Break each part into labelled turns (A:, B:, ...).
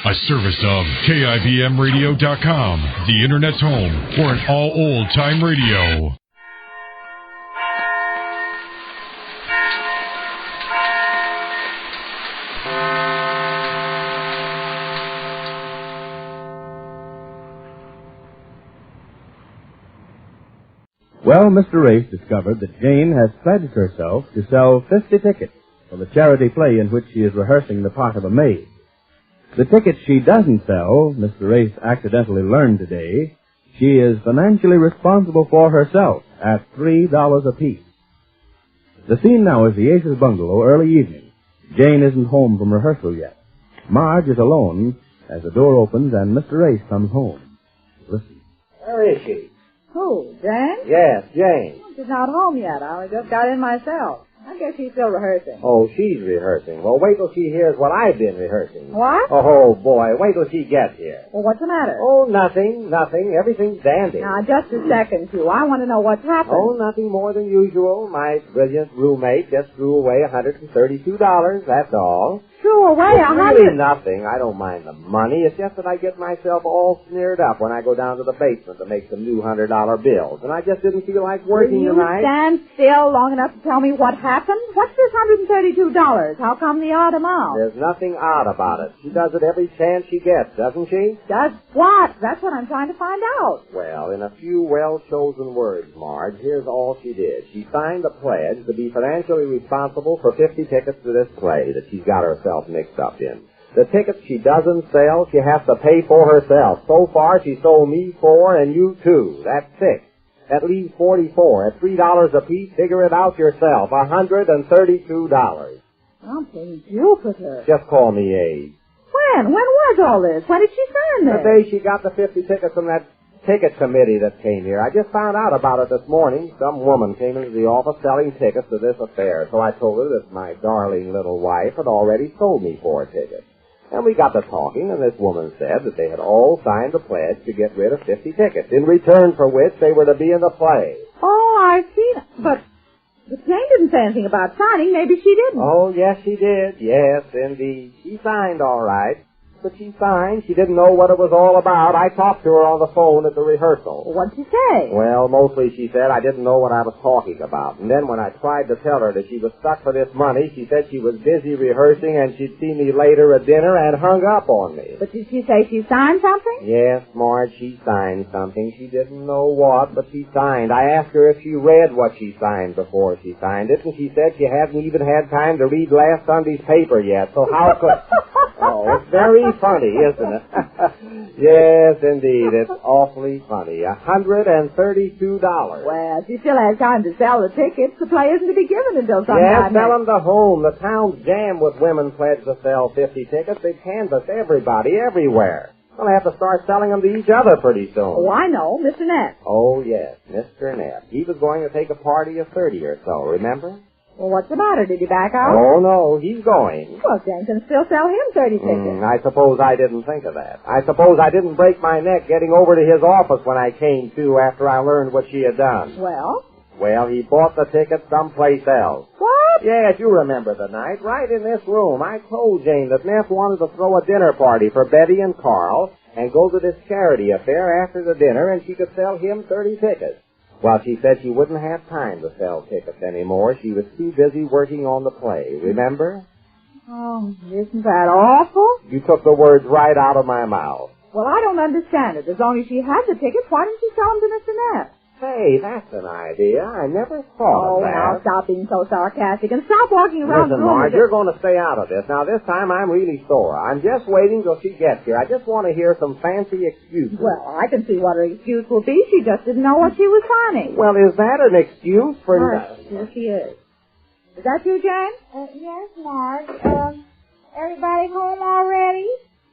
A: A service of KIBMradio.com, the Internet's home for an all old-time radio.
B: Well, Mr. Race discovered that Jane has pledged herself to sell 50 tickets for the charity play in which she is rehearsing the part of a maid. The tickets she doesn't sell, Mr. Race accidentally learned today, she is financially responsible for herself at $3 apiece. The scene now is the Aces bungalow, early evening. Jane isn't home from rehearsal yet. Marge is alone as the door opens and Mr. Race comes home. Listen.
C: Where is she?
D: Who, Jane?
C: Yes, Jane.
D: She's not home yet. I only just got in myself. I guess she's still rehearsing.
C: Oh, she's rehearsing. Well, wait till she hears what I've been rehearsing.
D: What?
C: Oh, boy, wait till she gets here.
D: Well, what's the matter?
C: Oh, nothing. Everything's dandy.
D: Now, just a second, Hugh. I want to know what's happened.
C: Oh, nothing more than usual. My brilliant roommate just threw away $132, that's all.
D: Threw away
C: It's really nothing. I don't mind the money. It's just that I get myself all smeared up when I go down to the basement to make some new $100 bills. And I just didn't feel like working tonight.
D: Will you stand still long enough to tell me what happened? What's this $132? How come the odd amount?
C: There's nothing odd about it. She does it every chance she gets, doesn't she?
D: Does what? That's what I'm trying to find out.
C: Well, in a few well-chosen words, Marge, here's all she did. She signed a pledge to be financially responsible for 50 tickets to this play that she's got herself mixed up in. The tickets she doesn't sell, she has to pay for herself. So far, she sold me 4 and you 2. That's 6. That leaves 44. At $3 apiece, figure it out yourself. $132.
D: Something Jupiter.
C: Just call me Abe.
D: When? When was all this? When did she sign this?
C: The day she got the 50 tickets from that ticket committee that came here. I just found out about it this morning. Some woman came into the office selling tickets to this affair. So I told her that my darling little wife had already sold me 4 tickets. And we got to talking, and this woman said that they had all signed a pledge to get rid of 50 tickets, in return for which they were to be in the play.
D: Oh, I see. But Jane didn't say anything about signing. Maybe she didn't.
C: Oh, yes, she did. Yes, indeed. She signed all right. But she signed. She didn't know what it was all about. I talked to her on the phone at the rehearsal.
D: What'd she say?
C: Well, mostly she said I didn't know what I was talking about. And then when I tried to tell her that she was stuck for this money, she said she was busy rehearsing and she'd see me later at dinner and hung up on me.
D: But did she say she signed something?
C: Yes, Marge, she signed something. She didn't know what, but she signed. I asked her if she read what she signed before she signed it, and she said she hadn't even had time to read last Sunday's paper yet. So how could... Oh, it's very funny, isn't it? Yes, indeed. It's awfully funny. $132.
D: Well, she still has time to sell the tickets. The play isn't to be given until sometime.
C: Yes, sell them to whom? The town's jammed with women pledged to sell 50 tickets. They canvass everybody, everywhere. They'll have to start selling them to each other pretty soon.
D: Oh, I know. Mr. Neff.
C: Oh, yes, Mr. Neff. He was going to take a party of 30 or so, remember?
D: Well, what's the matter? Did he back out?
C: Oh, no, he's going.
D: Well, Jane can still sell him 30 tickets.
C: I suppose I didn't think of that. I suppose I didn't break my neck getting over to his office when I came to after I learned what she had done.
D: Well?
C: Well, he bought the ticket someplace else.
D: What?
C: Yes, you remember the night, right in this room. I told Jane that Neff wanted to throw a dinner party for Betty and Carl and go to this charity affair after the dinner, and she could sell him 30 tickets. Well, she said she wouldn't have time to sell tickets anymore. She was too busy working on the play. Remember?
D: Oh, isn't that awful?
C: You took the words right out of my mouth.
D: Well, I don't understand it. As long as she has the tickets, why didn't she sell them to Mr. Neff?
C: Hey, that's an idea. I never thought of that.
D: Oh, now stop being so sarcastic and stop walking around
C: Listen,
D: the room.
C: Marge, you're going to stay out of this. Now, this time I'm really sore. I'm just waiting till she gets here. I just want to hear some fancy excuses.
D: Well, I can see what her excuse will be. She just didn't know what she was signing.
C: Well, is that an excuse for...
D: Here she is. Is that you, Jane?
E: Yes, Marge. Everybody home already?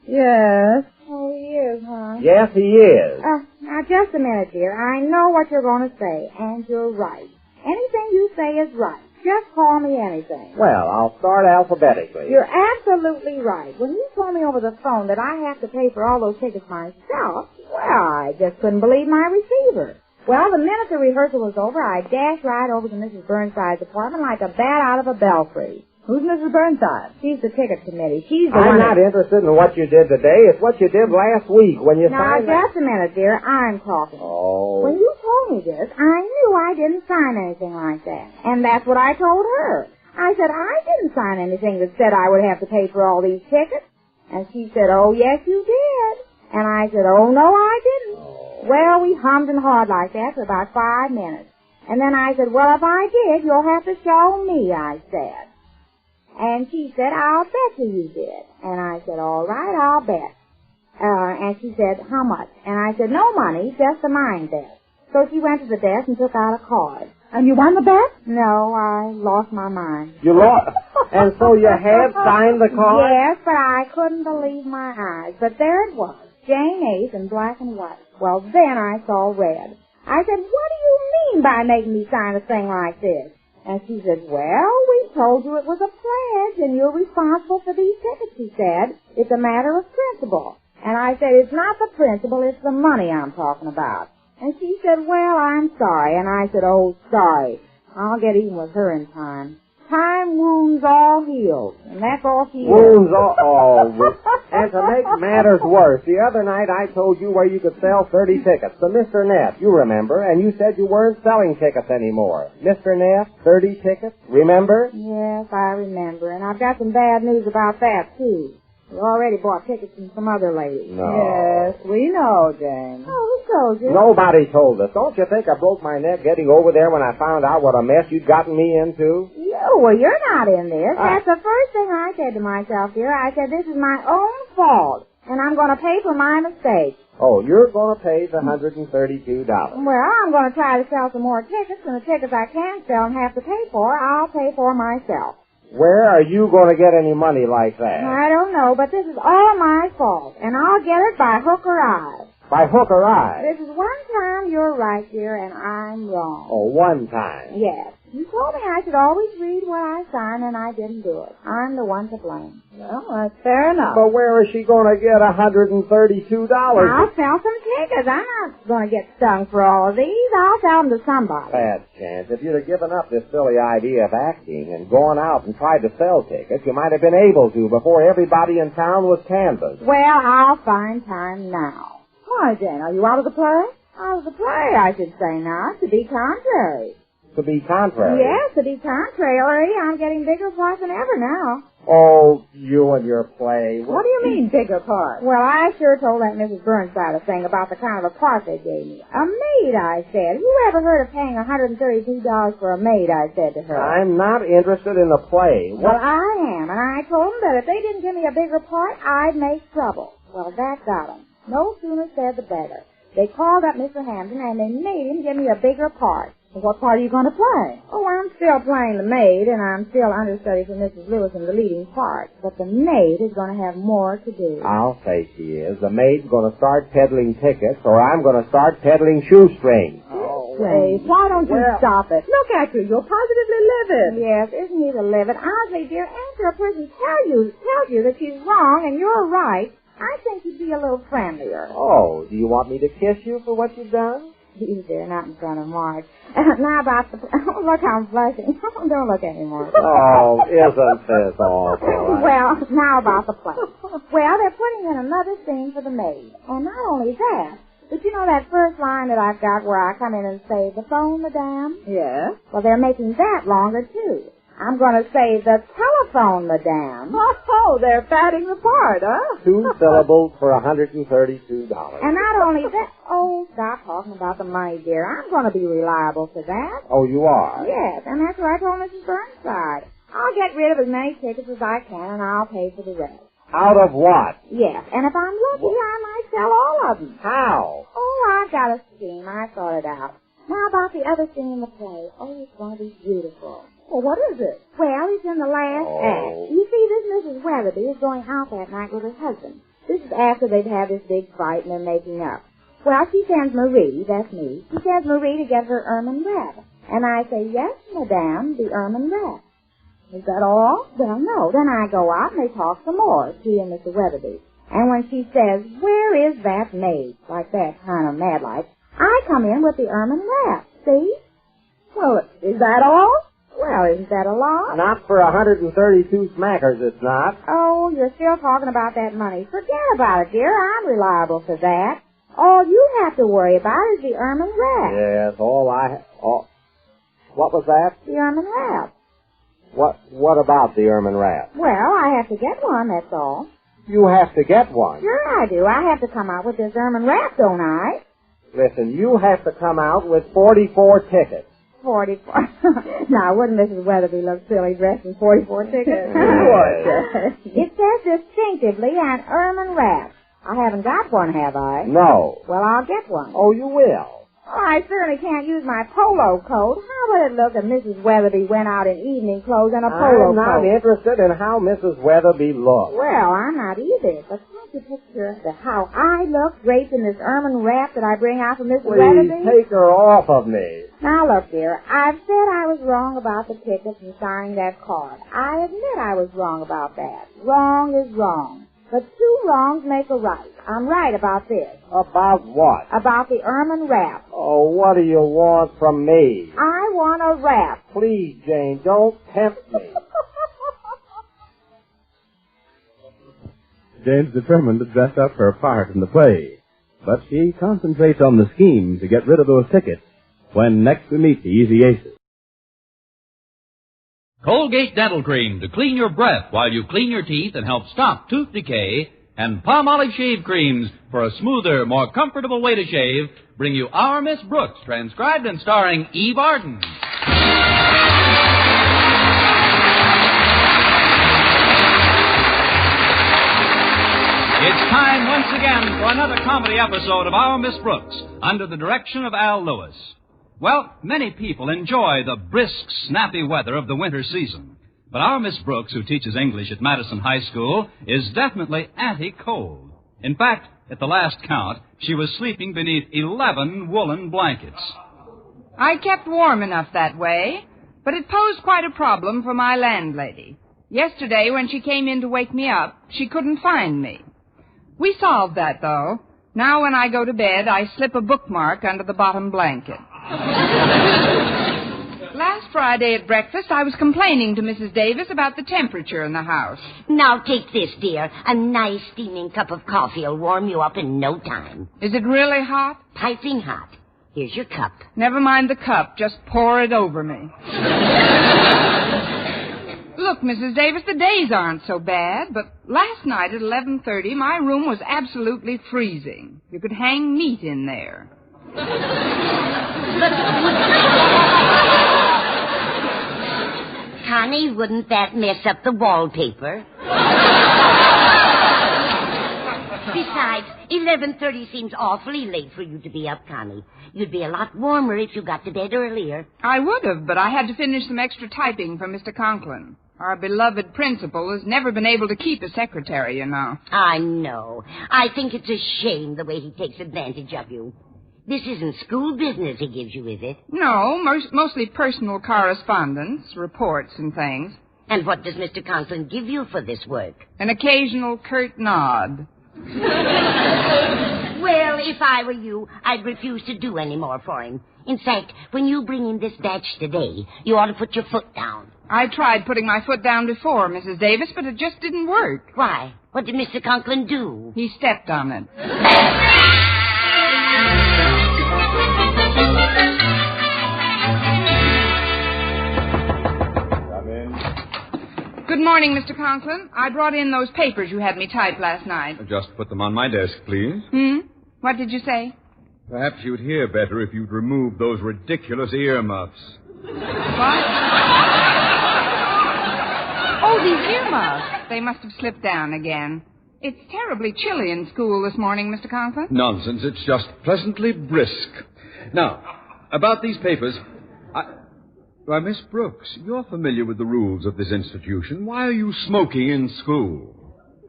D: Yes.
E: Oh, he is, huh?
C: Yes, he is.
E: Now, just a minute, dear. I know what you're going to say, and you're right. Anything you say is right. Just call me anything.
C: Well, I'll start alphabetically.
E: You're absolutely right. When you told me over the phone that I have to pay for all those tickets myself, well, I just couldn't believe my receiver. Well, the minute the rehearsal was over, I dashed right over to Mrs. Burnside's apartment like a bat out of a belfry.
D: Who's Mrs. Burnside?
E: She's the ticket committee. She's the
C: I'm
E: one
C: not interested in what you did today. It's what you did last week when you
E: Now,
C: signed...
E: just a minute, dear. I'm talking.
C: Oh.
E: When you told me this, I knew I didn't sign anything like that. And that's what I told her. I said I didn't sign anything that said I would have to pay for all these tickets. And she said, oh, yes, you did. And I said, oh, no, I didn't.
C: Oh.
E: Well, we hummed and hawed like that for about 5 minutes. And then I said, well, if I did, you'll have to show me, I said. And she said, I'll bet you did. And I said, all right, I'll bet. And she said, how much? And I said, no money, just a mind bet. So she went to the desk and took out a card.
D: And you won the bet?
E: No, I lost my mind.
C: You lost... And so you have signed the card?
E: Yes, but I couldn't believe my eyes. But there it was, Jane Ace in black and white. Well, then I saw red. I said, what do you mean by making me sign a thing like this? And she said, well, we told you it was a pledge, and you're responsible for these tickets, she said. It's a matter of principle. And I said, it's not the principle, it's the money I'm talking about. And she said, well, I'm sorry. And I said, oh, sorry. I'll get even with her in time. Time wounds all healed. And that's all she is.
C: Wounds all... And to make matters worse, the other night I told you where you could sell 30 tickets to Mr. Neff, you remember, and you said you weren't selling tickets anymore. Mr. Neff, 30 tickets, remember?
E: Yes, I remember. And I've got some bad news about that, too. We already bought tickets from some other lady.
C: No.
D: Yes, we know, Jane.
E: Oh, who told you?
C: Nobody told us. Don't you think I broke my neck getting over there when I found out what a mess you'd gotten me into?
E: Well, you're not in this. That's the first thing I said to myself, dear. I said, this is my own fault, and I'm going to pay for my mistake.
C: Oh, you're going to pay the $132.
E: Well, I'm going to try to sell some more tickets, and the tickets I can sell and have to pay for, I'll pay for myself.
C: Where are you going to get any money like that?
E: I don't know, but this is all my fault, and I'll get it by hook or eye.
C: By hook or eye?
E: This is one time you're right, dear, and I'm wrong.
C: Oh, one time.
E: Yes. You told me I should always read what I sign, and I didn't do it. I'm the one to blame.
D: Well, that's fair enough.
C: But where is she going to get $132?
E: I'll sell some tickets. I'm not going to get stung for all of these. I'll sell them to somebody.
C: Bad chance. If you'd have given up this silly idea of acting and gone out and tried to sell tickets, you might have been able to before everybody in town was canvassed.
E: Well, I'll find time now.
D: Why, Jane, are you out of the play?
E: Out of the play, I should say now, to be contrary.
C: To be contrary?
E: Yes, to be contrary. I'm getting bigger parts than ever now.
C: Oh, you and your play.
D: What do you mean, bigger part?
E: Well, I sure told that Mrs. Burnside a thing about the kind of a part they gave me. A maid, I said. Who ever heard of paying $132 for a maid, I said to her.
C: I'm not interested in the play.
E: Well, I am, and I told them that if they didn't give me a bigger part, I'd make trouble. Well, that got them. No sooner said the better. They called up Mr. Hampton, and they made him give me a bigger part.
D: Well, what part are you going to play?
E: Oh, I'm still playing the maid, and I'm still understudy for Mrs. Lewis in the leading part. But the maid is going to have more to do.
C: I'll say she is. The maid's going to start peddling tickets, or I'm going to start peddling shoestrings.
D: Oh, Grace, why don't you stop it? Look at you. You're positively livid.
E: Yes, isn't he the livid? Honestly, dear, after a person tells you that she's wrong and you're right, I think you'd be a little friendlier.
C: Oh, do you want me to kiss you for what you've done?
E: He's there, not in front of Marge. Now about the... look how I'm blushing. Don't look at me, Marge.
C: Oh, isn't this awful?
E: Well, now about the play. Well, they're putting in another scene for the maid. And not only that, but you know that first line that I've got where I come in and say, the phone, madame?
D: Yes.
E: Well, they're making that longer, too. I'm going to say the telephone, madame.
D: Oh, they're fatting the part, huh?
C: 2 syllables for $132.
E: And not only that... Oh, stop talking about the money, dear. I'm going to be reliable for that.
C: Oh, you are?
E: Yes, and that's what I told Mrs. Burnside. I'll get rid of as many tickets as I can, and I'll pay for the rest.
C: Out of what?
E: Yes, and if I'm lucky, I might sell all of them.
C: How?
E: Oh, I've got a scheme. I thought it out. Now about the other scene in the play. Oh, it's going to be beautiful.
D: Well, what is it?
E: Well, it's in the last act. You see, this Mrs. Weatherby is going out that night with her husband. This is after they've had this big fight and they're making up. Well, she sends Marie, that's me, she sends Marie to get her ermine wrap. And I say, yes, madame, the ermine wrap.
D: Is that all?
E: Well, no. Then I go out and they talk some more, she and Mr. Weatherby. And when she says, where is that maid, like that kind of mad like, I come in with the ermine wrap, see?
D: Well, is that all?
E: Well, isn't that a lot?
C: Not for 132 smackers, it's not.
E: Oh, you're still talking about that money. Forget about it, dear. I'm reliable for that. All you have to worry about is the ermine wrap.
C: Yes, what was that?
E: The ermine wrap.
C: What about the ermine wrap?
E: Well, I have to get one, that's all.
C: You have to get one.
E: Sure I do. I have to come out with this ermine wrap, don't I?
C: Listen, you have to come out with 44 tickets.
E: 44. Now, wouldn't Mrs. Weatherby look silly dressed in 44 tickets? It says distinctively an ermine wrap. I haven't got one, have I?
C: No.
E: Well, I'll get one.
C: Oh, you will?
E: Oh, I certainly can't use my polo coat. How would it look if Mrs. Weatherby went out in evening clothes and a polo coat?
C: I'm not interested in how Mrs. Weatherby looks.
E: Well, I'm not either. But can't you picture how I look draped in this ermine wrap that I bring out for Mrs. Weatherby?
C: Please take her off of me.
E: Now, look, dear, I've said I was wrong about the tickets and signing that card. I admit I was wrong about that. Wrong is wrong. But two wrongs make a right. I'm right about this.
C: About what?
E: About the ermine wrap.
C: Oh, what do you want from me?
E: I want a wrap.
C: Please, Jane, don't tempt me.
B: Jane's determined to dress up her part in the play, but she concentrates on the scheme to get rid of those tickets when next we meet the Easy Aces.
F: Colgate Dental Cream to clean your breath while you clean your teeth and help stop tooth decay, and Palmolive Shave Creams for a smoother, more comfortable way to shave bring you Our Miss Brooks, transcribed and starring Eve Arden. It's time once again for another comedy episode of Our Miss Brooks, under the direction of Al Lewis. Well, many people enjoy the brisk, snappy weather of the winter season. But our Miss Brooks, who teaches English at Madison High School, is definitely anti-cold. In fact, at the last count, she was sleeping beneath 11 woolen blankets.
G: I kept warm enough that way, but it posed quite a problem for my landlady. Yesterday, when she came in to wake me up, she couldn't find me. We solved that, though. Now when I go to bed, I slip a bookmark under the bottom blanket. Last Friday at breakfast, I was complaining to Mrs. Davis about the temperature in the house.
H: Now take this, dear. A nice steaming cup of coffee will warm you up in no time.
G: Is it really hot?
H: Piping hot. Here's your cup.
G: Never mind the cup. Just pour it over me. Look, Mrs. Davis, the days aren't so bad, but last night at 11:30, my room was absolutely freezing. You could hang meat in there.
H: Connie, wouldn't that mess up the wallpaper? Besides, 11:30 seems awfully late for you to be up, Connie. You'd be a lot warmer if you got to bed earlier.
G: I would have, but I had to finish some extra typing for Mr. Conklin. Our beloved principal has never been able to keep a secretary, you know.
H: I know. I think it's a shame the way he takes advantage of you. This isn't school business he gives you, is it?
G: No, mostly personal correspondence, reports and things.
H: And what does Mr. Conklin give you for this work?
G: An occasional curt nod.
H: Well, if I were you, I'd refuse to do any more for him. In fact, when you bring in this batch today, you ought to put your foot down.
G: I tried putting my foot down before, Mrs. Davis, but it just didn't work.
H: Why? What did Mr. Conklin do?
G: He stepped on it.
C: Come in.
G: Good morning, Mr. Conklin. I brought in those papers you had me type last night.
I: Just put them on my desk, please.
G: What did you say?
I: Perhaps you'd hear better if you'd remove those ridiculous earmuffs.
G: What? Oh, these earmuffs. They must have slipped down again. It's terribly chilly in school this morning, Mr. Conklin.
I: Nonsense. It's just pleasantly brisk. Now, about these papers, Why, Miss Brooks, you're familiar with the rules of this institution. Why are you smoking in school?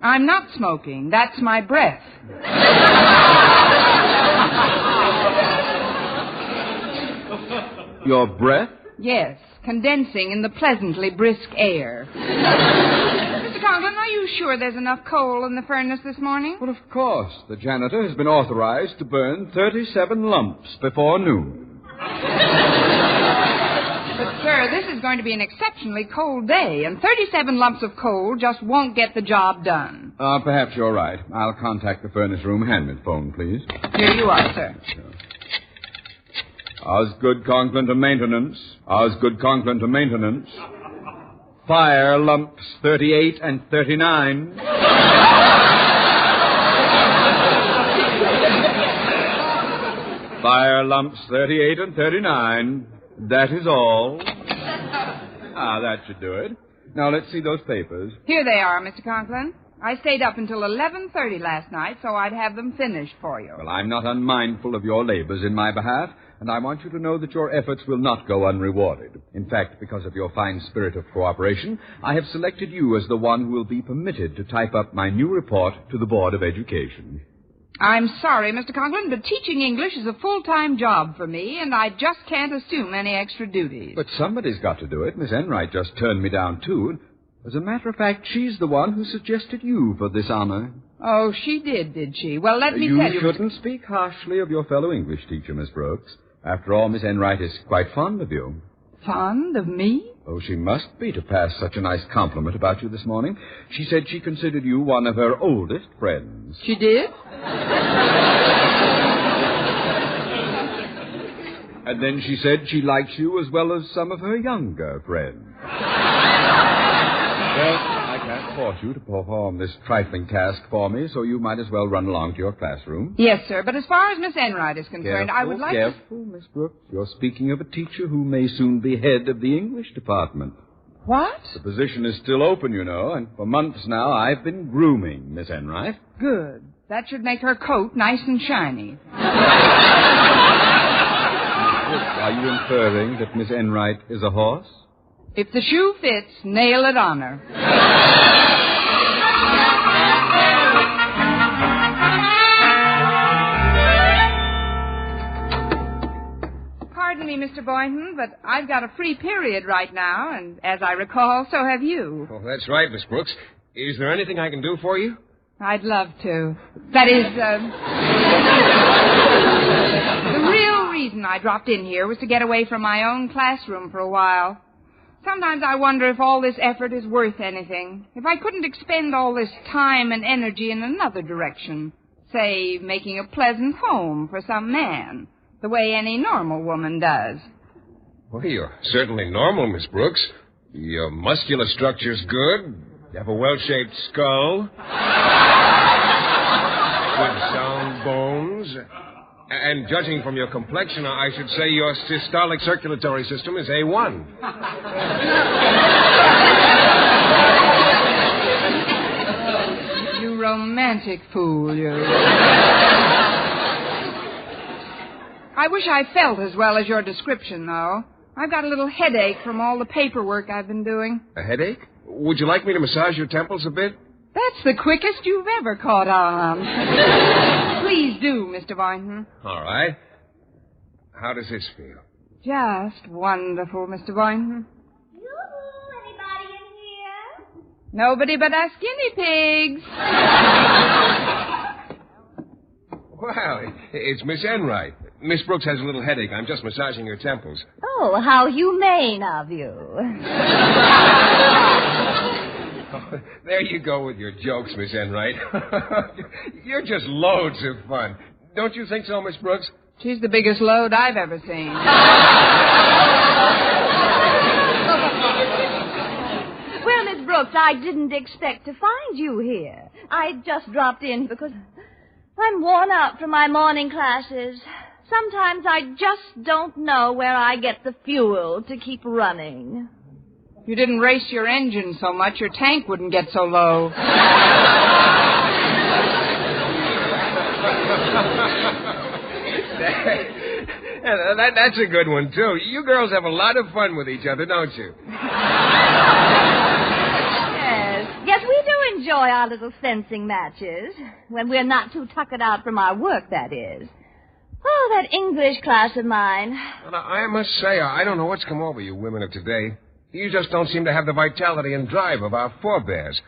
G: I'm not smoking. That's my breath.
I: Your breath?
G: Yes, condensing in the pleasantly brisk air. Mr. Conklin, are you sure there's enough coal in the furnace this morning?
I: Well, of course. The janitor has been authorized to burn 37 lumps before noon.
G: But, sir, this is going to be an exceptionally cold day, and 37 lumps of coal just won't get the job done.
I: Perhaps you're right. I'll contact the furnace room. Hand me the phone, please.
G: Here you are, sir.
I: Osgood Conklin to maintenance. Osgood Conklin to maintenance. Fire lumps 38 and 39. Fire lumps 38 and 39. That is all. That should do it. Now, let's see those papers.
G: Here they are, Mr. Conklin. I stayed up until 11:30 last night, so I'd have them finished for you.
I: Well, I'm not unmindful of your labors in my behalf, and I want you to know that your efforts will not go unrewarded. In fact, because of your fine spirit of cooperation, I have selected you as the one who will be permitted to type up my new report to the Board of Education.
G: I'm sorry, Mr. Conklin, but teaching English is a full-time job for me, and I just can't assume any extra duties.
I: But somebody's got to do it. Miss Enright just turned me down, too. As a matter of fact, she's the one who suggested you for this honor.
G: Oh, she did she? Well, let me tell you...
I: You shouldn't speak harshly of your fellow English teacher, Miss Brooks. After all, Miss Enright is quite fond of you.
G: Fond of me?
I: Oh, she must be to pass such a nice compliment about you this morning. She said she considered you one of her oldest friends.
G: She did?
I: And then she said she likes you as well as some of her younger friends. Well, I can't force you to perform this trifling task for me, so you might as well run along to your classroom.
G: Yes, sir, but as far as Miss Enright is concerned, I would like
I: Careful, Miss Brooks. You're speaking of a teacher who may soon be head of the English department.
G: What?
I: The position is still open, you know, and for months now I've been grooming Miss Enright.
G: Good. That should make her coat nice and shiny.
I: Are you inferring that Miss Enright is a horse?
G: If the shoe fits, nail it on her. Pardon me, Mr. Boynton, but I've got a free period right now, and as I recall, so have you.
J: Oh, that's right, Miss Brooks. Is there anything I can do for you?
G: I'd love to. That is, the real reason I dropped in here was to get away from my own classroom for a while. Sometimes I wonder if all this effort is worth anything. If I couldn't expend all this time and energy in another direction. Say, making a pleasant home for some man, the way any normal woman does.
J: Well, you're certainly normal, Miss Brooks. Your muscular structure's good. You have a well-shaped skull. Good sound bones. And judging from your complexion, I should say your systolic circulatory system is A1.
G: You romantic fool, you. I wish I felt as well as your description, though. I've got a little headache from all the paperwork I've been doing.
J: A headache? Would you like me to massage your temples a bit?
G: That's the quickest you've ever caught on. Please do, Mr. Boynton.
J: All right. How does this feel?
G: Just wonderful, Mr. Boynton.
E: Yoo-hoo, anybody in here?
G: Nobody but us guinea pigs.
J: Well, it's Miss Enright. Miss Brooks has a little headache. I'm just massaging her temples.
K: Oh, how humane of you.
J: There you go with your jokes, Miss Enright. You're just loads of fun. Don't you think so, Miss Brooks?
G: She's the biggest load I've ever seen.
K: Well, Miss Brooks, I didn't expect to find you here. I just dropped in because I'm worn out from my morning classes. Sometimes I just don't know where I get the fuel to keep running.
G: If you didn't race your engine so much, your tank wouldn't get so low.
J: That's a good one, too. You girls have a lot of fun with each other, don't you?
K: Yes, we do enjoy our little fencing matches. When we're not too tuckered out from our work, that is. Oh, that English class of mine.
J: Well, I must say, I don't know what's come over you women of today. You just don't seem to have the vitality and drive of our forebears.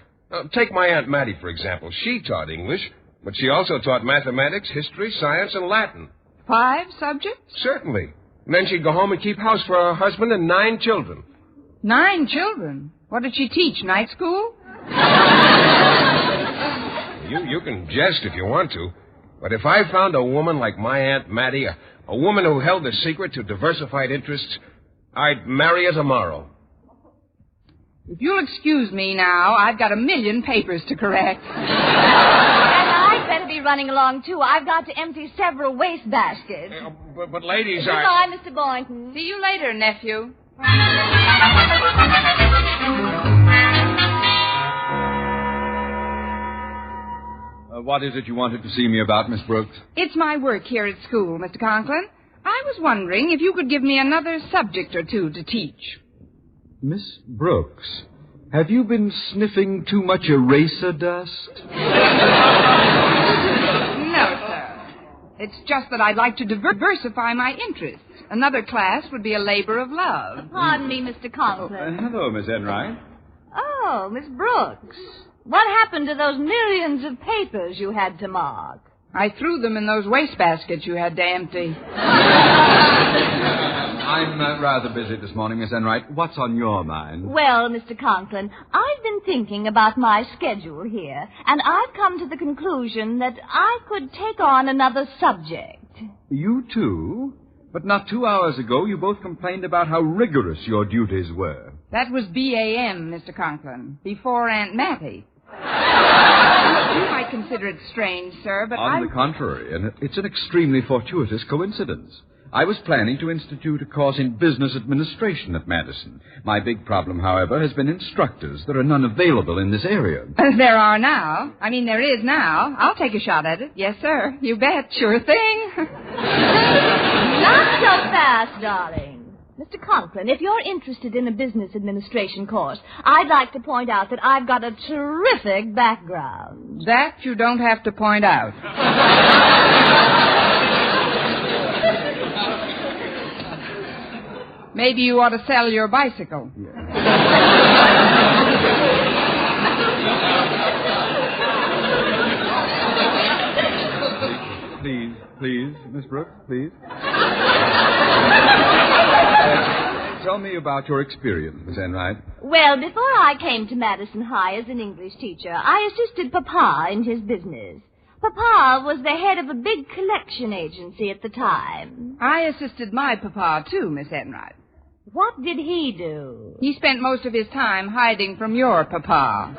J: Take my Aunt Mattie, for example. She taught English, but she also taught mathematics, history, science, and Latin.
G: 5 subjects?
J: Certainly. And then she'd go home and keep house for her husband and 9 children.
G: 9 children? What did she teach, night school?
J: You can jest if you want to. But if I found a woman like my Aunt Mattie, a woman who held the secret to diversified interests, I'd marry her tomorrow.
G: If you'll excuse me now, I've got 1,000,000 papers to correct.
K: And I'd better be running along, too. I've got to empty several waste baskets.
J: But ladies,
K: Goodbye, Mr. Boynton.
G: See you later, nephew.
I: What is it you wanted to see me about, Miss Brooks?
G: It's my work here at school, Mr. Conklin. I was wondering if you could give me another subject or two to teach.
I: Miss Brooks, have you been sniffing too much eraser dust?
G: No, sir. It's just that I'd like to diversify my interests. Another class would be a labor of love.
K: Pardon me, Mr. Conklin.
I: Hello, Miss Enright.
K: Oh, Miss Brooks. What happened to those millions of papers you had to mark?
G: I threw them in those waste baskets you had to empty.
I: I'm rather busy this morning, Miss Enright. What's on your mind?
K: Well, Mr. Conklin, I've been thinking about my schedule here, and I've come to the conclusion that I could take on another subject.
I: You too? But not 2 hours ago, you both complained about how rigorous your duties were.
G: That was BAM, Mr. Conklin, before Aunt Mattie. You might consider it strange, sir, but
I: On the contrary, and it's an extremely fortuitous coincidence. I was planning to institute a course in business administration at Madison. My big problem, however, has been instructors. There are none available in this area.
G: There are now. I mean, there is now. I'll take a shot at it. Yes, sir. You bet. Sure thing.
K: Not so fast, darling. Mr. Conklin, if you're interested in a business administration course, I'd like to point out that I've got a terrific background.
G: That you don't have to point out. Maybe you ought to sell your bicycle.
I: Please, Miss Brooks, please. Tell me about your experience, Miss Enright.
K: Well, before I came to Madison High as an English teacher, I assisted Papa in his business. Papa was the head of a big collection agency at the time.
G: I assisted my papa, too, Miss Enright.
K: What did he do?
G: He spent most of his time hiding from your papa.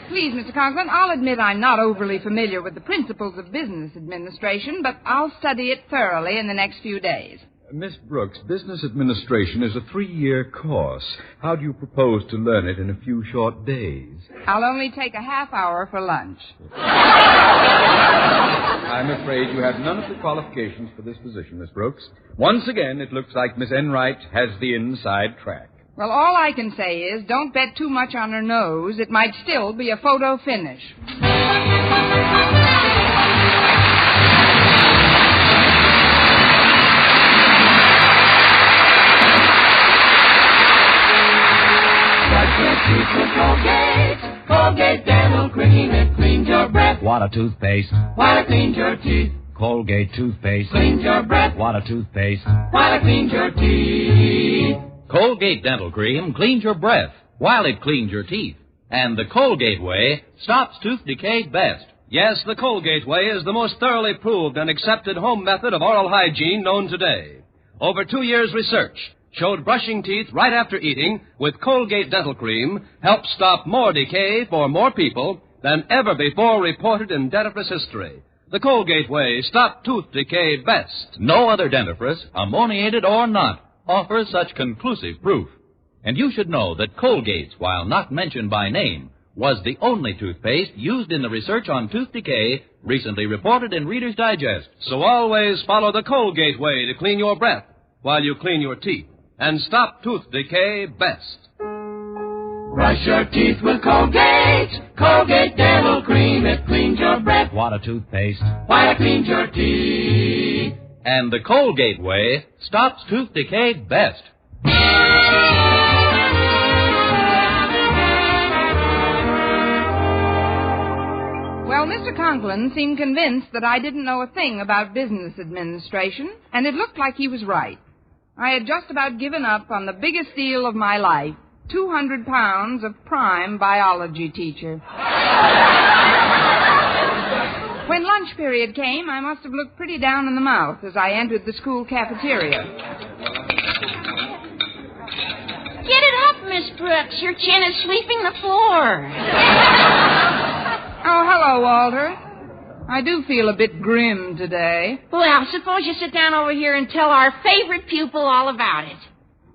G: Please, Mr. Conklin, I'll admit I'm not overly familiar with the principles of business administration, but I'll study it thoroughly in the next few days.
I: Miss Brooks, business administration is a 3-year course. How do you propose to learn it in a few short days?
G: I'll only take a half hour for lunch.
I: I'm afraid you have none of the qualifications for this position, Miss Brooks. Once again, it looks like Miss Enright has the inside track.
G: Well, all I can say is don't bet too much on her nose. It might still be a photo finish.
L: Colgate Dental Cream, it cleans your breath.
M: Water toothpaste.
L: Water cleans your teeth.
M: Colgate toothpaste.
L: Cleans your breath.
M: Water toothpaste.
L: Water cleans your teeth.
N: Colgate Dental Cream cleans your breath while it cleans your teeth. And the Colgate way stops tooth decay best.
O: Yes, the Colgate way is the most thoroughly proved and accepted home method of oral hygiene known today. Over 2 years' research showed brushing teeth right after eating with Colgate Dental Cream helps stop more decay for more people than ever before reported in dentifrice history. The Colgate way stopped tooth decay best.
N: No other dentifrice, ammoniated or not, offers such conclusive proof. And you should know that Colgate's, while not mentioned by name, was the only toothpaste used in the research on tooth decay recently reported in Reader's Digest.
O: So always follow the Colgate way to clean your breath while you clean your teeth and stop tooth decay best.
L: Brush your teeth with Colgate. Colgate Dental Cream, it cleans your breath.
M: Water toothpaste.
L: While it cleans your teeth.
N: And the Colgate way stops tooth decay best.
G: Well, Well, Mr. Conklin seemed convinced that I didn't know a thing about business administration, and it looked like he was right. I had just about given up on the biggest deal of my life, 200 pounds of prime biology teacher. When lunch period came, I must have looked pretty down in the mouth as I entered the school cafeteria.
H: Get it up, Miss Brooks. Your chin is sweeping the floor.
G: Oh, hello, Walter. I do feel a bit grim today.
H: Well, suppose you sit down over here and tell our favorite pupil all about it.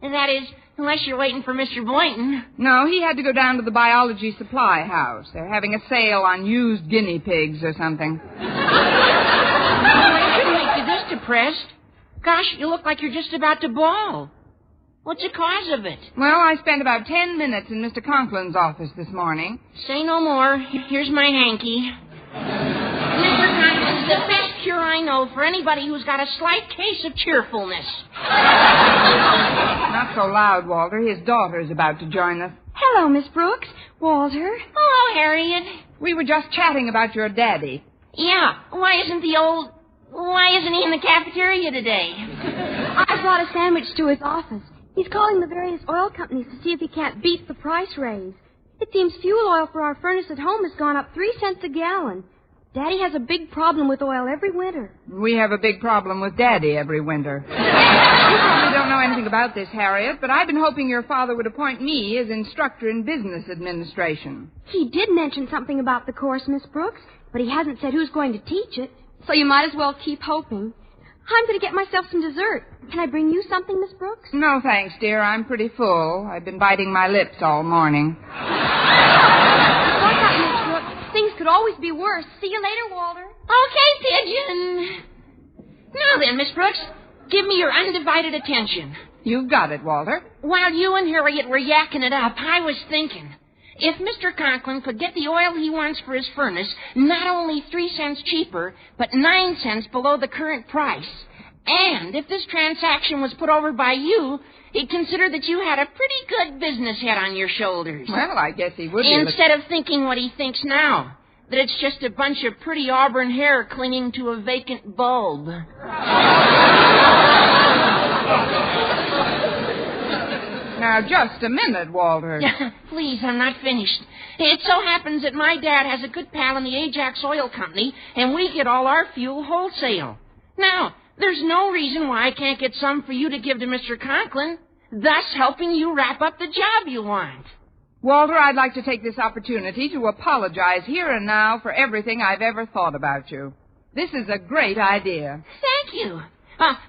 H: And that is, unless you're waiting for Mr. Boynton.
G: No, he had to go down to the biology supply house. They're having a sale on used guinea pigs or something.
H: I shouldn't make you this depressed. Gosh, you look like you're just about to bawl. What's the cause of it?
G: Well, I spent about 10 minutes in Mr. Conklin's office this morning.
H: Say no more. Here's my hanky. Mr. Conklin's the best cure I know for anybody who's got a slight case of cheerfulness.
G: Not so loud, Walter. His daughter's about to join us.
P: Hello, Miss Brooks. Walter.
H: Hello, Harriet.
G: We were just chatting about your daddy.
H: Yeah. Why isn't he in the cafeteria today?
P: I brought a sandwich to his office. He's calling the various oil companies to see if he can't beat the price raise. It seems fuel oil for our furnace at home has gone up 3 cents a gallon. Daddy has a big problem with oil every winter.
G: We have a big problem with Daddy every winter. You probably don't know anything about this, Harriet, but I've been hoping your father would appoint me as instructor in business administration.
P: He did mention something about the course, Miss Brooks, but he hasn't said who's going to teach it, so you might as well keep hoping. I'm going to get myself some dessert. Can I bring you something, Miss Brooks?
G: No, thanks, dear. I'm pretty full. I've been biting my lips all morning.
P: What's up, Miss Brooks? Things could always be worse. See you later, Walter.
H: Okay, Pigeon. Now then, Miss Brooks, give me your undivided attention.
G: You've got it, Walter.
H: While you and Harriet were yakking it up, I was thinking, if Mr. Conklin could get the oil he wants for his furnace not only 3 cents cheaper, but 9 cents below the current price, and if this transaction was put over by you, he'd consider that you had a pretty good business head on your shoulders.
G: Well, I guess he would.
H: Instead of thinking what he thinks now, that it's just a bunch of pretty auburn hair clinging to a vacant bulb.
G: Now, just a minute, Walter.
H: Please, I'm not finished. It so happens that my dad has a good pal in the Ajax Oil Company, and we get all our fuel wholesale. Now, there's no reason why I can't get some for you to give to Mr. Conklin, thus helping you wrap up the job you want.
G: Walter, I'd like to take this opportunity to apologize here and now for everything I've ever thought about you. This is a great idea.
H: Thank you.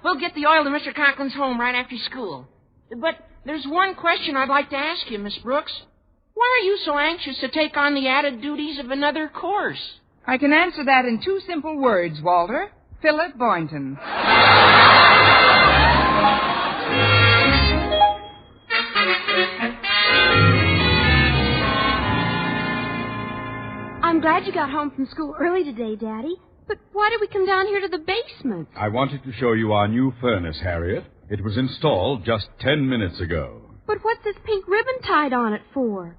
H: We'll get the oil to Mr. Conklin's home right after school. But there's one question I'd like to ask you, Miss Brooks. Why are you so anxious to take on the added duties of another course?
G: I can answer that in 2 simple words, Walter. Philip Boynton.
P: I'm glad you got home from school early today, Daddy. But why did we come down here to the basement?
Q: I wanted to show you our new furnace, Harriet. It was installed just 10 minutes ago.
P: But what's this pink ribbon tied on it for?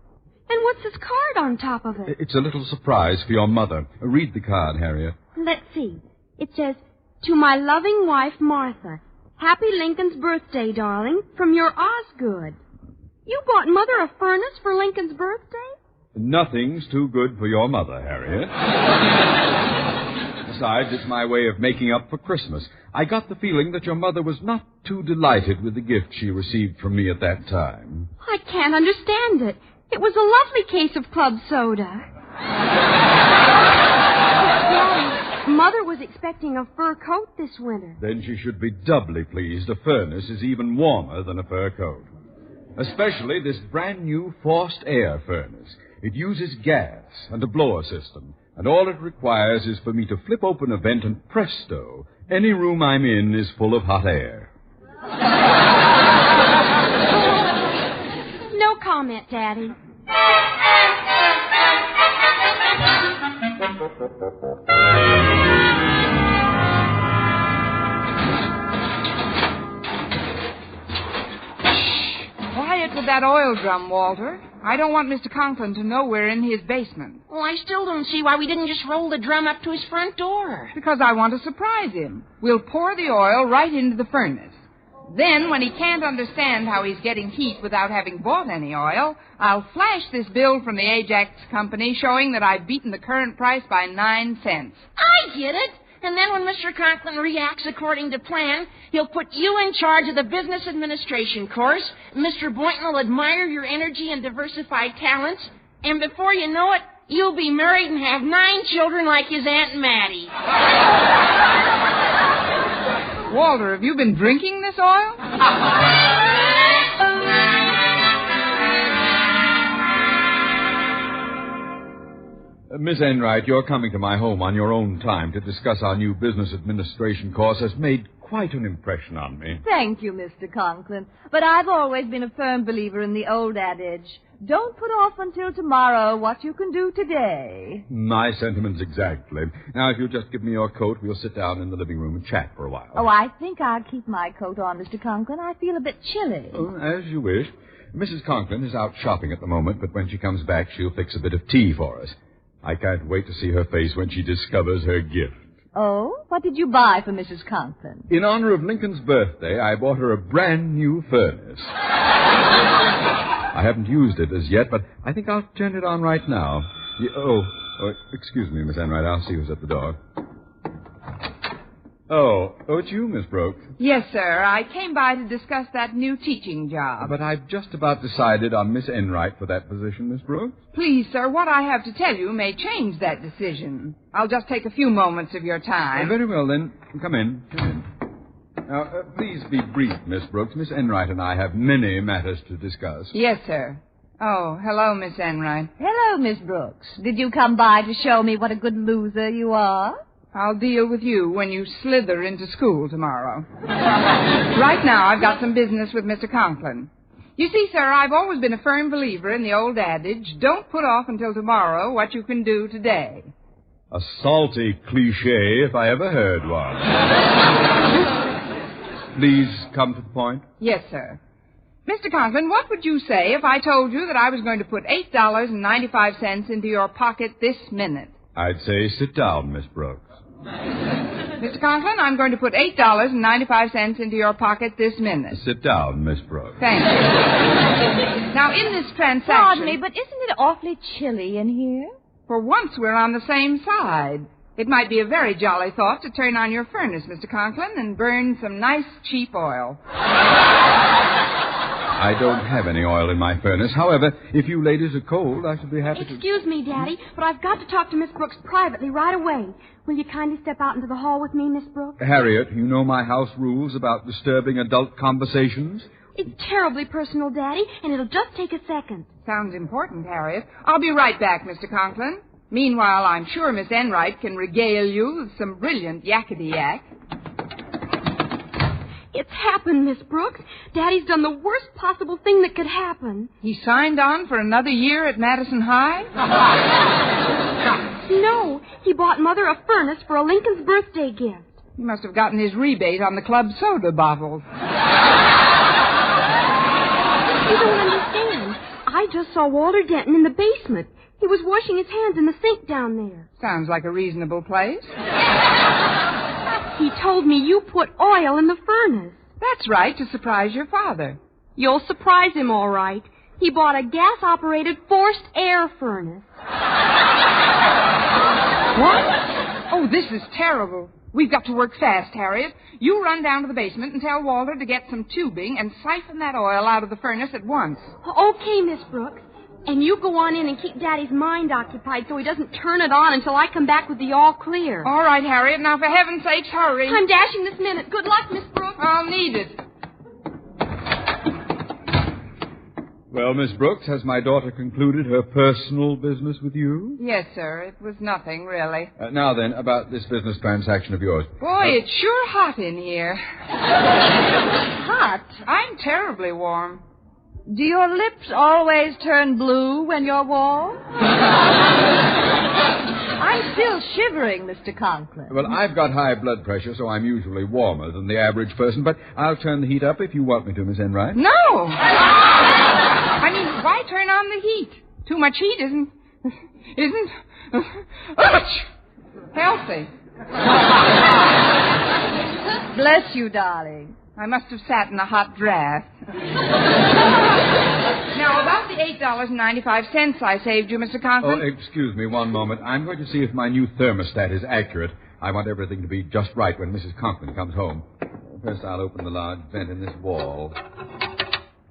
P: And what's this card on top of it?
Q: It's a little surprise for your mother. Read the card, Harriet.
P: Let's see. It says, "To my loving wife, Martha. Happy Lincoln's birthday, darling, from your Osgood." You bought Mother a furnace for Lincoln's birthday?
Q: Nothing's too good for your mother, Harriet. Besides, it's my way of making up for Christmas. I got the feeling that your mother was not too delighted with the gift she received from me at that time.
P: I can't understand it. It was a lovely case of club soda. Daddy, Mother was expecting a fur coat this winter.
Q: Then she should be doubly pleased. A furnace is even warmer than a fur coat. Especially this brand new forced air furnace. It uses gas and a blower system. And all it requires is for me to flip open a vent and presto, any room I'm in is full of hot air.
P: No comment, Daddy.
G: Quiet with that oil drum, Walter. I don't want Mr. Conklin to know we're in his basement.
H: Well, I still don't see why we didn't just roll the drum up to his front door.
G: Because I want to surprise him. We'll pour the oil right into the furnace. Then, when he can't understand how he's getting heat without having bought any oil, I'll flash this bill from the Ajax Company showing that I've beaten the current price by 9 cents.
H: I get it. And then when Mr. Conklin reacts according to plan, he'll put you in charge of the business administration course. Mr. Boynton will admire your energy and diversified talents. And before you know it, you'll be married and have 9 children like his Aunt Mattie.
G: Walter, have you been drinking this oil?
Q: Miss Enright, your coming to my home on your own time to discuss our new business administration course has made quite an impression on me.
K: Thank you, Mr. Conklin. But I've always been a firm believer in the old adage, don't put off until tomorrow what you can do today.
Q: My sentiments exactly. Now, if you'll just give me your coat, we'll sit down in the living room and chat for a while.
K: Oh, I think I'll keep my coat on, Mr. Conklin. I feel a bit chilly.
Q: Oh, as you wish. Mrs. Conklin is out shopping at the moment, but when she comes back, she'll fix a bit of tea for us. I can't wait to see her face when she discovers her gift.
K: Oh? What did you buy for Mrs. Conklin?
Q: In honor of Lincoln's birthday, I bought her a brand new furnace. I haven't used it as yet, but I think I'll turn it on right now. Excuse me, Miss Enright. I'll see who's at the door. Oh, it's you, Miss Brooks.
G: Yes, sir. I came by to discuss that new teaching job.
Q: But I've just about decided on Miss Enright for that position, Miss Brooks.
G: Please, sir, what I have to tell you may change that decision. I'll just take a few moments of your time.
Q: Very well, then. Come in. Now, please be brief, Miss Brooks. Miss Enright and I have many matters to discuss.
G: Yes, sir. Oh, hello, Miss Enright.
K: Hello, Miss Brooks. Did you come by to show me what a good loser you are?
G: I'll deal with you when you slither into school tomorrow. Right now, I've got some business with Mr. Conklin. You see, sir, I've always been a firm believer in the old adage, don't put off until tomorrow what you can do today.
Q: A salty cliché if I ever heard one. Please come to the point.
G: Yes, sir. Mr. Conklin, what would you say if I told you that I was going to put $8.95 into your pocket this minute?
Q: I'd say sit down, Miss Brooks.
G: Mr. Conklin, I'm going to put $8.95 into your pocket this minute.
Q: Sit down, Miss Brooks.
G: Thank you. Now, in this transaction...
K: Pardon me, but isn't it awfully chilly in here?
G: For once, we're on the same side. It might be a very jolly thought to turn on your furnace, Mr. Conklin, and burn some nice, cheap oil.
Q: I don't have any oil in my furnace. However, if you ladies are cold, I should be happy to...
P: Excuse me, Daddy, but I've got to talk to Miss Brooks privately right away. Will you kindly step out into the hall with me, Miss Brooks?
Q: Harriet, you know my house rules about disturbing adult conversations?
P: It's terribly personal, Daddy, and it'll just take a second.
G: Sounds important, Harriet. I'll be right back, Mr. Conklin. Meanwhile, I'm sure Miss Enright can regale you with some brilliant yakety-yak.
P: It's happened, Miss Brooks. Daddy's done the worst possible thing that could happen.
G: He signed on for another year at Madison High?
P: No, he bought Mother a furnace for a Lincoln's birthday gift.
G: He must have gotten his rebate on the club soda bottles.
P: You don't understand. I just saw Walter Denton in the basement. He was washing his hands in the sink down there.
G: Sounds like a reasonable place.
P: He told me you put oil in the furnace.
G: That's right, to surprise your father.
P: You'll surprise him, all right. He bought a gas-operated forced air furnace.
G: What? Oh, this is terrible. We've got to work fast, Harriet. You run down to the basement and tell Walter to get some tubing and siphon that oil out of the furnace at once.
P: Okay, Miss Brooks. And you go on in and keep Daddy's mind occupied so he doesn't turn it on until I come back with the all clear.
G: All right, Harriet. Now, for heaven's sakes, hurry.
P: I'm dashing this minute. Good luck, Miss Brooks.
G: I'll need it.
Q: Well, Miss Brooks, has my daughter concluded her personal business with you?
G: Yes, sir. It was nothing, really.
Q: Now then, about this business transaction of yours.
G: Boy, it's sure hot in here.
K: Hot?
G: I'm terribly warm.
K: Do your lips always turn blue when you're warm? I'm still shivering, Mr. Conklin.
Q: Well, I've got high blood pressure, so I'm usually warmer than the average person, but I'll turn the heat up if you want me to, Miss Enright.
G: No! I mean, why turn on the heat? Too much heat isn't healthy.
K: Bless you, darling.
G: I must have sat in a hot draft. Now, about the $8.95 I saved you, Mr. Conklin.
Q: Oh, excuse me one moment. I'm going to see if my new thermostat is accurate. I want everything to be just right when Mrs. Conklin comes home. First, I'll open the large vent in this wall.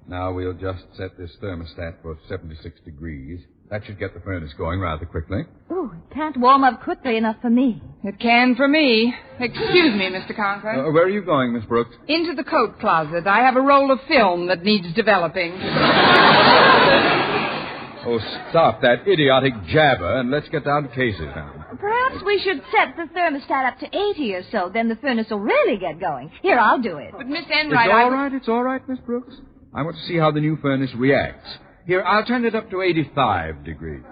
Q: Now we'll just set this thermostat for 76 degrees. That should get the furnace going rather quickly.
K: Ooh, it can't warm up quickly enough for me.
G: It can for me. Excuse me, Mr. Conklin.
Q: Where are you going, Miss Brooks?
G: Into the coat closet. I have a roll of film that needs developing.
Q: Oh, stop that idiotic jabber and let's get down to cases now.
K: Perhaps we should set the thermostat up to 80 or so. Then the furnace will really get going. Here, I'll do it.
G: But, Miss Enright,
Q: It's all right, Miss Brooks. I want to see how the new furnace reacts. Here, I'll turn it up to 85 degrees.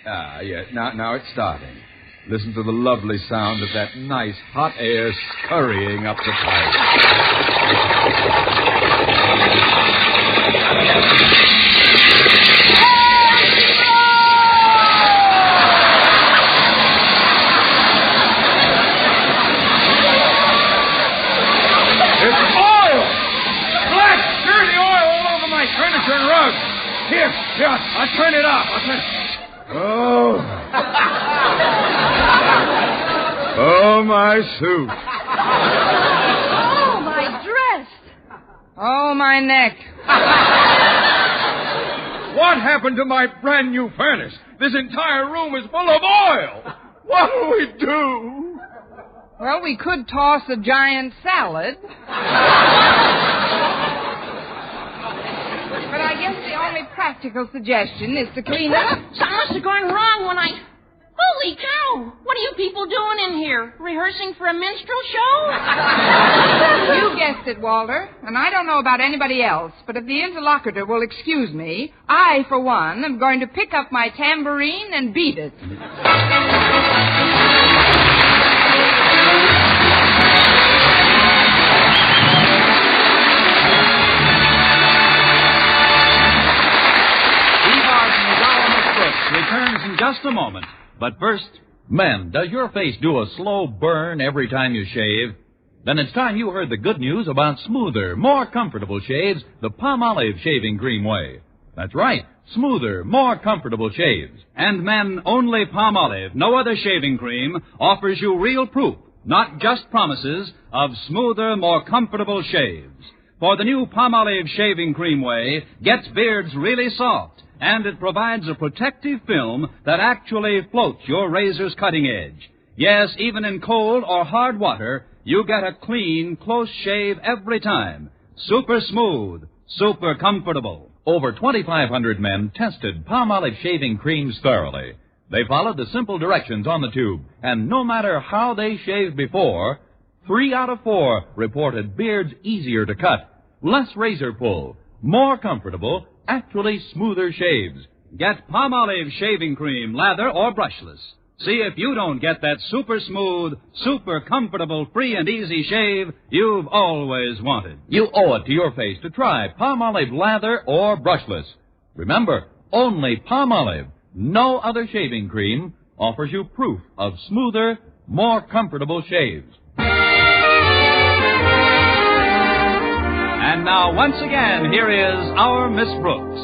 Q: Yeah. Now it's starting. Listen to the lovely sound of that nice hot air scurrying up the pipe.
L: It's oil! Black, dirty oil all over my furniture and rug. Here, I'll turn it up.
Q: Oh, my suit.
K: Oh, my dress.
G: Oh, my neck.
L: What happened to my brand new furnace? This entire room is full of oil. What'll we do?
G: Well, we could toss a giant salad. But I guess the only practical suggestion is to clean up.
H: Something must have gone wrong when I... Holy cow! What are you people doing in here? Rehearsing for a minstrel show?
G: You guessed it, Walter. And I don't know about anybody else, but if the interlocutor will excuse me, I, for one, am going to pick up my tambourine and beat it.
N: Returns in just a moment. But first, men, does your face do a slow burn every time you shave? Then it's time you heard the good news about smoother, more comfortable shaves the Palmolive shaving cream way. That's right, smoother, more comfortable shaves.
F: And men, only Palmolive, no other shaving cream, offers you real proof, not just promises, of smoother, more comfortable shaves. For the new Palmolive shaving cream way gets beards really soft, and it provides a protective film that actually floats your razor's cutting edge. Yes, even in cold or hard water, you get a clean, close shave every time. Super smooth, super comfortable.
N: Over 2,500 men tested Palmolive shaving creams thoroughly. They followed the simple directions on the tube, and no matter how they shaved before, 3 out of 4 reported beards easier to cut, less razor pull, more comfortable, actually smoother shaves.
F: Get Palmolive shaving cream, lather or brushless. See if you don't get that super smooth, super comfortable, free and easy shave you've always wanted.
N: You owe it to your face to try Palmolive lather or brushless. Remember, only Palmolive, no other shaving cream, offers you proof of smoother, more comfortable shaves.
F: And now, once again, here is our Miss Brooks.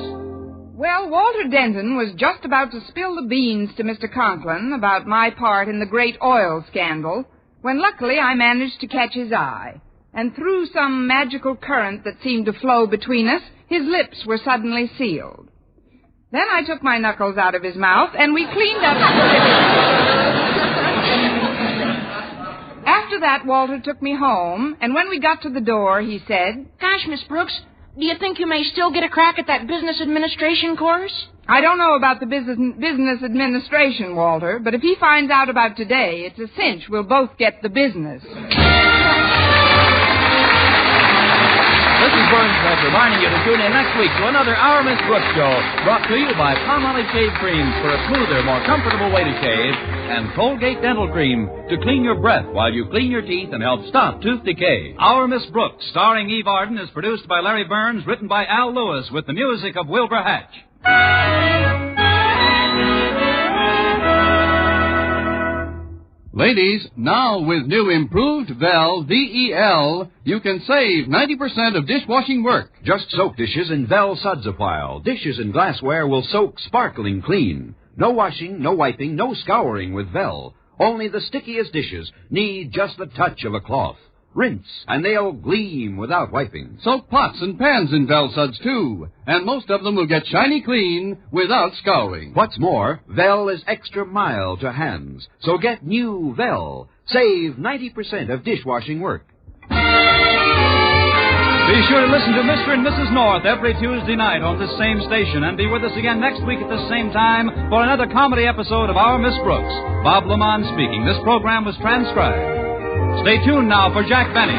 G: Well, Walter Denton was just about to spill the beans to Mr. Conklin about my part in the great oil scandal, when luckily I managed to catch his eye. And through some magical current that seemed to flow between us, his lips were suddenly sealed. Then I took my knuckles out of his mouth, and we cleaned up. After that, Walter took me home, and when we got to the door, he said,
H: Gosh, Miss Brooks, do you think you may still get a crack at that business administration course?
G: I don't know about the business administration, Walter, but if he finds out about today, it's a cinch we'll both get the business.
F: The
N: This is Burns reminding you to tune in next week to another Our Miss Brooks show, brought to you by Palmolive Shave Creams for a smoother, more comfortable way to shave, and Colgate Dental Cream to clean your breath while you clean your teeth and help stop tooth decay.
F: Our Miss Brooks, starring Eve Arden, is produced by Larry Burns, written by Al Lewis, with the music of Wilbur Hatch.
R: Ladies, now with new improved Vel VEL, you can save 90% of dishwashing work.
I: Just soak dishes in Vel suds a while. Dishes and glassware will soak sparkling clean. No washing, no wiping, no scouring with Vel. Only the stickiest dishes need just the touch of a cloth. Rinse, and they'll gleam without wiping.
R: Soak pots and pans in Vel suds, too. And most of them will get shiny clean without scouring.
I: What's more, Vel is extra mild to hands. So get new Vel. Save 90% of dishwashing work.
F: Be sure to listen to Mr. and Mrs. North every Tuesday night on this same station, and be with us again next week at the same time for another comedy episode of Our Miss Brooks. Bob Lamont speaking. This program was transcribed. Stay tuned now for Jack Benny.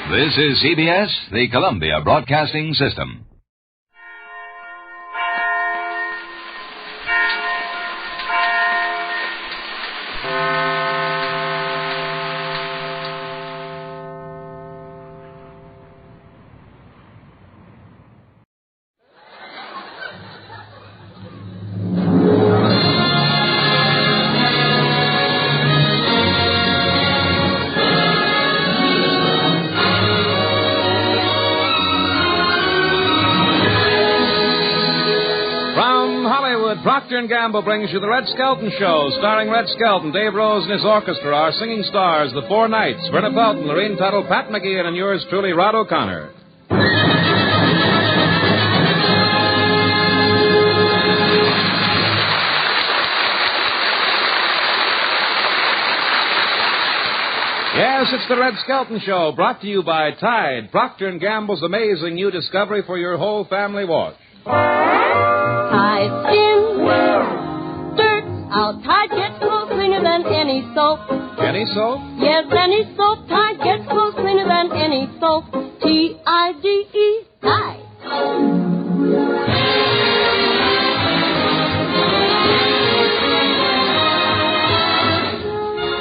S: This is CBS, the Columbia Broadcasting System.
O: Procter & Gamble brings you the Red Skelton Show, starring Red Skelton, Dave Rose and his orchestra, our singing stars, the Four Knights, Verna Felton, Lorene Tuttle, Pat McGeehan, and yours truly, Rod O'Connor. Yes, it's the Red Skelton Show, brought to you by Tide, Procter & Gamble's amazing new discovery for your whole family wash.
T: Tide skin, dirt out. Tide gets clothes cleaner than any soap.
O: Any soap?
T: Yes, any soap. Tide gets clothes cleaner than any soap. T-I-D-E, Tide.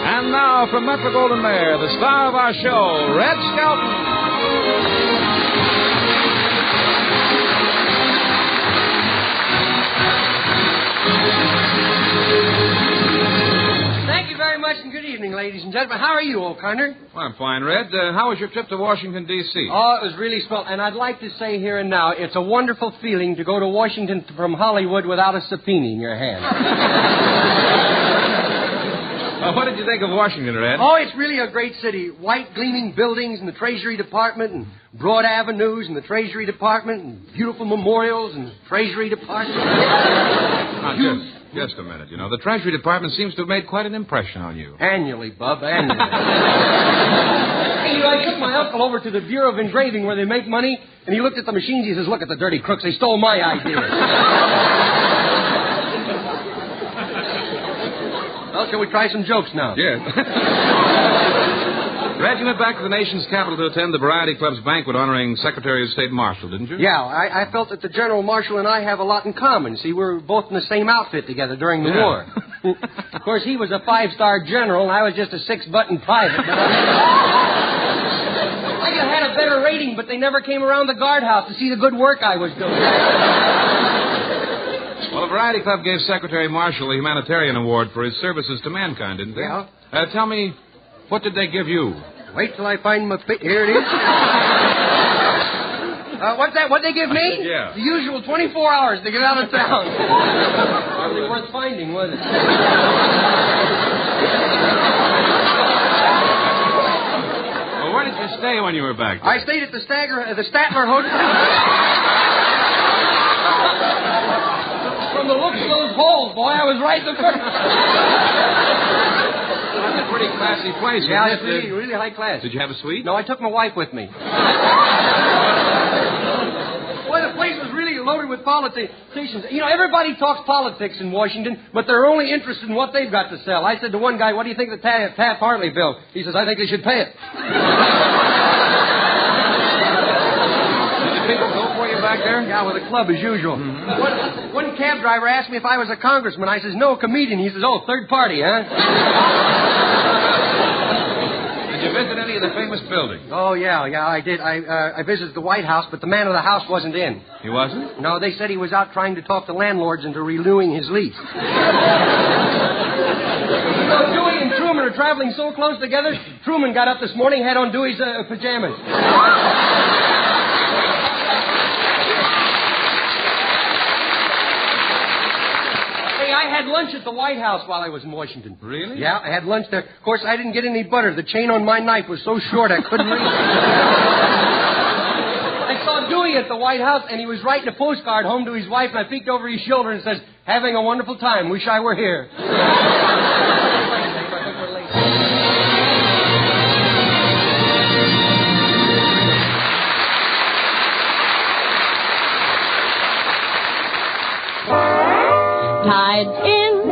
O: And now from Metro-Goldwyn-Mayer, the star of our show, Red Skelton.
U: And good evening, ladies and gentlemen. How are you, O'Connor?
O: Well, I'm fine, Red. How was your trip to Washington, D.C.?
U: Oh, it was really swell. And I'd like to say here and now, it's a wonderful feeling to go to Washington from Hollywood without a subpoena in your hand.
O: What did you think of Washington, Red?
U: Oh, it's really a great city. White gleaming buildings and the Treasury Department, and broad avenues and the Treasury Department, and beautiful memorials and the Treasury Department.
O: Just a minute. You know, the Treasury Department seems to have made quite an impression on you.
U: Annually, Bub, annually. Hey, you know, I took my uncle over to the Bureau of Engraving where they make money, and he looked at the machines. He says, "Look at the dirty crooks. They stole my ideas." Well, shall we try some jokes now?
O: Yes. Red, you went back to the nation's capital to attend the Variety Club's banquet honoring Secretary of State Marshall, didn't you?
U: Yeah, I felt that the General Marshal and I have a lot in common. See, we were both in the same outfit together during the war. Of course, he was a 5-star general, and I was just a 6-button private. I could have had a better rating, but they never came around the guardhouse to see the good work I was doing.
O: Well, the Variety Club gave Secretary Marshall the Humanitarian Award for his services to mankind, didn't they?
U: Yeah.
O: Tell me, what did they give you?
U: Wait till I find my... Here it is. What's that? What'd they give me?
O: Yeah.
U: The usual 24 hours to get out of town. Hardly worth finding, was it?
O: Well, where did you stay when you were back there?
U: I stayed at the Statler Hotel. From the looks of those holes, boy, I was right the first.
O: That's a pretty classy place.
U: Yeah, it's really, really high class.
O: Did you have a suite?
U: No, I took my wife with me. Boy, the place was really loaded worry with politicians. You know, everybody talks politics in Washington, but they're only interested in what they've got to sell. I said to one guy, what do you think of the Taft-Hartley bill? He says, I think they should pay it.
J: People go for you back there?
U: Yeah, with a club as usual.
J: Mm-hmm.
U: One cab driver asked me if I was a congressman. I says, no, comedian. He says, oh, third party, huh?
J: Did you visit any of the famous buildings?
U: Oh, yeah, I did. I visited the White House, but the man of the house wasn't in.
J: He wasn't?
U: No, they said he was out trying to talk the landlords into renewing his lease. You know, Dewey and Truman are traveling so close together, Truman got up this morning, had on Dewey's pajamas. I had lunch at the White House while I was in Washington.
J: Really?
U: Yeah, I had lunch there. Of course, I didn't get any butter. The chain on my knife was so short I couldn't reach it. I saw Dewey at the White House, and he was writing a postcard home to his wife, and I peeked over his shoulder and says, having a wonderful time. Wish I were here.
T: Tide's in,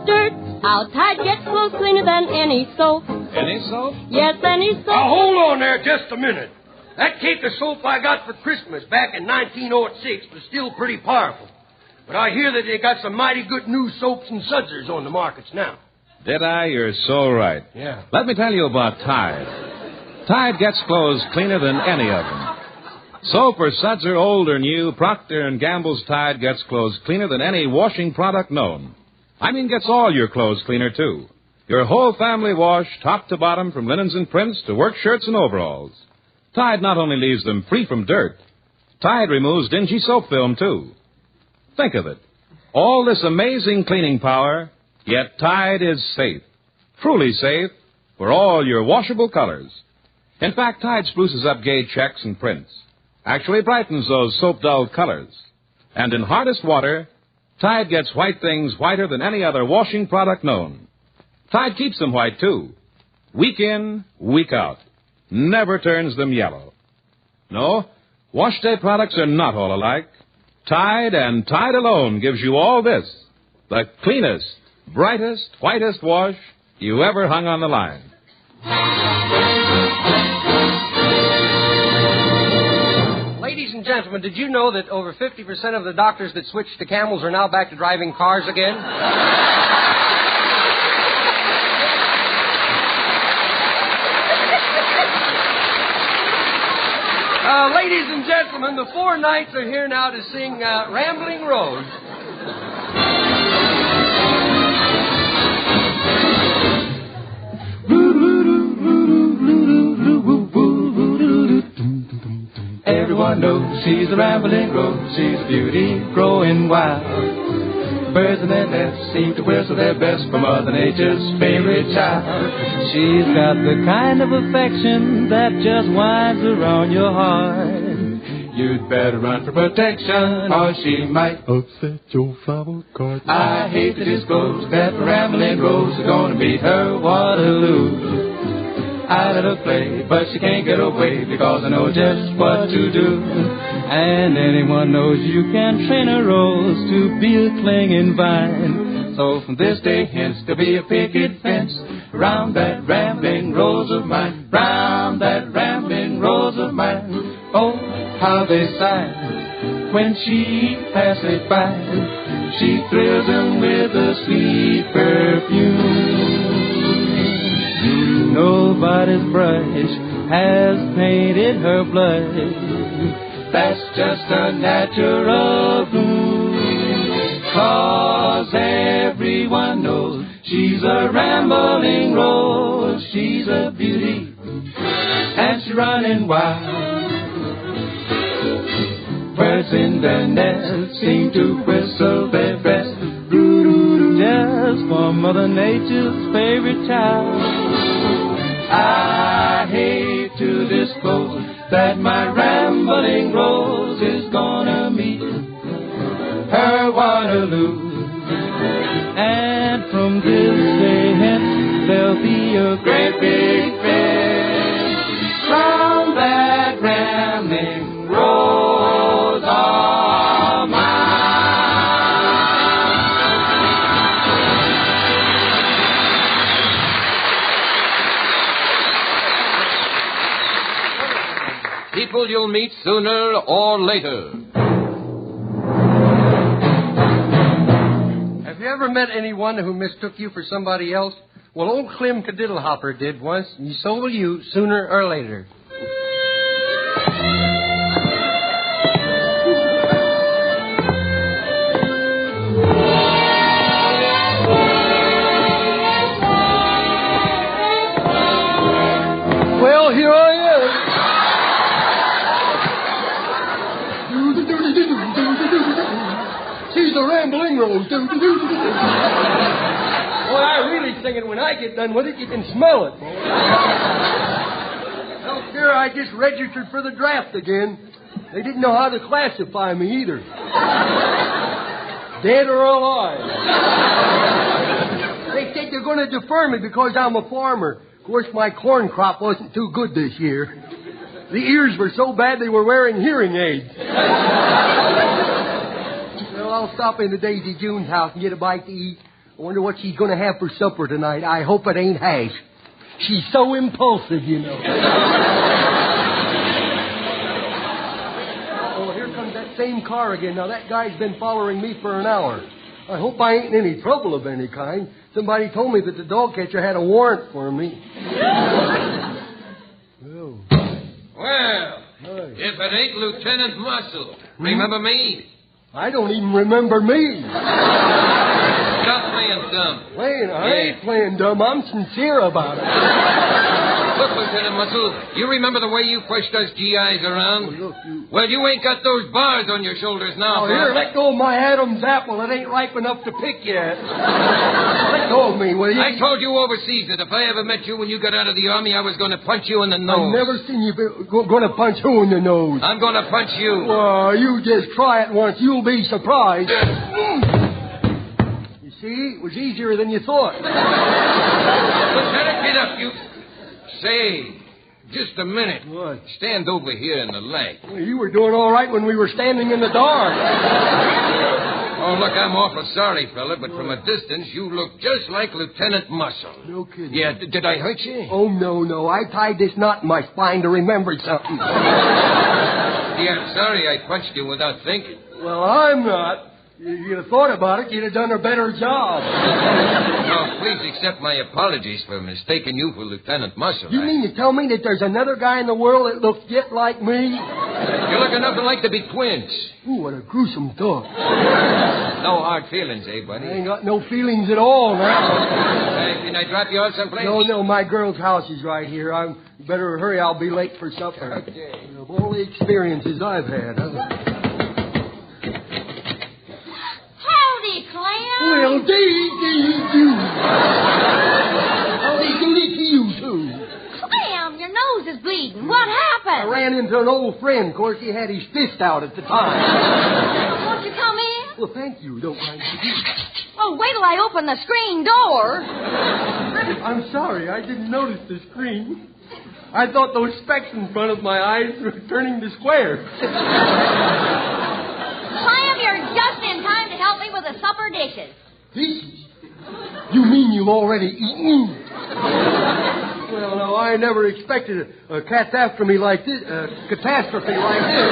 T: dirt's out. Tide gets clothes cleaner than any soap.
J: Any soap?
T: Yes, any soap.
A: Now, hold on there just a minute. That cake of soap I got for Christmas back in 1906 was still pretty powerful. But I hear that they got some mighty good new soaps and sudsers on the markets now.
V: Did I? You're so right.
A: Yeah.
V: Let me tell you about Tide. Tide gets clothes cleaner than any of them. Soap or sudser, old or new, Procter & Gamble's Tide gets clothes cleaner than any washing product known. I mean, gets all your clothes cleaner, too. Your whole family wash, top to bottom, from linens and prints to work shirts and overalls. Tide not only leaves them free from dirt, Tide removes dingy soap film, too. Think of it. All this amazing cleaning power, yet Tide is safe. Truly safe for all your washable colors. In fact, Tide spruces up gay checks and prints. Actually brightens those soap-dull colors. And in hardest water, Tide gets white things whiter than any other washing product known. Tide keeps them white, too. Week in, week out. Never turns them yellow. No, wash day products are not all alike. Tide and Tide alone gives you all this. The cleanest, brightest, whitest wash you ever hung on the line.
U: Ladies and gentlemen, did you know that over 50% of the doctors that switched to camels are now back to driving cars again? Ladies and gentlemen, the four knights are here now to sing Rambling Rose.
W: Everyone knows she's a rambling rose. She's a beauty growing wild. Birds in their nests seem to whistle their best for Mother Nature's favorite child. She's got the kind of affection that just winds around your heart. You'd better run for protection, or she might upset your flower cart. I hate to disclose that the rambling rose is gonna beat her Waterloo. I let her play, but she can't get away because I know just what to do. And anyone knows you can train a rose to be a clinging vine. So from this day hence there'll be a picket fence round that rambling rose of mine, round that rambling rose of mine. Oh, how they sigh when she passes by. She thrills them with a sweet perfume. Nobody's brush has painted her blush. That's just a natural bloom. 'Cause everyone knows she's a rambling rose. She's a beauty, and she's running wild. Birds in their nests seem to whistle their best, just for Mother Nature's favorite child. I hate to disclose that my rambling rose is gonna meet her Waterloo. And from this day hence there'll be a great big fest round that rambling rose of
B: people you'll meet sooner or later.
U: Have you ever met anyone who mistook you for somebody else? Well, old Clem Cadiddlehopper did once, and so will you sooner or later.
A: Well, here I am. She's the Rambling Rose. Boy, I really sing it when I get done with it. You can smell it. Well, here I just registered for the draft again. They didn't know how to classify me either. Dead or alive. They said they're going to defer me because I'm a farmer. Of course, my corn crop wasn't too good this year. The ears were so bad they were wearing hearing aids. Well, I'll stop into Daisy June's house and get a bite to eat. I wonder what she's going to have for supper tonight. I hope it ain't hash. She's so impulsive, you know. Oh, here comes that same car again. Now, that guy's been following me for an hour. I hope I ain't in any trouble of any kind. Somebody told me that the dog catcher had a warrant for me.
B: Well, if it ain't Lieutenant Muscle, remember me?
A: I don't even remember me.
B: Stop playing dumb.
A: I ain't playing dumb. I'm sincere about it.
B: Look, Lieutenant Muscle, you remember the way you pushed us GIs around?
A: Oh, look,
B: Well, you ain't got those bars on your shoulders now.
A: Oh, here, let go of my Adam's apple. It ain't ripe enough to pick yet. Let go of me, will you?
B: I told you overseas that if I ever met you when you got out of the Army, I was going to punch you in the nose.
A: I've never seen you going to punch who in the nose?
B: I'm going to punch you.
A: Well, you just try it once. You'll be surprised. You see, it was easier than you thought.
B: Lieutenant, get up, you... Say, just a minute.
A: What?
B: Stand over here in the light.
A: Well, you were doing all right when we were standing in the dark.
B: Oh, look, I'm awful sorry, fella, but from a distance, you look just like Lieutenant Muscle.
A: No kidding.
B: Yeah, did I hurt you?
A: Oh, no. I tied this knot in my spine to remember something.
B: Yeah, I'm sorry I punched you without thinking.
A: Well, I'm not. If you'd have thought about it, you'd have done a better job.
B: No, please accept my apologies for mistaking you for Lieutenant Muscle.
A: You mean to tell me that there's another guy in the world that looks just like me?
B: You look enough alike to be twins.
A: Ooh, what a gruesome thought.
B: No hard feelings, eh, buddy?
A: I ain't got no feelings at all now.
B: Can I drop you off someplace?
A: No, my girl's house is right here. I better hurry. I'll be late for supper.
B: Okay.
A: Of all the experiences I've had,
P: Howdy, Clem.
A: Well, do. Howdy doody to you, too.
P: Clem, your nose is bleeding. What happened?
A: I ran into an old friend. Of course, he had his fist out at the time.
P: Won't you come in?
A: Well, thank you. Don't mind me.
P: Oh, wait till I open the screen door.
A: I'm sorry. I didn't notice the screen. I thought those specks in front of my eyes were turning to squares.
P: Clem, you're just in time to help me with the supper dishes.
A: Dishes? You mean you've already eaten? Well, no, I never expected a catastrophe like this. Catastrophe like this.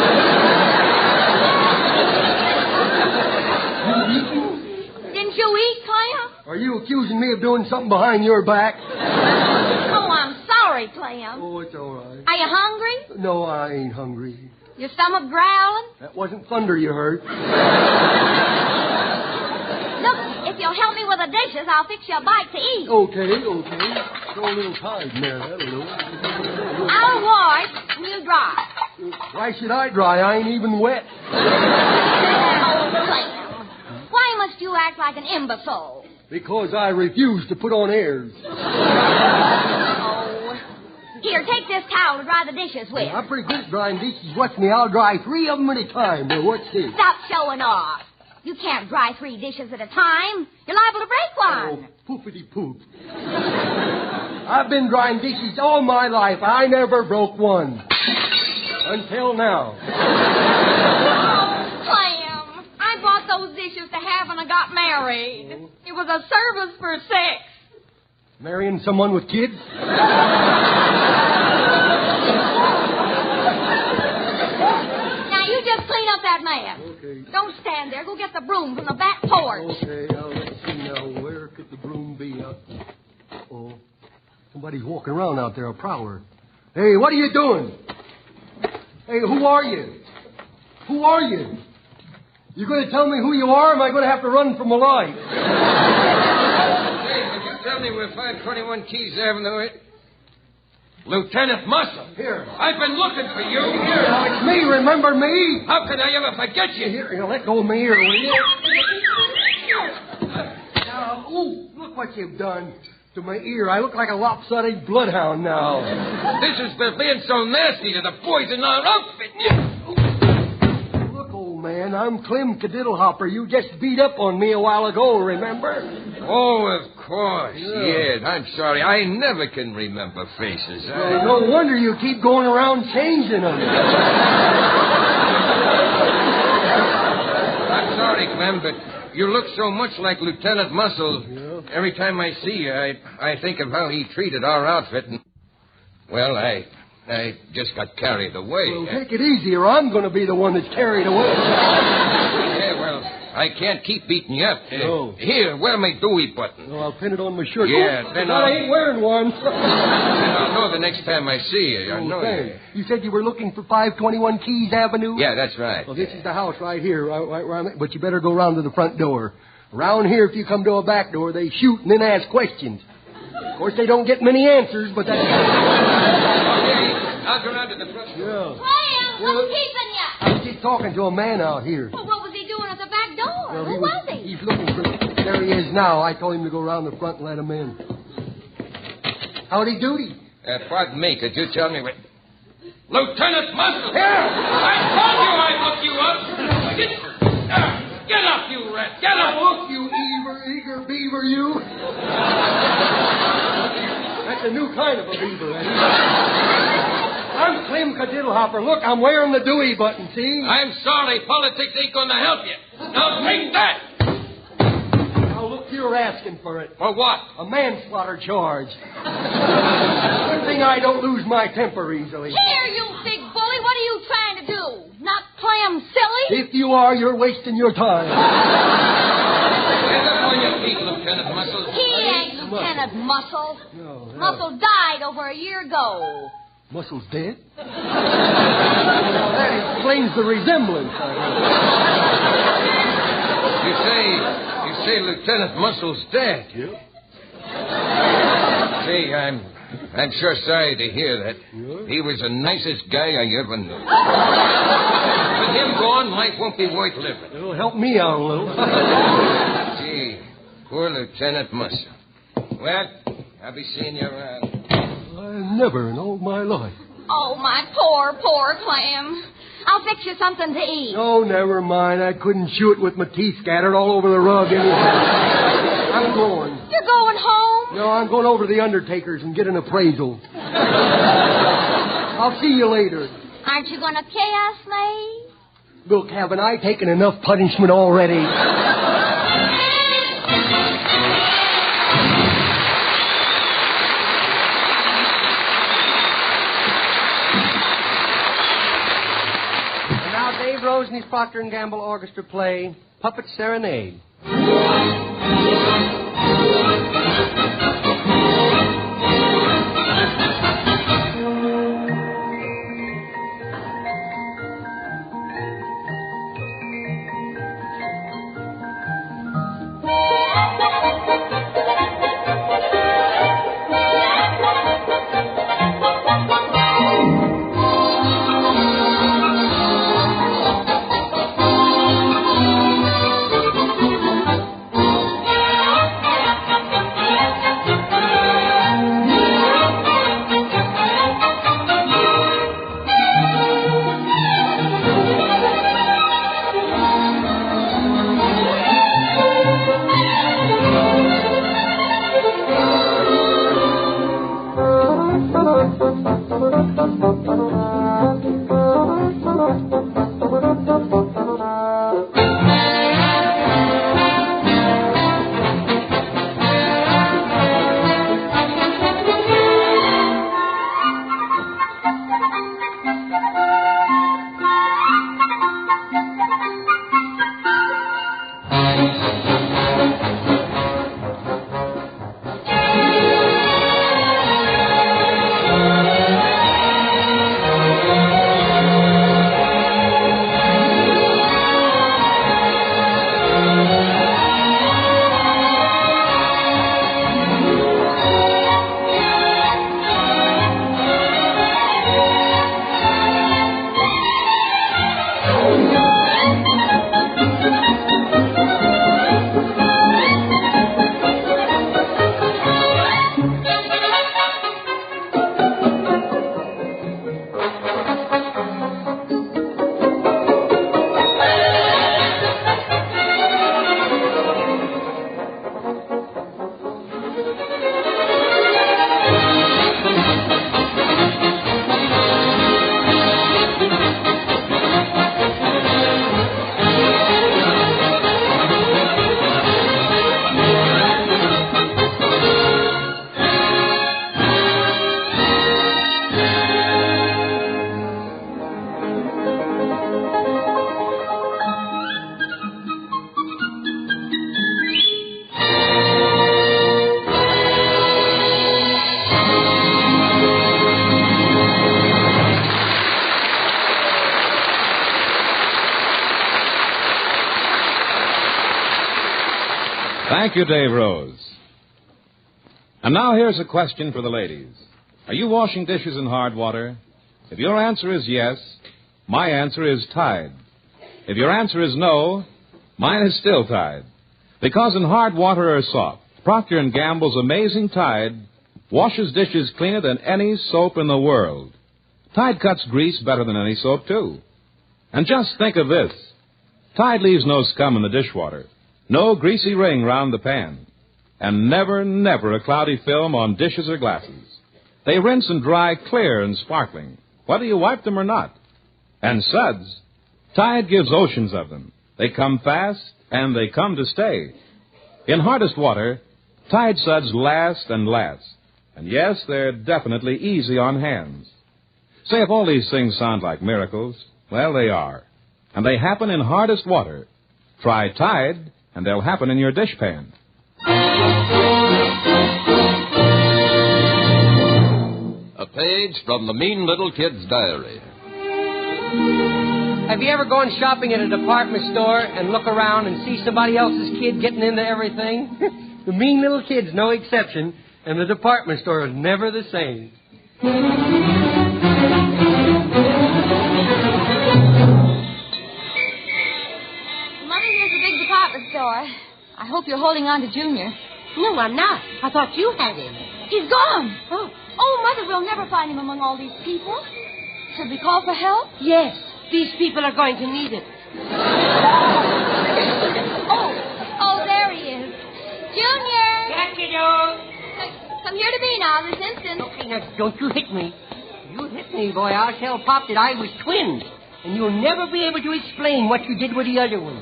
P: Didn't you eat, Clem?
A: Are you accusing me of doing something behind your back?
P: Oh, I'm sorry, Clem.
A: Oh, it's all right.
P: Are you hungry?
A: No, I ain't hungry.
P: Your stomach growling?
A: That wasn't thunder you heard.
P: Look, if you'll help me with the dishes, I'll fix you a bite to eat.
A: Okay. Throw a little tide in there, that'll do.
P: I'll wash and you dry.
A: Why should I dry? I ain't even wet.
P: Oh, Clem. Why must you act like an imbecile?
A: Because I refuse to put on airs.
P: Oh. Here, take this towel to dry the dishes with.
A: I'm pretty good at drying dishes. Watch me, I'll dry 3 of them at a time. Now, what's this?
P: Stop showing off. You can't dry 3 dishes at a time. You're liable to break one.
A: Oh, poopity-poop. I've been drying dishes all my life. I never broke one. Until now.
P: Oh, Clem. I bought those dishes to have when I got married. It was a service for sex.
A: Marrying someone with kids?
P: get the broom from the back porch.
A: Okay, let's see now. Where could the broom be? Oh, somebody's walking around out there, a prowler. Hey, what are you doing? Hey, who are you? Who are you? You going to tell me who you are, or am I going to have to run for my life?
B: Hey, could you tell me where 521 Keys Avenue is? Lieutenant Muscle.
A: Here.
B: I've been looking for you.
A: Here, now, it's me. Remember me?
B: How could I ever forget you?
A: Here, let go of my ear, will you? Now, ooh, look what you've done to my ear. I look like a lopsided bloodhound now.
B: This is for being so nasty to the boys in our outfit.
A: Look, old man, I'm Clem Cadiddlehopper. You just beat up on me a while ago, remember?
B: Oh, of course. Yes, I'm sorry. I never can remember faces.
A: Well, no wonder you keep going around changing them.
B: I'm sorry, Clem, but you look so much like Lieutenant Muscle. Yeah. Every time I see you, I think of how he treated our outfit. And, well, I just got carried away.
A: Well, take it easy, or I'm going to be the one that's carried away.
B: Yeah, well, I can't keep beating you up.
A: No.
B: Here, wear my Dewey button.
A: Oh, I'll pin it on my shirt.
B: Yeah,
A: oh,
B: then
A: I ain't wearing one.
B: Then I'll know the next time I see you. I know
A: you. You said you were looking for 521 Keys Avenue?
B: Yeah, that's right.
A: Well, this is the house right here. But you better go round to the front door. Around here, if you come to a back door, they shoot and then ask questions. Of course, they don't get many answers, but that's...
B: Okay, I'll go round to the front door.
P: Clem, who's keeping you?
A: I was just talking to a man out here.
P: Well, what was he doing at the back door?
A: Well,
P: Who was he?
A: He's looking for... There he is now. I told him to go around the front and let him in. Howdy doody.
B: Pardon me, could you tell me what... Lieutenant Muscle!
A: Here!
B: I told you I'd look you up! Get up, you rat! Get up!
A: Look, you eager beaver, you! That's a new kind of a beaver. I'm Clem Cadiddlehopper. Look, I'm wearing the Dewey button, see?
B: I'm sorry. Politics ain't going to help you. Now take that!
A: Now, look, you're asking for it.
B: For what?
A: A manslaughter charge. Good thing I don't lose my temper easily.
P: Here, you big bully. What are you trying to do? Not Clem silly?
A: If you are, you're wasting your time.
B: Stand up on your feet, Lieutenant Muscle.
P: He ain't Lieutenant Muscle.
A: No.
P: Muscle died over a year ago.
A: Muscle's dead? That explains the resemblance.
B: You say Lieutenant Muscle's dead?
A: Yeah.
B: Say, I'm sure sorry to hear that.
A: Yeah.
B: He was the nicest guy I ever knew. With him gone, life won't be worth living.
A: It'll help me out a little.
B: Gee, poor Lieutenant Muscle. Well, I'll be seeing you around.
A: Never in all my life.
P: Oh, my poor Clem. I'll fix you something to eat.
A: Oh, never mind. I couldn't chew it with my teeth scattered all over the rug anyhow. I'm going.
P: You're going home?
A: No, I'm going over to the undertaker's and get an appraisal. I'll see you later.
P: Aren't you going to pay us, May?
A: Look, haven't I taken enough punishment already? Dave Rose and his Procter & Gamble Orchestra play Puppet Serenade.
V: Thank you, Dave Rose. And now here's a question for the ladies. Are you washing dishes in hard water? If your answer is yes, my answer is Tide. If your answer is no, mine is still Tide. Because in hard water or soft, Procter & Gamble's amazing Tide washes dishes cleaner than any soap in the world. Tide cuts grease better than any soap, too. And just think of this. Tide leaves no scum in the dishwater, no greasy ring round the pan, and never, never a cloudy film on dishes or glasses. They rinse and dry clear and sparkling, whether you wipe them or not. And suds, Tide gives oceans of them. They come fast, and they come to stay. In hardest water, Tide suds last and last. And yes, they're definitely easy on hands. Say, if all these things sound like miracles, well, they are. And they happen in hardest water. Try Tide, and they'll happen in your dishpan.
B: A page from the Mean Little Kid's Diary.
U: Have you ever gone shopping at a department store and look around and see somebody else's kid getting into everything? The Mean Little Kid's no exception, and the department store is never the same.
P: Mother, here's a big department store. I hope you're holding on to Junior.
H: No, I'm not. I thought you had him.
P: He's gone. Oh, Mother, we'll never find him among all these people. Should we call for help?
H: Yes. These people are going to need it.
P: Oh, there he is. Junior!
U: Jack, kiddo!
P: Come here to me now, this instant.
U: Okay, now, don't you hit me. You hit me, boy. I'll tell Pop that I was twins. And you'll never be able to explain what you did with the other one.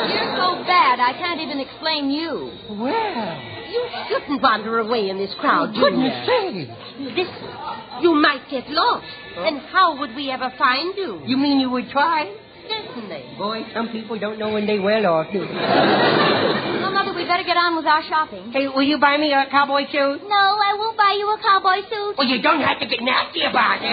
P: You're so bad, I can't even explain you.
U: Well,
H: you shouldn't wander away in this crowd,
U: goodness
H: Junior. Listen, you might get lost. And how would we ever find you?
U: You mean you would try?
H: Certainly.
U: Boy, some people don't know when they well off, do they?
P: Well, Mother, we better get on with our shopping.
U: Hey, will you buy me a cowboy suit?
P: No, I won't buy you a cowboy suit.
U: Well, you don't have to get nasty about it.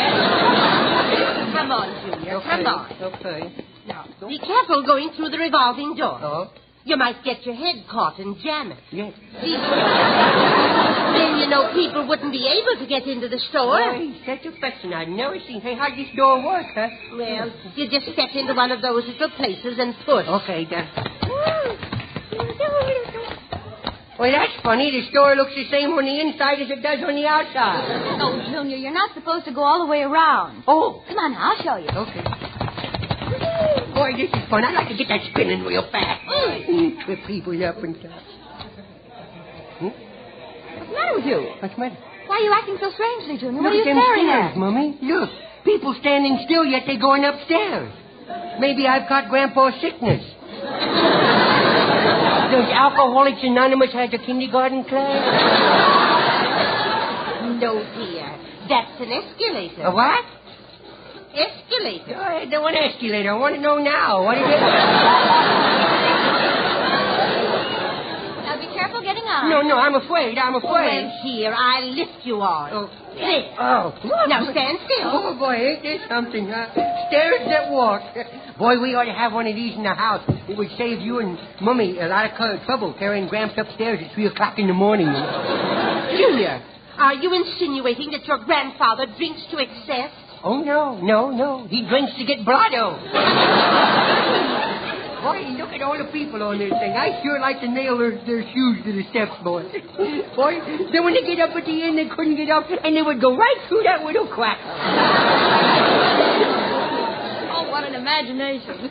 H: Come on, Junior.
U: Okay.
H: Come on.
U: Okay.
H: Now, be careful going through the revolving door.
U: Oh?
H: You might get your head caught and jam it.
U: Yes.
H: Then, you know, people wouldn't be able to get into the store.
U: Boy, such a question I've never seen. Hey, how'd this door work, huh?
H: Well, you just step into one of those little places and push.
U: Okay, then. Well, that's funny. The store looks the same on the inside as it does on the outside.
P: Oh, Junior, you're not supposed to go all the way around.
U: Oh.
P: Come on, I'll show you.
U: Okay. Boy, this is fun. I'd like to get that spinning real fast. Trip people up and stuff.
P: What's the matter with you?
U: What's the matter?
P: Why are you acting so strangely, Junior? What
U: Look
P: are you
U: at them
P: staring
U: stairs,
P: at?
U: Mummy. Look. People standing still, yet they're going upstairs. Maybe I've got Grandpa's sickness. Does Alcoholics Anonymous have a kindergarten class?
H: No, dear. That's an escalator.
U: A what?
H: Escalator.
U: I don't want an escalator. I want to know now. What is it?
P: Now, be careful getting on.
U: No, I'm afraid.
H: Well, here, I'll lift you on.
U: Oh.
H: Lift.
U: Oh.
H: Now, stand still.
U: Oh, boy, ain't this something, huh? Stairs that walk. Boy, we ought to have one of these in the house. It would save you and Mummy a lot of trouble carrying Gramps upstairs at 3 o'clock in the morning.
H: Junior, are you insinuating that your grandfather drinks to excess?
U: Oh, no. He drinks to get blotto. Boy, look at all the people on this thing. I sure like to nail their shoes to the steps, boy. Boy, then when they get up at the end, they couldn't get up, and they would go right through that little crack.
P: Oh, what an imagination.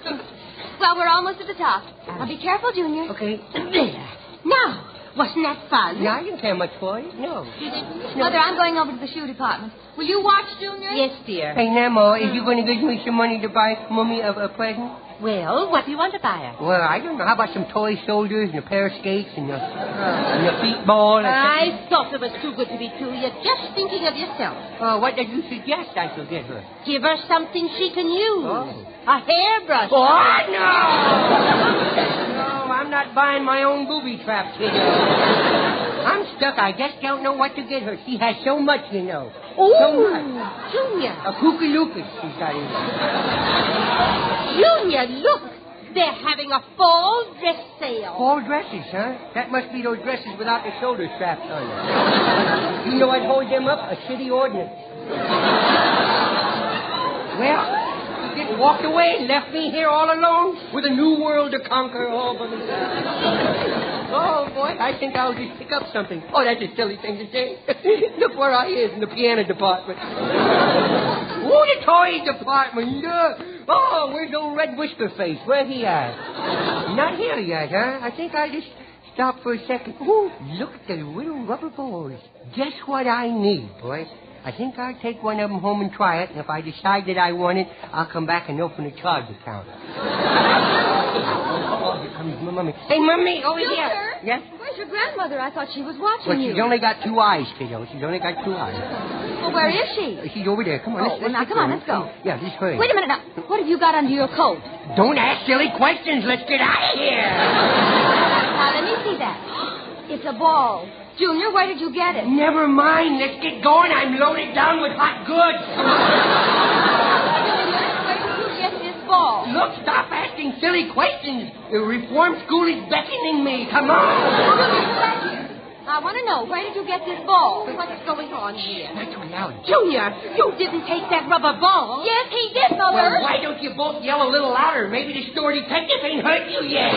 P: Well, we're almost at the top. Now, be careful, Junior.
U: Okay.
H: There. Now, wasn't that fun?
U: Yeah, I didn't care much for it. No.
P: Mother, I'm going over to the shoe department. Will you watch, Junior?
H: Yes, dear.
U: Hey, Nemo, is you going to give me some money to buy Mummy a present?
H: Well, what do you want to buy her?
U: Well, I don't know. How about some toy shoulders and a pair of skates and a feet ball?
H: I thought it was too good to be true. You're just thinking of yourself.
U: What did you suggest I should get her?
H: Give her something she can use.
U: Oh.
H: A hairbrush.
U: What? No! No, I'm not buying my own booby traps, kiddo. I'm stuck. I just don't know what to get her. She has so much, you know.
H: Oh,
U: so much.
H: Junior.
U: A kooky-lookus she's got in there.
H: Junior, look.
C: They're having a fall dress sale.
U: Fall dresses, huh? That must be those dresses without the shoulder straps on them. You know I'd hold them up? A city ordinance. Well, he just walked away and left me here all alone with a new world to conquer all by myself. Oh, boy, I think I'll just pick up something. Oh, that's a silly thing to say. Look where I is in the piano department. Oh, the toy department. Oh, where's old Red Whiskerface? Where he at? Not here yet, huh? I think I'll just stop for a second. Oh, look at the little rubber balls. Just what I need, boy. I think I'll take one of them home and try it, and if I decide that I want it, I'll come back and open a charge account. Oh, here comes my mummy. Hey, Mummy, over
P: Jester?
U: here. Yes?
P: Where's your grandmother? I thought she was watching
U: Well,
P: you.
U: she's only got 2 eyes, kiddo. She's only got 2 eyes.
P: Well, where is she?
U: She's over there. Come on, let's
P: now,
U: get
P: come on,
U: going.
P: let's go.
U: Yeah, just hurry.
P: Wait a minute now. What have you got under your coat?
U: Don't ask silly questions. Let's get out of here.
P: Now, let me see that. It's a ball. Junior, where did you get it?
U: Never mind. Let's get going. I'm loaded down with hot goods.
P: Where did you get this ball?
U: Look, stop asking silly questions. The reform school is beckoning me. Come on.
P: I want to know, where did you get this ball? What's going on here?
U: Not too loud.
C: Junior, you didn't take that rubber ball.
P: Yes, he did, Mother.
U: Well, why don't you both yell a little louder? Maybe the store detective ain't heard you yet.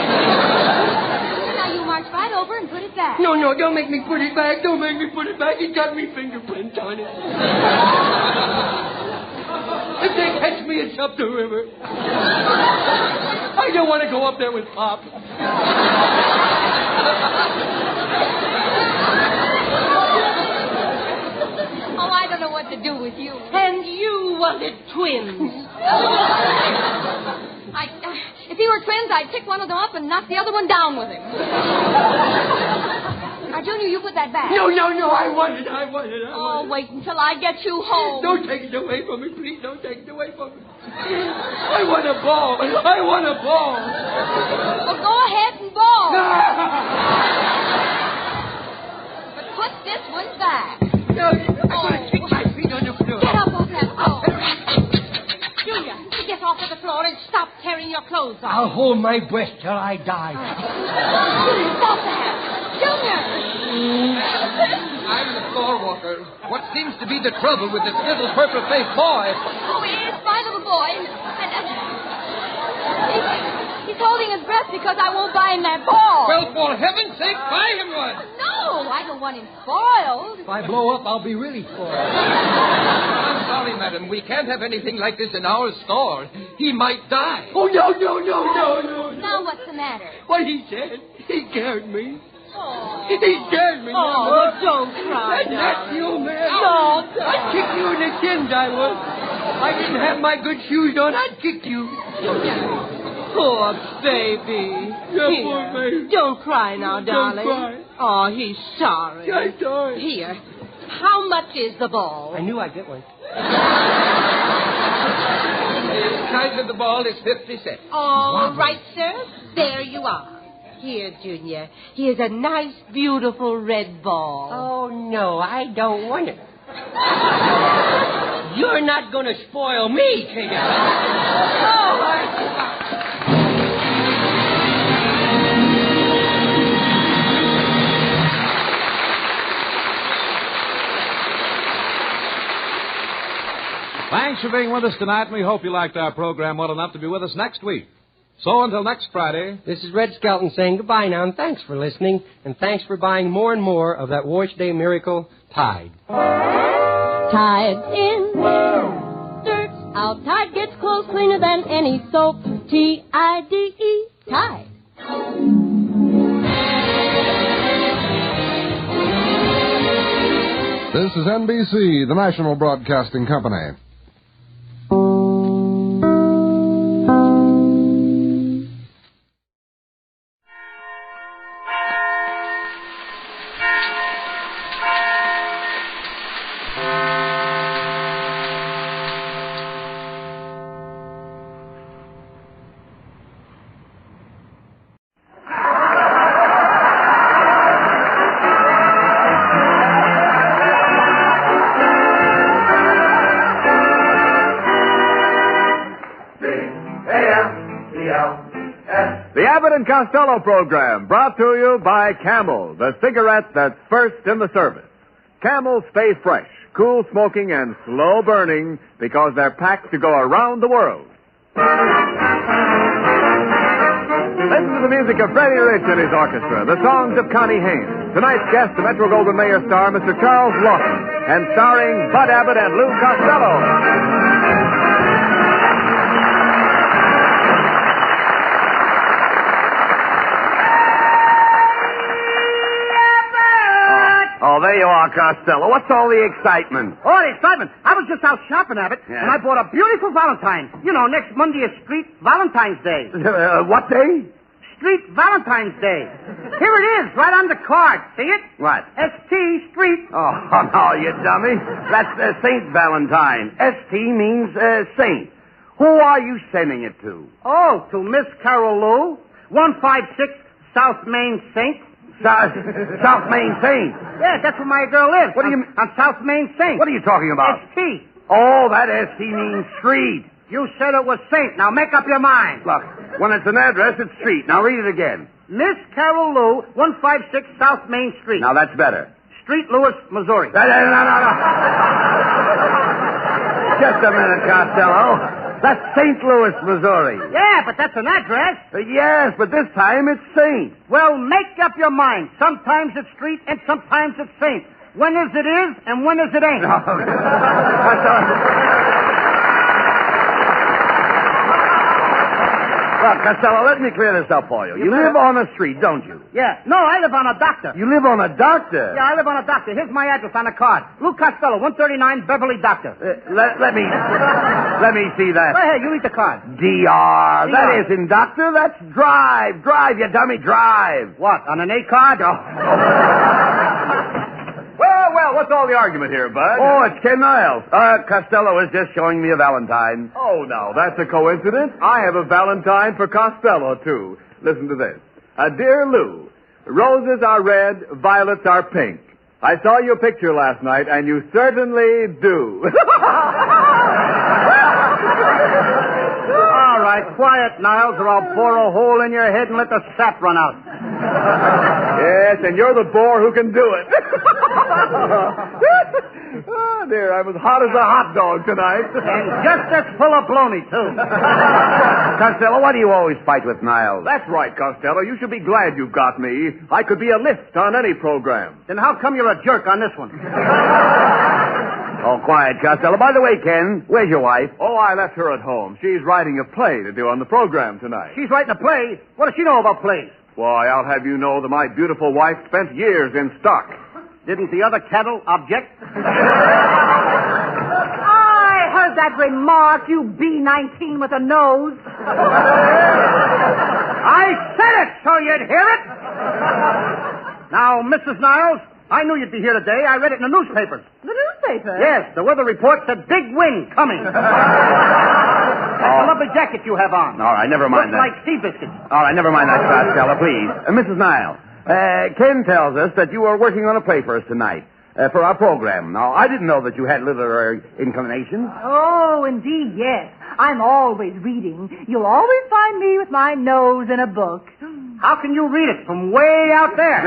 P: Now you march right over and put it back.
U: No, don't make me put it back. Don't make me put it back. It's got me fingerprints on it. If they catch me, it's up the river. I don't want to go up there with Pop.
P: Oh, I don't know what to do with you.
C: And you wanted twins.
P: If he were twins, I'd pick one of them up and knock the other one down with him. Now, Junior, you put that back.
U: No, I want it.
P: Oh, wait until I get you home.
U: Don't take it away from me, please. Don't take it away from me. I want a ball.
P: Well, go ahead and ball. But put this one back.
U: No, I'm going to kick my feet on the floor.
P: Get up off that ball.
C: Junior, get off of the floor and stop tearing your clothes off.
U: I'll hold my breath till I die.
P: Stop that. Junior!
B: I'm the floor walker. What seems to be the trouble with this little purple-faced boy?
P: Oh, it's my little boy. He's holding his breath because I won't buy him that ball.
B: Well, for heaven's sake, buy him one.
P: No, I don't want him spoiled.
A: If I blow up, I'll be really spoiled.
B: I'm sorry, madam. We can't have anything like this in our store. He might die.
U: Oh, no.
P: Now what's the matter?
U: What he said, he scared me.
P: Oh.
U: He scared me.
C: Oh, don't cry,
U: That's you, man.
C: No,
U: I'd kick you in the shins, I would. I didn't have my good shoes on, I'd kick you.
C: Poor baby.
U: Yeah,
C: Here.
U: poor baby.
C: Don't cry now, darling.
U: Don't cry.
C: Oh, he's sorry.
U: I'm sorry.
C: Here. How much is the ball?
U: I knew I'd get one.
B: The price of the ball is 50 cents.
C: All right, sir. There you are. Here, Junior. Here's a nice, beautiful red ball.
U: Oh, no, I don't want it. You're not going to spoil me, kiddo.
V: Thanks for being with us tonight, and we hope you liked our program well enough to be with us next week. So until next Friday...
U: This is Red Skelton saying goodbye now, and thanks for listening, and thanks for buying more and more of that Wash Day Miracle Tide.
T: Tide's in, dirt's out. Tide gets clothes cleaner than any soap. T-I-D-E, Tide.
D: This is NBC, the National Broadcasting Company.
E: Abbott and Costello program, brought to you by Camel, the cigarette that's first in the service. Camel stay fresh, cool smoking, and slow burning because they're packed to go around the world. Listen to the music of Freddie Rich and his orchestra, the songs of Connie Haynes. Tonight's guest, the Metro Goldwyn Mayer star, Mr. Charles Laughton, and starring Bud Abbott and Lou Costello.
M: Oh, there you are, Costello. What's all the excitement?
Q: Oh, the excitement. I was just out shopping, Abbott, and I bought a beautiful Valentine. You know, next Monday is Street Valentine's Day.
M: What day?
Q: Street Valentine's Day. Here it is, right on the card. See it?
M: What?
Q: ST Street.
M: Oh, no, you dummy. That's Saint Valentine. ST means saint. Who are you sending it to?
Q: Oh, to Miss Carol Lou, 156 South Main Saint.
M: South Main Saint.
Q: Yeah, that's where my girl lives.
M: What do you mean?
Q: On South Main Saint.
M: What are you talking about?
Q: ST.
M: Oh, that ST means street.
Q: You said it was Saint. Now make up your mind.
M: Look, when it's an address, it's street. Now read it again.
Q: Miss Carol Lou, 156 South Main Street.
M: Now that's better.
Q: Street, Louis, Missouri.
M: No. Just a minute, Costello. That's St. Louis, Missouri.
Q: Yeah, but that's an address.
M: Yes, but this time it's Saint.
Q: Well, make up your mind. Sometimes it's street and sometimes it's Saint. When is it is and when is it ain't?
M: Look, Costello, let me clear this up for you. You live on a street, don't you?
Q: Yeah. No, I live on a doctor.
M: You live on a doctor?
Q: Yeah, I live on a doctor. Here's my address on the card. Lou Costello, 139 Beverly Doctor.
M: Let me see that.
Q: Go ahead, you read the card.
M: DR. That isn't doctor. That's drive. Drive, you dummy, drive.
Q: What, on an A card?
M: Oh.
E: Well, what's all the argument here, Bud?
M: Oh, it's Ken Niles. Costello is just showing me a Valentine.
E: Oh, now, that's a coincidence. I have a Valentine for Costello, too. Listen to this. Dear Lou, roses are red, violets are pink. I saw your picture last night, and you certainly do.
Q: All right, quiet, Niles, or I'll bore a hole in your head and let the sap run out.
E: Yes, and you're the bore who can do it. Oh, dear, I'm as hot as a hot dog tonight.
Q: And just as full of baloney, too.
M: Costello, why do you always fight with Niles?
E: That's right, Costello. You should be glad you've got me. I could be a lift on any program.
Q: Then how come you're a jerk on this one?
M: Oh, quiet, Costello. By the way, Ken, where's your wife?
E: Oh, I left her at home. She's writing a play to do on the program tonight.
Q: She's writing a play? What does she know about plays?
E: Why, I'll have you know that my beautiful wife spent years in stock.
Q: Didn't the other cattle object?
K: I heard that remark, you B-19 with a nose.
Q: I said it so you'd hear it. Now, Mrs. Niles, I knew you'd be here today. I read it in the newspapers.
K: The newspaper?
Q: Yes, the weather report said big wind coming. That's a lovely jacket you have on.
M: All right, never mind
Q: Looks
M: that.
Q: like sea biscuits.
M: All right, never mind that, Costello, please. Mrs. Niles, Ken tells us that you are working on a play for us tonight, for our program. Now, I didn't know that you had literary inclinations.
K: Oh, indeed, yes. I'm always reading. You'll always find me with my nose in a book.
Q: How can you read it from way out there?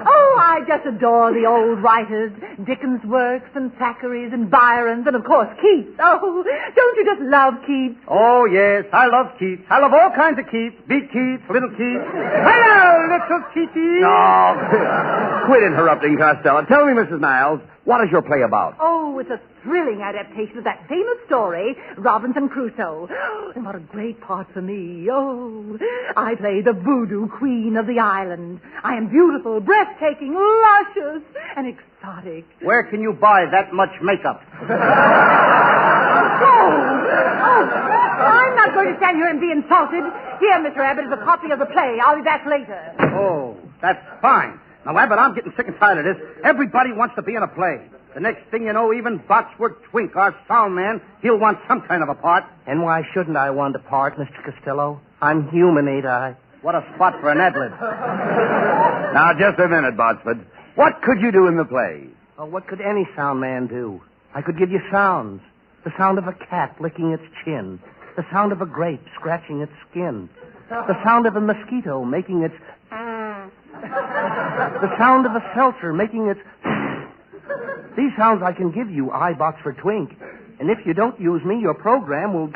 K: Oh, I just adore the old writers, Dickens' works and Thackeray's and Byron's and, of course, Keats. Oh, don't you just love Keats?
Q: Oh, yes, I love Keats. I love all kinds of Keats. Big Keats, little Keats. Hello, little Keatsy.
M: No, quit interrupting, Costello. Tell me, Mrs. Niles, what is your play about?
K: Oh, it's a thrilling adaptation of that famous story, Robinson Crusoe. And what a great part for me. Oh, I play the voodoo queen of the island. I am beautiful, breathtaking, luscious, and exotic.
Q: Where can you buy that much makeup?
K: I'm not going to stand here and be insulted. Here, Mr. Abbott, is a copy of the play. I'll be back later.
Q: Oh, that's fine. Now, Abbott, I'm getting sick and tired of this. Everybody wants to be in a play. The next thing you know, even Botsworth Twink, our sound man, he'll want some kind of a part. And why shouldn't I want a part, Mr. Costello? I'm human, ain't I? What a spot for an ad-lib.
M: Now, just a minute, Botsford. What could you do in the play?
Q: Oh, what could any sound man do? I could give you sounds. The sound of a cat licking its chin. The sound of a grape scratching its skin. The sound of a mosquito making its... The sound of a seltzer making its... These sounds I can give you, I, Boxford Twink. And if you don't use me, your program will...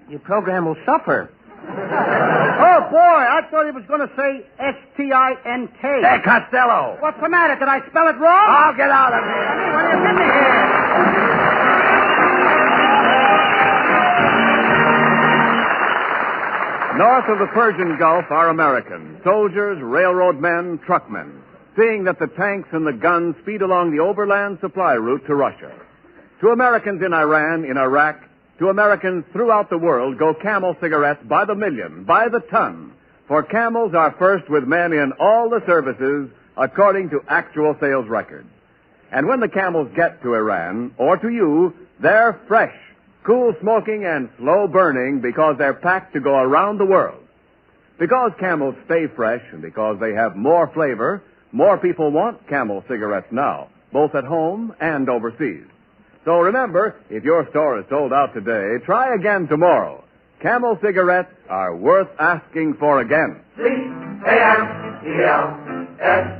Q: Your program will suffer. Oh, boy, I thought he was going to say S-T-I-N-K.
M: Hey, Costello.
Q: What's the matter? Did I spell it wrong?
M: I'll get out of here.
Q: When you get me here.
E: North of the Persian Gulf are Americans, soldiers, railroad men, truckmen, seeing that the tanks and the guns speed along the overland supply route to Russia. To Americans in Iran, in Iraq, to Americans throughout the world go Camel cigarettes by the million, by the ton. For Camels are first with men in all the services according to actual sales records. And when the Camels get to Iran, or to you, they're fresh, cool smoking and slow burning because they're packed to go around the world. Because Camels stay fresh and because they have more flavor, more people want Camel cigarettes now, both at home and overseas. So remember, if your store is sold out today, try again tomorrow. Camel cigarettes are worth asking for again. C-A-M-E-L-S.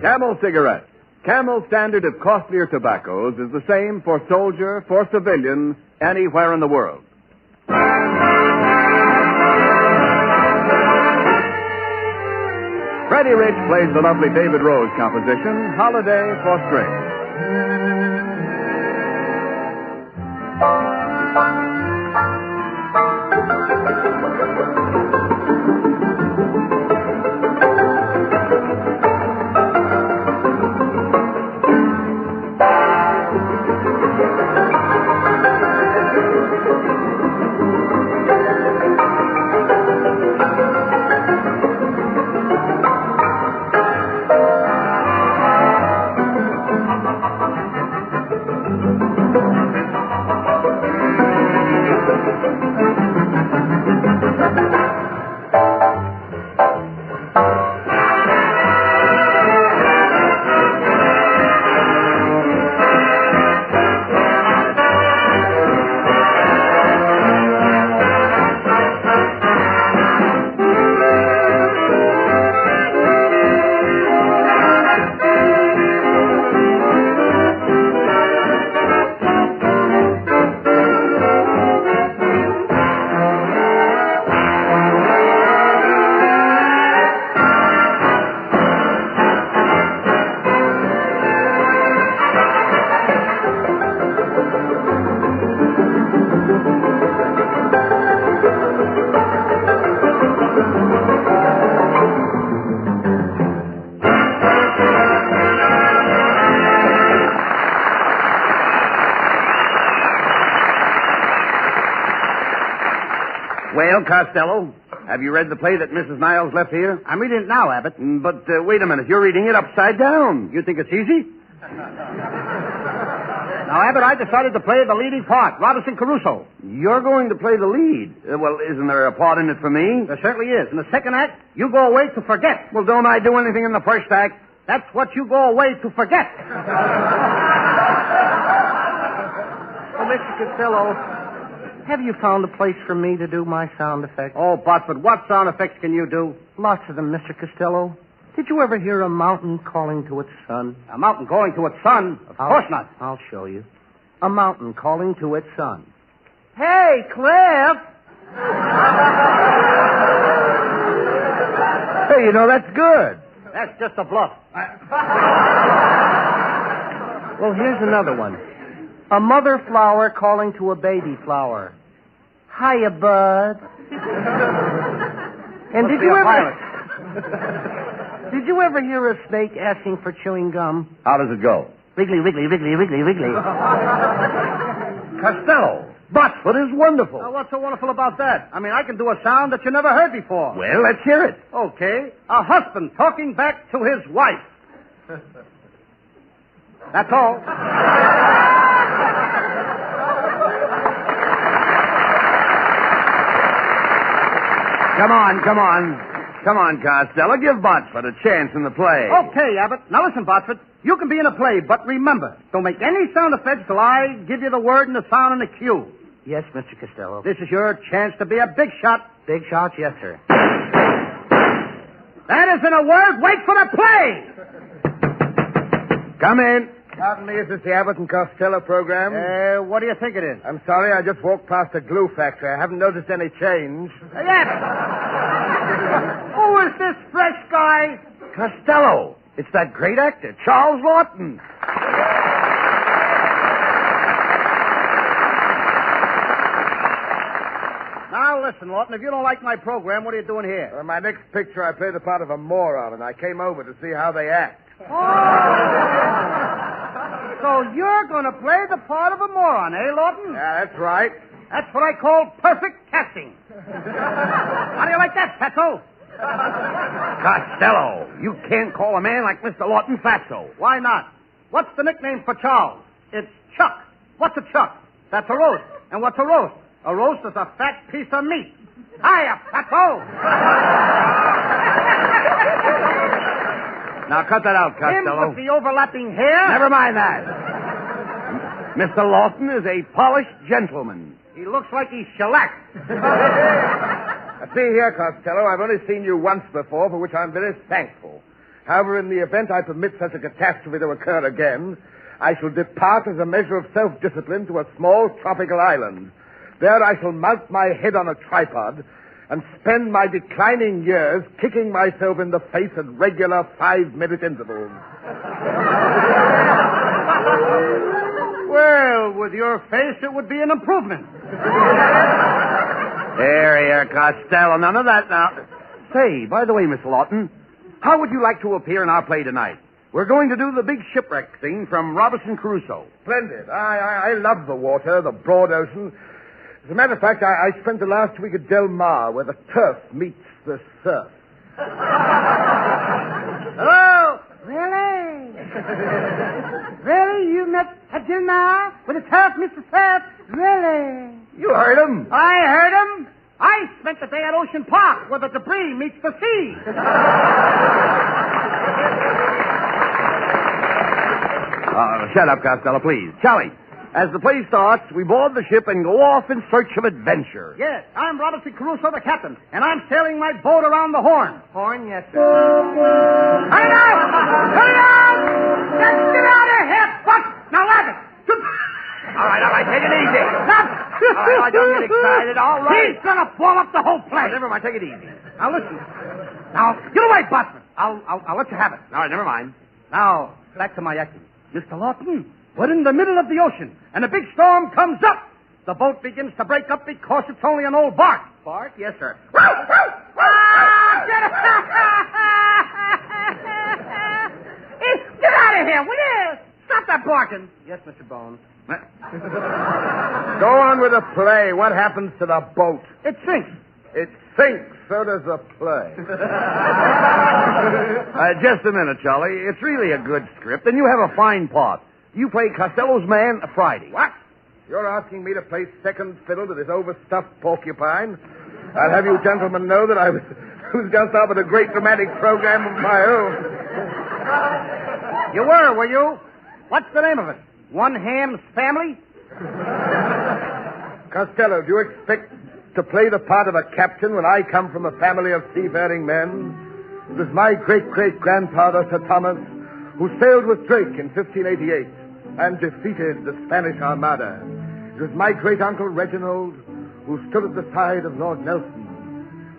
E: Camel cigarettes. Camel's standard of costlier tobaccos is the same for soldier, for civilian, anywhere in the world. Freddie Rich plays the lovely David Rose composition, Holiday for Strings.
M: Well, Costello, have you read the play that Mrs. Niles left here?
Q: I'm reading it now, Abbott.
M: But wait a minute. You're reading it upside down.
Q: You think it's easy? Now, Abbott, I decided to play the leading part, Robinson Crusoe.
M: You're going to play the lead. Well, isn't there a part in it for me?
Q: There certainly is. In the second act, you go away to forget.
M: Well, don't I do anything in the first act?
Q: That's what you go away to forget. Well, Mr. Costello, have you found a place for me to do my sound effects?
M: Oh, Botsford, what sound effects can you do?
Q: Lots of them, Mr. Costello. Did you ever hear a mountain calling to its son?
M: A mountain calling to its son? Of course not.
Q: I'll show you. A mountain calling to its son. Hey, Cliff!
M: Hey, you know, that's good.
Q: That's just a bluff. Well, here's another one. A mother flower calling to a baby flower. Hiya, bud. And did you ever hear a snake asking for chewing gum?
M: How does it go?
Q: Wriggly, wriggly, wriggly, wriggly, wriggly.
M: Costello, Botsford is wonderful.
Q: Now, what's so wonderful about that? I mean, I can do a sound that you never heard before.
M: Well, let's hear it.
Q: Okay. A husband talking back to his wife. That's all.
M: Come on, Costello. Give Botsford a chance in the play.
Q: Okay, Abbott. Now listen, Botsford. You can be in a play, but remember, don't make any sound effects till I give you the word and the sound and the cue. Yes, Mr. Costello. This is your chance to be a big shot. Big shot, yes, sir. That isn't a word. Wait for the play.
M: Come in. Pardon me, is this the Abbott Costello program?
Q: What do you think it is?
M: I'm sorry, I just walked past a glue factory. I haven't noticed any change.
Q: Yes. Who is this fresh guy?
M: Costello. It's that great actor, Charles Laughton.
Q: Now, listen, Laughton, if you don't like my program, what are you doing here?
M: My next picture, I play the part of a moron, and I came over to see how they act.
Q: So you're going to play the part of a moron, eh, Laughton?
M: Yeah, that's right.
Q: That's what I call perfect casting. How do you like that, Fatso?
M: Costello, you can't call a man like Mr. Laughton fatso.
Q: Why not? What's the nickname for Charles? It's Chuck. What's a chuck? That's a roast. And what's a roast? A roast is a fat piece of meat. Hiya, Fatso!
M: Now, cut that out, Costello.
Q: Him with the overlapping hair?
M: Never mind that. Mr. Laughton is a polished gentleman.
Q: He looks like he's shellacked.
M: See here, Costello, I've only seen you once before, for which I'm very thankful. However, in the event I permit such a catastrophe to occur again, I shall depart as a measure of self-discipline to a small tropical island. There I shall mount my head on a tripod and spend my declining years kicking myself in the face at regular 5-minute intervals.
Q: Well, with your face, it would be an improvement.
M: Here, Costello. None of that now. Say, by the way, Miss Laughton, how would you like to appear in our play tonight? We're going to do the big shipwreck scene from Robinson Crusoe. Splendid. I love the water, the broad ocean. As a matter of fact, I spent the last week at Del Mar, where the turf meets the surf.
Q: Hello? Really? Really? You met at Del Mar with the turf meets the surf? Really?
M: You heard him.
Q: I heard him. I spent the day at Ocean Park, where the debris meets the sea.
M: Shut up, Costello, please. Charlie, as the play starts, we board the ship and go off in search of adventure.
Q: Yes, I'm Robinson Crusoe, the captain, and I'm sailing my boat around the Horn.
U: Horn, yes, sir.
Q: Hurry up! Hurry up! Let's get out of here, Buck! Now, Abbott!
M: All right, take it easy.
Q: Stop!
M: All right, don't get excited. All right.
Q: He's gonna blow up the whole place.
M: Never mind, take it easy.
Q: Now, listen. Now, get away, Boston. I'll let you have it.
M: All right, never mind.
Q: Now, back to my acting. Mr. Laughton, we're in the middle of the ocean, and a big storm comes up. The boat begins to break up because it's only an old bark.
M: Bark? Yes, sir.
Q: Get out of here, will you? Stop that barking.
U: Yes, Mr. Bones.
M: Go on with the play. What happens to the boat?
Q: It sinks.
M: It sinks. So does the play. Just a minute, Charlie. It's really a good script, and you have a fine part. You play Costello's man Friday.
Q: What?
M: You're asking me to play second fiddle to this overstuffed porcupine? I'll have you gentlemen know that I was just up with a great dramatic program of my own.
Q: You were you? What's the name of it? One Ham's Family?
M: Costello, do you expect to play the part of a captain when I come from a family of seafaring men? It was my great-great-grandfather, Sir Thomas, who sailed with Drake in 1588 and defeated the Spanish Armada. It was my great-uncle Reginald who stood at the side of Lord Nelson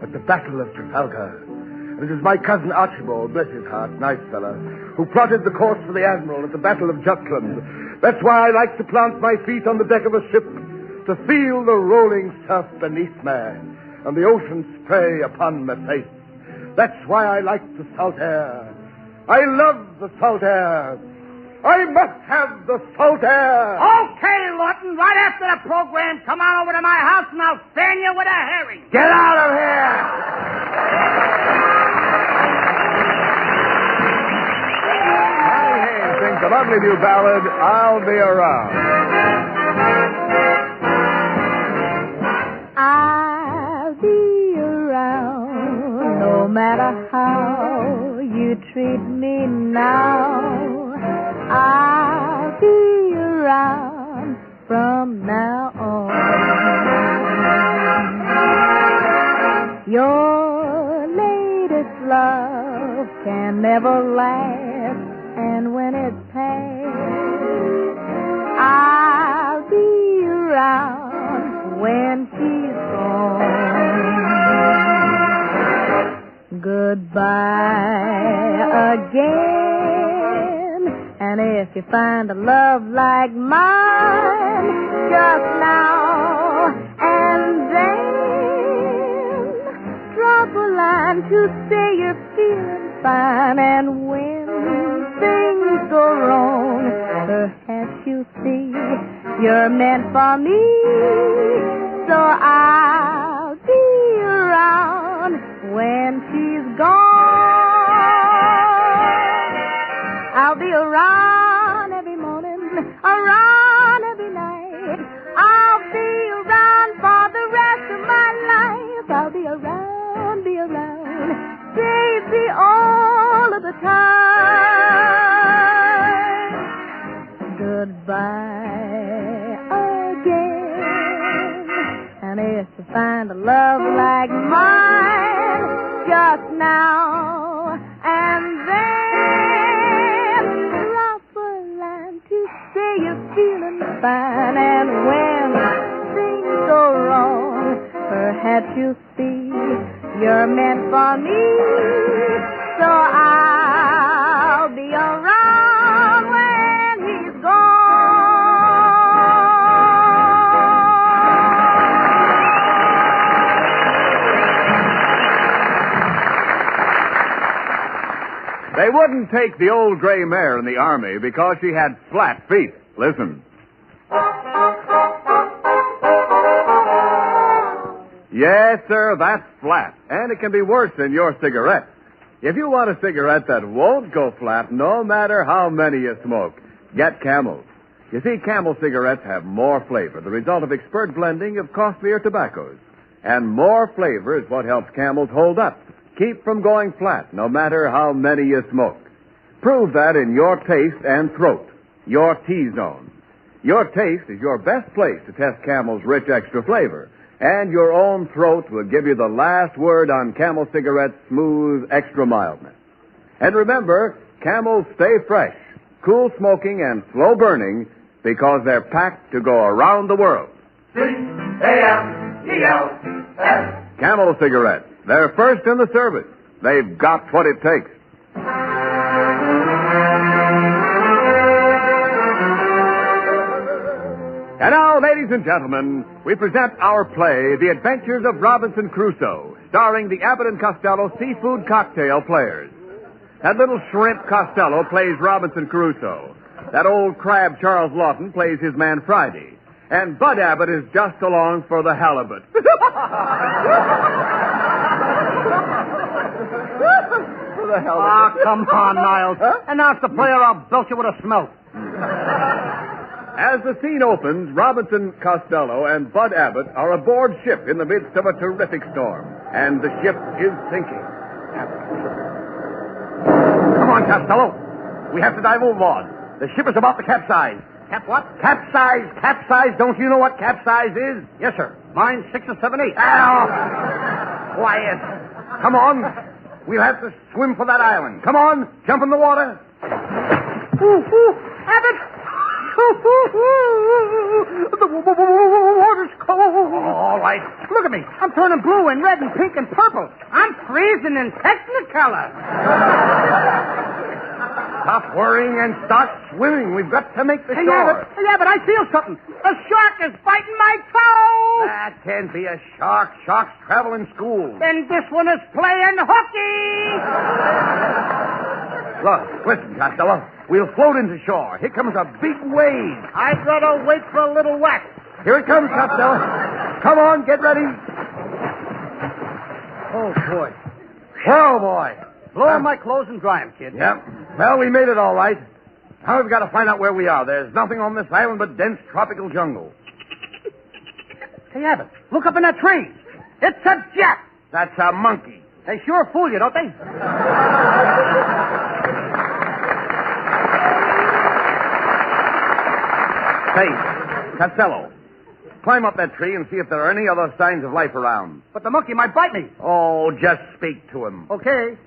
M: at the Battle of Trafalgar. And it was my cousin Archibald, bless his heart, nice fellow, who plotted the course for the Admiral at the Battle of Jutland. That's why I like to plant my feet on the deck of a ship, to feel the rolling surf beneath me and the ocean spray upon my face. That's why I like the salt air. I love the salt air. I must have the salt air.
Q: Okay, Laughton, right after the program, come on over to my house and I'll fan you with a herring.
M: Get out of here! Hey, sings a lovely new ballad, I'll Be Around.
G: I'll be around no matter how you treat me now. I'll be around from now on. Your latest love can never last, and when it's past, I'll be around when she's gone. Goodbye again, and if you find a love like mine, just now and then, drop a line to say you're feeling fine, and when things go wrong, perhaps you see you're meant for me, so I'll be around when she's gone. I'll be around every morning, around every night. I'll be around for the rest of my life. I'll be around, baby, all of the time. Goodbye again. And if you find a love like mine, just now and then, drop a line to say you're feeling fine. And when things go wrong, perhaps you see you're meant for me, so I'll be around when he's
E: They wouldn't take the old gray mare in the army because she had flat feet. Listen. Yes, sir, that's flat. And it can be worse than your cigarette. If you want a cigarette that won't go flat no matter how many you smoke, get Camels. You see, Camel cigarettes have more flavor, the result of expert blending of costlier tobaccos. And more flavor is what helps Camels hold up, keep from going flat no matter how many you smoke. Prove that in your taste and throat, your T-zone. Your taste is your best place to test Camel's rich extra flavor. And your own throat will give you the last word on Camel cigarettes' smooth, extra mildness. And remember, Camels stay fresh, cool smoking, and slow burning because they're packed to go around the world. C-A-M-E-L-S. Camel cigarettes. They're first in the service. They've got what it takes. And now, ladies and gentlemen, we present our play, The Adventures of Robinson Crusoe, starring the Abbott and Costello Seafood Cocktail Players. That little shrimp Costello plays Robinson Crusoe. That old crab Charles Laughton plays his man Friday. And Bud Abbott is just along for the halibut. For the halibut.
Q: Ah, come on, Miles.
E: Huh?
Q: Announce the player, I'll belt you with a smoke.
E: As the scene opens, Robinson Costello and Bud Abbott are aboard ship in the midst of a terrific storm. And the ship is sinking.
Q: Come on, Costello. We have to dive overboard. The ship is about to capsize. Cap what? Capsize. Capsize. Don't you know what capsize is? Yes, sir. Mine's 6 or 7 8. Ow! Quiet. Come on. We'll have to swim for that island. Come on. Jump in the water. Abbott! The water's cold. All right. Look at me. I'm turning blue and red and pink and purple. I'm freezing in Technicolor. Stop worrying and start swimming. We've got to make the shore. Yeah, but I feel something. A shark is biting my toe. That can't be a shark. Sharks travel in schools. Then this one is playing hooky. Look, listen, Costello. We'll float into shore. Here comes a big wave. I'd rather wait for a little whack. Here it comes, Costello. Come on, get ready. Oh, boy. Oh, boy. Blow on my clothes and dry them, kid. Yep. Well, we made it all right. Now we've got to find out where we are. There's nothing on this island but dense tropical jungle. Hey, Abbott, look up in that tree. It's a jet. That's a monkey. They sure fool you, don't they? Say, Costello,
M: climb up that tree and see if there are any other signs of life around.
Q: But the monkey might bite me.
M: Oh, just speak to him.
Q: Okay.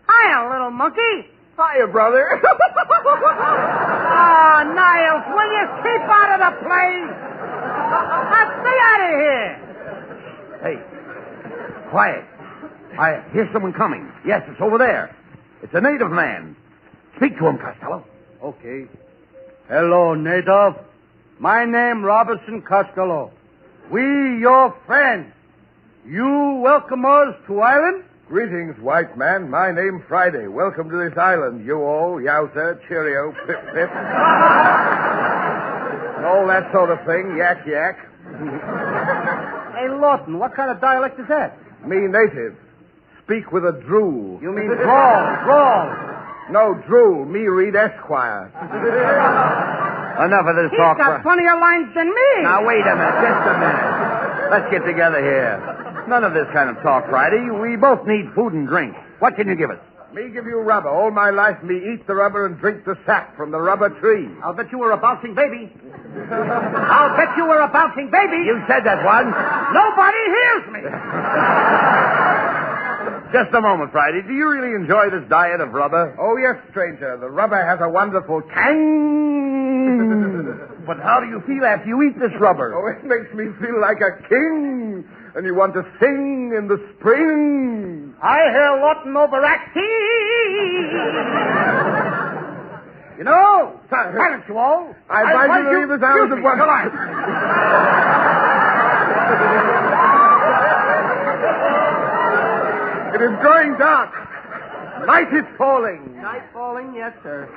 Q: Hiya, little monkey.
M: Hiya, brother.
Q: Niles, will you keep out of the play? Now, stay out of here.
M: Hey, quiet. I hear someone coming. Yes, it's over there. It's a native man. Speak to him, Costello.
Q: Okay. Hello, native. My name Robinson Costello. We your friends. You welcome us to island?
M: Greetings, white man. My name Friday. Welcome to this island. You all, yowza, cheerio, pip, pip. And all that sort of thing, yak, yak.
Q: Hey, Laughton, what kind of dialect is that?
M: Me native. Speak with a drool.
Q: You mean drawl.
M: No, drool. Me read Esquire. Enough of this talk.
Q: He's got funnier lines than me.
M: Now, wait a minute. Just a minute. Let's get together here. None of this kind of talk, Friday. We both need food and drink. What can you give us? Me give you rubber. All my life, me eat the rubber and drink the sap from the rubber tree.
Q: I'll bet you were a bouncing baby. I'll bet you were a bouncing baby.
M: You said that one.
Q: Nobody hears me.
M: Just a moment, Friday. Do you really enjoy this diet of rubber? Oh, yes, stranger. The rubber has a wonderful tang. But how do you feel after you eat this rubber? Oh, it makes me feel like a king. And you want to sing in the spring.
Q: I hear Laughton overacting. You know, silence you all.
M: I advise you to leave this island at once. It is growing dark. Night is falling.
Q: Night falling, yes, sir.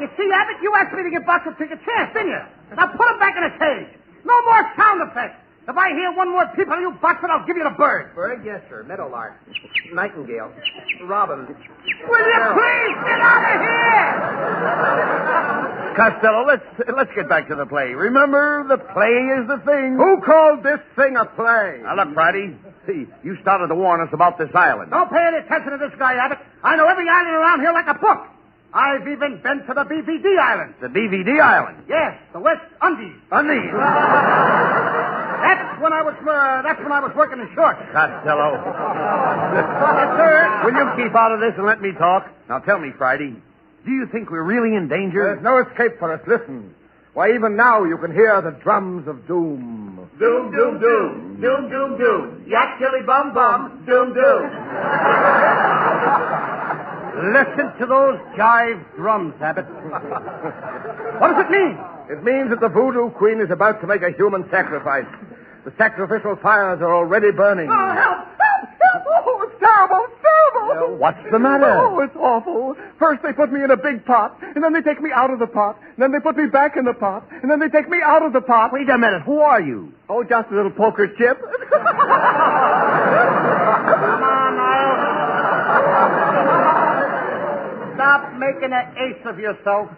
Q: You see, Abbott, you asked me to give Buck a ticket chance, didn't you? Now put him back in a cage. No more sound effects. If I hear one more peep out of you, Buxton, I'll give you the bird.
U: Bird, yes, sir. Meadowlark. Nightingale. Robin.
Q: Will you please get out of here?
M: Costello, let's get back to the play. Remember, the play is the thing. Who called this thing a play? Now, look, Friday. See, you started to warn us about this island.
Q: Don't pay any attention to this guy, Abbott. I know every island around here like a book. I've even been to the BVD Island.
M: The BVD Island?
Q: Yes, the West Undies.
M: Undies?
Q: That's when I was working in shorts.
M: Costello.
Q: Yes, sir.
M: Will you keep out of this and let me talk? Now tell me, Friday, do you think we're really in danger? There's no escape for us. Listen. Why, even now you can hear the drums of doom.
U: Doom, doom, doom. Doom, doom, doom. Yak, chili, bum, bum. Doom, doom.
Q: Listen to those jive drums, Abbott. What does it mean?
M: It means that the voodoo queen is about to make a human sacrifice. The sacrificial fires are already burning.
U: Oh, help! Oh, it's terrible! It's terrible!
M: What's the matter?
U: Oh, it's awful. First they put me in a big pot, and then they take me out of the pot, and then they put me back in the pot, and then they take me out of the pot.
M: Wait a minute. Who are you?
U: Oh, just a little poker chip.
Q: Come on, Niles. Stop making an ace of yourself.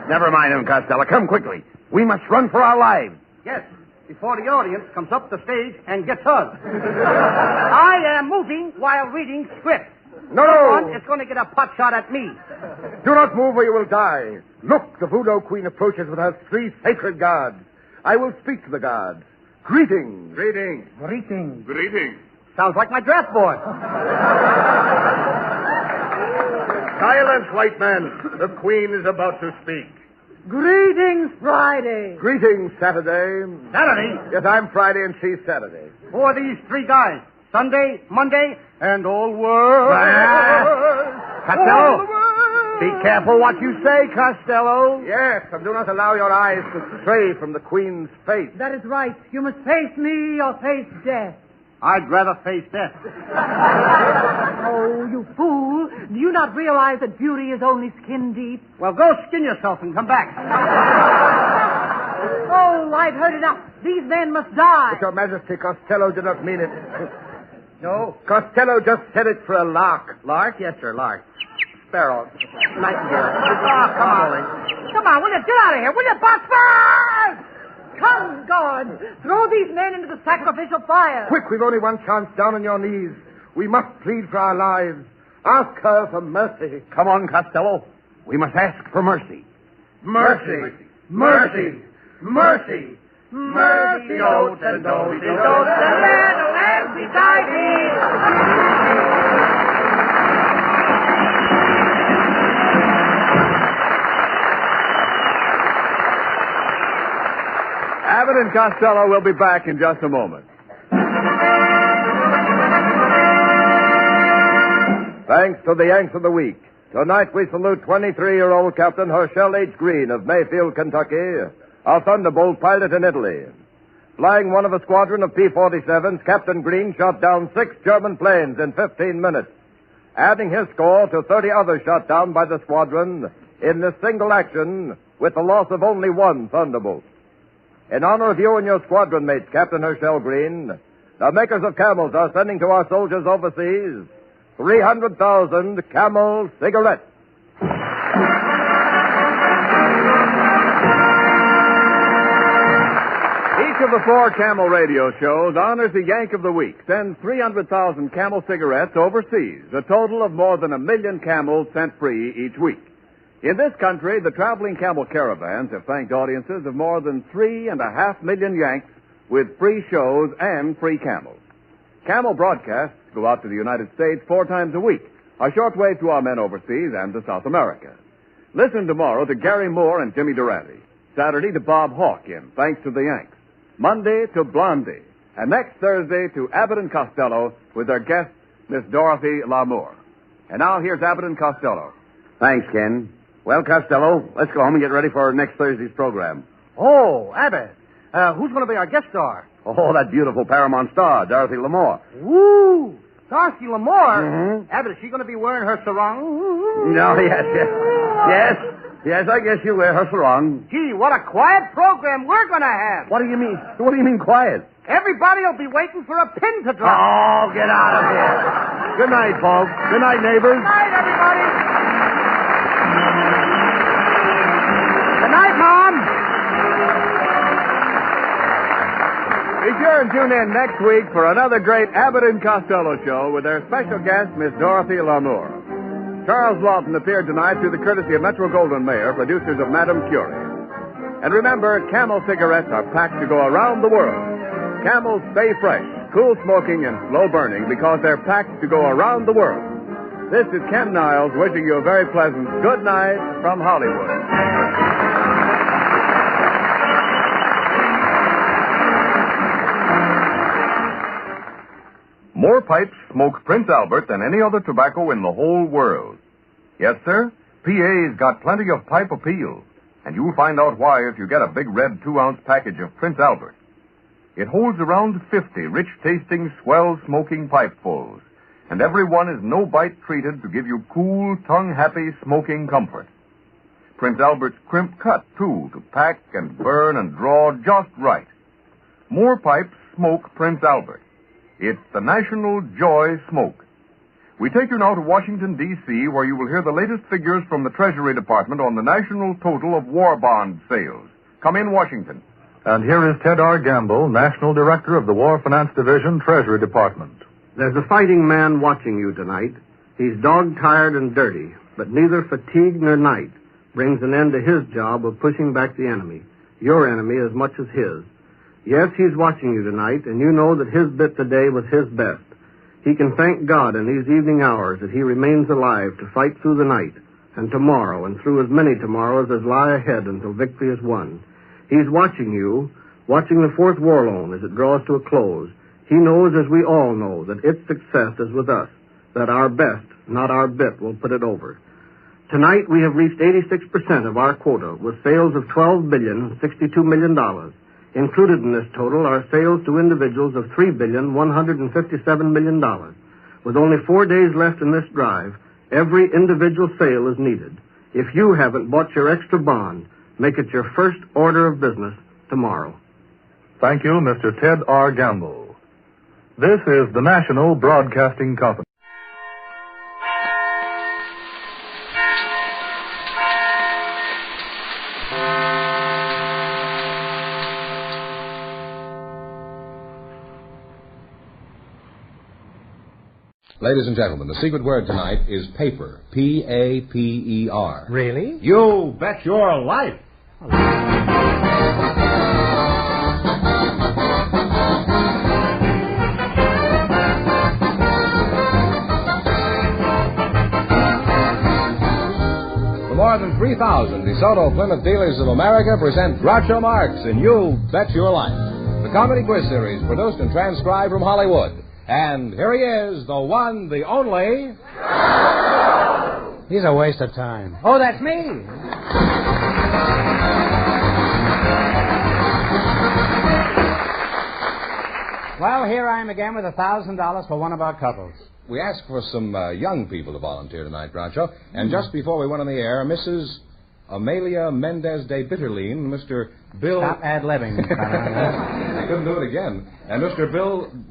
M: Never mind him, Costello. Come quickly. We must run for our lives.
Q: Yes, before the audience comes up the stage and gets us. I am moving while reading script.
M: No.
Q: Someone is going to get a pot shot at me.
M: Do not move or you will die. Look, the voodoo queen approaches with her 3 sacred gods. I will speak to the gods. Greetings.
U: Greetings.
Q: Greetings.
U: Greetings.
Q: Sounds like my draft board.
M: Silence, white man. The queen is about to speak.
Q: Greetings, Friday.
M: Greetings, Saturday.
Q: Saturday?
M: Yes, I'm Friday and she's Saturday.
Q: Who are these 3 guys? Sunday, Monday, and all world.
M: Costello, be careful what you say, Costello. Yes, and do not allow your eyes to stray from the queen's face.
L: That is right. You must face me or face death.
Q: I'd rather face death.
L: Oh, you fool. Do you not realize that beauty is only skin deep?
Q: Well, go skin yourself and come back.
L: Oh, I've heard enough. These men must die.
M: But Your Majesty, Costello did not mean it.
Q: No?
M: Costello just said it for a lark.
Q: Lark? Yes, sir, lark. Sparrow. Nightingale.
L: Oh, come on. Come on, will you get out of here? Will you, Buster? Come, God. Throw these men into the sacrificial fire.
M: Quick, we've only one chance. Down on your knees. We must plead for our lives. Ask her for mercy. Come on, Costello.
Q: We must ask for mercy.
M: Mercy! Mercy! Mercy! Mercy! Dotes and dotes and dotes and land beside me!
E: Abbott and Costello will be back in just a moment.
M: Thanks to the Yanks of the Week. Tonight we salute 23-year-old Captain Herschel H. Green of Mayfield, Kentucky, a Thunderbolt pilot in Italy. Flying one of a squadron of P-47s, Captain Green shot down 6 German planes in 15 minutes, adding his score to 30 others shot down by the squadron in this single action with the loss of only 1 Thunderbolt. In honor of you and your squadron mates, Captain Herschel Green, the makers of Camels are sending to our soldiers overseas 300,000 Camel cigarettes.
E: Each of the 4 Camel radio shows honors the Yank of the Week, sends 300,000 Camel cigarettes overseas, a total of more than 1 million Camels sent free each week. In this country, the traveling Camel caravans have thanked audiences of more than 3.5 million Yanks with free shows and free Camels. Camel broadcasts go out to the United States 4 times a week, a short way to our men overseas and to South America. Listen tomorrow to Gary Moore and Jimmy Durante. Saturday to Bob Hawke in Thanks to the Yanks. Monday to Blondie. And next Thursday to Abbott and Costello with their guest, Miss Dorothy Lamour. And now here's Abbott and Costello.
Q: Thanks, Ken. Well, Costello, let's go home and get ready for next Thursday's program.
L: Oh, Abbott. Who's going to be our guest star?
Q: Oh, that beautiful Paramount star, Dorothy Lamour.
L: Woo! Dorothy Lamour?
Q: Mm-hmm.
L: Abbott, is she going to be wearing her sarong?
Q: No, yes, I guess she'll wear her sarong.
L: Gee, what a quiet program we're going to have.
Q: What do you mean? What do you mean quiet?
L: Everybody will be waiting for a pin to drop.
Q: Oh, get out of here. Good night, folks. Good night, neighbors.
L: Good night, everybody. Good night, Mom.
E: Be sure and tune in next week for another great Abbott and Costello show with their special guest, Miss Dorothy Lamour. Charles Laughton appeared tonight through the courtesy of Metro-Goldwyn-Mayer, producers of Madame Curie. And remember, Camel cigarettes are packed to go around the world. Camels stay fresh, cool smoking, and slow burning because they're packed to go around the world. This is Ken Niles wishing you a very pleasant good night from Hollywood.
I: More pipes smoke Prince Albert than any other tobacco in the whole world. Yes, sir, PA's got plenty of pipe appeal, and you'll find out why if you get a big red 2-ounce package of Prince Albert. It holds around 50 rich-tasting, swell-smoking pipefuls, and every one is no-bite treated to give you cool, tongue-happy smoking comfort. Prince Albert's crimp cut, too, to pack and burn and draw just right. More pipes smoke Prince Albert. It's the National Joy Smoke. We take you now to Washington, D.C., where you will hear the latest figures from the Treasury Department on the national total of war bond sales. Come in, Washington.
N: And here is Ted R. Gamble, National Director of the War Finance Division, Treasury Department.
R: There's a fighting man watching you tonight. He's dog-tired and dirty, but neither fatigue nor night brings an end to his job of pushing back the enemy, your enemy as much as his. Yes, he's watching you tonight, and you know that his bit today was his best. He can thank God in these evening hours that he remains alive to fight through the night, and tomorrow, and through as many tomorrows as lie ahead until victory is won. He's watching you, watching the Fourth War Loan as it draws to a close. He knows, as we all know, that its success is with us, that our best, not our bit, will put it over. Tonight, we have reached 86% of our quota, with sales of $12,062 million. Included in this total are sales to individuals of $3,157 million. With only 4 days left in this drive, every individual sale is needed. If you haven't bought your extra bond, make it your first order of business tomorrow.
N: Thank you, Mr. Ted R. Gamble. This is the National Broadcasting Company.
V: Ladies and gentlemen, the secret word tonight is paper. P-A-P-E-R.
L: Really?
V: You bet your life. The more than 3,000 DeSoto Plymouth dealers of America present Groucho Marx in You Bet Your Life, the comedy quiz series produced and transcribed from Hollywood. And here he is, the one, the only...
F: He's a waste of time. Oh, that's me. Well, here I am again with $1,000 for one of our couples.
V: We asked for some young people to volunteer tonight, Groucho. And just before we went on the air, Mrs. Amelia Mendez de Bitterline, Mr. Bill...
F: Stop ad-libbing.
V: I couldn't do it again. And Mr.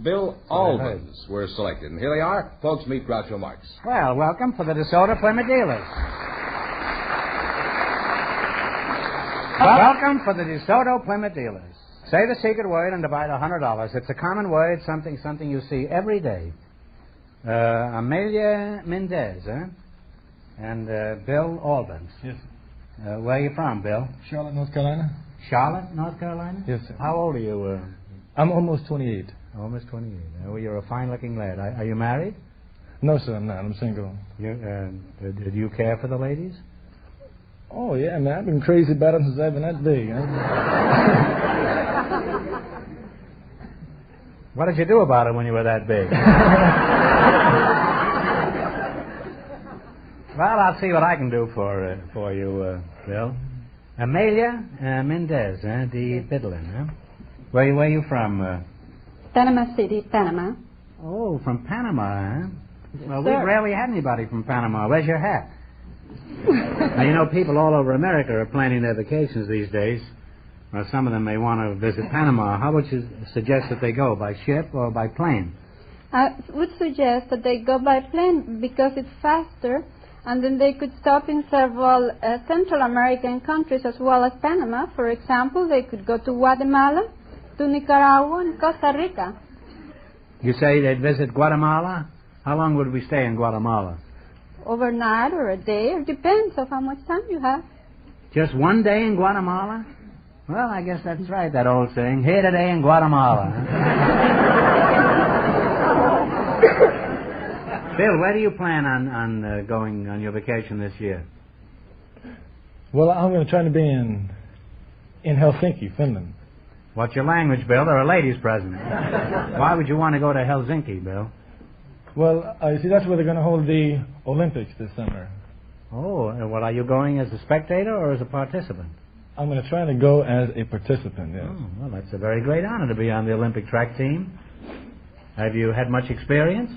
V: Bill Albans were selected. And here they are. Folks, meet Groucho Marx.
F: Well, welcome for the DeSoto Plymouth dealers. Welcome for the DeSoto Plymouth dealers. Say the secret word and divide $100. It's a common word, something you see every day. Amelia Mendez, huh? And Bill Albans.
O: Yes.
F: Where are you from, Bill?
O: Charlotte, North Carolina.
F: Charlotte, North Carolina?
O: Yes, sir.
F: How old are you?
O: I'm almost 28.
F: Almost 28. Well, you're a fine-looking lad. Are you married?
O: No, sir, I'm not. I'm single.
F: Do you care for the ladies?
O: Oh, yeah, man. I've been crazy about them since I've been that big.
F: What did you do about it when you were that big? Well, I'll see what I can do for you, Bill. Amelia Mendez, de Biddlin, huh? Where are you from?
S: Panama City, Panama.
F: Oh, from Panama, huh? Well, we've rarely had anybody from Panama. Where's your hat? Now, you know, people all over America are planning their vacations these days. Well, some of them may want to visit Panama. How would you suggest that they go, by ship or by plane?
S: I would suggest that they go by plane because it's faster, and then they could stop in several Central American countries as well as Panama. For example, they could go to Guatemala, to Nicaragua, and Costa Rica.
F: You say they'd visit Guatemala? How long would we stay in Guatemala?
S: Overnight or a day, it depends on how much time you have.
F: Just one day in Guatemala? Well, I guess that's right, that old saying, here today in Guatemala. Bill, where do you plan on going on your vacation this year?
O: Well, I'm going to try to be in Helsinki, Finland.
F: What's your language, Bill? There are ladies present. Why would you want to go to Helsinki, Bill?
O: Well, you see, that's where they're going to hold the Olympics this summer.
F: Oh, well, are you going as a spectator or as a participant?
O: I'm going to try to go as a participant, yes.
F: Oh, well, that's a very great honor to be on the Olympic track team. Have you had much experience?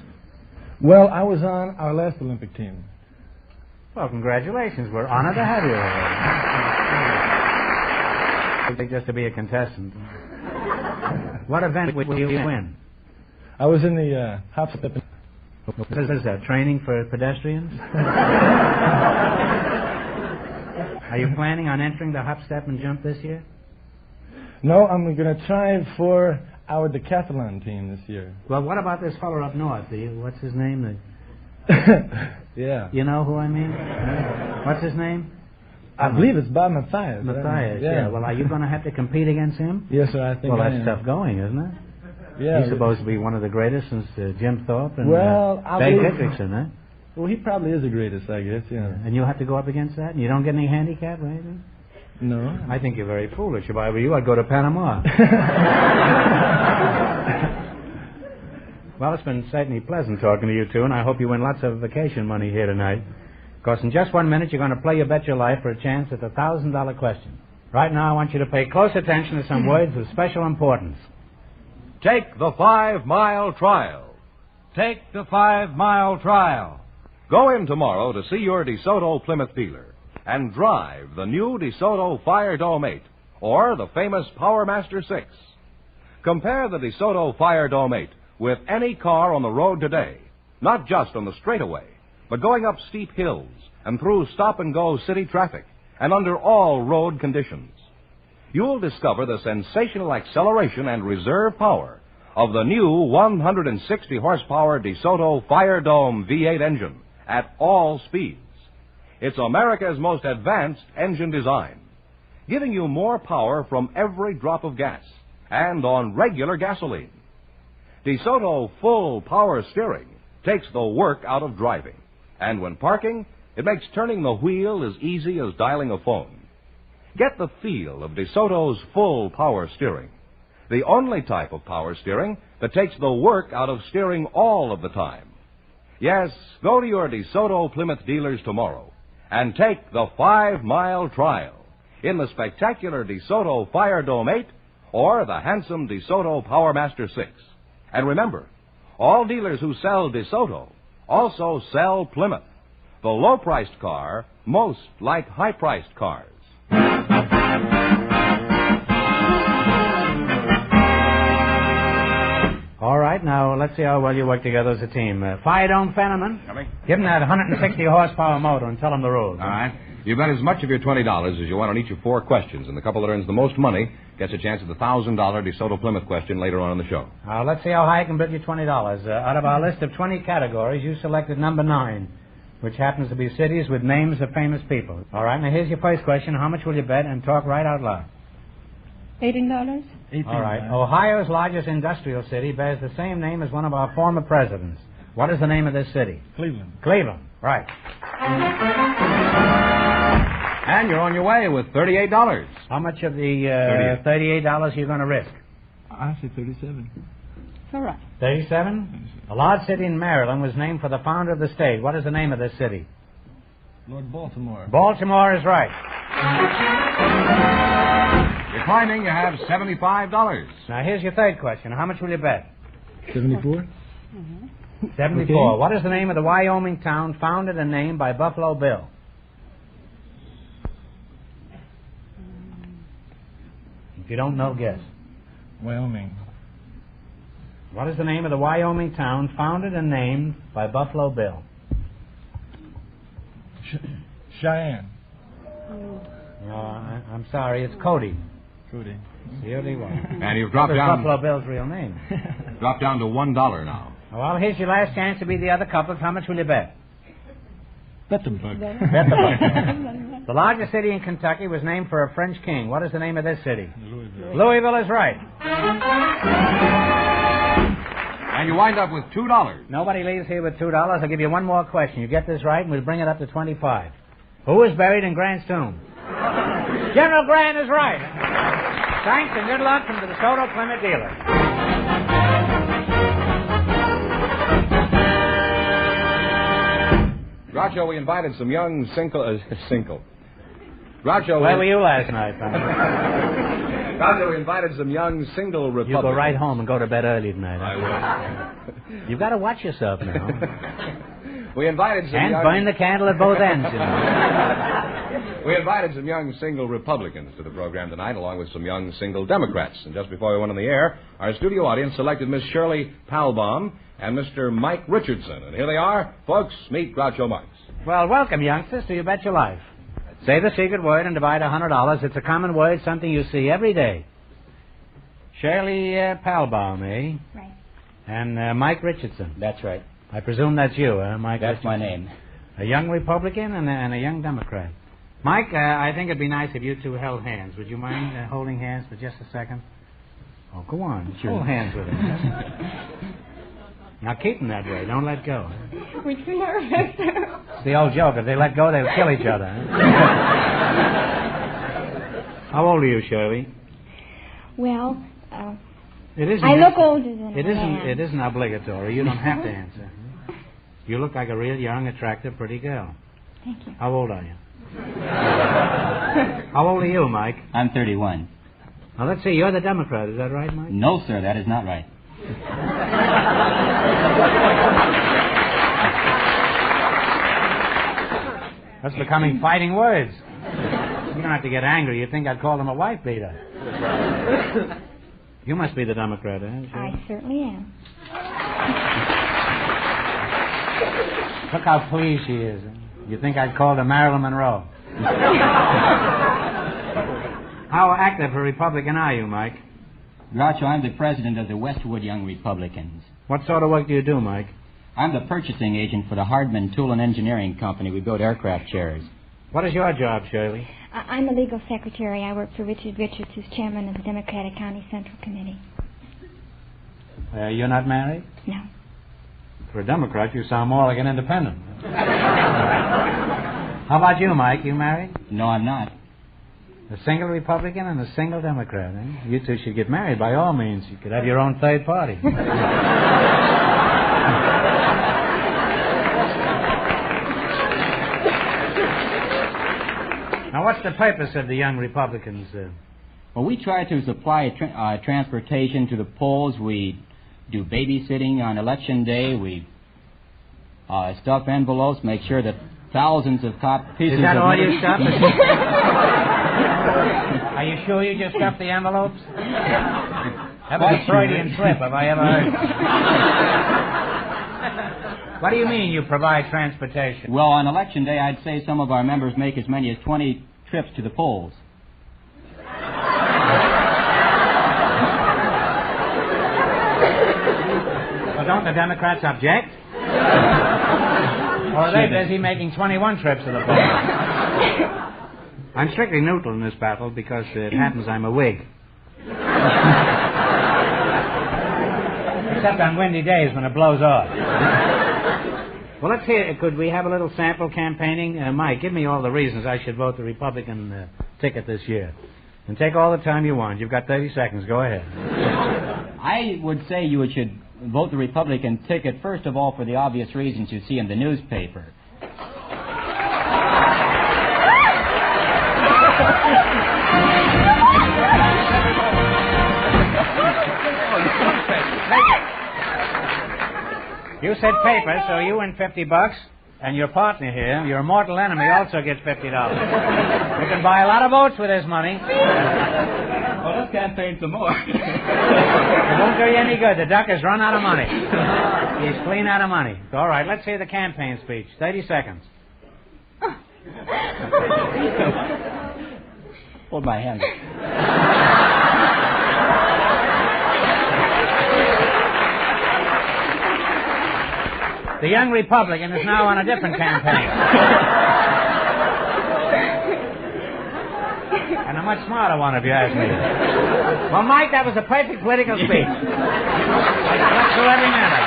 O: Well, I was on our last Olympic team.
F: Well, congratulations. We're honored to have you. Just to be a contestant. What event would you win?
O: I was in the hop step.
F: What is that, training for pedestrians? Are you planning on entering the hop, step, and jump this year?
O: No, I'm going to try for our decathlon team this year.
F: Well, what about this fellow up north? What's his name?
O: Yeah.
F: You know who I mean? What's his name?
O: I believe it's Bob Mathias.
F: Mathias, yeah. Well, are you going to have to compete against him?
O: Yes, sir, I think
F: Well, that's tough going, isn't it?
O: Yeah.
F: He's supposed to be one of the greatest since Jim Thorpe and
O: Dave
F: Hendrickson, huh?
O: Well, he probably is the greatest, I guess, yeah.
F: And you'll have to go up against that? And you don't get any handicap or anything?
O: No.
F: I think you're very foolish. If I were you, I'd go to Panama. Well, it's been certainly pleasant talking to you two, and I hope you win lots of vacation money here tonight. Because in just 1 minute, you're going to play You Bet Your Life for a chance at the $1,000 question. Right now, I want you to pay close attention to some words of special importance.
V: Take the 5-mile trial. Take the 5-mile trial. Go in tomorrow to see your DeSoto Plymouth dealer and drive the new DeSoto Fire Dome 8 or the famous Power Master 6. Compare the DeSoto Fire Dome 8 with any car on the road today, not just on the straightaway, but going up steep hills and through stop-and-go city traffic and under all road conditions. You'll discover the sensational acceleration and reserve power
H: of the new 160-horsepower DeSoto Fire Dome V8 engine at all speeds. It's America's most advanced engine design, giving you more power from every drop of gas and on regular gasoline. DeSoto Full Power Steering takes the work out of driving, and when parking, it makes turning the wheel as easy as dialing a phone. Get the feel of DeSoto's Full Power Steering, the only type of power steering that takes the work out of steering all of the time. Yes, go to your DeSoto Plymouth dealers tomorrow and take the 5-mile trial in the spectacular DeSoto Fire Dome 8 or the handsome DeSoto PowerMaster 6. And remember, all dealers who sell DeSoto also sell Plymouth, the low-priced car most like high-priced cars.
F: All right, now let's see how well you work together as a team. Fire Dome Fenneman.
B: Coming.
F: Give him that 160-horsepower motor and tell him the rules.
B: All right. You bet as much of your $20 as you want on each of 4 questions, and the couple that earns the most money gets a chance at the $1,000 DeSoto Plymouth question later on in the show.
F: Let's see how high I can bid you $20. Out of our list of 20 categories, you selected number 9, which happens to be cities with names of famous people. All right, now here's your first question. How much will you bet? And talk right out loud.
S: $18.
F: All right. Ohio's largest industrial city bears the same name as one of our former presidents. What is the name of this city?
O: Cleveland.
F: Cleveland, right.
H: And you're on your way with $38.
F: How much of the $38 are you going to risk?
O: I say 37.
S: All right.
F: 37? A large city in Maryland was named for the founder of the state. What is the name of this city?
O: Lord Baltimore.
F: Baltimore is right.
H: You're climbing, you have $75.
F: Now, here's your third question. How much will you bet?
O: 74.
F: 74.
O: Okay.
F: What is the name of the Wyoming town founded and named by Buffalo Bill? If you don't know, guess.
O: Wyoming.
F: What is the name of the Wyoming town founded and named by Buffalo Bill?
O: Cheyenne.
F: I'm sorry, it's Cody.
O: Cody.
F: C-O-D-Y.
H: And you've dropped down...
F: Buffalo Bill's real name.
H: Dropped down to $1 now.
F: Well, here's your last chance to be the other couple. How much will you bet?
O: Bet the buck.
F: Bet the buck. The largest city in Kentucky was named for a French king. What is the name of this city?
O: Louisville.
F: Louisville is right.
H: And you wind up with $2.
F: Nobody leaves here with $2. I'll give you one more question. You get this right, and we'll bring it up to 25. Who is buried in Grant's tomb? General Grant is right. Thanks and good luck from the DeSoto Plymouth dealer.
H: Groucho, we invited some young single... Groucho...
F: Where were you last night,
H: Groucho, we invited some young single Republicans.
F: You go right home and go to bed early tonight.
H: I will.
F: You've got to watch yourself now.
H: We invited some
F: and burn the candle at both ends, you know.
H: We invited some young single Republicans to the program tonight, along with some young single Democrats. And just before we went on the air, our studio audience selected Miss Shirley Palbaum and Mr. Mike Richardson. And here they are. Folks, meet Groucho Marx.
F: Well, welcome, youngsters, to You Bet Your Life. Say the secret word and divide $100. It's a common word, something you see every day. Shirley Palbaum, eh?
J: Right.
F: And Mike Richardson.
J: That's right.
F: I presume that's you, Mike
J: That's
F: Richardson.
J: my name.
F: A young Republican and a young Democrat. Mike, I think it'd be nice if you two held hands. Would you mind holding hands for just a second? Oh, go on.
J: Sure.
F: Hold hands with him. Now keep them that way. Don't let go.
J: We're too nervous.
F: It's the old joke. If they let go, they'll kill each other. How old are you, Shirley?
J: Well,
F: It isn't.
J: I look older than I am.
F: It isn't obligatory. You don't have to answer. You look like a real young, attractive, pretty girl.
J: Thank you.
F: How old are you? How old are you, Mike?
J: I'm 31.
F: Now, let's see. You're the Democrat. Is that right, Mike?
J: No, sir, that is not right.
F: That's becoming fighting words. You don't have to get angry. You think I'd call him a wife beater. You must be the Democrat, eh?
J: I certainly am.
F: Look how pleased she is. You think I'd call her Marilyn Monroe. How active a Republican are you, Mike?
J: Groucho, I'm the president of the Westwood Young Republicans.
F: What sort of work do you do, Mike?
J: I'm the purchasing agent for the Hardman Tool and Engineering Company. We build aircraft chairs.
F: What is your job, Shirley?
A: I'm a legal secretary. I work for Richard Richards, who's chairman of the Democratic County Central Committee.
F: You're not married?
A: No.
F: For a Democrat, you sound more like an independent. How about you, Mike? You married?
J: No, I'm not.
F: A single Republican and a single Democrat, eh? You two should get married by all means. You could have your own third party. Now, what's the purpose of the Young Republicans?
J: Well, we try to supply transportation to the polls. We do babysitting on Election Day. We stuff envelopes, make sure that thousands of pieces
F: Is that
J: of...
F: all you stuff? Are you sure you just stuffed the envelopes? That was a Freudian slip, have I ever heard. What do you mean you provide transportation?
J: Well, on Election Day, I'd say some of our members make as many as 20 trips to the polls.
F: Well, don't the Democrats object? Or are they busy making 21 trips to the polls? I'm strictly neutral in this battle because it happens I'm a Whig. Except on windy days when it blows off. Well, let's hear. Could we have a little sample campaigning? Mike, give me all the reasons I should vote the Republican ticket this year. And take all the time you want. You've got 30 seconds. Go ahead.
J: I would say you should vote the Republican ticket, first of all, for the obvious reasons you see in the newspaper.
F: You said paper, so you win $50, and your partner here, your mortal enemy, also gets $50. You can buy a lot of votes with this money.
J: Well, let's campaign some more.
F: It won't do you any good. The duck has run out of money. He's clean out of money. All right, let's hear the campaign speech. 30 seconds.
J: Hold my hand.
F: The Young Republican is now on a different campaign. And a much smarter one, if you ask me. Well, Mike, that was a perfect political speech. I slept through every minute.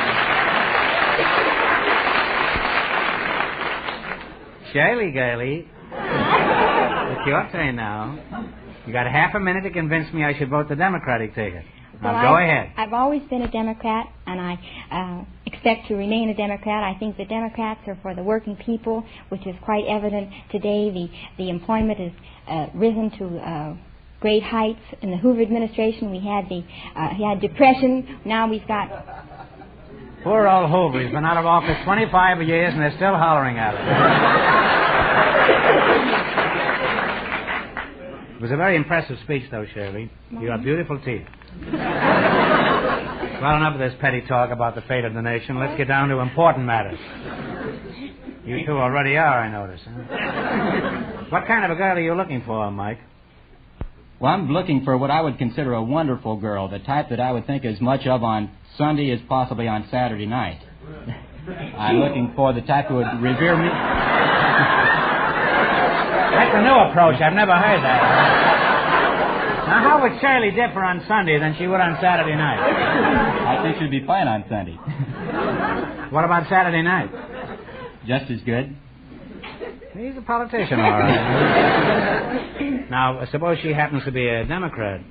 F: Shirley, girlie, it's your turn now. You got half a minute to convince me I should vote the Democratic ticket. Now, go ahead.
A: I've always been a Democrat, and I expect to remain a Democrat. I think the Democrats are for the working people, which is quite evident today. The employment has risen to great heights. In the Hoover administration, we had depression. Now we've got...
F: Poor old Hoover. He's been out of office 25 years, and they're still hollering at him. It was a very impressive speech, though, Shirley. You have beautiful teeth. Well, enough of this petty talk about the fate of the nation. Let's get down to important matters. You two already are, I notice. Huh? What kind of a girl are you looking for, Mike?
J: Well, I'm looking for what I would consider a wonderful girl, the type that I would think as much of on Sunday as possibly on Saturday night. I'm looking for the type who would revere me.
F: That's a new approach. I've never heard that. Now, how would Shirley differ on Sunday than she would on Saturday night?
J: I think she'd be fine on Sunday.
F: What about Saturday night?
J: Just as good.
F: He's a politician, all right. Now, suppose she happens to be a Democrat,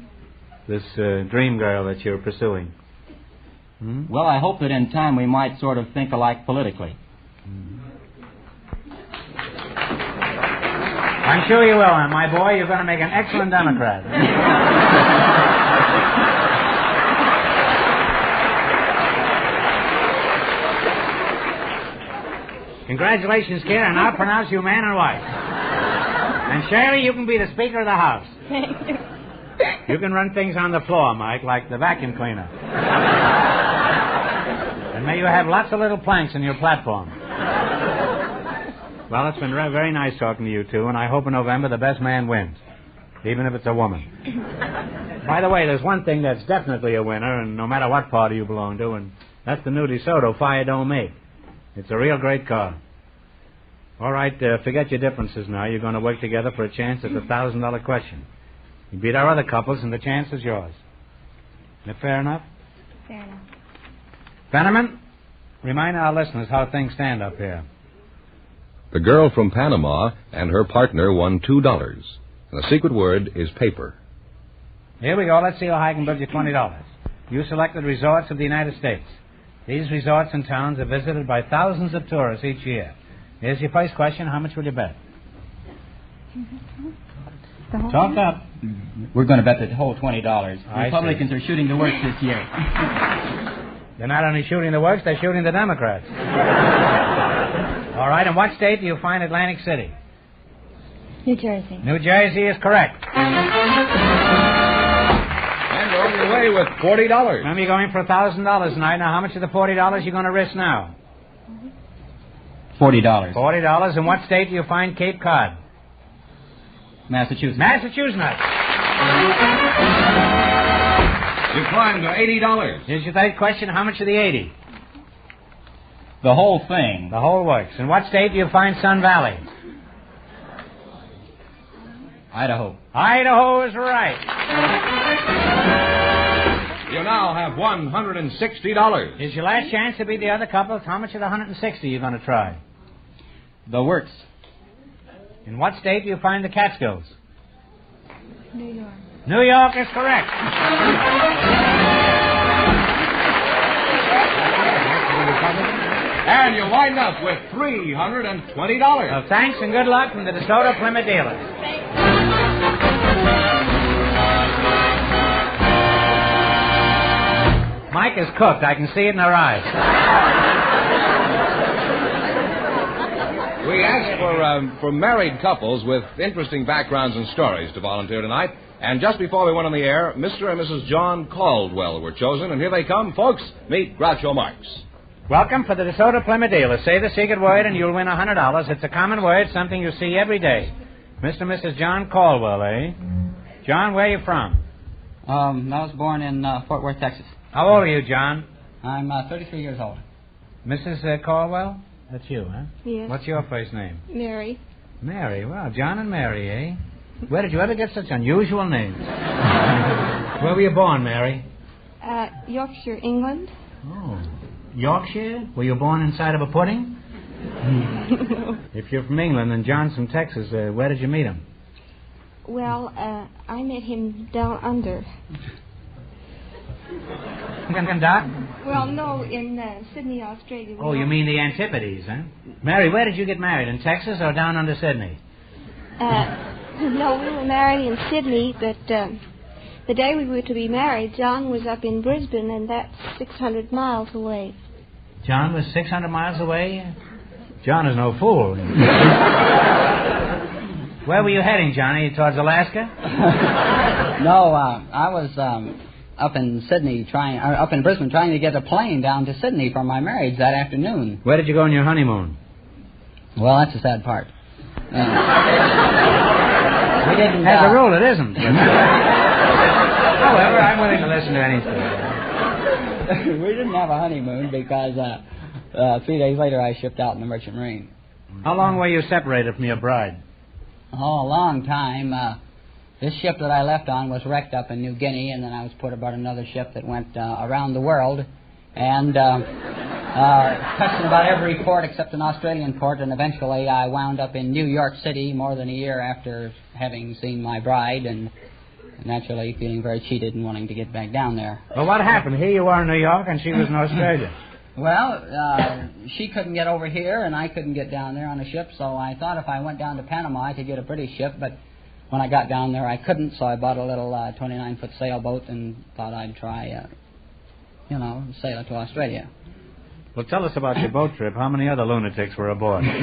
F: this dream girl that you're pursuing. Hmm?
J: Well, I hope that in time we might sort of think alike politically.
F: I'm sure you will, and my boy, you're going to make an excellent Democrat. Congratulations, kid, and I'll pronounce you man and wife. And Shirley, you can be the Speaker of the House.
A: Thank you.
F: You can run things on the floor, Mike, like the vacuum cleaner. And may you have lots of little planks in your platform. Well, it's been very nice talking to you two, and I hope in November the best man wins. even if it's a woman. By the way, there's one thing that's definitely a winner, and no matter what party you belong to, and that's the new DeSoto Fire Dome 8. It's a real great car. All right, forget your differences now. You're going to work together for a chance at the $1,000 question. You beat our other couples, and the chance is yours. Is that fair enough?
A: Fair enough.
F: Fenneman, remind our listeners how things stand up here.
H: The girl from Panama and her partner won $2. And the secret word is paper.
F: Here we go. Let's see how high I can build you $20. You selected resorts of the United States. These resorts and towns are visited by thousands of tourists each year. Here's your first question. How much will you bet?
J: Talk up. We're going to bet the whole $20. Republicans are shooting the works this year.
F: They're not only shooting the works, they're shooting the Democrats. All right, in what state do you find Atlantic City?
A: New Jersey.
F: New Jersey is correct.
H: And you're on your way with $40.
F: Remember, you're going for $1,000 tonight. Now, how much of the $40 you going to risk now?
J: $40.
F: $40. In what state do you find Cape Cod?
J: Massachusetts.
F: Massachusetts.
H: You climbed to $80.
F: Here's your third question. How much of the 80?
J: The whole thing.
F: The whole works. In what state do you find Sun Valley?
J: Idaho.
F: Idaho is right.
H: You now have $160.
F: Here's your last chance to beat the other couples. How much of the 160 are you going to try?
J: The works.
F: In what state do you find the Catskills?
A: New York.
F: New York is correct.
H: And you wind up with $320.
F: Well, thanks and good luck from the DeSoto Plymouth dealers. Mike is cooked. I can see it in her eyes.
H: We asked for married couples with interesting backgrounds and stories to volunteer tonight. And just before we went on the air, Mr. and Mrs. John Caldwell were chosen. And here they come. Folks, meet Groucho Marx.
F: Welcome for the DeSoto Plymouth dealer. Say the secret word and you'll win $100. It's a common word, something you see every day. Mr. and Mrs. John Caldwell, eh? John, where are you from?
J: I was born in Fort Worth, Texas.
F: How old are you, John?
J: I'm 33 years old.
F: Mrs. Caldwell? That's you, huh?
S: Yes.
F: What's your first name?
S: Mary.
F: Mary. Well, John and Mary, eh? Where did you ever get such unusual names? Where were you born, Mary?
S: Yorkshire, England.
F: Oh. Yorkshire? Were you born inside of a pudding? If you're from England and John's from Texas, where did you meet him?
S: Well, I met him down under.
F: Doc?
S: Well, no, in Sydney, Australia.
F: Oh, you mean the Antipodes, huh? Mary, where did you get married, in Texas or down under Sydney?
S: No, we were married in Sydney, but the day we were to be married, John was up in Brisbane, and that's 600 miles away.
F: John was 600 miles away? John is no fool. Where were you heading, Johnny? Towards Alaska?
J: No, I was up in Brisbane trying to get a plane down to Sydney for my marriage that afternoon.
F: Where did you go on your honeymoon?
J: Well, that's the sad part. We didn't.
F: As a rule, it isn't. However, I'm willing to listen to any story.
J: We didn't have a honeymoon because 3 days later I shipped out in the Merchant Marine.
F: How long were you separated from your bride?
J: Oh, a long time. This ship that I left on was wrecked up in New Guinea, and then I was put aboard another ship that went around the world and touched in about every port except an Australian port, and eventually I wound up in New York City more than a year after having seen my bride, and naturally feeling very cheated and wanting to get back down there.
F: Well, what happened? Here you are in New York, and she was in Australia.
J: Well, she couldn't get over here, and I couldn't get down there on a ship, so I thought if I went down to Panama I could get a British ship, but when I got down there I couldn't, so I bought a little 29-foot sailboat and thought I'd try, sail it to Australia.
F: Well, tell us about your boat trip. How many other lunatics were aboard?
J: Well,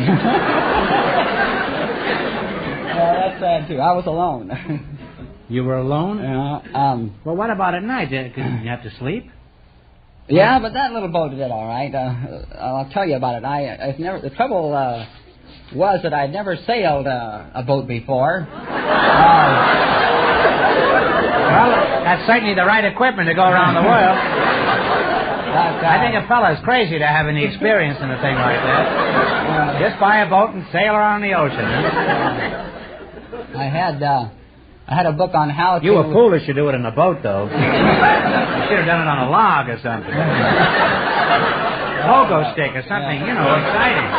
J: that's sad, too. I was alone.
F: You were alone?
J: Yeah.
F: Well, what about at night? Did you have to sleep?
J: Yeah, but that little boat did all right. I'll tell you about it. The trouble was that I'd never sailed a boat before.
F: Well, that's certainly the right equipment to go around the world. I think a fellow's crazy to have any experience in a thing like that. Just buy a boat and sail around the ocean. Huh?
C: I had a book on how to...
F: You were foolish to do it in a boat, though. You should have done it on a log or something. Pogo stick or something, exciting.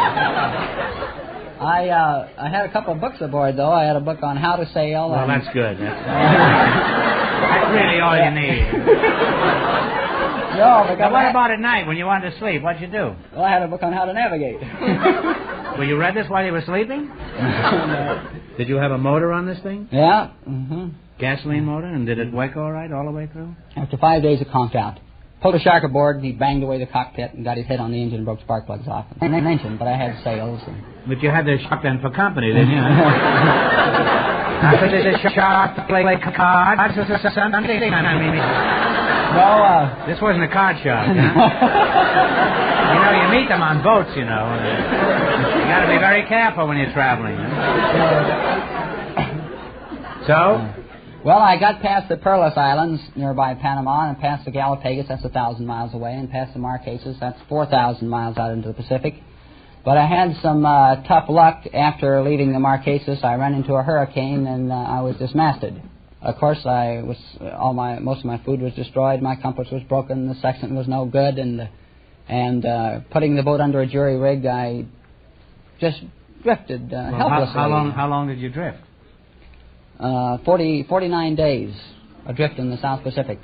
C: I had a couple of books aboard, though. I had a book on how to sail.
F: Well, that's good. That's really all you need.
C: No, because
F: what about at night when you wanted to sleep? What'd you do?
C: Well, I had a book on how to navigate.
F: Well, you read this while you were sleeping? Did you have a motor on this thing?
C: Yeah. Mm-hmm.
F: Gasoline motor? And did it work all right all the way through?
C: After 5 days, it conked out. Pulled a shark aboard, and he banged away the cockpit and got his head on the engine and broke spark plugs off. I didn't mention, but I had sails.
F: But you had the shark then for company, didn't you? After the shark play cards or something? I mean...
C: No,
F: this wasn't a card shark, huh? You meet them on boats, You got to be very careful when you're traveling. Huh? So?
C: Well, I got past the Perlas Islands nearby Panama and past the Galapagos, that's 1,000 miles away, and past the Marquesas, that's 4,000 miles out into the Pacific. But I had some tough luck after leaving the Marquesas. I ran into a hurricane and I was dismasted. Of course, most of my food was destroyed. My compass was broken. The sextant was no good, and putting the boat under a jury rig, I just drifted helplessly.
F: How long did you drift?
C: 49 days adrift in the South Pacific,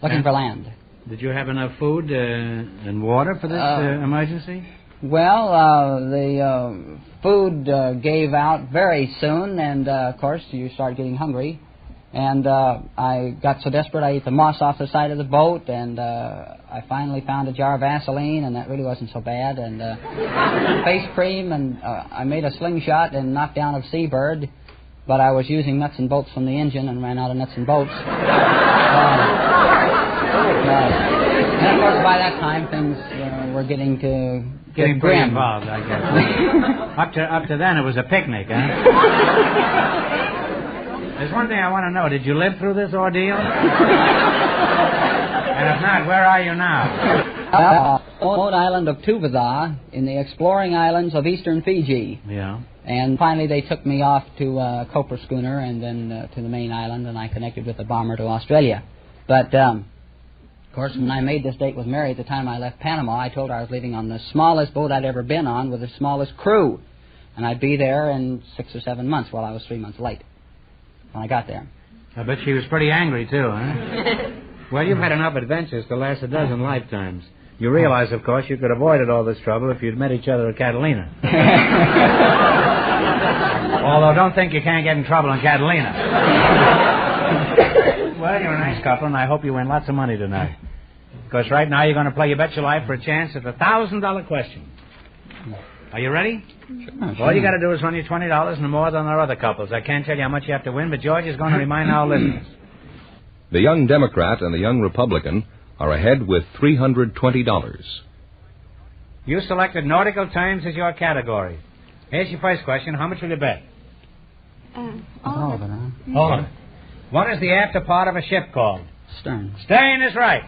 C: looking for land.
F: Did you have enough food and water for this emergency?
C: Well, the food gave out very soon, and of course, you start getting hungry. And I got so desperate I ate the moss off the side of the boat, and I finally found a jar of Vaseline, and that really wasn't so bad, and face cream, and I made a slingshot and knocked down a seabird, but I was using nuts and bolts from the engine and ran out of nuts and bolts. And of course, by that time, things were getting
F: pretty
C: grim.
F: Involved, I guess. Up to then, it was a picnic, huh? There's one thing I want to know. Did you live through this ordeal? And if not, where are you now?
C: Remote island of Tuvada in the exploring islands of eastern Fiji.
F: Yeah.
C: And finally they took me off to a Copra schooner and then to the main island, and I connected with the bomber to Australia. But, of course, when I made this date with Mary at the time I left Panama, I told her I was leaving on the smallest boat I'd ever been on with the smallest crew. And I'd be there in 6 or 7 months while I was 3 months late when I got there.
F: I bet she was pretty angry, too, huh? Well, you've had enough adventures to last a dozen lifetimes. You realize, of course, you could have avoided all this trouble if you'd met each other at Catalina. Although, don't think you can't get in trouble in Catalina. Well, you're a nice couple, and I hope you win lots of money tonight. Because right now you're going to play You Bet Your Life for a chance at the $1,000 question. Are you ready?
C: Sure.
F: All you got to do is run your $20 and more than our other couples. I can't tell you how much you have to win, but George is going to remind our listeners.
H: The young Democrat and the young Republican are ahead with $320.
F: You selected nautical terms as your category. Here's your first question. How much will you bet?
C: All of it, huh?
F: All of it. What is the after part of a ship called?
C: Stern.
F: Stern is right.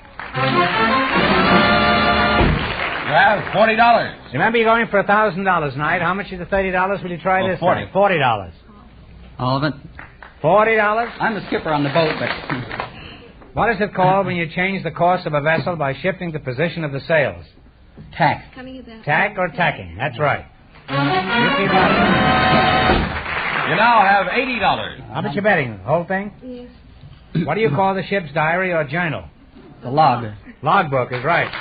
B: You have $40.
F: Remember, you're going for $1,000 tonight. How much of the $30 will you try this time? $40.
C: All of it?
F: $40?
C: I'm the skipper on the boat, but...
F: What is it called when you change the course of a vessel by shifting the position of the sails?
C: Tack.
F: Tack or tacking. That's right. You keep on.
B: You now have $80.
F: How much you betting? The whole thing?
S: Yes.
F: What do you call the ship's diary or journal?
C: The log.
F: Logbook is right.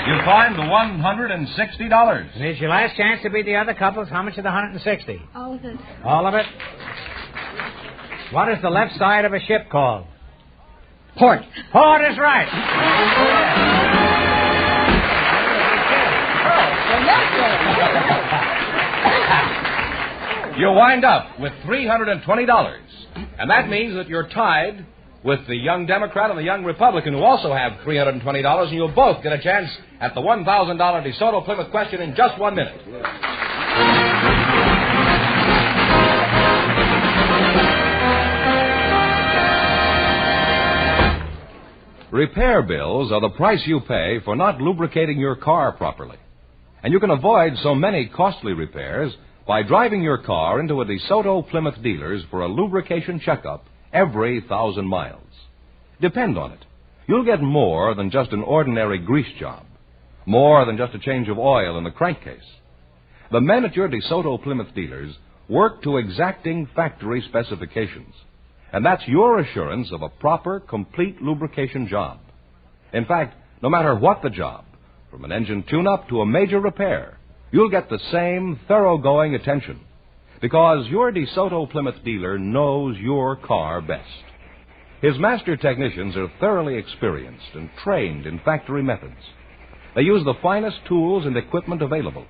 B: You find the $160.
F: And here's your last chance to beat the other couples. How much of the $160?
S: All of it.
F: All of it? What is the left side of a ship called?
C: Port.
F: Port is right.
H: You wind up with $320. And that means that you're tied with the young Democrat and the young Republican, who also have $320, and you'll both get a chance at the $1,000 DeSoto Plymouth question in just 1 minute. Repair bills are the price you pay for not lubricating your car properly. And you can avoid so many costly repairs by driving your car into a DeSoto Plymouth dealer's for a lubrication checkup every 1,000 miles. Depend on it. You'll get more than just an ordinary grease job. More than just a change of oil in the crankcase. The men at your DeSoto Plymouth dealers work to exacting factory specifications. And that's your assurance of a proper, complete lubrication job. In fact, no matter what the job, from an engine tune-up to a major repair, you'll get the same thoroughgoing attention. Because your DeSoto Plymouth dealer knows your car best. His master technicians are thoroughly experienced and trained in factory methods. They use the finest tools and equipment available.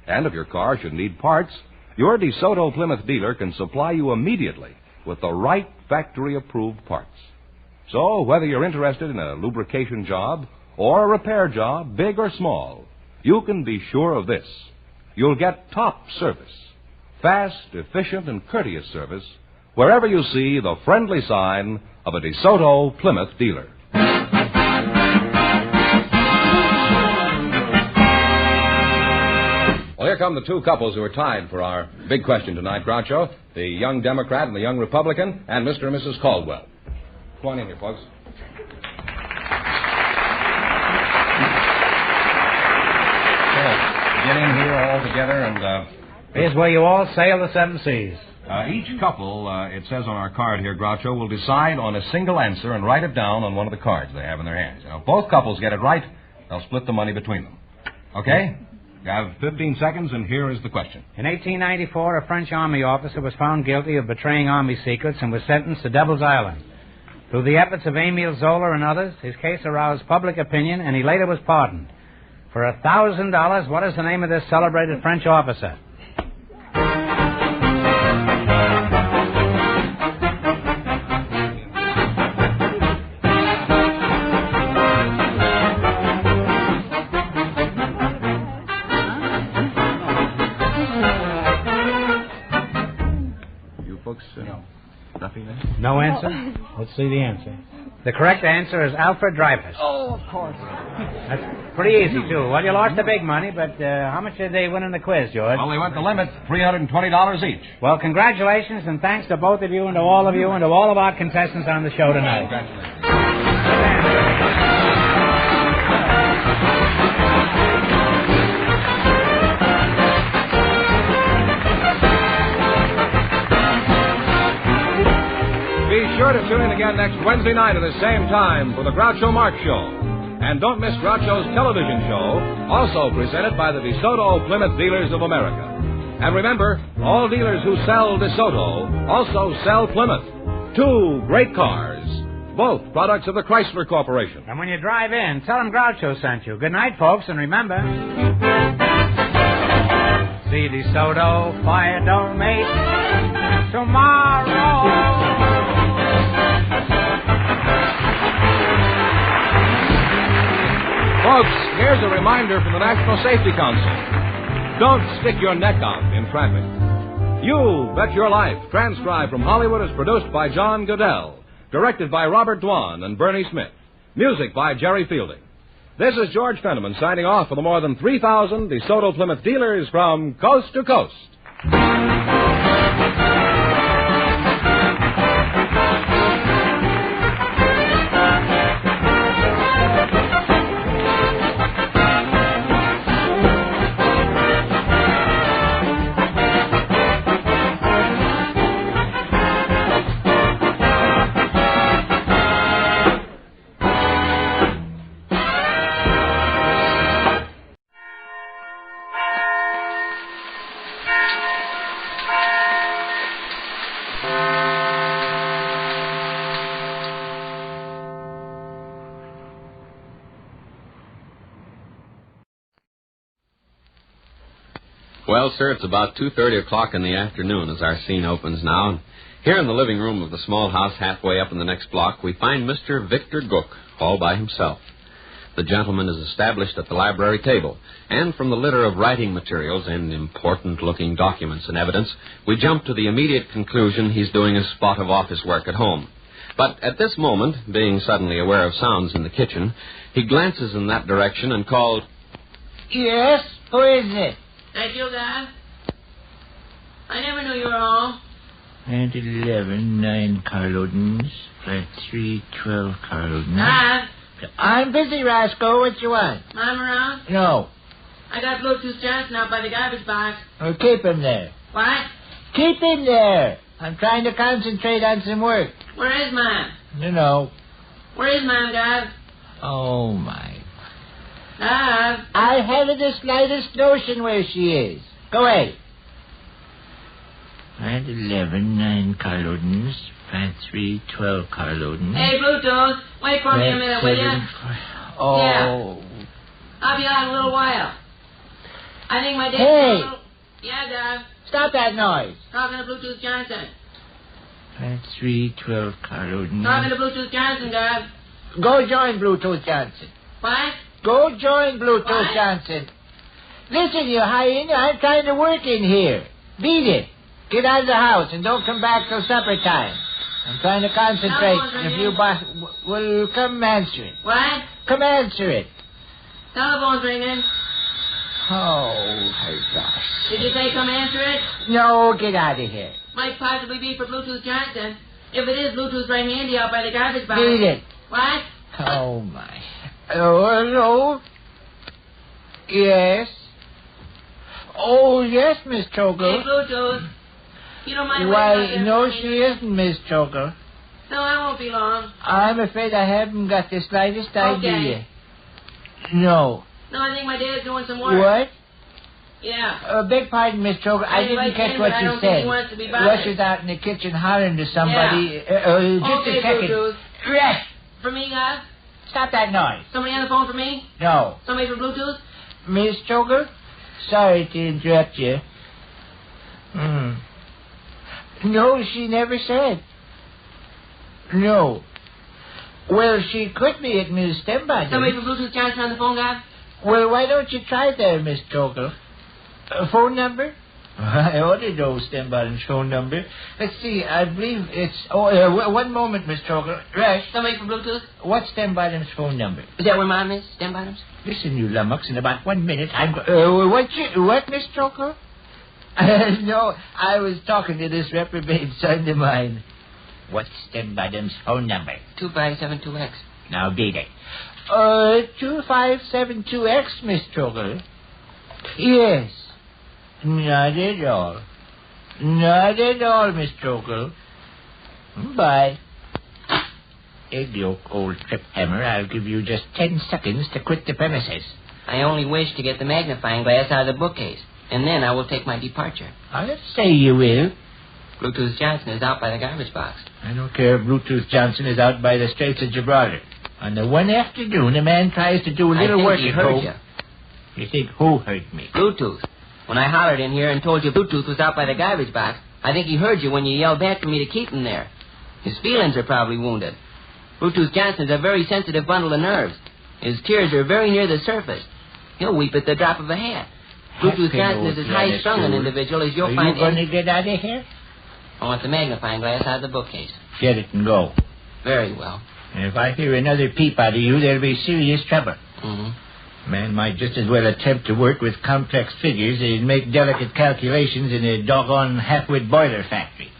H: And if your car should need parts, your DeSoto Plymouth dealer can supply you immediately with the right factory-approved parts. So, whether you're interested in a lubrication job or a repair job, big or small, you can be sure of this. You'll get top service. Fast, efficient, and courteous service wherever you see the friendly sign of a DeSoto Plymouth dealer. Well, here come the two couples who are tied for our big question tonight, Groucho. The young Democrat and the young Republican, and Mr. and Mrs. Caldwell. Come on in here, folks. Get in here all together and...
F: Here's where you all sail the 7 seas.
H: Each couple, it says on our card here, Groucho, will decide on a single answer and write it down on one of the cards they have in their hands. If both couples get it right, they'll split the money between them. Okay? You have 15 seconds, and here is the question.
F: In 1894, a French army officer was found guilty of betraying army secrets and was sentenced to Devil's Island. Through the efforts of Emile Zola and others, his case aroused public opinion, and he later was pardoned. For $1,000, what is the name of this celebrated French officer?
H: Duffy there?
F: No answer? Let's see the answer. The correct answer is Alfred Dreyfus.
L: Oh, of course.
F: That's pretty easy, too. Well, you lost the big money, but how much did they win in the quiz, George?
H: Well, they went the limit, $320 each.
F: Well, congratulations, and thanks to both of you and to all of you and to all of our contestants on the show tonight.
H: Congratulations. Be sure to tune in again next Wednesday night at the same time for the Groucho Marx Show. And don't miss Groucho's television show, also presented by the DeSoto Plymouth Dealers of America. And remember, all dealers who sell DeSoto also sell Plymouth. 2 great cars, both products of the Chrysler Corporation.
F: And when you drive in, tell them Groucho sent you. Good night, folks, and remember... See DeSoto fire don't make tomorrow.
H: Folks, here's a reminder from the National Safety Council. Don't stick your neck out in traffic. You Bet Your Life, transcribed from Hollywood, is produced by John Goodell, directed by Robert Dwan and Bernie Smith, music by Jerry Fielding. This is George Fenneman signing off for the more than 3,000 DeSoto Plymouth dealers from coast to coast.
P: Well, sir, it's about 2:30 o'clock in the afternoon as our scene opens now. And here in the living room of the small house halfway up in the next block, we find Mr. Victor Gook all by himself. The gentleman is established at the library table, and from the litter of writing materials and important-looking documents and evidence, we jump to the immediate conclusion he's doing a spot of office work at home. But at this moment, being suddenly aware of sounds in the kitchen, he glances in that direction and calls,
D: Yes? Who is it?
U: That you, Dad? I never knew you were home.
D: Plant 11, 9 carloadins. Plant 3, 12 carloadins.
U: Dad?
D: I'm busy, Roscoe. What you want?
U: Mom around?
D: No.
U: I got Bluetooth Johnson out by the garbage box.
D: Well, keep him there.
U: What?
D: Keep him there. I'm trying to concentrate on some work.
U: Where is Mom?
D: You know.
U: Where is Mom, Dad?
D: Oh, my.
U: Dad?
D: I haven't the slightest notion where she is. Go away. Plant 11, 9 carloadins. Plant 3, 12 carloadins.
U: Hey, Bluetooth. Wait for me a minute, will you?
D: Oh.
U: Yeah. I'll be out in a little while. I think my dad's
D: Hey!
U: Yeah, Dad.
D: Stop that noise.
U: Talking to Bluetooth Johnson.
D: Plant 3, 12 carloadins.
U: Talking to Bluetooth Johnson, Dad.
D: Go join Bluetooth Johnson.
U: What?
D: Go join Bluetooth
U: What?
D: Johnson. Listen, you hyena, I'm trying to work in here. Beat it. Get out of the house and don't come back till supper time. I'm trying to concentrate.
U: Telephone's
D: If you well, come answer it.
U: What?
D: Come answer it.
U: Telephone's ringing.
D: Oh, my gosh.
U: Did you say come answer it?
D: No, get out of here.
U: Might possibly be for Bluetooth Johnson. If it is, Bluetooth's right handy out by the garbage box.
D: Beat it.
U: What?
D: Oh, my. Oh, hello? Yes? Oh, yes, Miss Choker.
U: Hey, Bluetooth. You don't mind
D: Why,
U: waiting out there
D: no,
U: for me?
D: she isn't, Miss Choker.
U: No, I won't be long.
D: I'm afraid I haven't got the slightest
U: Okay.
D: idea. No.
U: No, I think my dad's doing some work.
D: What?
U: Yeah.
D: Beg pardon, Miss Choker. I
U: Anyway,
D: didn't catch
U: Ken,
D: what
U: but I
D: you
U: don't think
D: said.
U: he wants to be bothered.
D: Rush is out in the kitchen hollering to somebody.
U: Yeah.
D: Just
U: Okay,
D: a second.
U: Bluetooth.
D: Rush!
U: For me, guys?
D: Stop that noise.
U: Somebody on the phone for me?
D: No.
U: Somebody for Bluetooth?
D: Miss Choker? Sorry to interrupt you. No, she never said. No. Well, she could be at Miss Stembody.
U: Somebody for Bluetooth Johnson on the phone, guys?
D: Well, why don't you try there, Miss Choker? Phone number? I ought to know Stembottom's phone number. Let's see, I believe it's... one moment, Miss Choker. Rush.
U: Somebody for Bluetooth?
D: What's Stembottom's phone number?
U: Is that where Mom is? Stembottom's?
D: Listen, you lummox, in about 1 minute, I'm... what, Miss Choker? No, I was talking to this reprobate son of mine. What's Stembottom's phone number?
U: 2572X.
D: Now beat it. 2572X, Miss Choker. Yes. Not at all. Not at all, Miss Choker. Bye. Egg yolk, old trip hammer. I'll give you just 10 seconds to quit the premises.
U: I only wish to get the magnifying glass out of the bookcase, and then I will take my departure.
D: I'll say you will.
U: Bluetooth Johnson is out by the garbage box.
D: I don't care if Bluetooth Johnson is out by the Straits of Gibraltar. On the one afternoon, a man tries to do a little work
U: I think
D: at
U: he
D: home.
U: heard you.
D: You think who heard me?
U: Bluetooth. When I hollered in here and told you Bluetooth was out by the garbage box, I think he heard you when you yelled back for me to keep him there. His feelings are probably wounded. Bluetooth Johnson's a very sensitive bundle of nerves. His tears are very near the surface. He'll weep at the drop of a hat. Bluetooth Johnson is as high-strung an individual as you'll find.
D: Are you going to get out of here?
U: I want the magnifying glass out of the bookcase.
D: Get it and go.
U: Very well.
D: And if I hear another peep out of you, there'll be serious trouble.
U: Mm-hmm.
D: Man might just as well attempt to work with complex figures as make delicate calculations in a doggone half-wit boiler factory.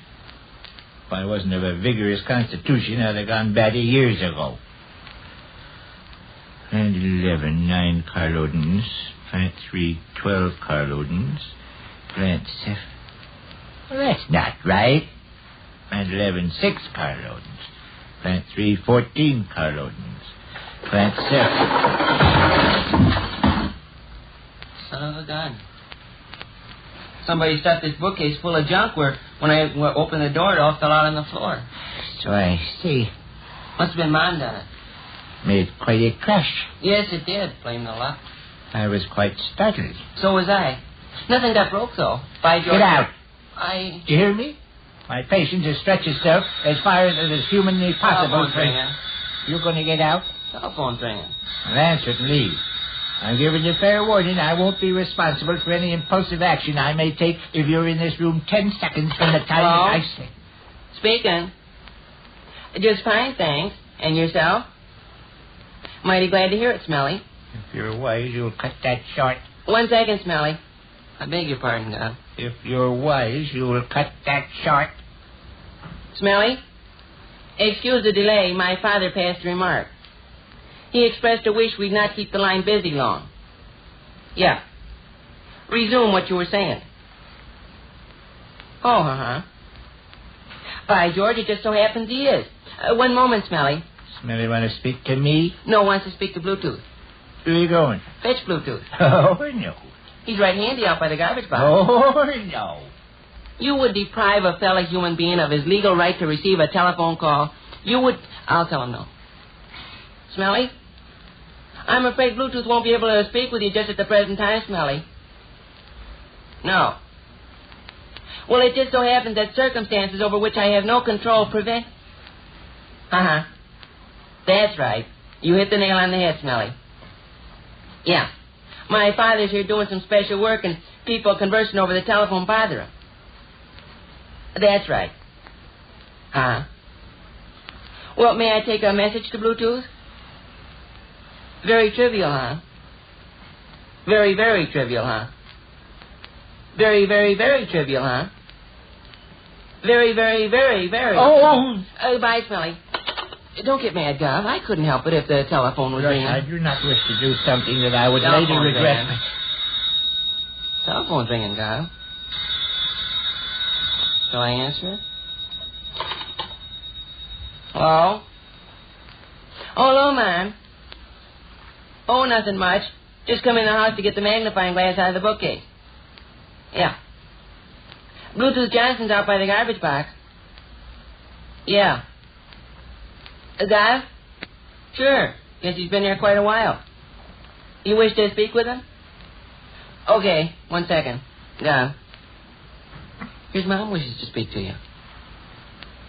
D: If I wasn't of a vigorous constitution, I'd have gone batty years ago. And 11, 9 carloadins. Plant 3, 12 carloadins. Plant 7. Well, that's not right. Plant 11, 6 carloadins. Plant 3, 14 carloadins. Plant 7.
U: Son of a gun. Somebody stuffed this bookcase full of junk where when I opened the door, it all fell out on the floor.
D: So I see.
U: Must have been Mom done it.
D: Made quite a crash.
U: Yes, it did, blame the luck.
D: I was quite startled.
U: So was I. Nothing got broke, though. By George.
D: Get out.
U: Do
D: you hear me? My patience has stretched itself as far as it is humanly possible.
U: Telephone's ringing.
D: You're going to get out?
U: Telephone's ringing.
D: Well, answer it and leave. I'm giving you fair warning. I won't be responsible for any impulsive action I may take if you're in this room 10 seconds from the time that I say.
U: Speaking.
K: Just fine, thanks. And yourself? Mighty glad to hear it, Smelly.
D: If you're wise, you'll cut that short.
K: 1 second, Smelly. I beg your pardon, Gov.
D: If you're wise, you'll cut that short.
K: Smelly? Excuse the delay. My father passed a remark. He expressed a wish we'd not keep the line busy long. Yeah. Resume what you were saying. Oh, uh-huh. By George, it just so happens he is. 1 moment, Smelly.
D: Smelly want to speak to me?
K: No, wants to speak to Bluetooth.
D: Where are you going?
K: Fetch Bluetooth.
D: Oh, no.
K: He's right handy out by the garbage box.
D: Oh, no.
K: You would deprive a fellow human being of his legal right to receive a telephone call. You would... I'll tell him no. Smelly? I'm afraid Bluetooth won't be able to speak with you just at the present time, Smelly. No. Well, it just so happens that circumstances over which I have no control prevent... Uh-huh. That's right. You hit the nail on the head, Smelly. Yeah. My father's here doing some special work and people conversing over the telephone bother him. That's right. Uh-huh. Well, may I take a message to Bluetooth? Very trivial, huh? Very, very trivial, huh? Very, very, very trivial, huh? Very, very, very, very...
D: Oh!
K: Bye, Smelly. Don't get mad, Gov. I couldn't help it if the telephone was ringing.
D: I do not wish to do something that I would later regret.
K: Telephone's ringing, Gov. Shall I answer it? Hello? Oh, hello, man. Oh, nothing much. Just come in the house to get the magnifying glass out of the bookcase. Yeah. Bluetooth Johnson's out by the garbage box. Yeah. Gov? Sure. Guess he's been there quite a while. You wish to speak with him? Okay. 1 second. Gov. His mom wishes to speak to you.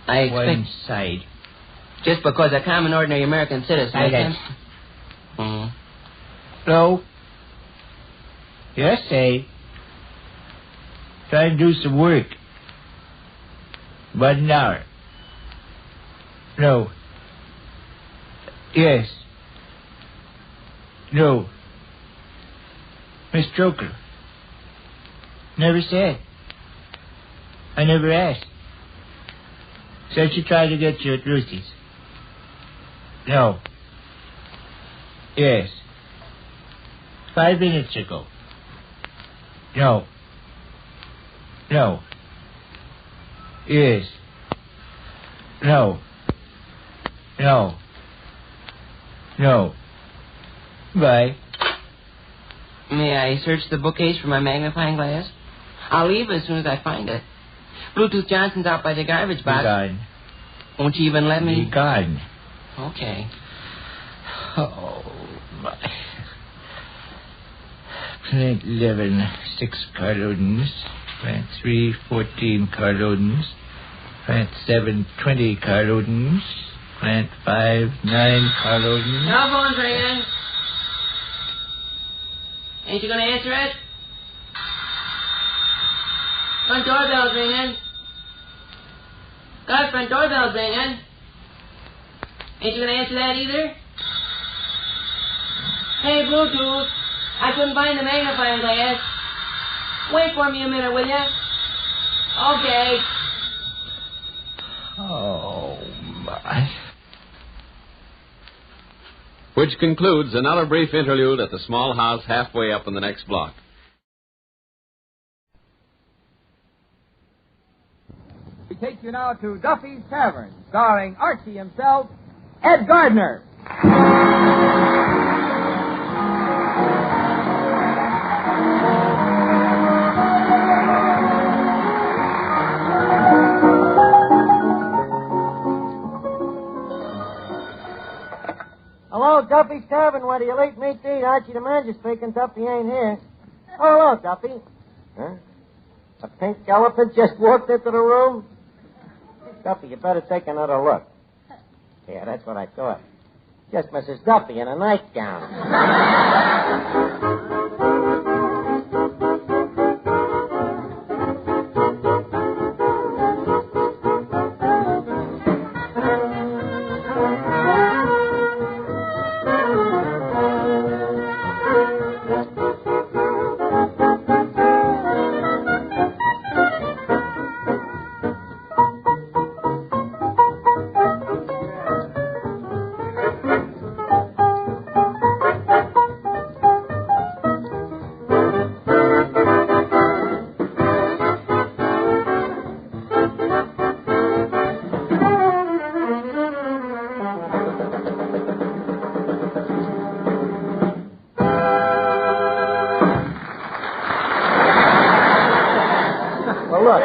K: I expect...
D: One side.
K: Just because a common, ordinary American citizen...
D: Hello? Yes, say. Trying to do some work. About an hour. No. Yes. No. Miss Stroker. Never said. I never asked. Said she tried to get you at Roosie's. No. Yes. 5 minutes ago. No. No. Yes. No. No. No. Bye.
K: May I search the bookcase for my magnifying glass? I'll leave as soon as I find it. Bluetooth Johnson's out by the garbage box.
D: Be gone.
K: Won't you even let me...
D: Be gone.
K: Okay.
D: Oh, my. Plant 11, 6 carloadings. Plant 3, 14 carloadings. Plant 7, 20 carloadings. Plant 5, 9 carloadings.
K: Telephone's ringing. Ain't you going to answer it? Front doorbell's ringing. God, front doorbell's ringing. Ain't you going to answer that either? Hey, Bluetooth. I couldn't find the magnifying glass. Wait for me a minute, will ya? Okay.
D: Oh, my.
P: Which concludes another brief interlude at the small house halfway up in the next block.
T: We take you now to Duffy's Tavern, starring Archie himself, Ed Gardner.
W: Hello, Duffy's Tavern. What are you late, mate? Archie the manager speaking. Duffy ain't here. Oh, hello, Duffy. Huh? A pink elephant just walked into the room? Duffy, you better take another look. Yeah, that's what I thought. Just Mrs. Duffy in a nightgown. Well, look,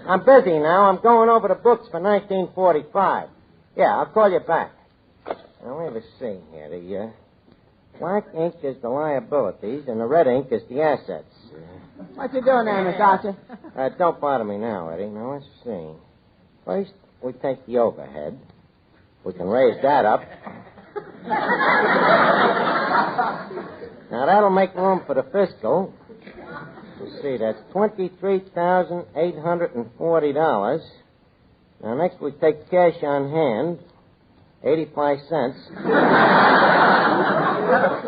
W: I'm busy now. I'm going over the books for 1945. Yeah, I'll call you back. Now, let me see here. The black ink is the liabilities, and the red ink is the assets.
L: What you doing there, Miss Archer?
W: Don't bother me now, Eddie. Now, let's see. First, we take the overhead. We can raise that up. Now, that'll make room for the fiscal. Let's see, that's $23,840. Now, next we take cash on hand, 85 cents.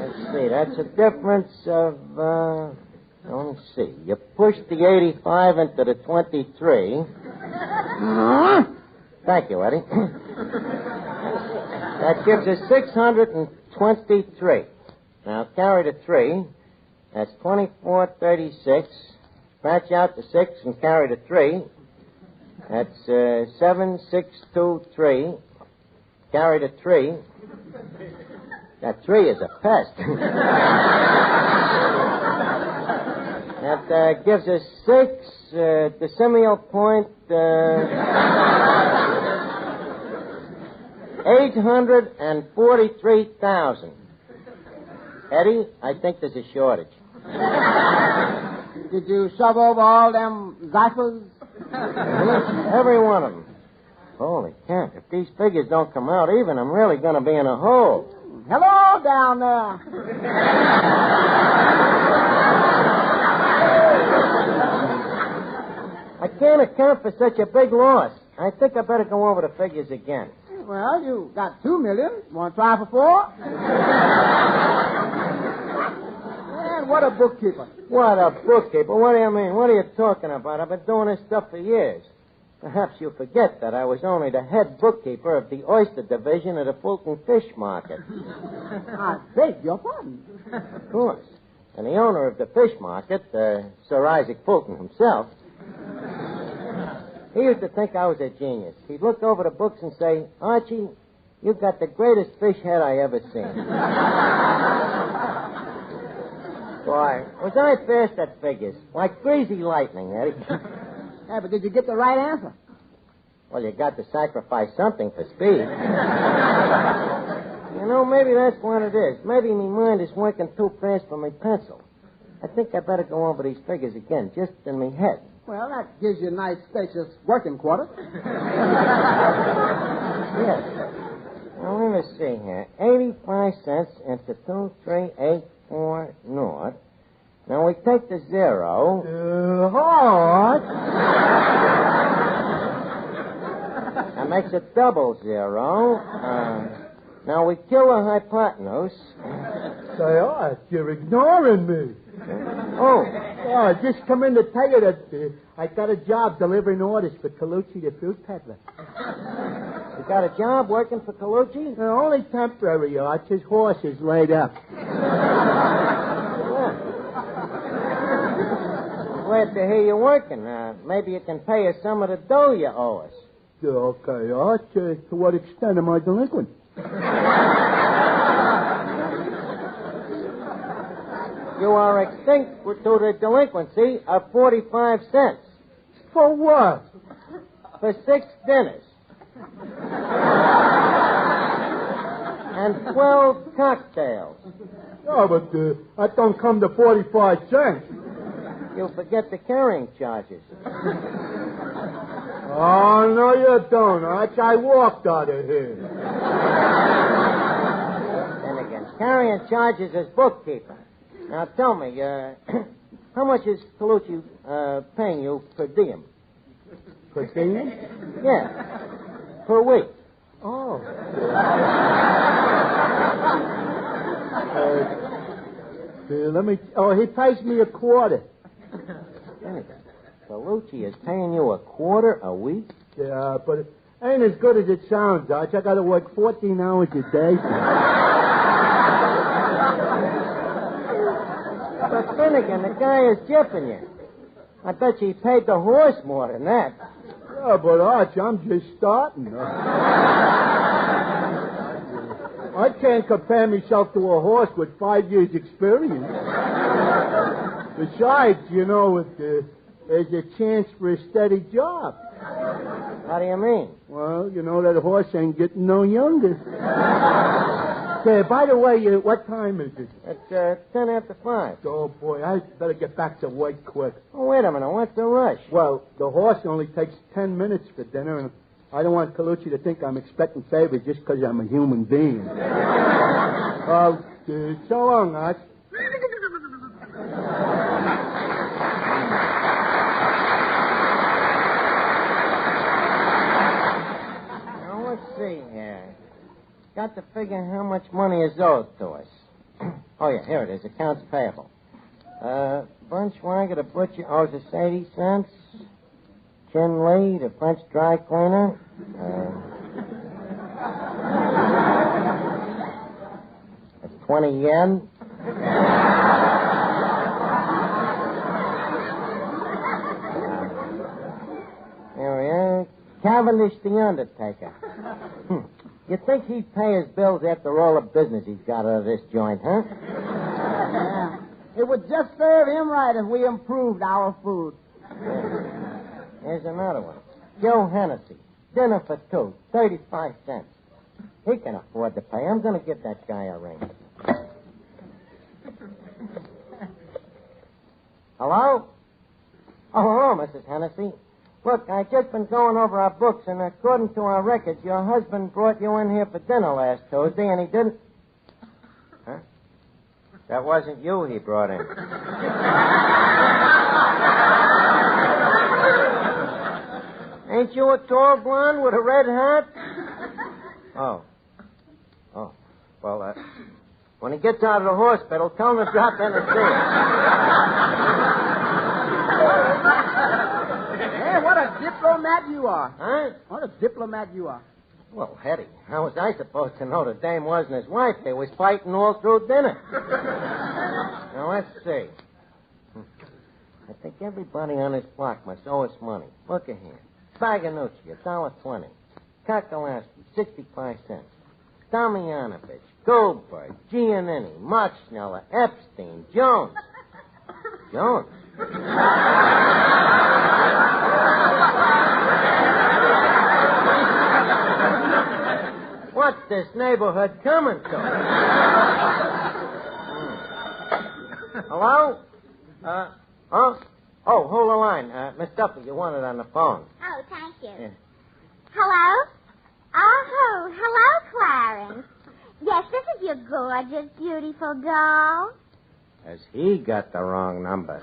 W: Let's see, that's a difference of, let's see. You push the 85 into the 23. Thank you, Eddie. That gives us 623. Now, carry the 3. That's 2436. Scratch out the 6 and carry the 3. That's 7623. Carry the 3. That 3 is a pest. That gives us 6 decimal point 843,000. Eddie, I think there's a shortage.
L: Did you shove over all them ciphers?
W: Every one of them. Holy cat, if these figures don't come out even, I'm really going to be in a hole.
L: Hello down there.
W: I can't account for such a big loss. I think I better go over the figures again.
L: Well, you got $2 million. Want to try for 4? Man, what a bookkeeper.
W: What a bookkeeper? What do you mean? What are you talking about? I've been doing this stuff for years. Perhaps you forget that I was only the head bookkeeper of the oyster division of the Fulton Fish Market.
L: I beg your pardon.
W: Of course. And the owner of the fish market, Sir Isaac Fulton himself, he used to think I was a genius. He'd look over the books and say, Archie, you've got the greatest fish head I ever seen. Boy, was I fast at figures. Like greasy lightning, Eddie.
L: Yeah, but did you get the right answer?
W: Well, you got to sacrifice something for speed. You know, maybe that's what it is. Maybe my mind is working too fast for my pencil. I think I better go over these figures again, just in my head.
L: Well, that gives you a nice, spacious working quarter.
W: Yes. Now, let me see here. 85 cents into 23840. Now, we take the 0. That makes it double 0. Now, we kill the hypotenuse.
G: Say, Art, you're ignoring me.
W: Oh,
G: I just come in to tell you that I got a job delivering orders for Colucci, the fruit peddler.
W: You got a job working for Colucci?
G: Only temporary, Art. His horse is laid up.
W: Glad to hear you're working. Maybe you can pay us some of the dough you owe us.
G: Okay, Art. To what extent am I delinquent?
W: You are extinct to the delinquency of 45 cents.
G: For what?
W: For 6 dinners. And 12 cocktails.
G: Oh, but that don't come to 45 cents.
W: You forget the carrying charges.
G: Oh, no, you don't, Arch. I walked out of here.
W: And again, carrying charges as bookkeeper. Now, tell me, how much is Colucci paying you per diem?
G: Per diem?
W: Yeah. Per week.
G: Oh. Let me... Oh, he pays me a quarter.
W: Colucci is paying you a quarter a week?
G: Yeah, but it ain't as good as it sounds, Arch. I got to work 14 hours a day.
W: But Finnegan, the guy is jipping you. I bet you he paid the horse more than that.
G: Yeah, but Arch, I'm just starting. I can't compare myself to a horse with 5 years' experience. Besides, you know, there's a chance for a steady job.
W: How do you mean?
G: Well, you know that horse ain't getting no younger. Say, by the way, what time is it?
W: It's 10 after 5.
G: Oh, boy, I better get back to work quick.
W: Oh, wait a minute. What's the rush?
G: Well, the horse only takes 10 minutes for dinner, and I don't want Colucci to think I'm expecting favors just because I'm a human being. So long, Arch.
W: Now, let's see here. Got to figure how much money is owed to us. Oh, yeah, here it is. Accounts payable. Bunchwager, the butcher, owes us 80 cents. Chin Lee, the French dry cleaner. That's 20 yen. Here we are. Cavendish, the undertaker. You think he'd pay his bills after all the business he's got out of this joint, huh?
E: Yeah. It would just serve him right if we improved our food.
W: Here's another one. Joe Hennessy. Dinner for 2, 35 cents. He can afford to pay. I'm going to give that guy a ring. Hello? Oh, hello, Mrs. Hennessy. Look, I've just been going over our books, and according to our records, your husband brought you in here for dinner last Tuesday, and he didn't... Huh? That wasn't you he brought in. Ain't you a tall blonde with a red hat? Oh. Well, when he gets out of the hospital, tell him to drop in and see him.
E: Hey, what a diplomat you are.
W: Huh?
E: What a diplomat you are.
W: Well, Hetty, how was I supposed to know the dame wasn't his wife? They was fighting all through dinner. Now, let's see. I think everybody on this block must owe us money. Look at here. Spaganucci, $1.20. Kakalaski, 65 cents. Damianovich, Goldberg, Giannini, Marchneller, Epstein, Jones. Jones? What's this neighborhood coming to? Hello? Oh, hold the line. Miss Duffy, you want it on the phone.
M: Oh, thank you.
W: Yeah.
M: Hello? Oh, hello, Clarence. Yes, this is your gorgeous, beautiful doll.
W: Has he got the wrong number?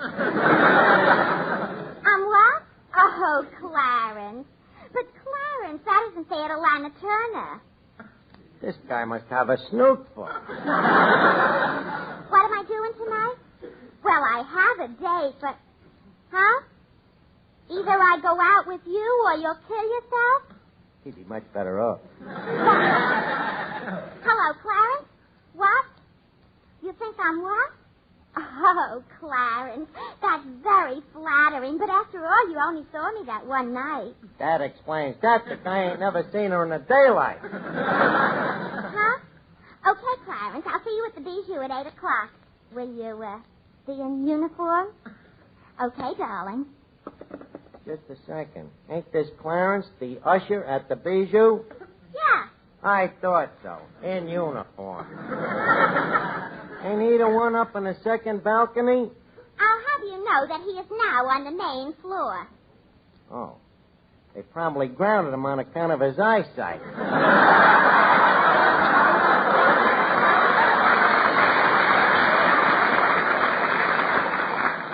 M: What? Oh, Clarence. But, Clarence, that isn't fair to Lana Turner.
W: This guy must have a snoot full.
M: What am I doing tonight? Well, I have a date, but... Huh? Either I go out with you or you'll kill yourself?
W: He'd be much better off.
M: Hello, Clarence? What? You think I'm what? Oh, Clarence, that's very flattering, but after all, you only saw me that one night.
W: That explains that. The guy ain't never seen her in the daylight.
M: Huh? Okay, Clarence, I'll see you at the Bijou at 8 o'clock. Will you, be in uniform? Okay, darling.
W: Just a second. Ain't this Clarence, the usher at the Bijou?
M: Yeah.
W: I thought so. In uniform. Ain't he the one up in the second balcony?
M: I'll have you know that he is now on the main floor.
W: Oh. They probably grounded him on account of his eyesight.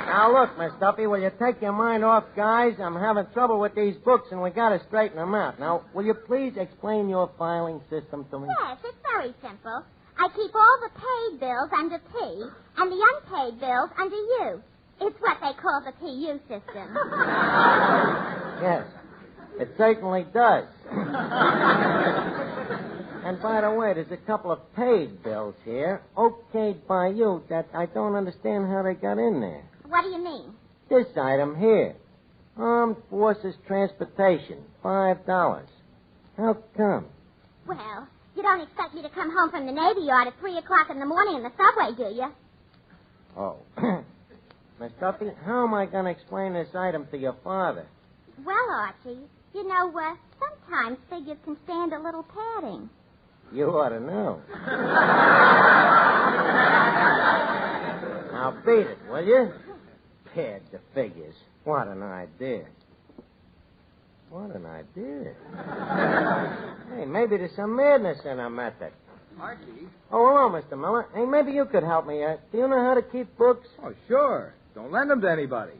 W: Now, look, Miss Duffy, will you take your mind off guys? I'm having trouble with these books, and we got to straighten them out. Now, will you please explain your filing system to me?
M: Yes, it's very simple. I keep all the paid bills under P and the unpaid bills under U. It's what they call the PU system.
W: Yes, it certainly does. And by the way, there's a couple of paid bills here, okayed by you, that I don't understand how they got in there.
M: What do you mean?
W: This item here. Armed Forces Transportation, $5. How come?
M: Well, you don't expect me to come home from the Navy Yard at 3 o'clock in the morning in the subway, do you?
W: Oh. Miss Duffy, how am I going to explain this item to your father?
M: Well, Archie, you know, sometimes figures can stand a little padding.
W: You ought to know. Now beat it, will you? Pad the figures. What an idea. What an idea. Hey, maybe there's some madness in our method.
G: Archie?
W: Oh, hello, Mr. Miller. Hey, maybe you could help me. Do you know how to keep books?
G: Oh, sure. Don't lend them to anybody.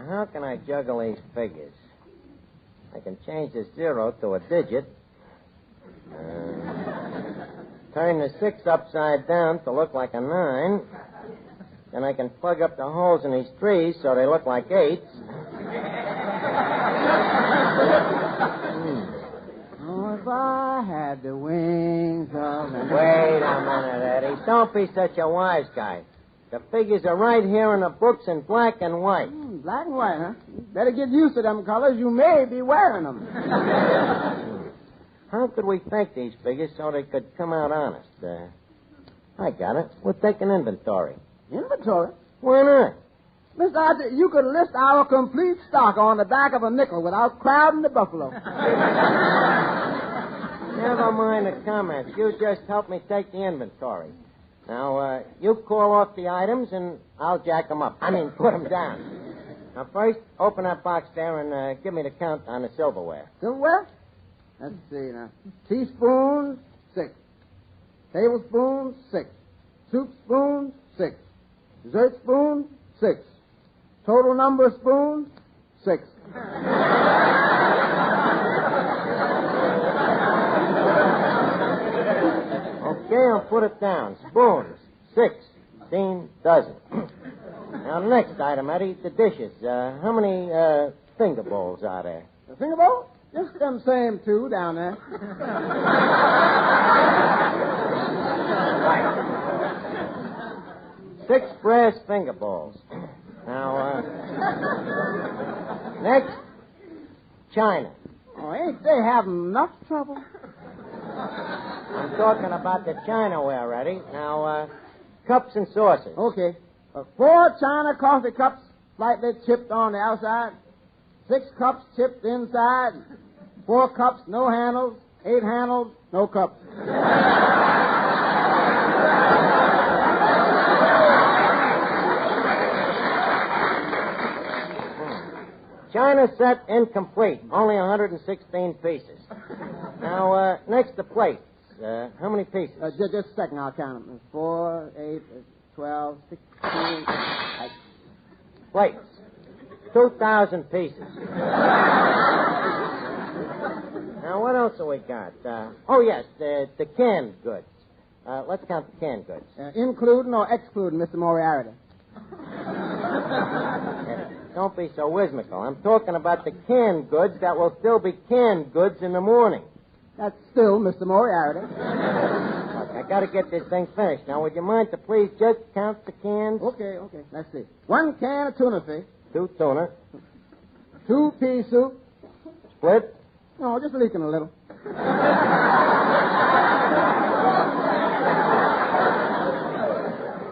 W: How can I juggle these figures? I can change the 0 to a digit. Turn the 6 upside down to look like a 9. Then I can plug up the holes in these 3s so they look like 8s.
E: Oh, if I had the wings of an...
W: Wait a minute, Eddie. Don't be such a wise guy. The figures are right here in the books in black and white.
E: Black and white, huh? Better get used to them colors. You may be wearing them.
W: How could we fake these figures so they could come out honest? I got it. We'll take an inventory.
E: Inventory?
W: Why not?
E: Mr. Archer, you could list our complete stock on the back of a nickel without crowding the buffalo.
W: Never mind the comments. You just help me take the inventory. Now, you call off the items, and I'll jack them up. I mean, put them down. Now, first, open that box there and give me the count on the silverware.
E: Silverware? Let's see now. Teaspoons, 6. Tablespoons, 6. Soup spoons, 6. Dessert spoons, 6. Total number of spoons, 6.
W: Okay, I'll put it down. Spoons, 16 dozen. Now, next item, Eddie, the dishes. How many finger bowls are there?
E: The finger bowl? Just them same 2 down there.
W: Right. 6 brass finger bowls. Now, next, china.
E: Oh, ain't they having enough trouble?
W: I'm talking about the chinaware, Eddie. Now, cups and saucers.
E: Okay. 4 china coffee cups, slightly chipped on the outside. 6 cups chipped inside. 4 cups, no handles. 8 handles, no cups.
W: China set incomplete. Only 116 pieces. Now, next the plates. How many pieces?
E: Just a second, I'll count them. 4, 8, 12, 16...
W: Plates. 2,000 pieces. Now, what else have we got? Oh, yes, the canned goods. Let's count the canned goods.
E: Including or excluding Mr. Moriarty?
W: Don't be so whimsical. I'm talking about the canned goods that will still be canned goods in the morning.
E: That's still Mr. Moriarty.
W: Look, I got to get this thing finished. Now, would you mind to please just count the cans?
E: Okay. Let's see. 1 can of tuna fish.
W: 2 tuna.
E: 2 pea soup.
W: Split?
E: No, just leaking a little.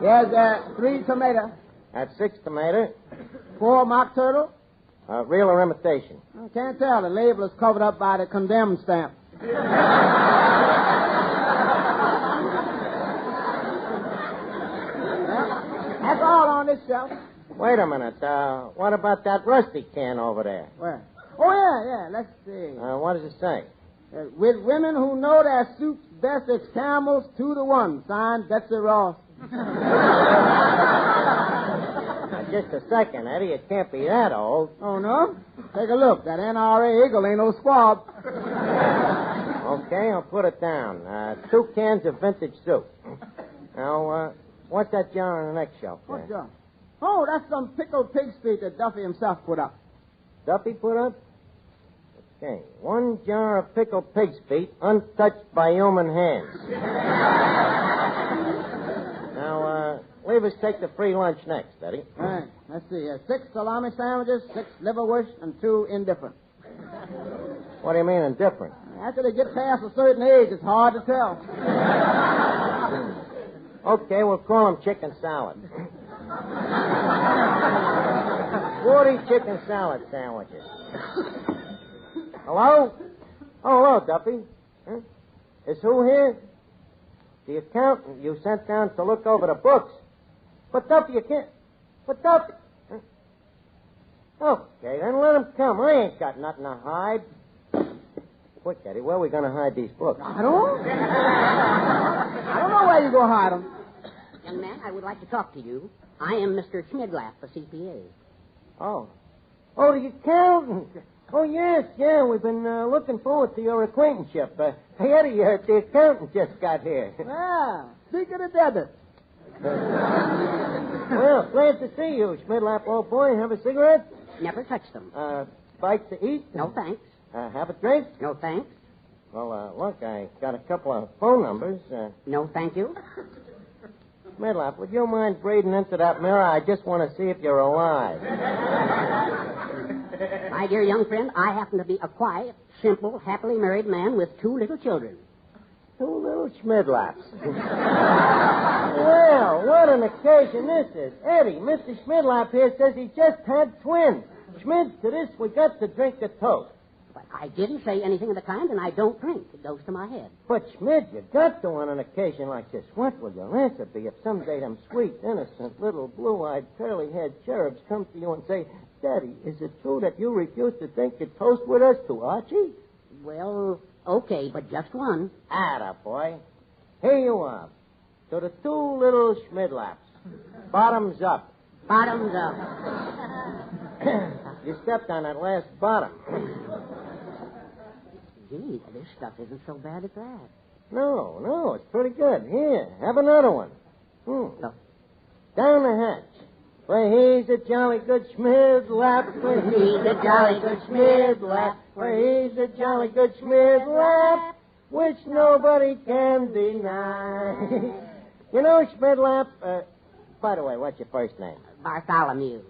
E: Yes, 3 tomato.
W: That's 6 tomato.
E: 4 mock turtle.
W: Real or imitation?
E: I can't tell. The label is covered up by the condemned stamp. That's all on this shelf.
W: Wait a minute. What about that rusty can over there?
E: Where? Oh, yeah. Let's see.
W: What does it say?
E: With women who know their soups best, it's Campbell's 2 to 1. Signed, Betsy Ross.
W: Just a second, Eddie. It can't be that old.
E: Oh, no? Take a look. That NRA eagle ain't no squab.
W: Okay, I'll put it down. 2 cans of vintage soup. Now, what's that jar on the next shelf there?
E: What jar? Oh, that's some pickled pig's feet that Duffy himself put up.
W: Duffy put up? Okay. 1 jar of pickled pig's feet, untouched by human hands. Now, leave us take the free lunch next, Eddie.
E: All right. Let's see. 6 salami sandwiches, 6 liverwurst, and 2 indifferent.
W: What do you mean indifferent?
E: After they get past a certain age, it's hard to tell.
W: Okay, we'll call them chicken salad. 40 chicken salad sandwiches. Hello? Oh, hello, Duffy. Huh? Is who here? The accountant you sent down to look over the books. But, Duffy, you can't... But, Duffy... Huh? Okay, then let him come. I ain't got nothing to hide. Quick, Eddie, where are we going to hide these books?
E: I don't know where you go hide them.
I: Young man, I would like to talk to you. I am Mr. Schmidlaff, the CPA.
W: Oh, the accountant. Oh, yes, yeah, we've been looking forward to your acquaintanceship. Hey, Eddie, the accountant just got here.
E: Yeah, speaking of debit.
W: Well, glad to see you, Schmidlapp, old boy. Have a cigarette?
I: Never touch them.
W: Bite to eat?
I: No, thanks.
W: Have a drink?
I: No, thanks.
W: Well, look, I got a couple of phone numbers.
I: No, thank you.
W: Schmidlapp, would you mind breathing into that mirror? I just want to see if you're alive.
I: My dear young friend, I happen to be a quiet, simple, happily married man with 2 little children.
W: 2 little Schmidlapps. Well, what an occasion this is. Eddie, Mr. Schmidlapp here says he just had twins. Schmid, to this we got to drink a toast.
I: But I didn't say anything of the kind, and I don't drink. It goes to my head.
W: But, Schmid, you got to on an occasion like this. What will your answer be if someday them sweet, innocent, little blue-eyed, curly-haired cherubs come to you and say, Daddy, is it true that you refuse to drink your toast with us to Archie?
I: Well, okay, but just one.
W: Atta, boy. Here you are. To the 2 little Schmidlaps. Bottoms up.
I: Bottoms up.
W: You stepped on that last bottom.
I: Gee, this stuff isn't so bad at that.
W: No, it's pretty good. Here, have another one.
I: No.
W: Down the hatch. For he's a jolly good Schmidlapp. For he's a jolly good Schmidlapp. For he's a jolly good Schmidlapp, which nobody can deny. You know, Schmidlapp, by the way, what's your first name?
I: Bartholomew.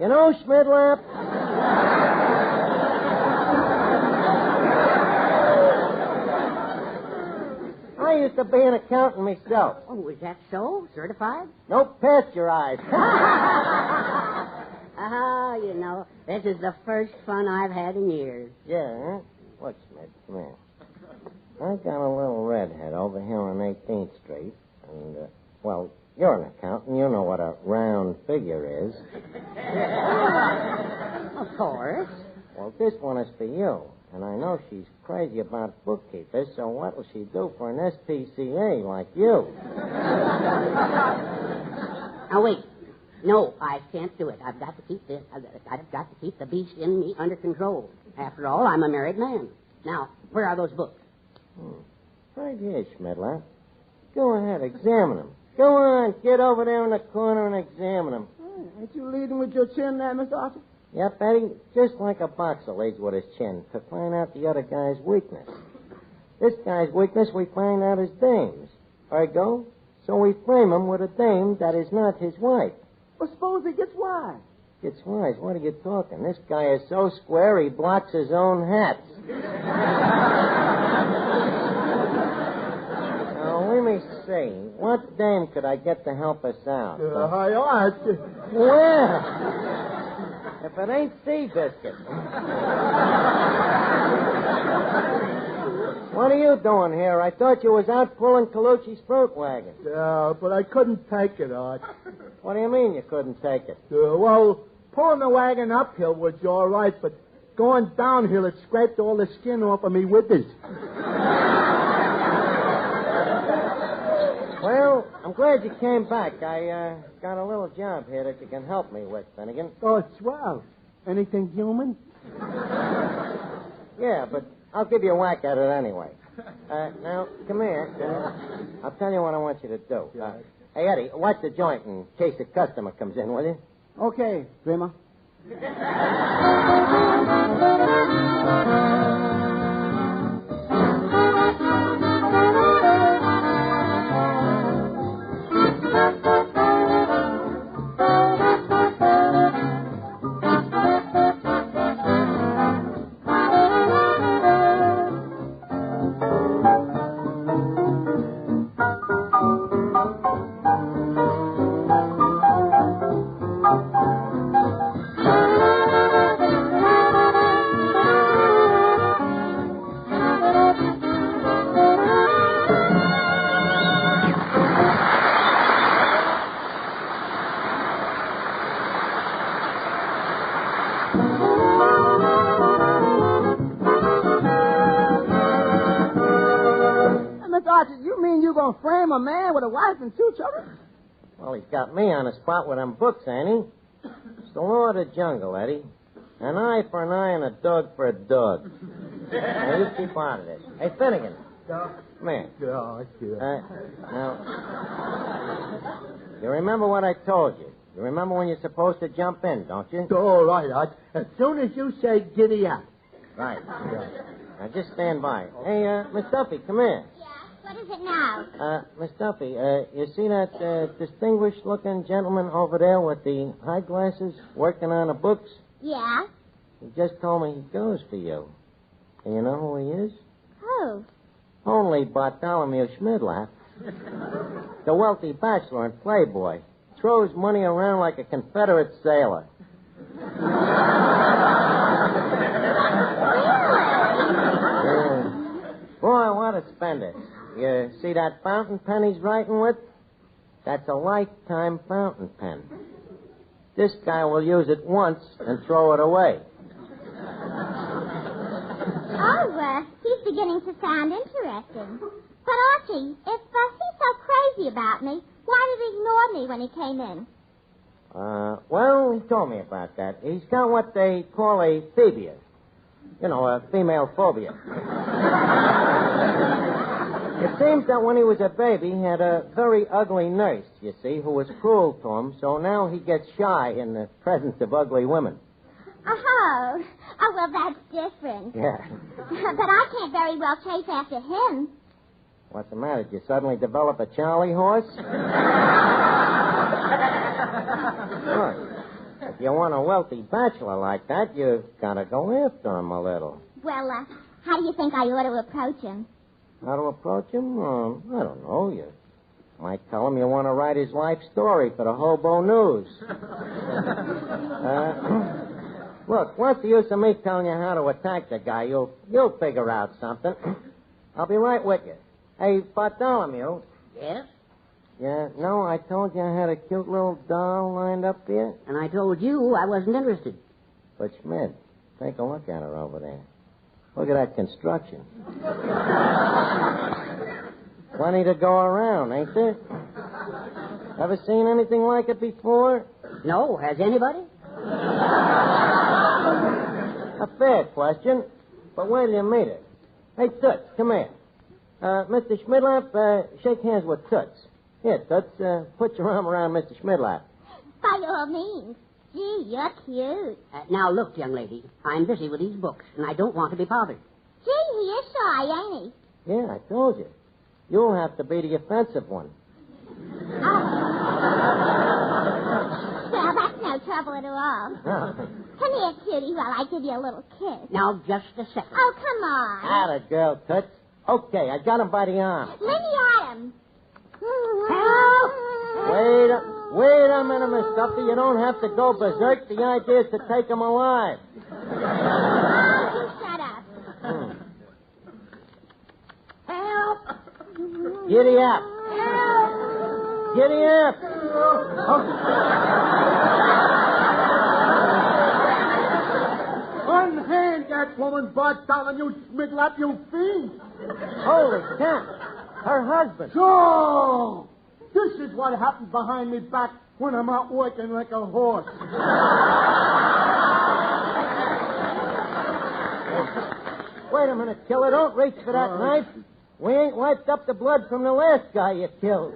W: You know, Schmidlapp... I used to be an accountant myself.
I: Oh, is that so? Certified?
W: Nope, pasteurized.
I: You know, this is the first fun I've had in years.
W: Yeah, huh? Look, Schmidt, come here. I got a little redhead over here on 18th Street, and, well, you're an accountant. You know what a round figure is.
I: Of course.
W: Well, this one is for you. And I know she's crazy about bookkeepers, so what will she do for an SPCA like you?
I: Now, wait. No, I can't do it. I've got to keep this. I've got to keep the beast in me under control. After all, I'm a married man. Now, where are those books?
W: Right here, Schmidlapp. Go ahead, examine them. Go on, get over there in the corner and examine them.
E: Ain't you leading with your chin there, Mr. Archie?
W: Yep, Eddie, just like a boxer leads with his chin to find out the other guy's weakness. This guy's weakness we find out is dame's. Ergo, so we frame him with a dame that is not his wife.
E: Well, suppose he gets wise.
W: Gets wise? What are you talking? This guy is so square he blocks his own hats. Now, let me see. What dame could I get to help us out?
E: Hi, Archie.
W: Where? If it ain't Seabiscuit. What are you doing here? I thought you was out pulling Colucci's fruit wagon.
E: Yeah, but I couldn't take it, Arch.
W: What do you mean you couldn't take it?
E: Well, pulling the wagon uphill was all right, but going downhill, it scraped all the skin off of me withers.
W: Well, I'm glad you came back. I got a little job here that you can help me with, Finnegan.
E: Oh, swell. Anything human?
W: Yeah, but I'll give you a whack at it anyway. Now, come here. I'll tell you what I want you to do. Hey, Eddie, watch the joint in case a customer comes in, will you?
E: Okay, Dreamer. Frame a man with a wife and 2 children?
W: Well, he's got me on the spot with them books, ain't he? It's the law of the jungle, Eddie. An eye for an eye and a dog for a dog. Now, you keep out of this. Hey, Finnegan. Come here. Now, you remember what I told you. You remember when you're supposed to jump in, don't you?
E: All right, Arch. As soon as you say giddy up.
W: Right. Now, just stand by. Hey, Miss Duffy, come here.
M: What is it now?
W: Miss Duffy, you see that distinguished-looking gentleman over there with the eyeglasses working on the books?
M: Yeah?
W: He just told me he goes for you. And you know who he is?
M: Who?
W: Only Bartholomew Schmidlapp. The wealthy bachelor and playboy. Throws money around like a Confederate sailor. Boy, what a spender. You see that fountain pen he's writing with? That's a lifetime fountain pen. This guy will use it once and throw it away.
M: Oh, he's beginning to sound interesting. But, Archie, if he's so crazy about me, why did he ignore me when he came in?
W: Well, he told me about that. He's got what they call a phobia. You know, a female phobia. It seems that when he was a baby, he had a very ugly nurse, you see, who was cruel to him, so now he gets shy in the presence of ugly women.
M: Oh, well, that's different.
W: Yeah.
M: But I can't very well chase after him.
W: What's the matter? Did you suddenly develop a Charlie horse? Look, if you want a wealthy bachelor like that, you've got to go after him a little.
M: Well, how do you think I ought to approach him?
W: How to approach him? I don't know. You might tell him you want to write his life story for the Hobo News. Look, what's the use of me telling you how to attack the guy? You'll figure out something. I'll be right with you. Hey, Bartholomew.
I: Yes?
W: Yeah, no, I told you I had a cute little doll lined up here.
I: And I told you I wasn't interested.
W: But, Schmidt, take a look at her over there. Look at that construction. Plenty to go around, ain't there? Ever seen anything like it before?
I: No, has anybody?
W: A fair question. But where do you meet her? Hey, Toots, come here. Mr. Schmidlapp, shake hands with Toots. Here, Toots, put your arm around Mr. Schmidlapp.
M: By all means. Gee, you're cute.
I: Now, look, young lady, I'm busy with these books, and I don't want to be bothered.
M: Gee, he is shy, ain't he?
W: Yeah, I told you. You'll have to be the offensive one.
M: Well, that's no trouble at all. Come here, cutie, while I give you a little kiss.
I: Now, just a second.
M: Oh, come on.
W: Atta girl, Toots. Okay, I got him by the arm.
M: Let me at him.
I: Help!
W: Wait a minute, Miss Duffy. You don't have to go berserk. The idea is to take him alive.
M: You shut up.
I: Help!
W: Giddy up.
I: Help!
W: Giddy up.
E: Unhand that woman, Bartholomew, you smidlap, you fiend.
W: Holy cat. Her husband.
E: So, this is what happens behind me back when I'm out working like a horse.
W: Wait a minute, killer. Don't reach for that knife. We ain't wiped up the blood from the last guy you killed.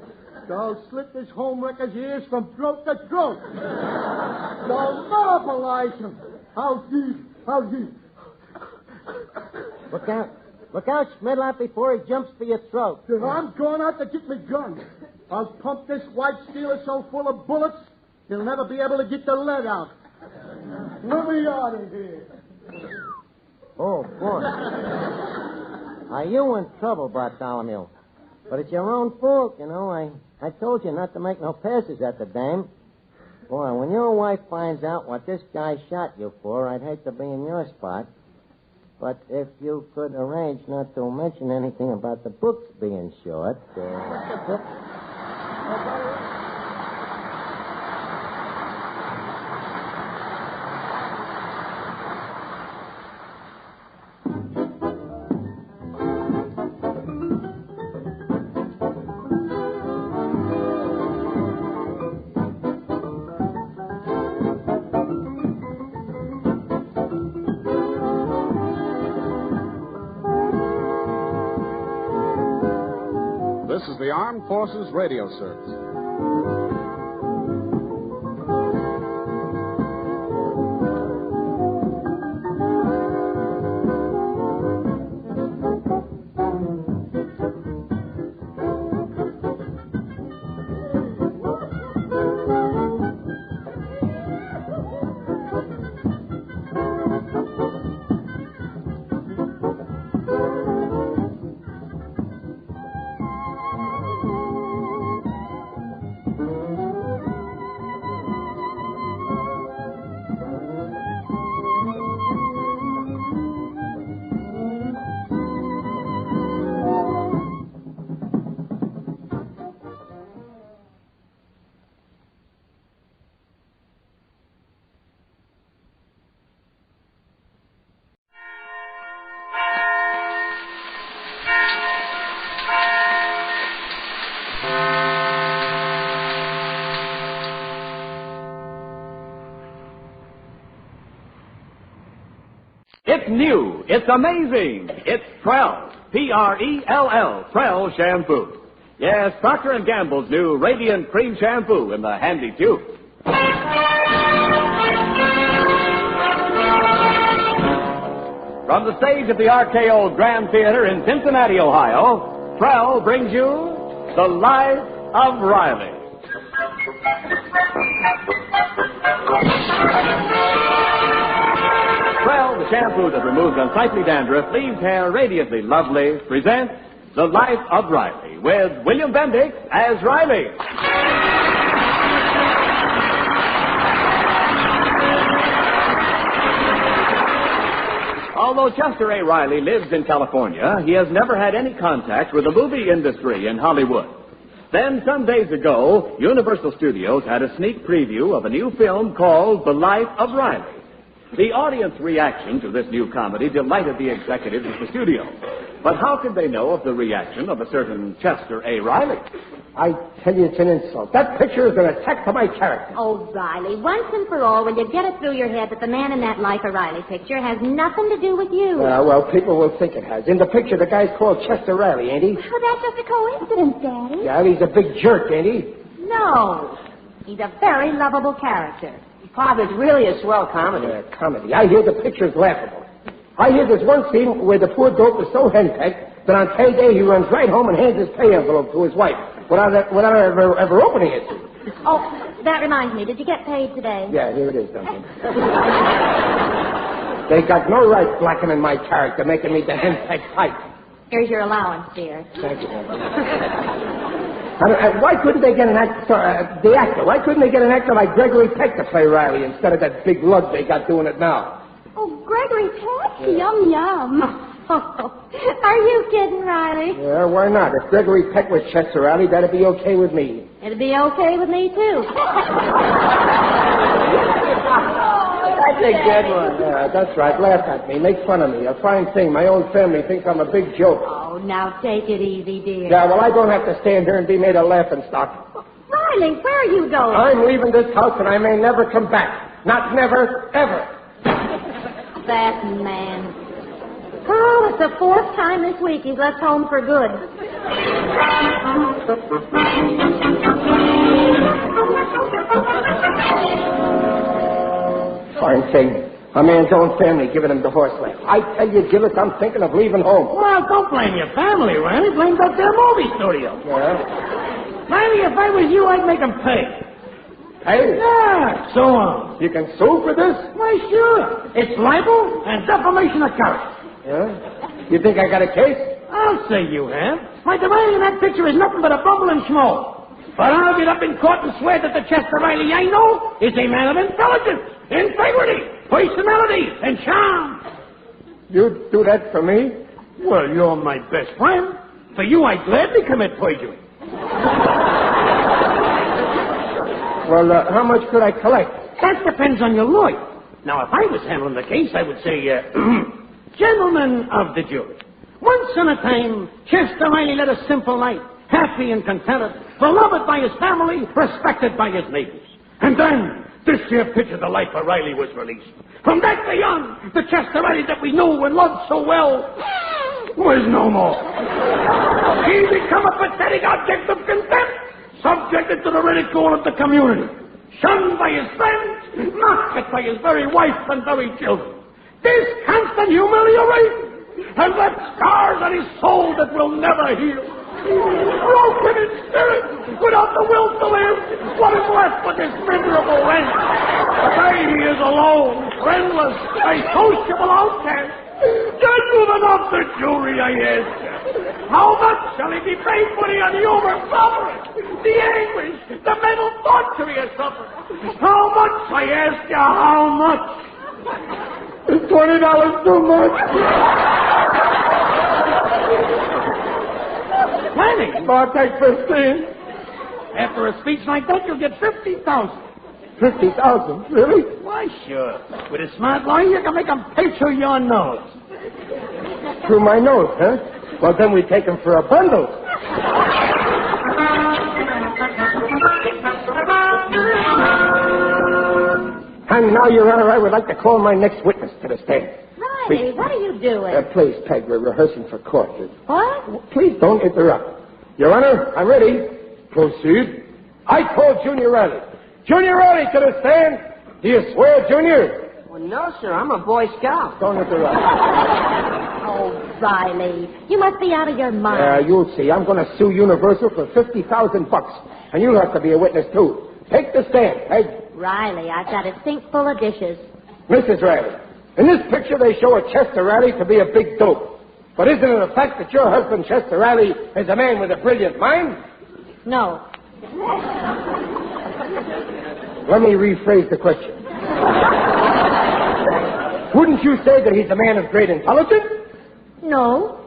E: I'll slit this homewrecker's ears from throat to throat. I'll mobilize him. How deep?
W: Look out, Schmidlap, before he jumps for your throat.
E: I'm going out to get my gun. I'll pump this white stealer so full of bullets, he'll never be able to get the lead out. Let me out of here.
W: Oh, boy. Are you in trouble, Bartholomew? But it's your own fault, you know. I told you not to make no passes at the dame. Boy, when your wife finds out what this guy shot you for, I'd hate to be in your spot. But if you could arrange not to mention anything about the books being short...
N: This is the Armed Forces Radio Service.
Q: It's new. It's amazing. It's Prell. P-R-E-L-L. Prell Shampoo. Yes, Procter & Gamble's new Radiant Cream Shampoo in the handy tube. From the stage of the RKO Grand Theater in Cincinnati, Ohio, Prell brings you The Life of Riley. Prell, the shampoo that removes unsightly dandruff, leaves hair radiantly lovely, presents The Life of Riley with William Bendix as Riley. Although Chester A. Riley lives in California, he has never had any contact with the movie industry in Hollywood. Then, some days ago, Universal Studios had a sneak preview of a new film called The Life of Riley. The audience reaction to this new comedy delighted the executives of the studio. But how could they know of the reaction of a certain Chester A. Riley?
R: I tell you, it's an insult. That picture is an attack to my character.
X: Oh, Riley, once and for all, will you get it through your head that the man in that Life of Riley picture has nothing to do with you?
R: Well, people will think it has. In the picture, the guy's called Chester Riley, ain't he?
X: Oh, that's just a coincidence, Daddy.
R: Yeah, he's a big jerk, ain't he?
X: No. He's a very lovable character.
R: Pop, it's really a swell comedy. Comedy. I hear the picture's laughable. I hear there's one scene where the poor dope is so henpecked that on payday he runs right home and hands his pay envelope to his wife without ever opening it.
X: Oh, that reminds me. Did you get paid today?
R: Yeah, here it is, Duncan. They got no right blackening my character, making me the henpecked type.
X: Here's your allowance, dear.
R: Thank you. Why couldn't they get an actor, the actor? Why couldn't they get an actor like Gregory Peck to play Riley instead of that big lug they got doing it now?
M: Oh, Gregory Peck? Yum, yum. Are you kidding, Riley?
R: Yeah, why not? If Gregory Peck was Chester Riley, that'd be okay with me.
X: It'd be okay with me, too.
R: That's a good one. Yeah, that's right. Laugh at me. Make fun of me. A fine thing. My own family thinks I'm a big joke.
X: Oh, now take it easy, dear.
R: Yeah, well, I don't have to stand here and be made a laughing stock.
X: Riley, where are you going?
R: I'm leaving this house and I may never come back. Not never, ever.
X: That man. Oh, it's the fourth time this week he's left home for good.
R: Fine thing. A man's own family giving him the horse leg. I tell you, Gillis, I'm thinking of leaving home.
A: Well, don't blame your family, Riley. Blame that their movie studio.
R: Yeah?
A: Riley, if I was you, I'd make them pay.
R: Pay?
A: Yeah, so on.
R: You can sue for this?
A: Why, sure. It's libel and defamation of character.
R: Yeah? You think I got a case?
A: I'll say you have. Why, the Riley in that picture is nothing but a bumble and smoke. But I'll get up in court and swear that the Chester Riley I know is a man of intelligence, integrity, personality, and charm.
R: You'd do that for me?
A: Well, you're my best friend. For you, I'd gladly commit perjury.
R: Well, how much could I collect?
A: That depends on your lawyer. Now, if I was handling the case, I would say, gentlemen of the jury, once on a time, Chester Riley led a simple life, happy and contented, beloved by his family, respected by his neighbors. And then, this here picture of the life of Riley was released. From that day on, the Chester Riley that we knew and loved so well was no more. He became a pathetic object of contempt, subjected to the ridicule of the community, shunned by his friends, mocked by his very wife and very children. This constant humiliation has left scars on his soul that will never heal. Broken in spirit, without the will to live, what is left but this miserable wretch? Today he is alone, friendless, a sociable outcast. Gentlemen of the jury, I ask you, how much shall he be paid for the unhuman suffering, the anguish, the mental torture he has suffered? How much, I ask you, how much?
R: Is $20 too much?
A: Plenty.
R: I'll take 15.
A: After a speech like that, you'll get 50,000.
R: 50,000? Really?
A: Why, sure. With a smart lawyer, you can make him pay through your nose.
R: Through my nose, huh? Well, then we take him for a bundle. And now, Your Honor, I would like to call my next witness to the stand.
X: Riley, what are you doing?
R: Please, Peg, we're rehearsing for court.
X: What?
R: Please don't interrupt. Your Honor, I'm ready. Proceed. I call Junior Riley. Junior Riley to the stand. Do you swear, Junior?
U: Well, no, sir. I'm a Boy Scout.
R: Don't interrupt.
X: Oh, Riley, you must be out of your mind.
R: You'll see. I'm going to sue Universal for $50,000, and you'll have to be a witness, too. Take the stand, Peg.
X: Riley, I've got a sink full of dishes.
R: Mrs. Riley, in this picture they show a Chester Riley to be a big dope. But isn't it a fact that your husband, Chester Riley, is a man with a brilliant mind?
X: No.
R: Let me rephrase the question. Wouldn't you say that he's a man of great intelligence?
X: No.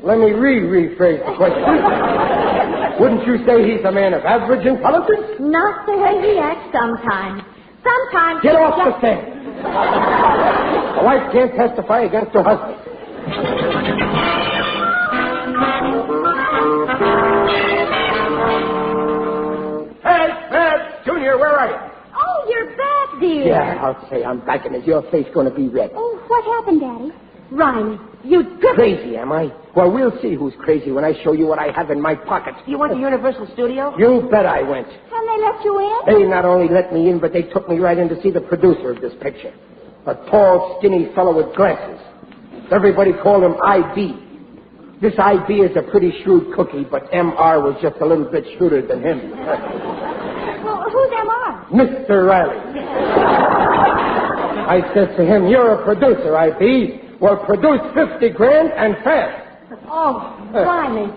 R: Let me rephrase the question. Wouldn't you say he's a man of average intelligence?
X: Not the way he acts sometimes. Sometimes...
R: Get off the stand. A wife can't testify against her husband. Hey, Junior, where are you?
M: Oh, you're back, dear.
R: Yeah, I'll say I'm back, and is your face going to be red?
M: Oh, what happened, Daddy?
X: Riley, You good.
R: Crazy, am I? Well, we'll see who's crazy when I show you what I have in my pocket.
X: You went to Universal Studios?
R: You bet I went.
X: And they let you in?
R: They not only let me in, but they took me right in to see the producer of this picture. A tall, skinny fellow with glasses. Everybody called him IB. This IB is a pretty shrewd cookie, but MR was just a little bit shrewder than him.
X: Well, who's MR?
R: Mr. Riley. I said to him, you're a producer, IB. Well, produce 50 grand and fast.
X: Oh, Riley.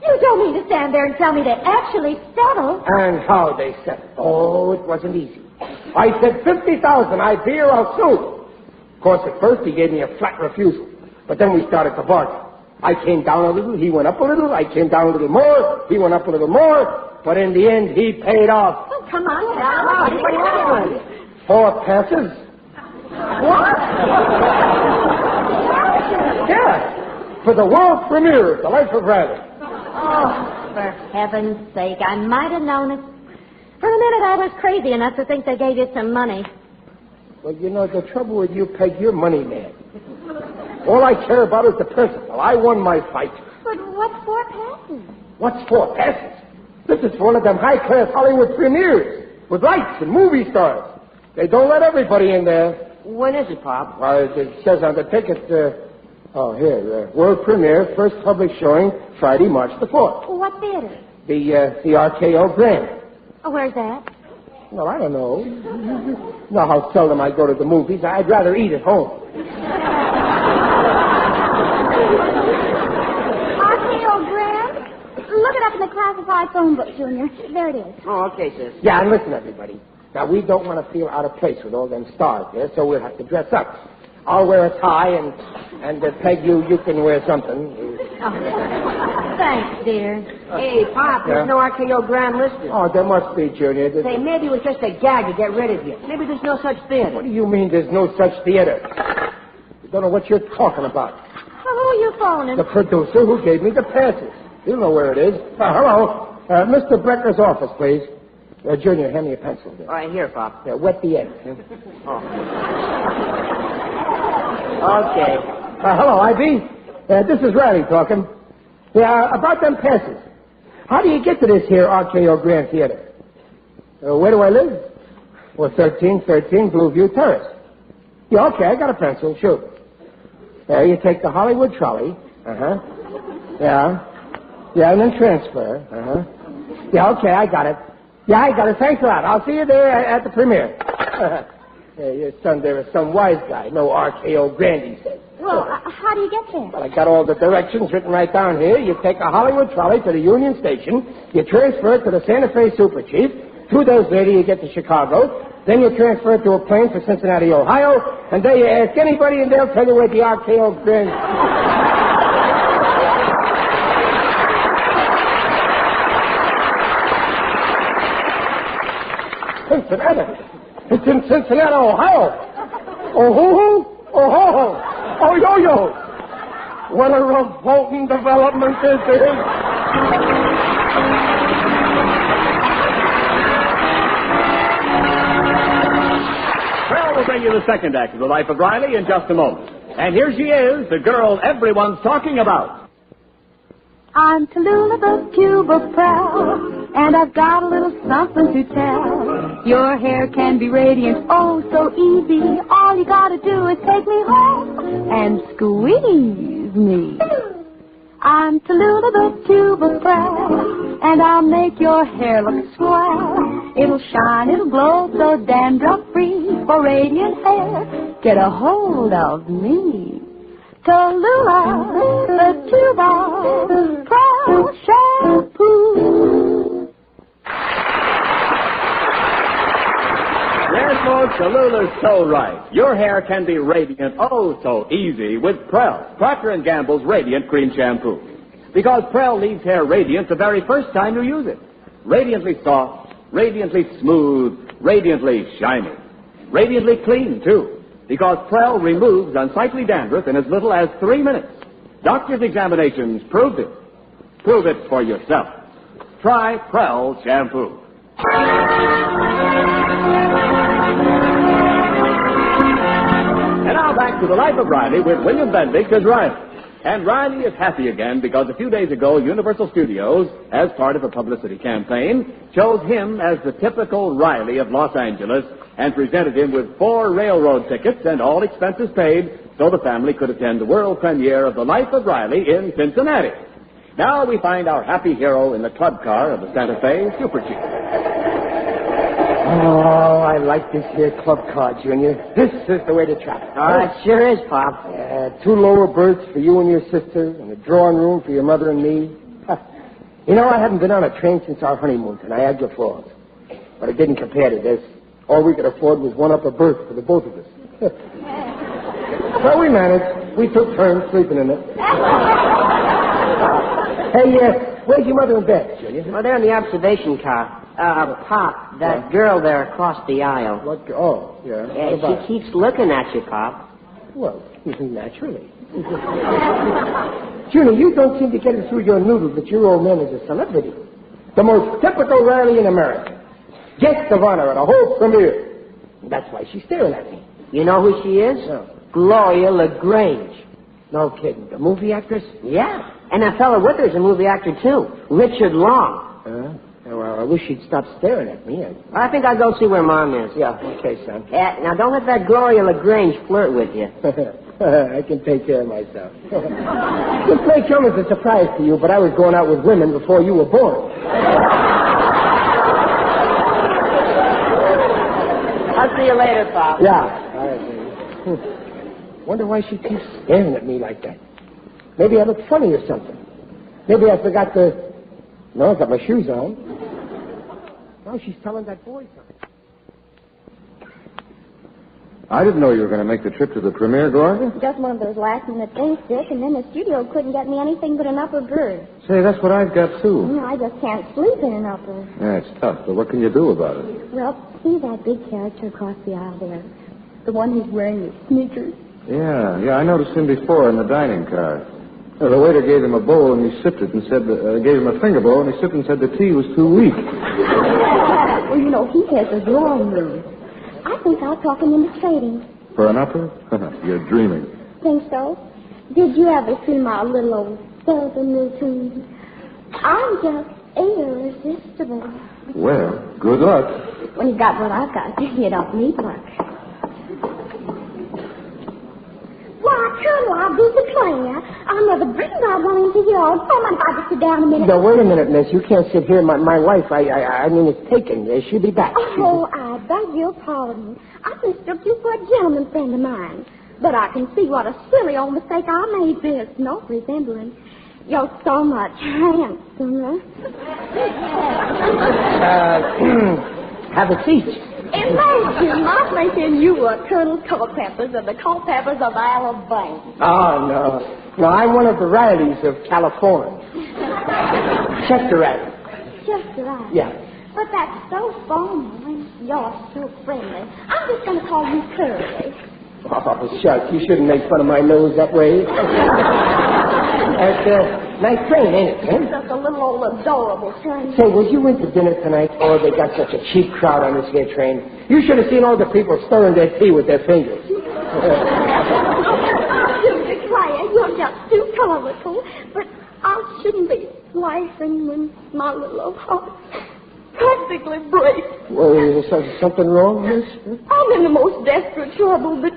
X: You don't mean to stand there and tell me they actually settled.
R: And how they settled. Oh, it wasn't easy. I said 50,000, IB, or I'll sue. Of course, at first he gave me a flat refusal. But then we started to bargain. I came down a little, he went up a little. I came down a little more, he went up a little more. But in the end, he paid off.
X: Oh, come on, what are you doing?
R: 4 passes.
X: What?
R: Yeah, for the world premiere of The Life of Riley.
X: Oh, for heaven's sake, I might have known it. For a minute, I was crazy enough to think they gave you some money.
R: Well, you know, the trouble with you, Peg, you're money mad. All I care about is the principle. I won my fight.
X: But what's 4 passes?
R: What's 4 passes? This is for one of them high-class Hollywood premieres with lights and movie stars. They don't let everybody in there.
X: When is it, Pop?
R: Well, it says on the ticket, world premiere, first public showing, Friday, March the 4th.
X: What theater?
R: The RKO Grand.
X: Oh, where's that?
R: Well, I don't know. You know how seldom I go to the movies. I'd rather eat at home.
X: RKO Grand? Look it up in the classified phone book, Junior. There it is. Oh, okay, sis.
R: Yeah, and listen, everybody. Now, we don't want to feel out of place with all them stars there, so we'll have to dress up. I'll wear a tie, and Peg, you can wear something.
X: Oh. Thanks, dear. Hey, Pop, there's no RKO Grand listed.
R: Oh, there must be, Junior.
X: Say, maybe it was just a gag to get rid of you. Maybe there's no such theater.
R: What do you mean there's no such theater? You don't know what you're talking about.
X: Well, who are you phoning?
R: The producer who gave me the passes. You know where it is. Hello. Mr. Brecker's office, please. Junior, hand me a pencil there.
X: All right, here, Pop.
R: Wet the end.
X: Oh. Okay.
R: Hello, IB. This is Riley talking. Yeah, about them passes. How do you get to this here RKO Grand Theater? Where do I live? Well, 1313 Blueview Terrace. Yeah, okay, I got a pencil, sure. You take the Hollywood trolley. Uh-huh. Yeah, and then transfer. Uh-huh. Yeah, okay, I got it. Yeah, I got it. Thanks a lot. I'll see you there at the premiere. Your son there is some wise guy. No RKO Grand, he said.
X: Well, how do you get there?
R: Well, I got all the directions written right down here. You take a Hollywood trolley to the Union Station. You transfer it to the Santa Fe Super Chief. 2 days later, you get to Chicago. Then you transfer it to a plane for Cincinnati, Ohio. And there you ask anybody, and they'll tell you where the RKO Grand... Cincinnati. It's in Cincinnati, Ohio. Oh-ho-ho. Oh-ho-ho. Oh, yo-yo. What a revolting development this is.
Q: Well, we'll bring you the second act of The Life of Riley in just a moment. And here she is, the girl everyone's talking about.
B: I'm Tallulah, the Cuba Proud, and I've got a little something to tell. Your hair can be radiant, oh, so easy. All you gotta do is take me home and squeeze me. I'm Tallulah, the Cuba Proud, and I'll make your hair look swell. It'll shine, it'll glow, so dandruff-free. For radiant hair, get a hold of me. Tallulah, the Cuba Proud Shampoo.
Q: Yes, folks, Tallulah's so right. Your hair can be radiant, oh so easy, with Prell, Procter & Gamble's Radiant Cream Shampoo. Because Prell leaves hair radiant the very first time you use it. Radiantly soft, radiantly smooth, radiantly shiny. Radiantly clean, too. Because Prell removes unsightly dandruff in as little as 3 minutes. Doctor's examinations proved it. Prove it for yourself. Try Prell Shampoo. And now Now back to the Life of Riley with William Bendix as Riley. And Riley is happy again because a few days ago, Universal Studios, as part of a publicity campaign, chose him as the typical Riley of Los Angeles and presented him with 4 railroad tickets and all expenses paid so the family could attend the world premiere of The Life of Riley in Cincinnati. Now we find our happy hero in the club car of the Santa Fe Super Chief.
R: Oh, I like this here club car, Junior. This is the way to travel.
I: Oh, it sure is, Pop.
R: 2 lower berths for you and your sister, and a drawing room for your mother and me. You know, I haven't been on a train since our honeymoon to Niagara Falls. But it didn't compare to this. All we could afford was 1 upper berth for the both of us. So we managed. We took turns sleeping in it. Hey, where's your mother in bed, Junior?
I: Well, they're in the observation car. Pop, that girl there across the aisle.
R: What? Oh, yeah.
I: Yeah, she keeps looking at you, Pop.
R: Well, naturally. Junior, you don't seem to get it through your noodle that your old man is a celebrity. The most typical Riley in America. Guest of honor at a whole premiere. That's why she's staring at me.
I: You know who she is?
R: No.
I: Gloria LaGrange.
R: No kidding. The movie actress?
I: Yeah. And that fella with her is a movie actor, too. Richard Long.
R: Well, I wish she'd stop staring at me.
I: I think I'll go see where Mom is.
R: Yeah, okay, son.
I: Now, don't let that Gloria LaGrange flirt with you.
R: I can take care of myself. This may come as a surprise to you, but I was going out with women before you were born.
I: I'll see you later, Pop.
R: Yeah. All right, baby. Wonder why she keeps staring at me like that. Maybe I look funny or something. Maybe I forgot to... No, I've got my shoes on. No, she's telling that boy something.
N: I didn't know you were going to make the trip to the premiere, Gloria.
M: Just one of those last-minute things, Dick, and then the studio couldn't get me anything but an upper berth.
N: Say, that's what I've got, too.
M: No, I just can't sleep in an upper.
N: Yeah, it's tough, but what can you do about it?
M: Well, see that big character across the aisle there? The one who's wearing the sneakers?
N: Yeah, I noticed him before in the dining car. The waiter gave him a bowl, and he sipped it and said, gave him a finger bowl, and he sipped it and said the tea was too weak.
M: Well, you know, he has a drawing room. I think I'll talk him into trading.
N: For an upper? You're dreaming.
M: Think so? Did you ever see my little old Skelton routine? I'm just irresistible.
N: Well, good luck.
M: When you got what I've got, you don't need much. Why, Colonel, I'll do the player. I'll never dream about going into yours. Oh, I've got to sit down a minute.
R: Now, wait a minute, miss. You can't sit here. My wife, I mean, it's taken. She'll be back.
M: Oh, I beg your pardon. I mistook you for a gentleman friend of mine. But I can see what a silly old mistake I made. There's no resembling. You're so much handsomer.
R: Have a seat.
M: Imagine my thinking you were Colonel Culpepper's of the Culpeppers of Alabama.
R: Oh, no. No, I'm one of the Rileys of California. Chester Riley.
M: Chester Riley?
R: Yeah.
M: But that's so formal and you're so friendly. I'm just going to call you Curly.
R: Oh, shucks. You shouldn't make fun of my nose that way. That's a nice train, ain't it,
M: It's just a little old adorable train.
R: Say, was you into dinner tonight? Oh, they got such a cheap crowd on this here train. You should have seen all the people stirring their tea with their fingers.
M: You declare you're just too colorful, but I shouldn't be laughing when my little heart practically breaks.
R: Well, is there something wrong, miss?
M: I'm in the most desperate trouble, but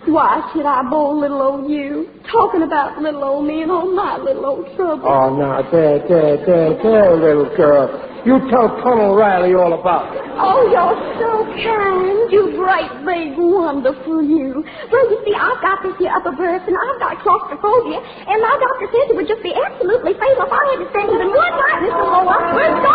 M: why should I bore little old you, talking about little old me and all my little old trouble?
R: Oh, now, there, little girl. You tell Colonel Riley all about it.
M: Oh, you're so kind. You great, big, wonderful you. Well, you see, I've got this here upper berth, and I've got claustrophobia, and my doctor says it would just be absolutely fatal if I had to stay even one night in this little upper berth.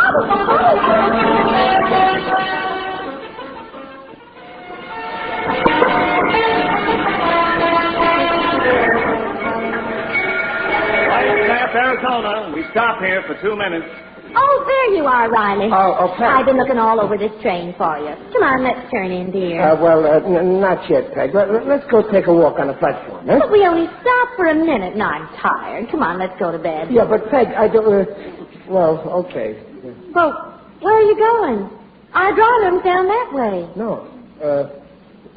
Q: Arizona. We stop here for 2 minutes.
X: Oh, there you are, Riley.
R: Oh, Peg.
X: I've been looking all over this train for you. Come on, let's turn in, dear.
R: Not yet, Peg. Let's go take a walk on the platform, eh?
X: But we only stopped for a minute, and I'm tired. Come on, let's go to bed.
R: Yeah, but Peg, I don't... well, okay.
X: Well, where are you going? Our drawing room's down that way.
R: No.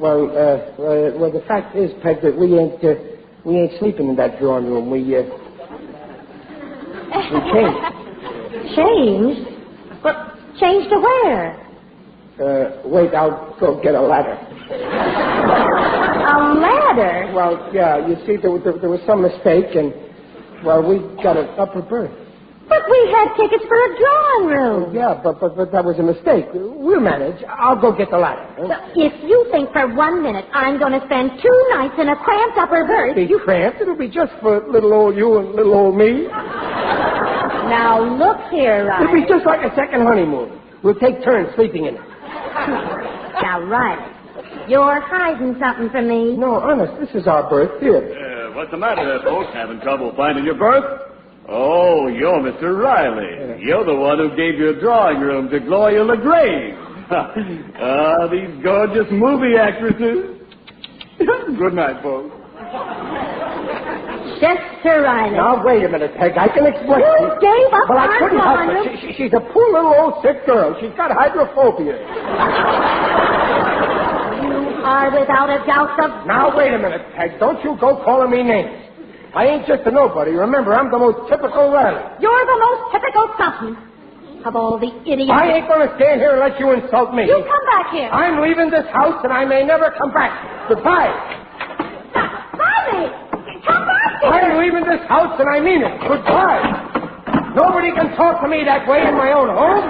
R: Well, the fact is, Peg, that we ain't sleeping in that drawing room. We changed.
X: Changed? But changed to where?
R: Wait, I'll go get a ladder.
X: A ladder?
R: Well, yeah, you see, there was some mistake, and, well, we got an upper berth.
X: But we had tickets for a drawing room.
R: Yeah, but that was a mistake. We'll manage. I'll go get the ladder.
X: If you think for 1 minute I'm going to spend 2 nights in a cramped upper berth...
R: It'll be cramped? It'll be just for little old you and little old me.
X: Now, look here, Riley.
R: It'll be just like a second honeymoon. We'll take turns sleeping in it.
X: Now, Riley, you're hiding something from me.
R: No, honest, this is our berth. Here.
Q: What's the matter there, folks? Having trouble finding your berth? Oh, you're Mr. Riley. You're the one who gave your drawing room to Gloria LaGrange. These gorgeous movie actresses. Good night, folks.
X: Chester Riley.
R: Now, wait a minute, Peg. I can explain.
X: You gave up
R: But I
X: our
R: couldn't help
X: drawing
R: it. She's a poor little old sick girl. She's got hydrophobia.
X: You are without a doubt the...
R: Now, wait a minute, Peg. Don't you go calling me names. I ain't just a nobody. Remember, I'm the most typical Riley.
X: You're the most typical something of all the idiots.
R: I ain't going to stand here and let you insult me.
X: You come back here.
R: I'm leaving this house, and I may never come back. Goodbye.
X: Riley, come back here.
R: I'm leaving this house, and I mean it. Goodbye. Nobody can talk to me that way in my own home.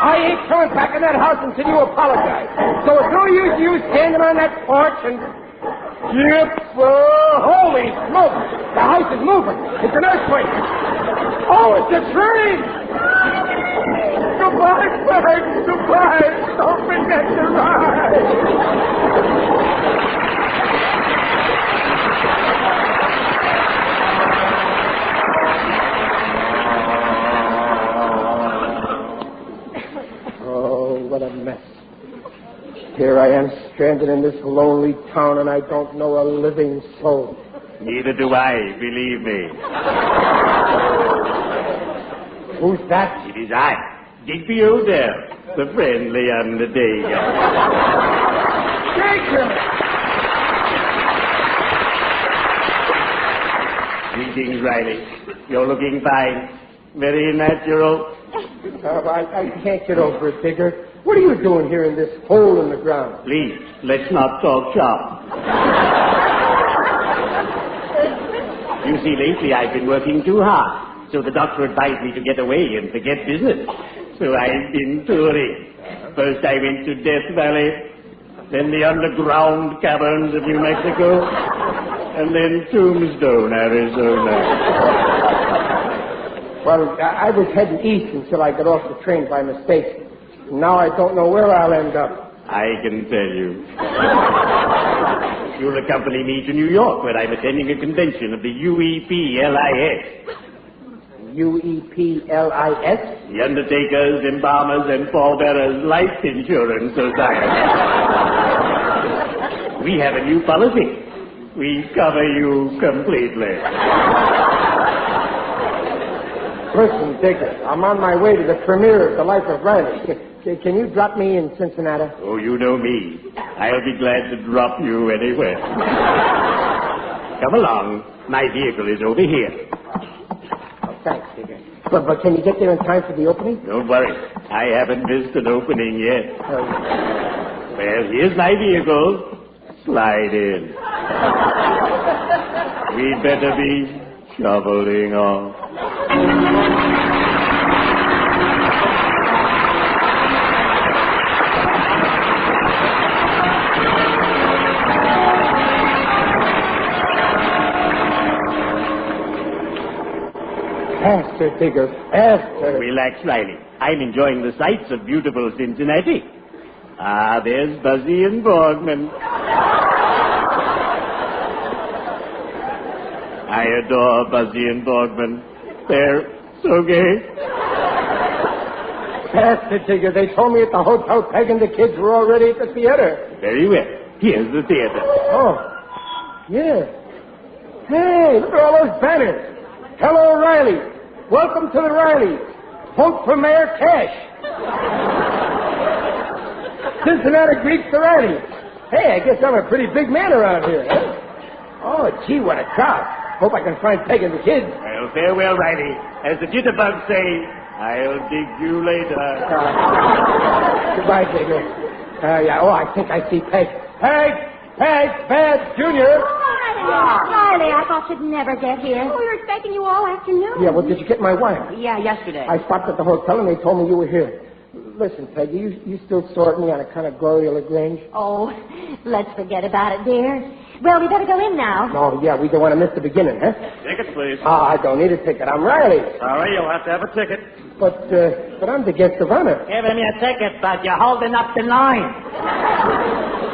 R: I ain't coming back in that house until you apologize. So it's no use you standing on that porch and... Yep, holy smoke! The house is moving. It's an earthquake. Oh, it's a train! Goodbye, Frank. Goodbye. Don't forget to ride. What a mess. Here I am stranded in this lonely town, and I don't know a living soul.
Q: Neither do I, believe me.
R: Who's that?
Q: It is I, Digby Odell, the friendly undertaker. Greetings, Riley. You're looking fine. Very natural.
R: I can't get over it, Digger. What are you doing here in this hole in the ground?
Q: Please, let's not talk shop. You see, lately I've been working too hard, so the doctor advised me to get away and forget business. So I've been touring. First I went to Death Valley, then the underground caverns of New Mexico, and then Tombstone, Arizona.
R: Well, I was heading east until I got off the train by mistake. Now I don't know where I'll end up.
Q: I can tell you. You'll accompany me to New York, where I'm attending a convention of the UEPLIS.
R: UEPLIS?
Q: The Undertakers, Embalmers, and Pallbearers Life Insurance Society. We have a new policy. We cover you completely.
R: Listen, Digger, I'm on my way to the premiere of The Life of Riley. Can you drop me in Cincinnati?
Q: Oh, you know me. I'll be glad to drop you anywhere. Come along. My vehicle is over here.
R: Oh, thanks, Digger. But can you get there in time for the opening?
Q: Don't worry. I haven't missed an opening yet. Well, here's my vehicle. Slide in. We'd better be shoveling off.
R: Faster, Digger, faster.
Q: Relax, Riley. I'm enjoying the sights of beautiful Cincinnati. Ah, there's Buzzy and Borgman. I adore Buzzy and Borgman. They're so gay.
R: Faster, Digger. They told me at the hotel Peg and the kids were already at the theater.
Q: Very well. Here's the theater.
R: Oh, yeah. Hey, look at all those banners. Hello, Riley. Welcome to the Rileys. Vote for Mayor Cash. Cincinnati Greek Serrani. Hey, I guess I'm a pretty big man around here, huh? Oh, gee, what a crowd. Hope I can find Peg and the kids.
J: Well, farewell, Riley. As the jitterbugs say, I'll dig you later.
R: Goodbye, Digger. I think I see Peg. Peg, Junior.
X: Riley, I thought you'd never get here. We were expecting you all afternoon.
R: Yeah, well, did you get my wire?
K: Yeah, yesterday.
R: I stopped at the hotel and they told me you were here. Listen, Peggy, you still sort me on a kind of Gloria LaGrange?
X: Oh, let's forget about it, dear. Well, we better go in now.
R: Oh, yeah, we don't want to miss the beginning, huh?
J: Tickets, please.
R: I don't need a ticket. I'm Riley.
J: Sorry, you'll have to have a ticket.
R: But I'm the guest of honor.
A: Give him your ticket, but you're holding up the line.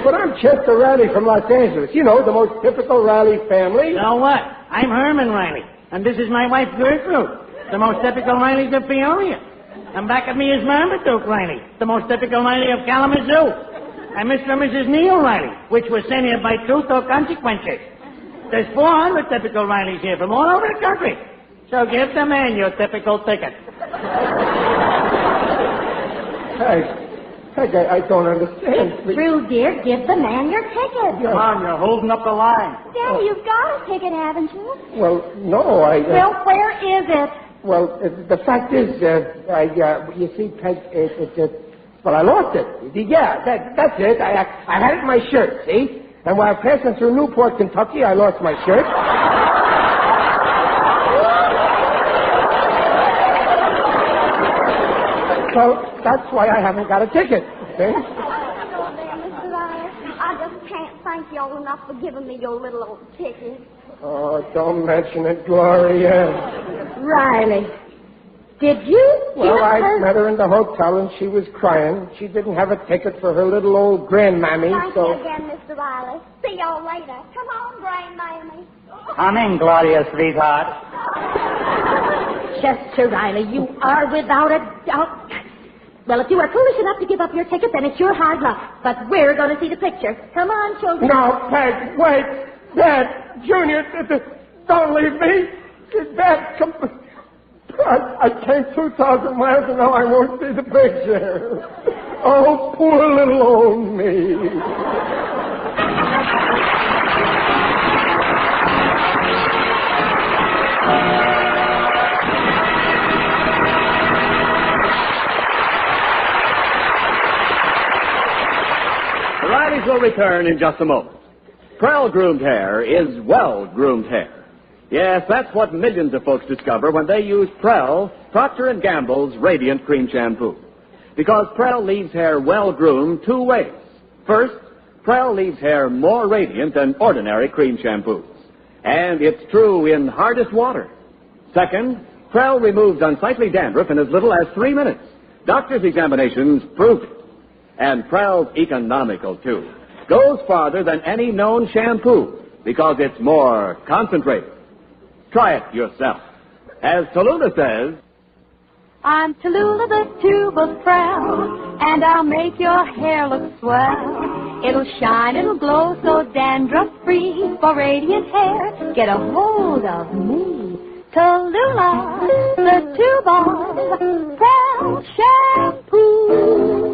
R: But I'm Chester Riley from Los Angeles. You know, the most typical Riley family.
A: So what? I'm Herman Riley, and this is my wife, Gertrude, the most typical Rileys of Peoria. And back of me is Marmaduke Riley, the most typical Riley of Kalamazoo. And Mr. and Mrs. Neil Riley, which was sent here by truth or consequences. There's 400 typical Rileys here from all over the country. So give the man your typical ticket.
R: Peg, I don't understand.
X: It's true, dear. Give the man your ticket.
J: Come on, you're holding up the line.
X: Daddy, you've got a ticket, haven't you?
R: Well, no,
X: Well, where is it?
R: Well, the fact is, you see, Peg, well, I lost it. Yeah, that's it. I had it in my shirt, see? And while passing through Newport, Kentucky, I lost my shirt. So that's why I haven't got a ticket, see?
M: Mr. Riley, I just can't thank you all enough for giving me your little old ticket.
R: Oh, don't mention it, Gloria.
X: Riley, did you?
R: Well, I met her in the hotel and she was crying. She didn't have a ticket for her little old grandmammy,
M: Thank
R: so...
M: you again, Mr. Riley. See y'all later. Come on, grandmammy.
A: Come in, Gloria, sweetheart.
X: Chester Riley, you are without a doubt. Well, if you are foolish enough to give up your ticket, then it's your hard luck. But we're going to see the picture. Come on, children.
R: No, Peg, wait. Dad, Junior, don't leave me. Dad, come... I came 2,000 miles and now I won't see the picture. Oh, poor little old me.
Q: The Rileys will return in just a moment. Prell-groomed hair is well-groomed hair. Yes, that's what millions of folks discover when they use Prell, Procter & Gamble's Radiant Cream Shampoo. Because Prell leaves hair well-groomed two ways. First, Prell leaves hair more radiant than ordinary cream shampoos. And it's true in hardest water. Second, Prell removes unsightly dandruff in as little as 3 minutes. Doctors' examinations prove it. And Prell's economical, too. Goes farther than any known shampoo because it's more concentrated. Try it yourself. As Tallulah says,
B: I'm Tallulah the tube of Prell, and I'll make your hair look swell. It'll shine, it'll glow so dandruff-free. For radiant hair, get a hold of me. Tallulah, the tube of Prell shampoo.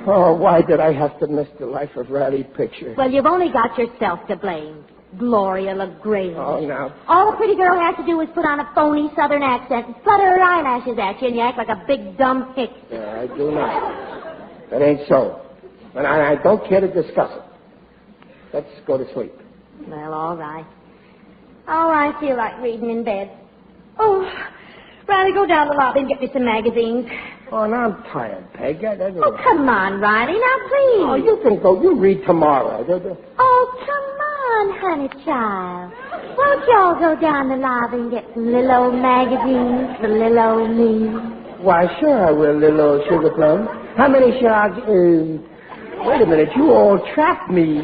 R: Oh, why did I have to miss the Life of Riley picture?
X: Well, you've only got yourself to blame. Gloria LaGrange.
R: Oh, now.
X: All a pretty girl has to do is put on a phony southern accent and flutter her eyelashes at you, and you act like a big dumb hick.
R: Yeah, I do not. That ain't so. And I don't care to discuss it. Let's go to sleep.
X: Well, all right. Oh, I feel like reading in bed. Oh, Riley, go down to the lobby and get me some magazines.
R: Oh, now I'm tired, Peg.
X: Oh, come on, Riley. Now, please.
R: Oh, you can go. You read tomorrow.
X: Oh, come on, honey child. Won't y'all go down the lobby and get some little old magazines for little old me?
R: Why, sure I will, little old sugar plum. How many shall I... wait a minute. You all trapped me.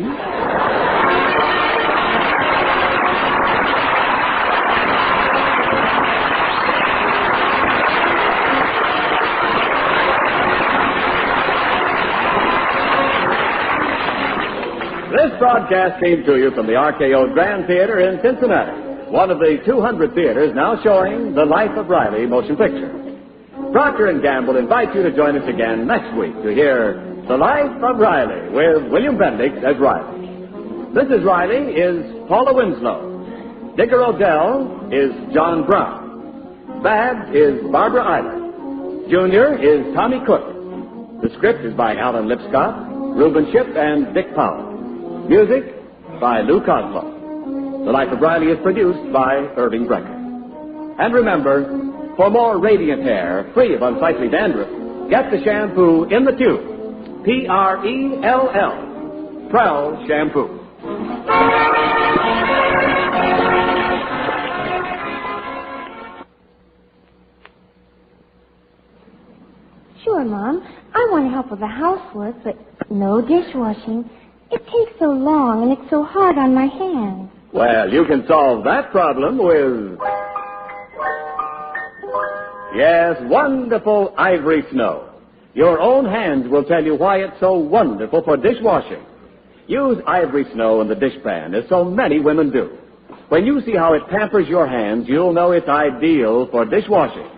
Q: broadcast came to you from the RKO Grand Theater in Cincinnati, one of the 200 theaters now showing The Life of Riley motion picture. Procter & Gamble invites you to join us again next week to hear The Life of Riley with William Bendix as Riley. Mrs. Riley is Paula Winslow. Digger Odell is John Brown. Babs is Barbara Eilert. Junior is Tommy Cook. The script is by Alan Lipscott, Reuben Shipp, and Dick Powell. Music by Lou Cosmo. The Life of Riley is produced by Irving Brecker. And remember, for more radiant hair, free of unsightly dandruff, get the shampoo in the tube. P-R-E-L-L. Prell Shampoo.
M: Sure, Mom. I want to help with the housework, but no dishwashing. It takes so long, and it's so hard on my hands.
Q: Well, you can solve that problem with... Yes, wonderful Ivory Snow. Your own hands will tell you why it's so wonderful for dishwashing. Use Ivory Snow in the dishpan, as so many women do. When you see how it pampers your hands, you'll know it's ideal for dishwashing.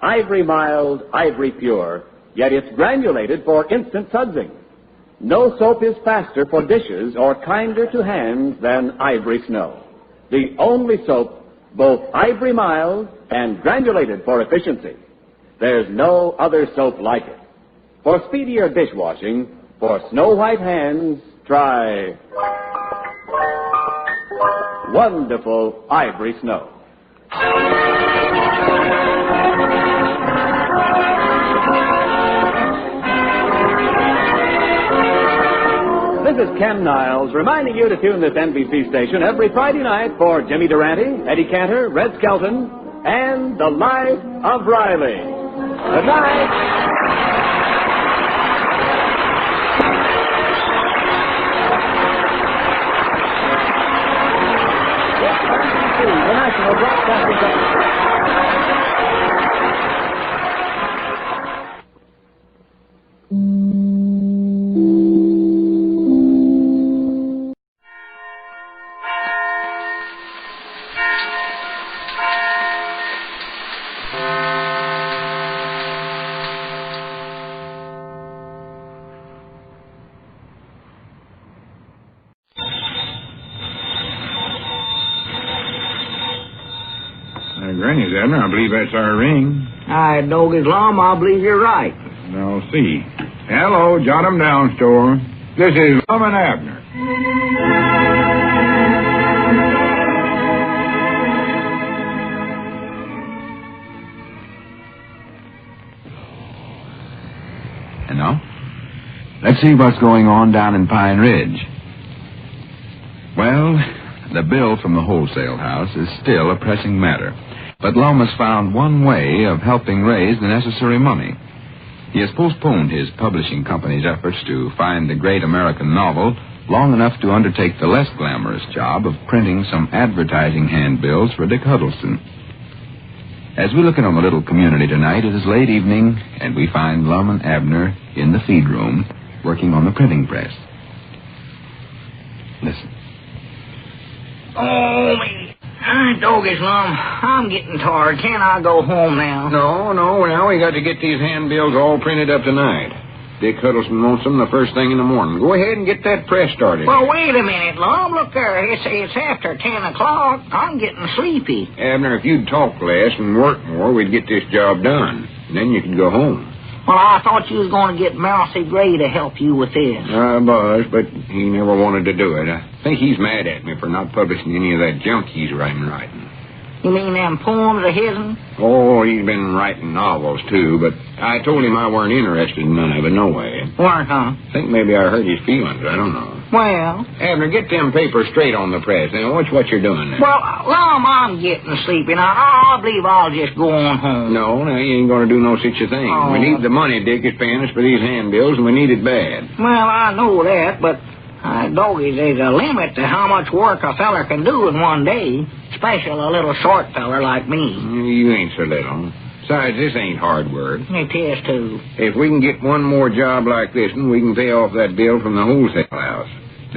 Q: Ivory mild, ivory pure, yet it's granulated for instant sudsing. No soap is faster for dishes or kinder to hands than Ivory Snow. The only soap, both ivory mild and granulated for efficiency. There's no other soap like it. For speedier dishwashing, for snow white hands, try wonderful Ivory Snow. This is Ken Niles reminding you to tune this NBC station every Friday night for Jimmy Durante, Eddie Cantor, Red Skelton, and The Life of Riley. Good night. The National Broadcasting Company.
C: Granny's, Abner. I believe that's our ring.
O: I dog Islam, I believe you're right.
C: I'll see. Hello, jot 'em down, store. This is Lum and Abner.
S: And now, let's see what's going on down in Pine Ridge. Well, the bill from the wholesale house is still a pressing matter. But Lum has found one way of helping raise the necessary money. He has postponed his publishing company's efforts to find the great American novel long enough to undertake the less glamorous job of printing some advertising handbills for Dick Huddleston. As we look in on the little community tonight, it is late evening, and we find Lum and Abner in the feed room working on the printing press. Listen.
O: Oh, me. Dog Islam, I'm getting tired. Can't I go home now?
C: No, now we got to get these handbills all printed up tonight. Dick Huddleston wants them the first thing in the morning. Go ahead and get that press started.
O: Well, wait a minute, Lum. Look there. It's after 10 o'clock. I'm getting sleepy.
C: Abner, if you'd talk less and work more, we'd get this job done. And then you could go home.
O: Well, I thought you was going to get Mousy Gray to help you with this.
C: I was, but he never wanted to do it. I think he's mad at me for not publishing any of that junk he's writing.
O: You mean them poems of his'n?
C: Oh, he's been writing novels, too, but I told him I weren't interested in none of it, no way.
O: Weren't, huh?
C: I think maybe I hurt his feelings. I don't know.
O: Well...
C: Abner, get them papers straight on the press. Now, watch what you're doing there.
O: Well, Lum, I'm getting sleepy now. I believe I'll just go on home.
C: No, you ain't going to do no such a thing.
O: Oh.
C: We need the money Dick is paying us for these handbills, and we need it bad.
O: Well, I know that, but... Doggy, there's a limit to how much work a feller can do in one day, especially a little short feller like me.
C: You ain't so little. Besides, this ain't hard work.
O: It is, too.
C: If we can get one more job like this one, we can pay off that bill from the wholesale house.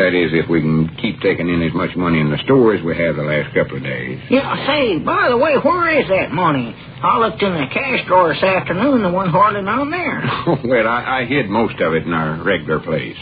C: That is, if we can keep taking in as much money in the store as we have the last couple of days.
O: Yeah, say, by the way, where is that money? I looked in the cash drawer this afternoon, there wasn't hardly none there.
C: Well, I hid most of it in our regular place.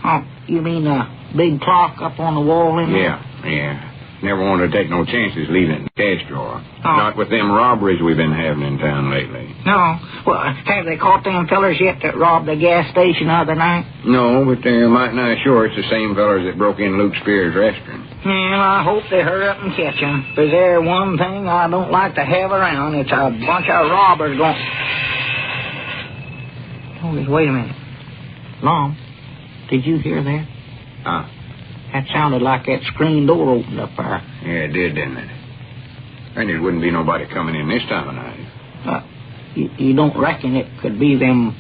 O: Oh, you mean the big clock up on the wall in there?
C: Yeah. Never wanted to take no chances leaving it in the cash drawer.
O: Oh.
C: Not with them robberies we've been having in town lately.
O: No. Well, have they caught them fellers yet that robbed the gas station the other night?
C: No, but they're mighty nigh sure it's the same fellers that broke in Luke Spears' restaurant.
O: Well, I hope they hurry up and catch them. Because there's one thing I don't like to have around. It's a bunch of robbers going... Oh, just wait a minute. Lum, did you hear that? That sounded like that screen door opened up there.
C: Yeah, it did, didn't it? And there wouldn't be nobody coming in this time of night.
O: You don't reckon it could be them,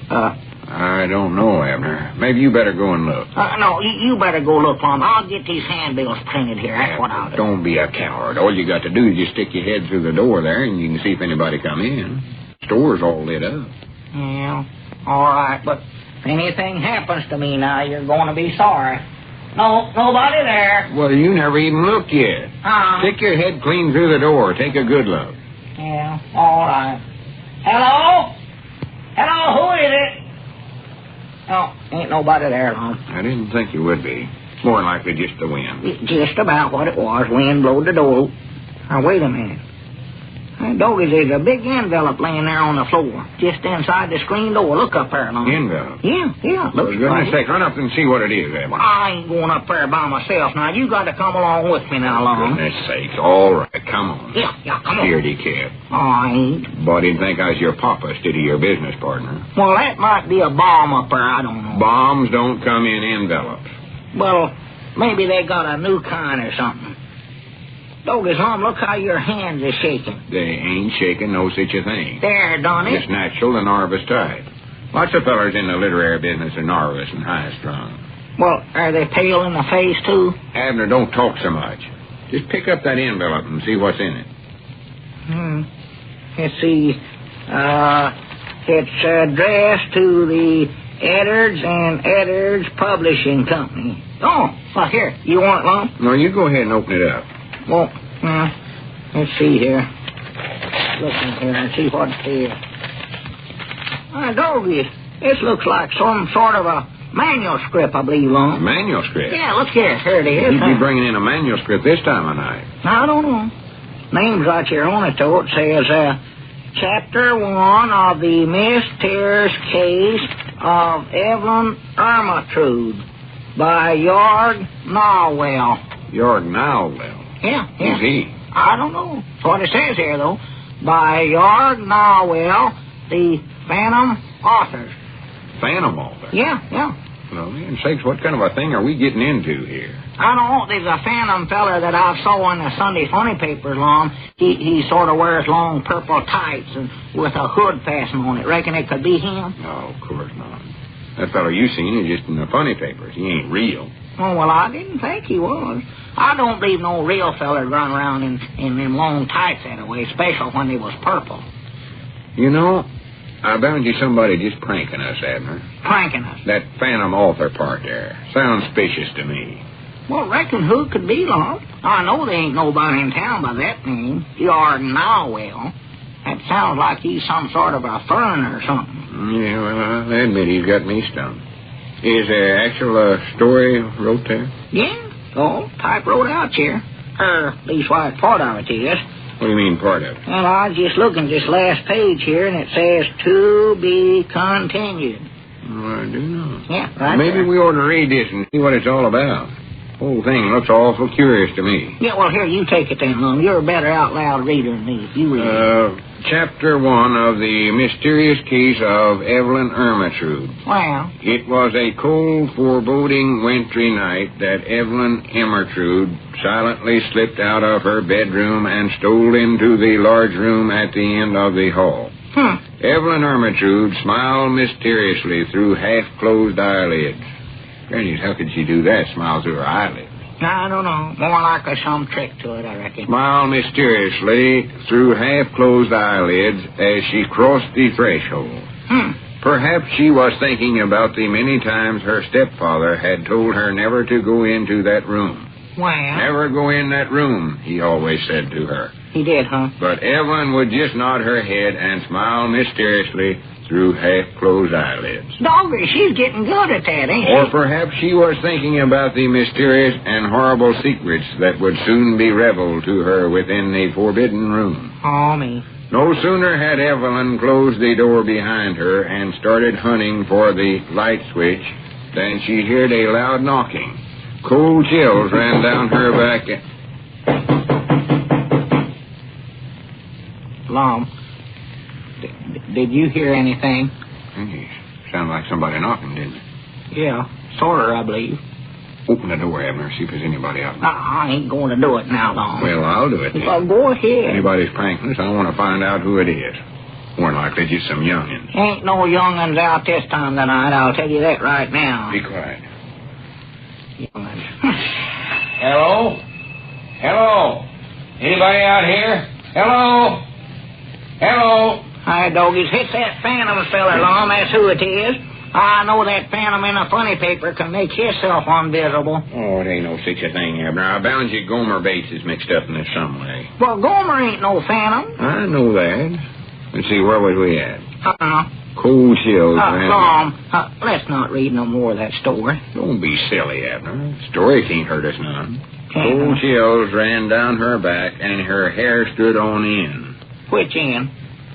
C: I don't know, Abner. Maybe you better go and look.
O: No, you better go look, Lum. I'll get these handbills printed here. That's what I'll do.
C: Don't be a coward. All you got to do is just stick your head through the door there, and you can see if anybody come in. The store's all lit up.
O: Yeah, all right, but if anything happens to me now, you're going to be sorry. No, nobody there.
C: Well, you never even looked yet. Stick your head clean through the door. Take a good look.
O: Yeah, all right. Hello? Hello, who is it? Oh, ain't nobody there, Lum.
C: I didn't think you would be. More likely just the wind.
O: Just about what it was. Wind blowed the door. Now, wait a minute. Hey, doggies, there's a big envelope laying there on the floor, just inside the screen door. Look up there, Lum.
C: Envelope?
O: Yeah.
C: For goodness sake, run up and see what it is, Abner.
O: Well, I ain't going up there by myself. Now, you got to come along with me now, Lum.
C: Goodness sakes, all right, come on.
O: Yeah, come on.
C: Scaredy cat.
O: Oh, I ain't.
C: Boy, I didn't think I was your papa instead of your business partner.
O: Well, that might be a bomb up there, I don't know.
C: Bombs don't come in envelopes.
O: Well, maybe they got a new kind or something. Doggies, Lum, look how your hands are shaking.
C: They ain't shaking no such a thing.
O: There, done it.
C: It's natural and nervous type. Lots of fellers in the literary business are nervous and high-strung.
O: Well, are they pale in the face, too?
C: Abner, don't talk so much. Just pick up that envelope and see what's in it.
O: Let's see. It's addressed to the Edwards and Edwards Publishing Company. Oh, well, here. You want it, Lum?
C: No, you go ahead and open it up.
O: Well, let's see here. Look in here and see what it is. Doggy, this looks like some sort of a manuscript, I believe, Lum.
C: Manuscript?
O: Yeah, look here. Here it is.
C: You'd be bringing in a manuscript this time of night.
O: I don't know. Name's right here on it, though. It says, Chapter 1 of the mysterious case of Evelyn Ermintrude by Jorg Narwell.
C: Jorg Narwell?
O: Yeah.
C: Who's he?
O: I don't know. That's what it says here, though. By Jorg Narwell, the Phantom Author.
C: Phantom Author?
O: Yeah.
C: Well, man sakes, what kind of a thing are we getting into here?
O: I don't know. There's a phantom feller that I saw in the Sunday Funny papers, Lum. He sort of wears long purple tights and with a hood fastened on it. Reckon it could be him?
C: No, of course not. That fellow you seen is just in the funny papers. He ain't real.
O: Oh, well, I didn't think he was. I don't believe no real feller run around in them long tights that way, especially when they was purple.
C: You know, I bound you somebody just pranking us, Abner.
O: Pranking us?
C: That phantom author part there. Sounds suspicious to me.
O: Well, reckon who could be, Lum? I know there ain't nobody in town by that name. Jorg Narwell. That sounds like he's some sort of a fern or something.
C: Yeah, well, I'll admit he's got me stumped. Is there actual story wrote there?
O: Yeah. Oh, type wrote out here. Leastwise, part of it is.
C: What do you mean, part of it?
O: Well, I was just looking this last page here, and it says, to be continued.
C: Well, I do know.
O: Yeah, right.
C: Maybe we ought to read this and see what it's all about. The whole thing looks awful curious to me.
O: Yeah, well, here, you take it then, Lum. You're a better out-loud reader than me. You read it.
C: Chapter 1 of the mysterious case of Evelyn Ermintrude.
O: Well?
C: It was a cold, foreboding, wintry night that Evelyn Ermintrude silently slipped out of her bedroom and stole into the large room at the end of the hall. Evelyn Ermintrude smiled mysteriously through half-closed eyelids. Granny, how could she do that, smile through her eyelids?
O: I don't know. More like there's some trick to it, I reckon.
C: Smile mysteriously through half-closed eyelids as she crossed the threshold. Perhaps she was thinking about the many times her stepfather had told her never to go into that room.
O: Well?
C: Never go in that room, he always said to her.
O: He did, huh?
C: But Evelyn would just nod her head and smile mysteriously through half-closed eyelids.
O: Doggy, she's getting good at that, ain't she?
C: Or perhaps she was thinking about the mysterious and horrible secrets that would soon be revealed to her within the forbidden room.
O: Oh, me.
C: No sooner had Evelyn closed the door behind her and started hunting for the light switch than she heard a loud knocking. Cold chills ran down her back.
O: Lum, did you hear anything?
C: Sounded like somebody knocking, didn't it?
O: Yeah, sort of, I believe.
C: Open the door, Abner, see if there's anybody out there.
O: I ain't going to do it now, Lum.
C: Well, I'll do it then.
O: Well, go ahead.
C: Anybody's pranking us, I want to find out who it is. More likely just some youngins.
O: Ain't no young'uns out this time of the night, I'll tell you that right now.
C: Be quiet.
O: Young'uns.
C: Hello? Hello? Anybody out here? Hello? Hello?
O: Hi, doggies. It's that phantom fella, Lum. That's who it is. I know that phantom in a funny paper can make himself invisible.
C: Oh, it ain't no such a thing, Abner. I bound you Gomer Bates is mixed up in this some way.
O: Well, Gomer ain't no phantom.
C: I know that. Let's see, where was we at?
O: Cold
C: chills.
O: Lum, let's not read no more of that story.
C: Don't be silly, Abner. Story can't hurt us none. Cold chills ran down her back, and her hair stood on end.
O: Which end?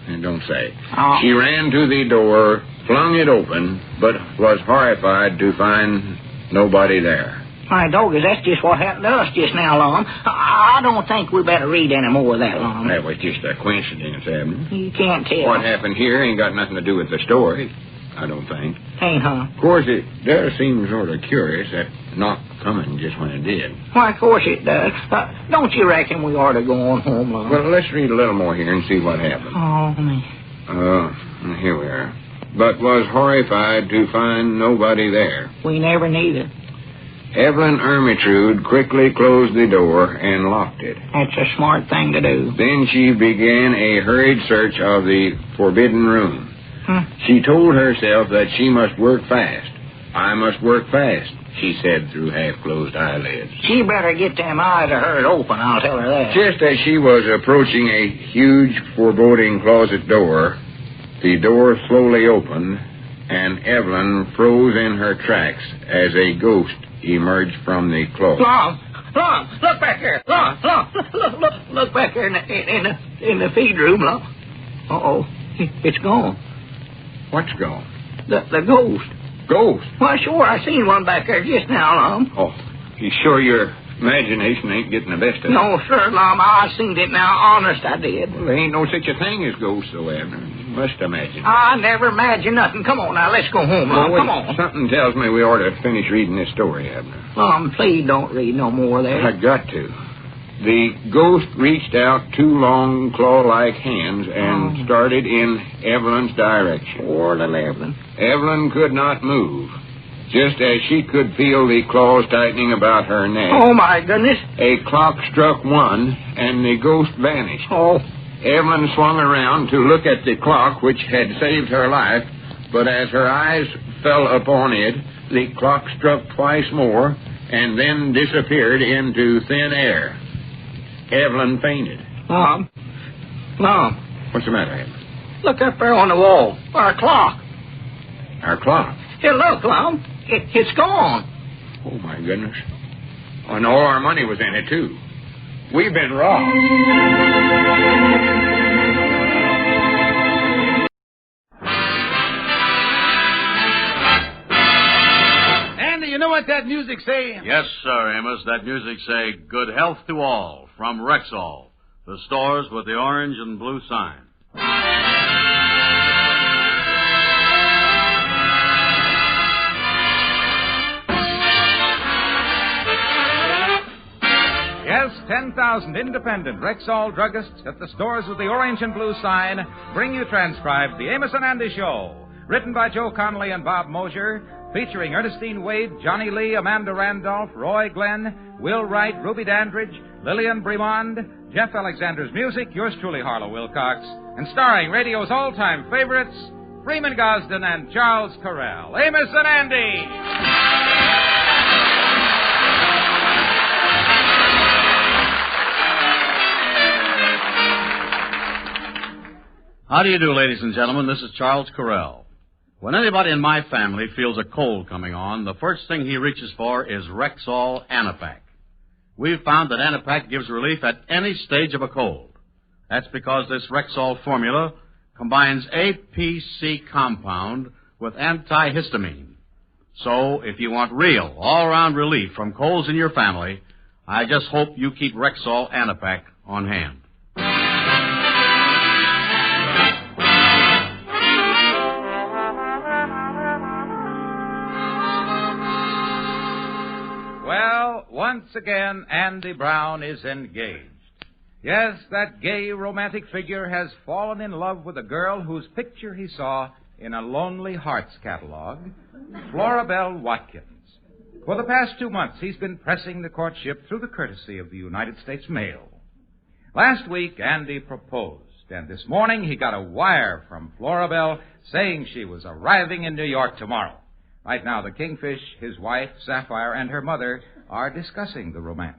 C: And don't say. She ran to the door, flung it open, but was horrified to find nobody there.
O: My doggies, that's just what happened to us just now, Lum. I don't think we better read any more of that, Lum.
C: That was just a coincidence, Abner.
O: You can't tell.
C: What happened here ain't got nothing to do with the story, I don't think.
O: Ain't, huh?
C: Of course, it does seem sort of curious, that knock coming just when it did.
O: Why, of course it does. Don't you reckon we ought to go on home, Lum?
C: Well, let's read a little more here and see what happened.
O: Oh, me.
C: Here we are. But was horrified to find nobody there.
O: We never needed.
C: Evelyn Ermyntrude quickly closed the door and locked it.
O: That's a smart thing to do.
C: Then she began a hurried search of the forbidden room. She told herself that she must work fast. I must work fast, she said through half-closed eyelids.
O: She better get them eyes of hers open, I'll tell her that.
C: Just as she was approaching a huge, foreboding closet door, the door slowly opened, and Evelyn froze in her tracks as a ghost emerged from the closet.
O: Lum, look back here. Lum, look back here in the feed room, Lum. Uh-oh, it's gone.
C: What's gone?
O: The ghost.
C: Ghost?
O: Why, sure, I seen one back there just now, Lum.
C: Oh, you sure your imagination ain't getting the best of it?
O: No, sir, Lum, I seen it now. Honest, I did.
C: Well, there ain't no such a thing as ghosts, though, Abner. You must imagine.
O: I never imagined nothing. Come on now, let's go home, Lum. Come on.
C: Something tells me we ought to finish reading this story, Abner.
O: Lum, please don't read no more of that.
C: I got to. The ghost reached out two long claw-like hands and started in Evelyn's direction.
O: Poor little Evelyn.
C: Evelyn could not move. Just as she could feel the claws tightening about her neck.
O: Oh, my goodness.
C: A clock struck 1, and the ghost vanished.
O: Oh.
C: Evelyn swung around to look at the clock, which had saved her life, but as her eyes fell upon it, the clock struck twice more, and then disappeared into thin air. Evelyn fainted.
O: Lum.
C: What's the matter, Evelyn?
O: Look up there on the wall. Our clock.
C: Our clock?
O: Here, look, Lum. It's gone.
C: Oh, my goodness. And all our money was in it, too. We've been robbed.
D: Andy, you know what that music say?
F: Yes, sir, Amos. That music say, good health to all, from Rexall, the stores with the orange and blue sign.
D: Yes, 10,000 independent Rexall druggists at the stores with the orange and blue sign bring you transcribed The Amos and Andy Show. Written by Joe Connolly and Bob Mosier, featuring Ernestine Wade, Johnny Lee, Amanda Randolph, Roy Glenn, Will Wright, Ruby Dandridge, Lillian Bremond, Jeff Alexander's music, yours truly, Harlow Wilcox, and starring radio's all-time favorites, Freeman Gosden and Charles Correll. Amos and Andy.
F: How do you do, ladies and gentlemen? This is Charles Correll. When anybody in my family feels a cold coming on, the first thing he reaches for is Rexall Anapac. We've found that Anapac gives relief at any stage of a cold. That's because this Rexall formula combines APC compound with antihistamine. So, if you want real, all-around relief from colds in your family, I just hope you keep Rexall Anapac on hand.
D: Well, once again, Andy Brown is engaged. Yes, that gay, romantic figure has fallen in love with a girl whose picture he saw in a Lonely Hearts catalog, Florabell Watkins. For the past 2 months, he's been pressing the courtship through the courtesy of the United States Mail. Last week, Andy proposed, and this morning he got a wire from Florabell saying she was arriving in New York tomorrow. Right now, the Kingfish, his wife, Sapphire, and her mother are discussing the romance.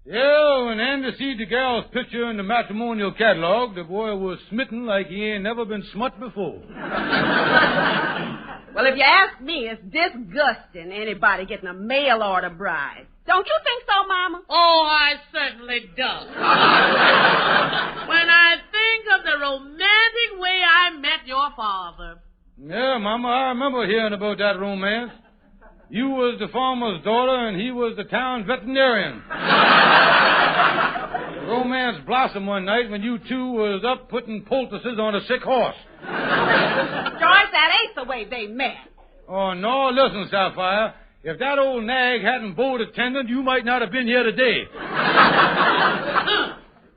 H: Yeah, when Andy see the gal's picture in the matrimonial catalog, the boy was smitten like he ain't never been smut before.
P: Well, if you ask me, it's disgusting anybody getting a mail-order bride. Don't you think so, Mama?
T: Oh, I certainly do. When I think of the romantic way I met your father.
H: Yeah, Mama, I remember hearing about that romance. You was the farmer's daughter, and he was the town veterinarian. The romance blossomed one night when you two was up putting poultices on a sick horse.
P: Joyce, that ain't the way they met.
H: Oh, no, listen, Sapphire. If that old nag hadn't bowed attendant, you might not have been here today.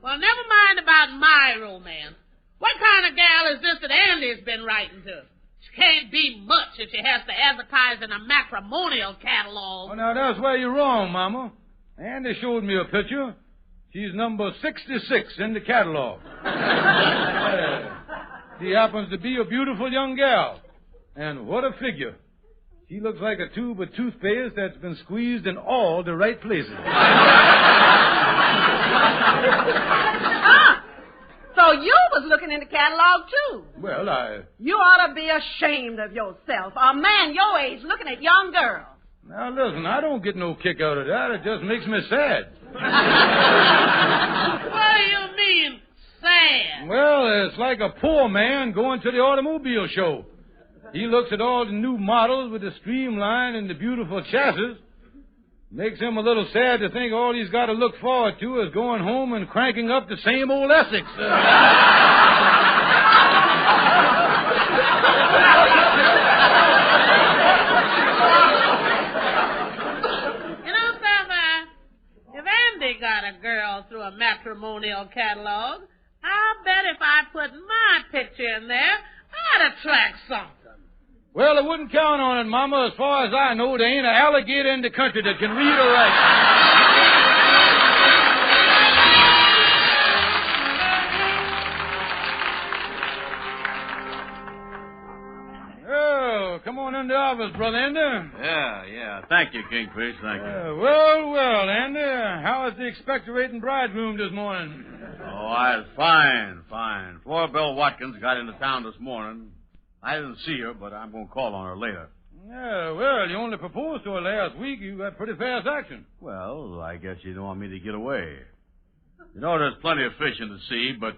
T: Well, never mind about my romance. What kind of gal is this that Andy's been writing to? She can't be much if she has to advertise in a matrimonial catalog.
H: Oh, now, that's where you're wrong, Mama. Andy showed me a picture. She's number 66 in the catalog. She happens to be a beautiful young gal. And what a figure. She looks like a tube of toothpaste that's been squeezed in all the right places.
P: So you was looking in the catalog, too.
H: Well,
P: You ought to be ashamed of yourself. A man your age looking at young girls.
H: Now, listen, I don't get no kick out of that. It just makes me sad.
T: What do you mean, sad?
H: Well, it's like a poor man going to the automobile show. He looks at all the new models with the streamline and the beautiful chassis. Makes him a little sad to think all he's got to look forward to is going home and cranking up the same old Essex.
T: You know, Sapphire, if Andy got a girl through a matrimonial catalog, I'll bet if I put my picture in there, I'd attract something.
H: Well, I wouldn't count on it, Mama. As far as I know, there ain't an alligator in the country that can read or write. Oh, come on in the office, Brother Andy.
F: Yeah. Thank you, Kingfish. Thank you.
H: Well, Andy, how is the expectorating bridegroom this morning?
F: Oh, I was fine. Florabell Watkins got into town this morning. I didn't see her, but I'm going to call on her later.
H: Yeah, well, you only proposed to her last week. You got pretty fast action.
F: Well, I guess you don't want me to get away. You know, there's plenty of fish in the sea, but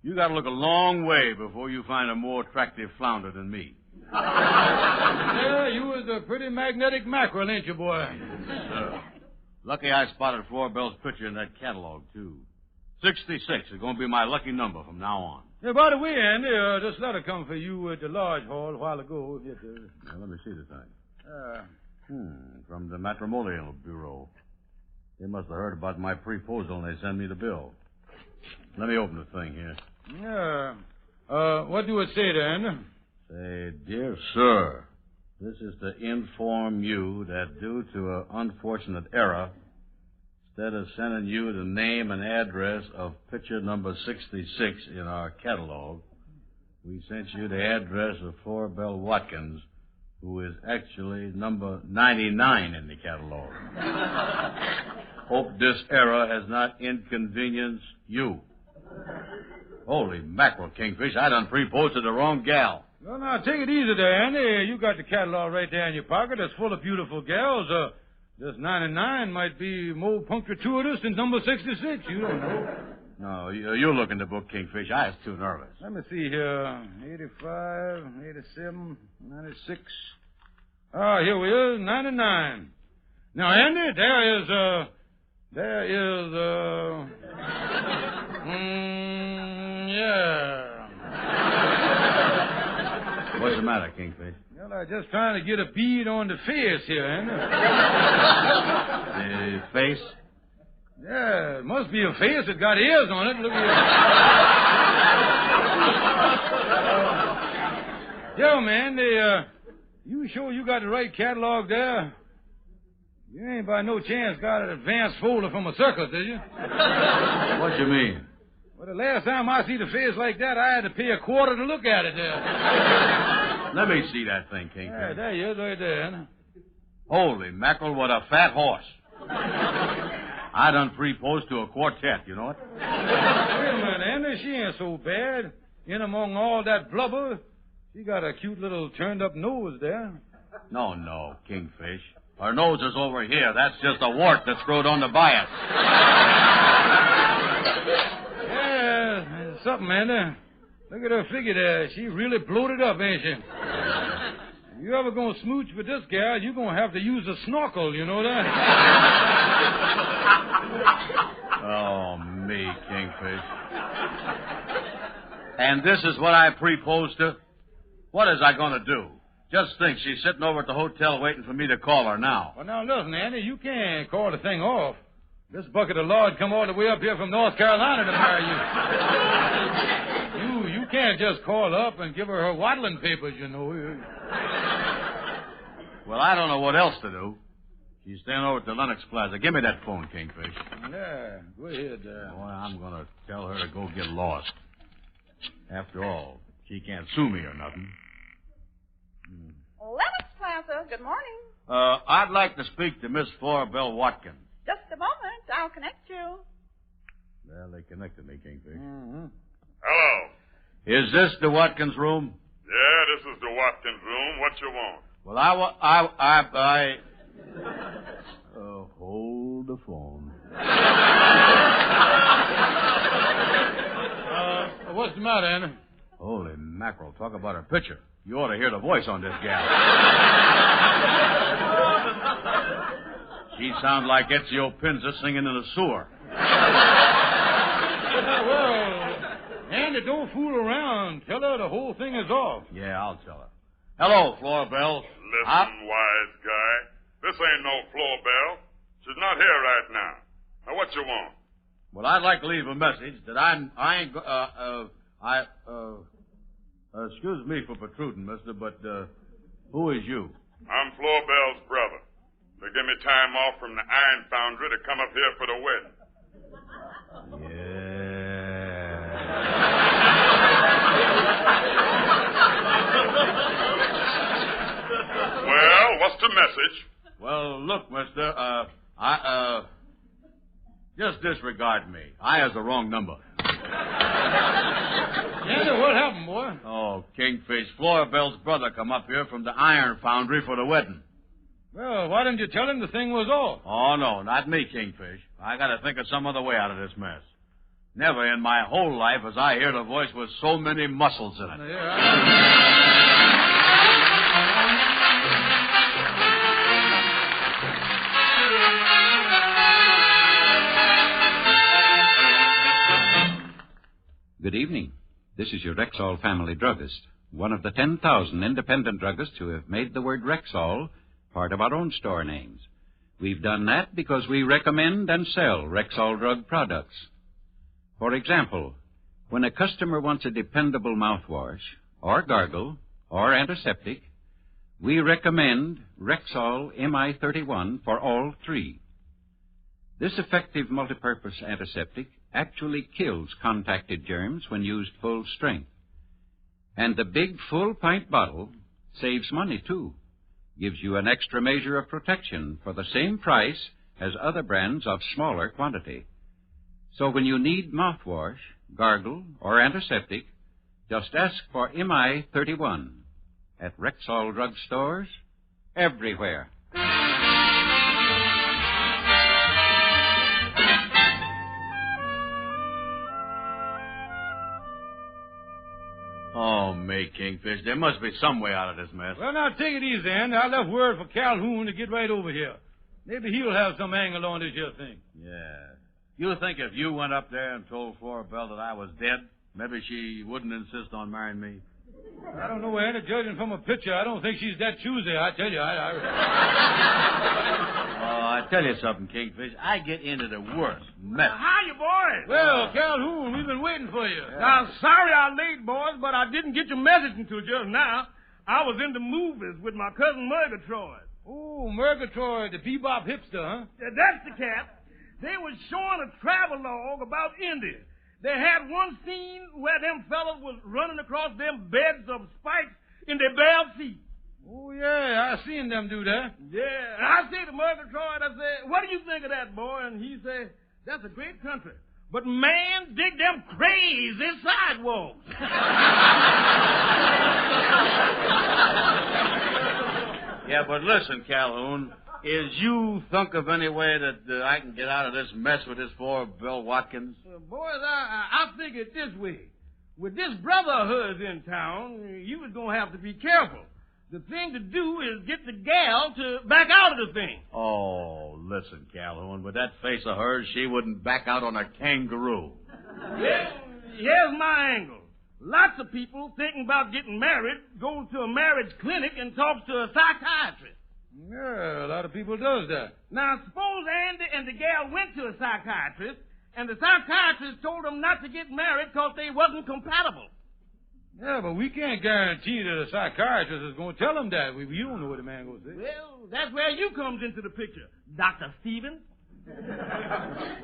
F: you got to look a long way before you find a more attractive flounder than me.
H: Yeah, you was a pretty magnetic mackerel, ain't you, boy?
F: Lucky I spotted Florabell's picture in that catalog, too. 66 is going to be my lucky number from now on.
H: Yeah, by the way, Andy, this letter come for you at the Lodge Hall a while ago.
F: Now, let me see the thing. From the Matrimonial Bureau. They must have heard about my proposal and they sent me the bill. Let me open the thing here.
H: Yeah. What do it say there, Andy?
F: Say, dear sir, this is to inform you that due to an unfortunate error, instead of sending you the name and address of picture number 66 in our catalog, We sent you the address of Florabell Watkins, who is actually number 99 in the catalog. Hope this error has not inconvenienced you. Holy mackerel, Kingfish, I done pre-posted the wrong gal.
H: Well, now, take it easy there, Andy. You got the catalog right there in your pocket. That's full of beautiful gals. This 99 might be more punctuitous than number 66. You don't know.
F: No, you look in the book, Kingfish. I was too nervous.
H: Let me see here. 85, 87, 96. Ah, here we are, 99. Now, Andy, there is, yeah.
F: What's the matter, Kingfish?
H: Well, I'm just trying to get a bead on the face here, Andy.
F: The face?
H: Yeah, it must be a face that got ears on it. Look at Yo, man, you sure you got the right catalog there? You ain't by no chance got an advance folder from a circus, did you?
F: What you mean?
H: Well, the last time I see the face like that, I had to pay a quarter to look at it there.
F: Let me see that thing, Kingfish.
H: Yeah, there you is, right there.
F: Holy mackerel, what a fat horse. I done pre-posed to a quartet, you know it?
H: Wait a minute, Andy, she ain't so bad. In among all that blubber, she got a cute little turned-up nose there.
F: No, Kingfish. Her nose is over here. That's just a wart that's growed on the bias.
H: Yeah, something, Andy. Look at her figure there. She really bloated up, ain't she? If you ever gonna smooch with this gal, you're gonna have to use a snorkel, you know that?
F: Oh, me, Kingfish. And this is what I pre-posed to? What is I gonna do? Just think, she's sitting over at the hotel waiting for me to call her now.
H: Well, now, listen, Andy, you can't call the thing off. This bucket of lard come all the way up here from North Carolina to marry you. You can't just call up and give her waddling papers, you know.
F: Well, I don't know what else to do. She's staying over at the Lenox Plaza. Give me that phone, Kingfish.
H: Yeah, go ahead.
F: Boy, I'm going to tell her to go get lost. After all, she can't sue me or nothing.
E: Lenox Plaza, good morning.
F: I'd like to speak to Miss Florabell Watkins.
E: Just a moment. I'll connect you.
F: Well, they connected me, Kingfish.
G: Hello.
F: Is this the Watkins room?
G: Yeah, this is the Watkins room. What you want?
F: Well, hold the phone.
H: What's the matter, Andy?
F: Holy mackerel, talk about her picture. You ought to hear the voice on this gal. She sounds like Ezio Pinza singing in the sewer.
H: Well, Andy, don't fool around. Tell her the whole thing is off.
F: Yeah, I'll tell her. Hello, Florabell.
G: Listen, wise guy. This ain't no Florabell. She's not here right now. Now, what you want?
F: Well, I'd like to leave a message that excuse me for protruding, mister, but, who is you?
G: I'm Florabell's brother. They give me time off from the iron foundry to come up here for the wedding. Well, what's the message?
F: Well, look, mister, just disregard me. I has the wrong number.
H: Andy, what happened, boy?
F: Oh, Kingfish, Florabell's brother come up here from the iron foundry for the wedding.
H: Well, why didn't you tell him the thing was off?
F: Oh, no, not me, Kingfish. I got to think of some other way out of this mess. Never in my whole life has I heard a voice with so many muscles in it.
L: Good evening. This is your Rexall family druggist, one of the 10,000 independent druggists who have made the word Rexall part of our own store names. We've done that because we recommend and sell Rexall drug products. For example, when a customer wants a dependable mouthwash, or gargle, or antiseptic, we recommend Rexall MI31 for all three. This effective multipurpose antiseptic actually kills contacted germs when used full strength. And the big full-pint bottle saves money, too. Gives you an extra measure of protection for the same price as other brands of smaller quantity. So when you need mouthwash, gargle, or antiseptic, just ask for MI 31 at Rexall drug stores everywhere.
F: Oh, me, Kingfish, there must be some way out of this mess.
H: Well, now, take it easy, Andy. I left word for Calhoun to get right over here. Maybe he'll have some angle on this here thing.
F: Yeah. You think if you went up there and told Florabell that I was dead, maybe she wouldn't insist on marrying me?
H: I don't know, Andy. Judging from a picture, I don't think she's that choosy. I tell you,
F: Oh, I tell you something, Kingfish. I get into the worst mess.
I: How you, boys?
H: Well, Calhoun, we've been waiting for you.
I: Yeah. Now, sorry I'm late, boys, but I didn't get your message until just now. I was in the movies with my cousin Murgatroyd.
H: Oh, Murgatroyd, the bebop hipster, huh?
I: Yeah, that's the cat. They was showing a travelogue about India. They had one scene where them fellas was running across them beds of spikes in their bare feet.
H: Oh, yeah, I seen them do that.
I: Yeah, and I said to Murgatroyd, I said, what do you think of that, boy? And he said, that's a great country. But, man, dig them crazy sidewalks.
F: Yeah, but listen, Calhoun, is you think of any way that I can get out of this mess with this Florabell Watkins?
I: Boys, I figured this way. With this brother of hers in town, you was going to have to be careful. The thing to do is get the gal to back out of the thing.
F: Oh, listen, Calhoun, with that face of hers, she wouldn't back out on a kangaroo.
I: Well, here's my angle. Lots of people thinking about getting married goes to a marriage clinic and talks to a psychiatrist.
H: Yeah, a lot of people does that.
I: Now, suppose Andy and the gal went to a psychiatrist, and the psychiatrist told them not to get married because they wasn't compatible.
H: Yeah, but we can't guarantee that a psychiatrist is going to tell them that. You don't know what the man going to say.
I: Well, that's where you comes into the picture, Dr. Stevens.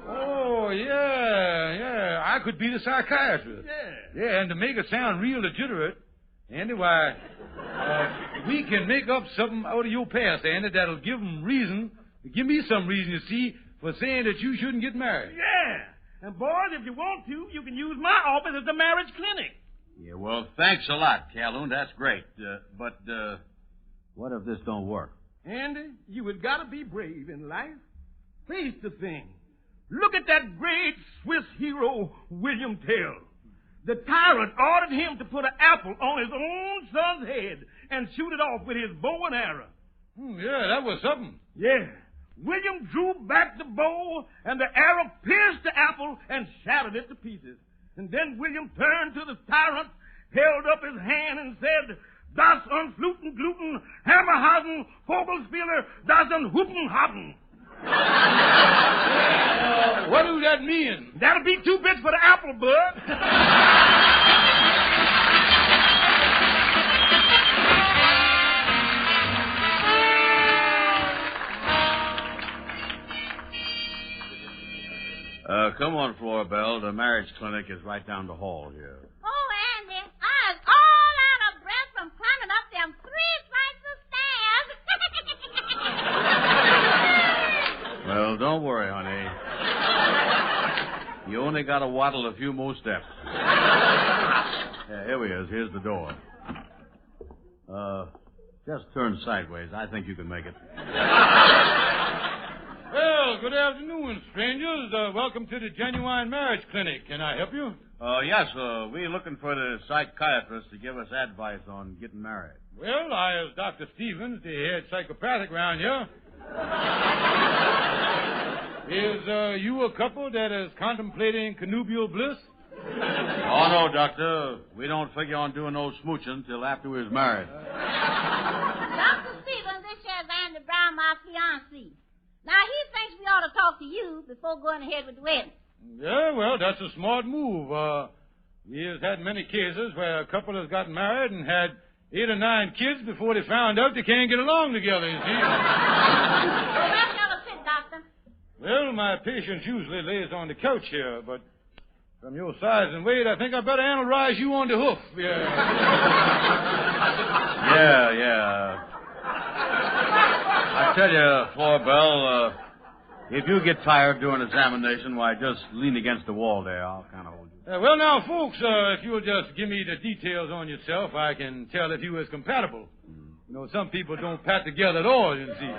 H: Oh, yeah. I could be the psychiatrist.
I: Yeah.
H: Yeah, and to make it sound real legitimate, Andy, why, we can make up something out of your past, Andy, that'll give me some reason, you see, for saying that you shouldn't get married.
I: Yeah. And, boys, if you want to, you can use my office as a marriage clinic.
F: Yeah, well, thanks a lot, Calhoun. That's great. But what if this don't work?
I: Andy, you have got to be brave in life. Face the thing. Look at that great Swiss hero, William Tell. The tyrant ordered him to put an apple on his own son's head and shoot it off with his bow and arrow.
H: Yeah, that was something.
I: Yeah. William drew back the bow, and the arrow pierced the apple and shattered it to pieces. And then William turned to the tyrant, held up his hand, and said, Das unfluten gluten, Hammerhausen, Vogelspieler, das un Huppenhaben.
H: What does that mean?
I: That'll be 2 bits for the apple, bud.
F: Come on, Florabell. The marriage clinic is right down the hall here.
M: Oh, Andy, I was all out of breath from climbing up them 3 flights of stairs.
F: Well, don't worry, honey. You only got to waddle a few more steps. Yeah, here he is. Here's the door. Just turn sideways. I think you can make it.
H: Well, good afternoon, strangers. Welcome to the Genuine Marriage Clinic. Can I help you?
F: Yes, we're looking for the psychiatrist to give us advice on getting married.
H: Well, I is Dr. Stevens, the head psychopathic around here. Is you a couple that is contemplating connubial bliss?
F: Oh, no, Doctor. We don't figure on doing no smooching till after we're married.
M: Dr. Stevens, this here's Andy Brown, my fiancé. Now, he thinks we ought to talk to you before going ahead with the wedding.
H: Yeah, well, that's a smart move. He has had many cases where a couple has gotten married and had 8 or 9 kids before they found out they can't get along together, you see.
M: Well, sit, Doctor.
H: Well, my patient usually lays on the couch here, but From your size and weight, I think I better analyze you on the hoof. Yeah.
F: Yeah. I tell you, Florabell, if you get tired doing examination, why, just lean against the wall there. I'll kind of hold you.
H: Well, now, folks, if you'll just give me the details on yourself, I can tell if you is compatible. You know, some people don't pat together at all, you see.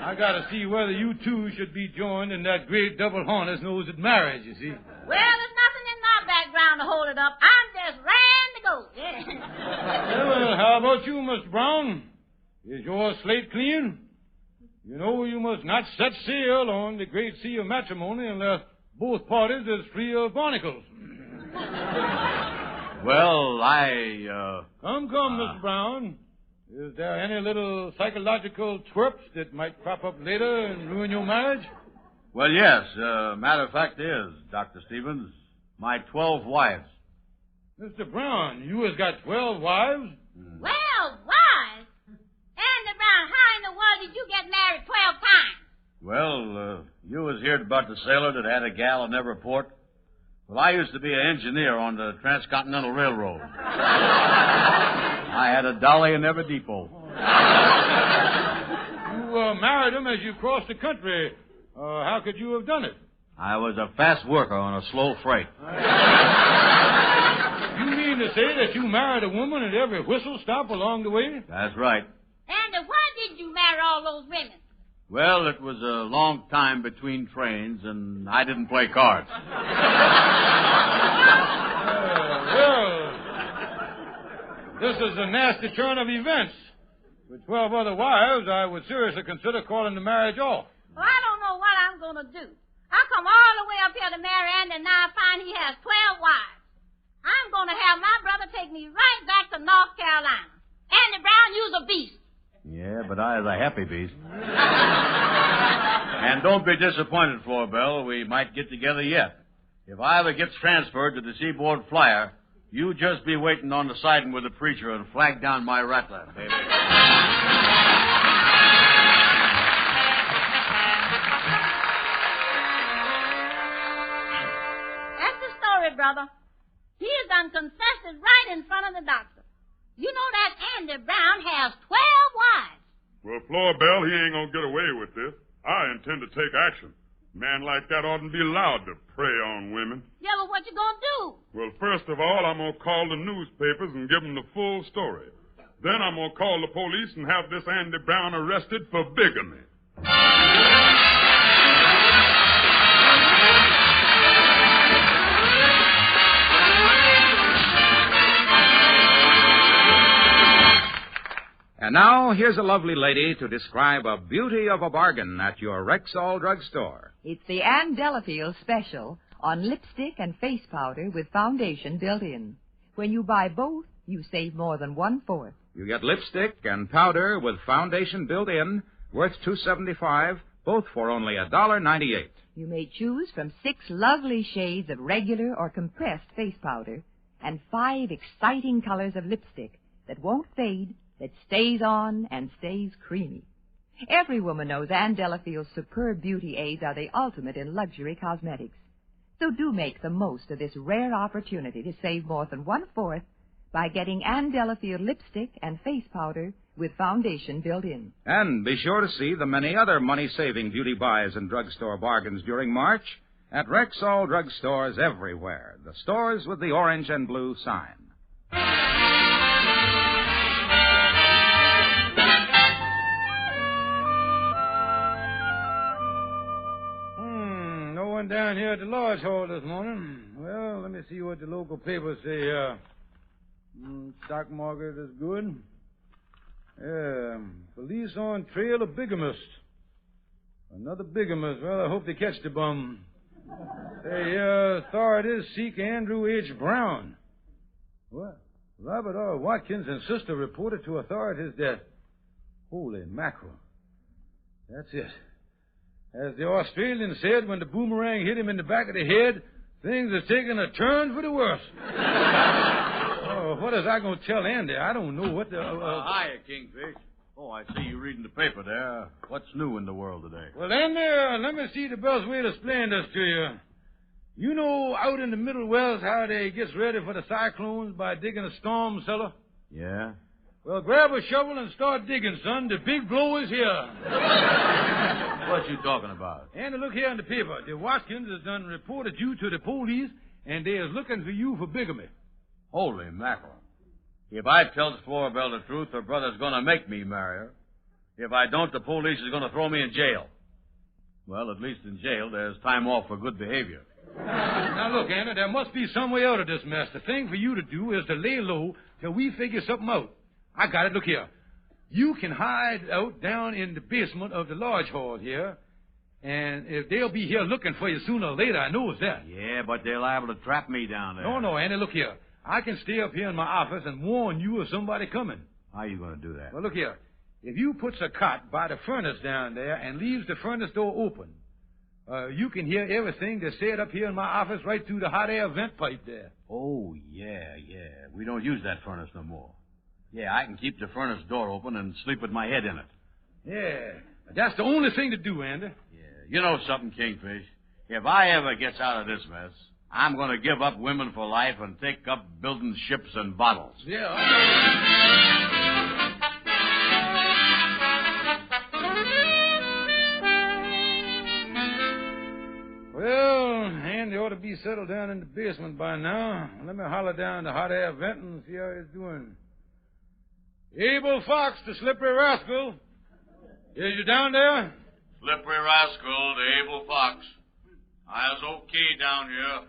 H: I got to see whether you two should be joined in that great double harness known as marriage, you see.
T: Well, there's nothing in my background to hold it up. I'm just raring to go. Yeah.
H: Well, how about you, Mr. Brown? Is your slate clean? You know, you must not set sail on the great sea of matrimony unless both parties is free of barnacles.
F: Well,
H: Come, Mr. Brown. Is there any little psychological twerps that might crop up later and ruin your marriage?
F: Well, yes. Matter of fact is, Dr. Stevens, my 12 wives.
H: Mr. Brown, you has got 12 wives?
T: Well, wives? Andy Brown, how in the world did you get married 12 times?
F: Well, you was heard about the sailor that had a gal in every port. Well, I used to be an engineer on the Transcontinental Railroad. I had a dolly in every depot.
H: You married him as you crossed the country. How could you have done it?
F: I was a fast worker on a slow freight.
H: You mean to say that you married a woman at every whistle stop along the way?
F: That's right.
T: And why did you marry all those women?
F: Well, it was a long time between trains, and I didn't play cards.
H: This is a nasty turn of events. With 12 other wives, I would seriously consider calling the marriage off.
T: Well, I don't know what I'm going to do. I come all the way up here to marry Andy, and now I find he has 12 wives. I'm going to have my brother take me right back to North Carolina. Andy Brown, you's a beast.
F: Yeah, but I was a happy beast. And don't be disappointed, Florabell. We might get together yet. If I ever gets transferred to the Seaboard Flyer, you just be waiting on the siding with the preacher and flag down my rattler, baby.
T: That's the story, brother. He has done confessed right in front of the doctor. You know that Andy Brown has 12 wives.
G: Well, Florabell, he ain't gonna get away with this. I intend to take action. A man like that oughtn't be allowed to prey on women.
T: Yeah, but what you gonna do?
G: Well, first of all, I'm gonna call the newspapers and give them the full story. Then I'm gonna call the police and have this Andy Brown arrested for bigamy.
D: And now, here's a lovely lady to describe a beauty of a bargain at your Rexall drugstore.
N: It's the Ann Delafield special on lipstick and face powder with foundation built in. When you buy both, you save more than 1/4.
D: You get lipstick and powder with foundation built in, worth $2.75, both for only $1.98.
N: You may choose from 6 lovely shades of regular or compressed face powder and 5 exciting colors of lipstick that won't fade, that stays on and stays creamy. Every woman knows Ann Delafield's superb beauty aids are the ultimate in luxury cosmetics. So do make the most of this rare opportunity to save more than 1/4 by getting Ann Delafield lipstick and face powder with foundation built in.
D: And be sure to see the many other money-saving beauty buys and drugstore bargains during March at Rexall drugstores everywhere, the stores with the orange and blue sign.
H: Down here at the Lodge Hall this morning. Well, let me see what the local papers say here. Stock market is good. Police on trail of bigamist. Another bigamist. Well, I hope they catch the bum. Authorities seek Andrew H. Brown. What? Robert R. Watkins and sister reported to authorities that... Holy mackerel. That's it. As the Australian said when the boomerang hit him in the back of the head, things are taking a turn for the worse. What is I going to tell Andy? I don't know what the...
F: Hiya, Kingfish. Oh, I see you reading the paper there. What's new in the world today?
H: Well, Andy, let me see the best way to explain this to you. You know out in the Middle West how they gets ready for the cyclones by digging a storm cellar?
F: Yeah?
H: Well, grab a shovel and start digging, son. The big blow is here.
F: What you talking about?
H: And look here in the paper. The Watkins has done reported you to the police, and they is looking for you for bigamy.
F: Holy mackerel. If I tells Florabell the truth, her brother's going to make me marry her. If I don't, the police is going to throw me in jail. Well, at least in jail, there's time off for good behavior.
H: Now, look, Anna, there must be some way out of this mess. The thing for you to do is to lay low till we figure something out. I got it. Look here. You can hide out down in the basement of the lodge hall here, and if they'll be here looking for you sooner or later, I know it's that.
F: Yeah, but they're liable to trap me down there.
H: No, Andy, look here. I can stay up here in my office and warn you of somebody coming.
F: How are you going to do that?
H: Well, look here. If you puts a cot by the furnace down there and leaves the furnace door open, you can hear everything that's said up here in my office right through the hot air vent pipe there.
F: Oh, yeah. We don't use that furnace no more. Yeah, I can keep the furnace door open and sleep with my head in it.
H: Yeah, that's the only thing to do, Andy.
F: Yeah, you know something, Kingfish? If I ever gets out of this mess, I'm going to give up women for life and take up building ships and bottles.
H: Yeah. Well, Andy ought to be settled down in the basement by now. Let me holler down the hot air vent and see how he's doing. Abel Fox, the slippery rascal. Is you down there?
F: Slippery rascal, the Able Fox. I was okay down here.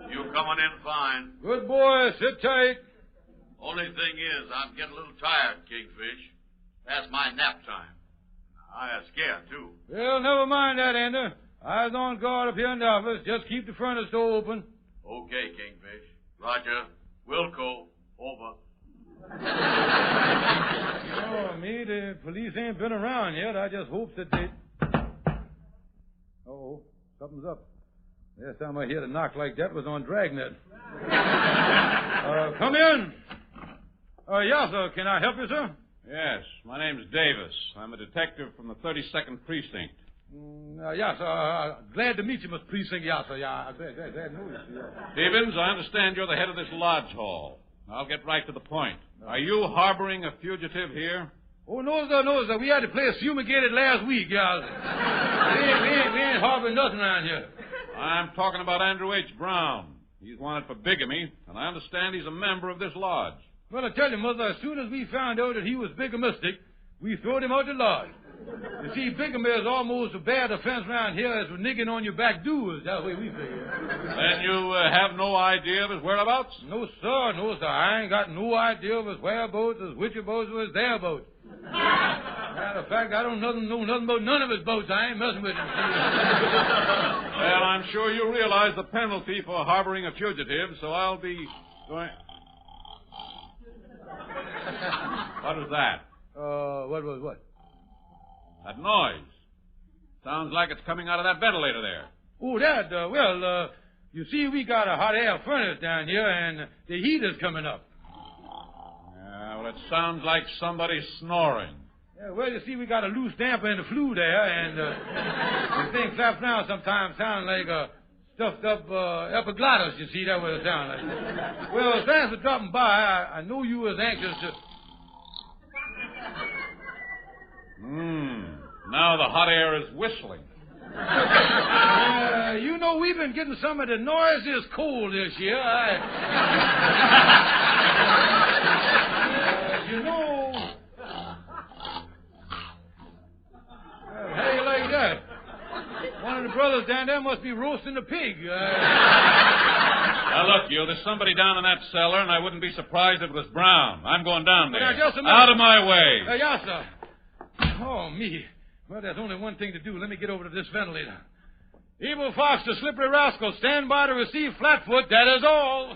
F: You coming in fine.
H: Good boy. Sit tight.
F: Only thing is, I'm getting a little tired, Kingfish. Past my nap time. I was scared, too.
H: Well, never mind that, Andy. I was on guard up here in the office. Just keep the furnace door open.
F: Okay, Kingfish. Roger. Wilco. Over.
H: Oh, me, the police ain't been around yet. I just hope that they... Uh-oh, something's up. Last time I heard a knock like that was on Dragnet. Come in. Yes, sir. Can I help you, sir?
K: Yes, my name's Davis. I'm a detective from the 32nd Precinct.
H: Yes, sir. Glad to meet you, Mr. Precinct. Yes, sir. Yeah, glad to know you.
K: Stevens, I understand you're the head of this lodge hall. I'll get right to the point. Are you harboring a fugitive here?
H: Oh, no, sir. We had the place fumigated last week, yeah. We ain't harboring nothing around here.
K: I'm talking about Andrew H. Brown. He's wanted for bigamy, and I understand he's a member of this lodge.
H: Well, I tell you, Mother, as soon as we found out that he was bigamistic, we throwed him out the lodge. You see, bigamy is almost a bad offense around here as nigging on your back doors. That's the way we figure.
K: Then you have no idea of his whereabouts?
H: No, sir. I ain't got no idea of his whereabouts, his which boats was their boat. Matter of fact, I don't know nothing about none of his boats. I ain't messing with him.
K: Well, I'm sure you realize the penalty for harboring a fugitive, so I'll be going... What was that?
H: What was what?
K: That noise. Sounds like it's coming out of that ventilator there.
H: Oh, that, you see, we got a hot air furnace down here, and the heat is coming up.
K: Yeah, well, it sounds like somebody snoring.
H: Yeah, well, you see, we got a loose damper in the flue there, and the thing flaps around sometimes sound like a stuffed up epiglottis, you see, that's what it sounds like. Well, thanks for dropping by. I know you was anxious to...
K: Now the hot air is whistling.
H: You know, we've been getting some of the noisiest cold this year. You know... how you like that? One of the brothers down there must be roasting a pig.
K: Now, look, there's somebody down in that cellar, and I wouldn't be surprised if it was Brown. I'm going down there.
H: Just a minute.
K: Out of my way.
H: Yes, sir. Oh, me. Well, there's only one thing to do. Let me get over to this ventilator. Evil Fox, the slippery rascal, stand by to receive Flatfoot. That is all.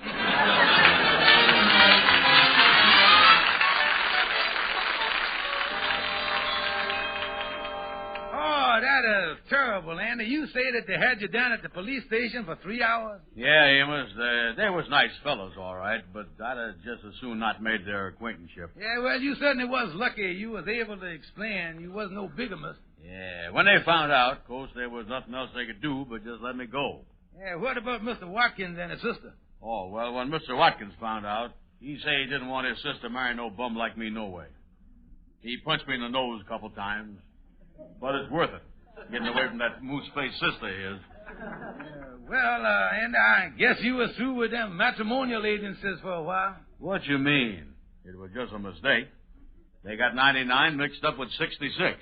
H: Oh, that is terrible, Andy. You say that they had you down at the police station for 3 hours?
F: Yeah, Amos. They was nice fellows, all right, but I'd have just as soon not made their acquaintanceship.
H: Yeah, well, you certainly was lucky you was able to explain you wasn't no bigamist.
F: Yeah, when they found out, of course, there was nothing else they could do but just let me go.
H: Yeah, what about Mr. Watkins and his sister?
F: Oh, well, when Mr. Watkins found out, he said he didn't want his sister marrying no bum like me no way. He punched me in the nose a couple times, but it's worth it, getting away from that moose-faced sister of his.
H: And I guess you was through with them matrimonial agencies for a while.
F: What you mean? It was just a mistake. They got 99 mixed up with 66.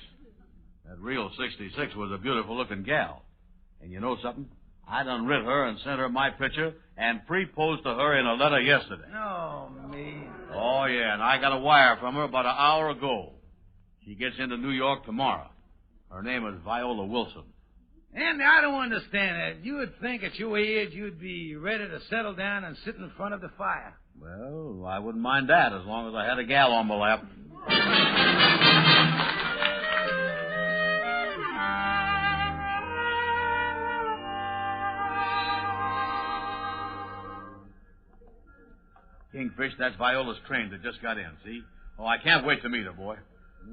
F: That real 66 was a beautiful-looking gal. And you know something? I done writ her and sent her my picture and proposed to her in a letter yesterday.
H: Oh, me.
F: Oh, yeah, and I got a wire from her about an hour ago. She gets into New York tomorrow. Her name is Viola Wilson.
H: Andy, I don't understand that. You would think at your age you'd be ready to settle down and sit in front of the fire.
F: Well, I wouldn't mind that as long as I had a gal on my lap. Kingfish, that's Viola's train that just got in, see? Oh, I can't wait to meet her, boy.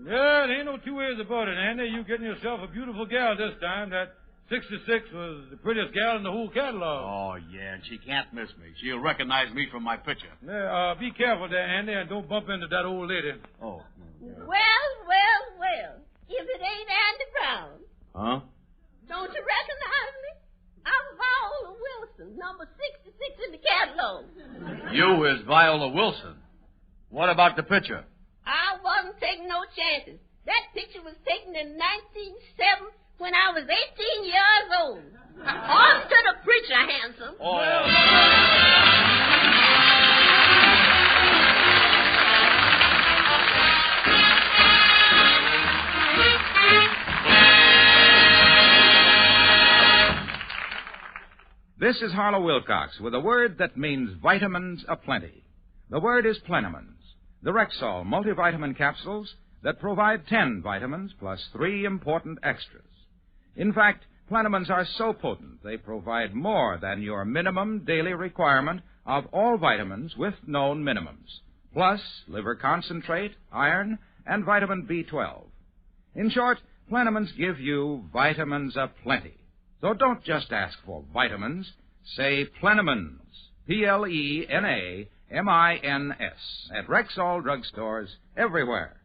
H: Yeah, there ain't no two ways about it, Andy. You getting yourself a beautiful gal this time. That 66 was the prettiest gal in the whole catalog.
F: Oh, yeah, and she can't miss me. She'll recognize me from my picture.
H: Yeah, be careful there, Andy, and don't bump into that old lady.
F: Oh.
J: Well, if it ain't Andy Brown.
F: Huh?
J: Don't you recognize me? I'm Viola Wilson, number 66 in the catalog.
F: You is Viola Wilson. What about the picture?
J: I wasn't taking no chances. That picture was taken in 1907 when I was 18 years old. On to the preacher, handsome.
D: This is Harlow Wilcox with a word that means vitamins aplenty. The word is Plenamins, the Rexall multivitamin capsules that provide 10 vitamins plus 3 important extras. In fact, Plenamins are so potent they provide more than your minimum daily requirement of all vitamins with known minimums, plus liver concentrate, iron, and vitamin B12. In short, Plenamins give you vitamins aplenty. So don't just ask for vitamins. Say Plenamins, Plenamins, at Rexall drugstores everywhere.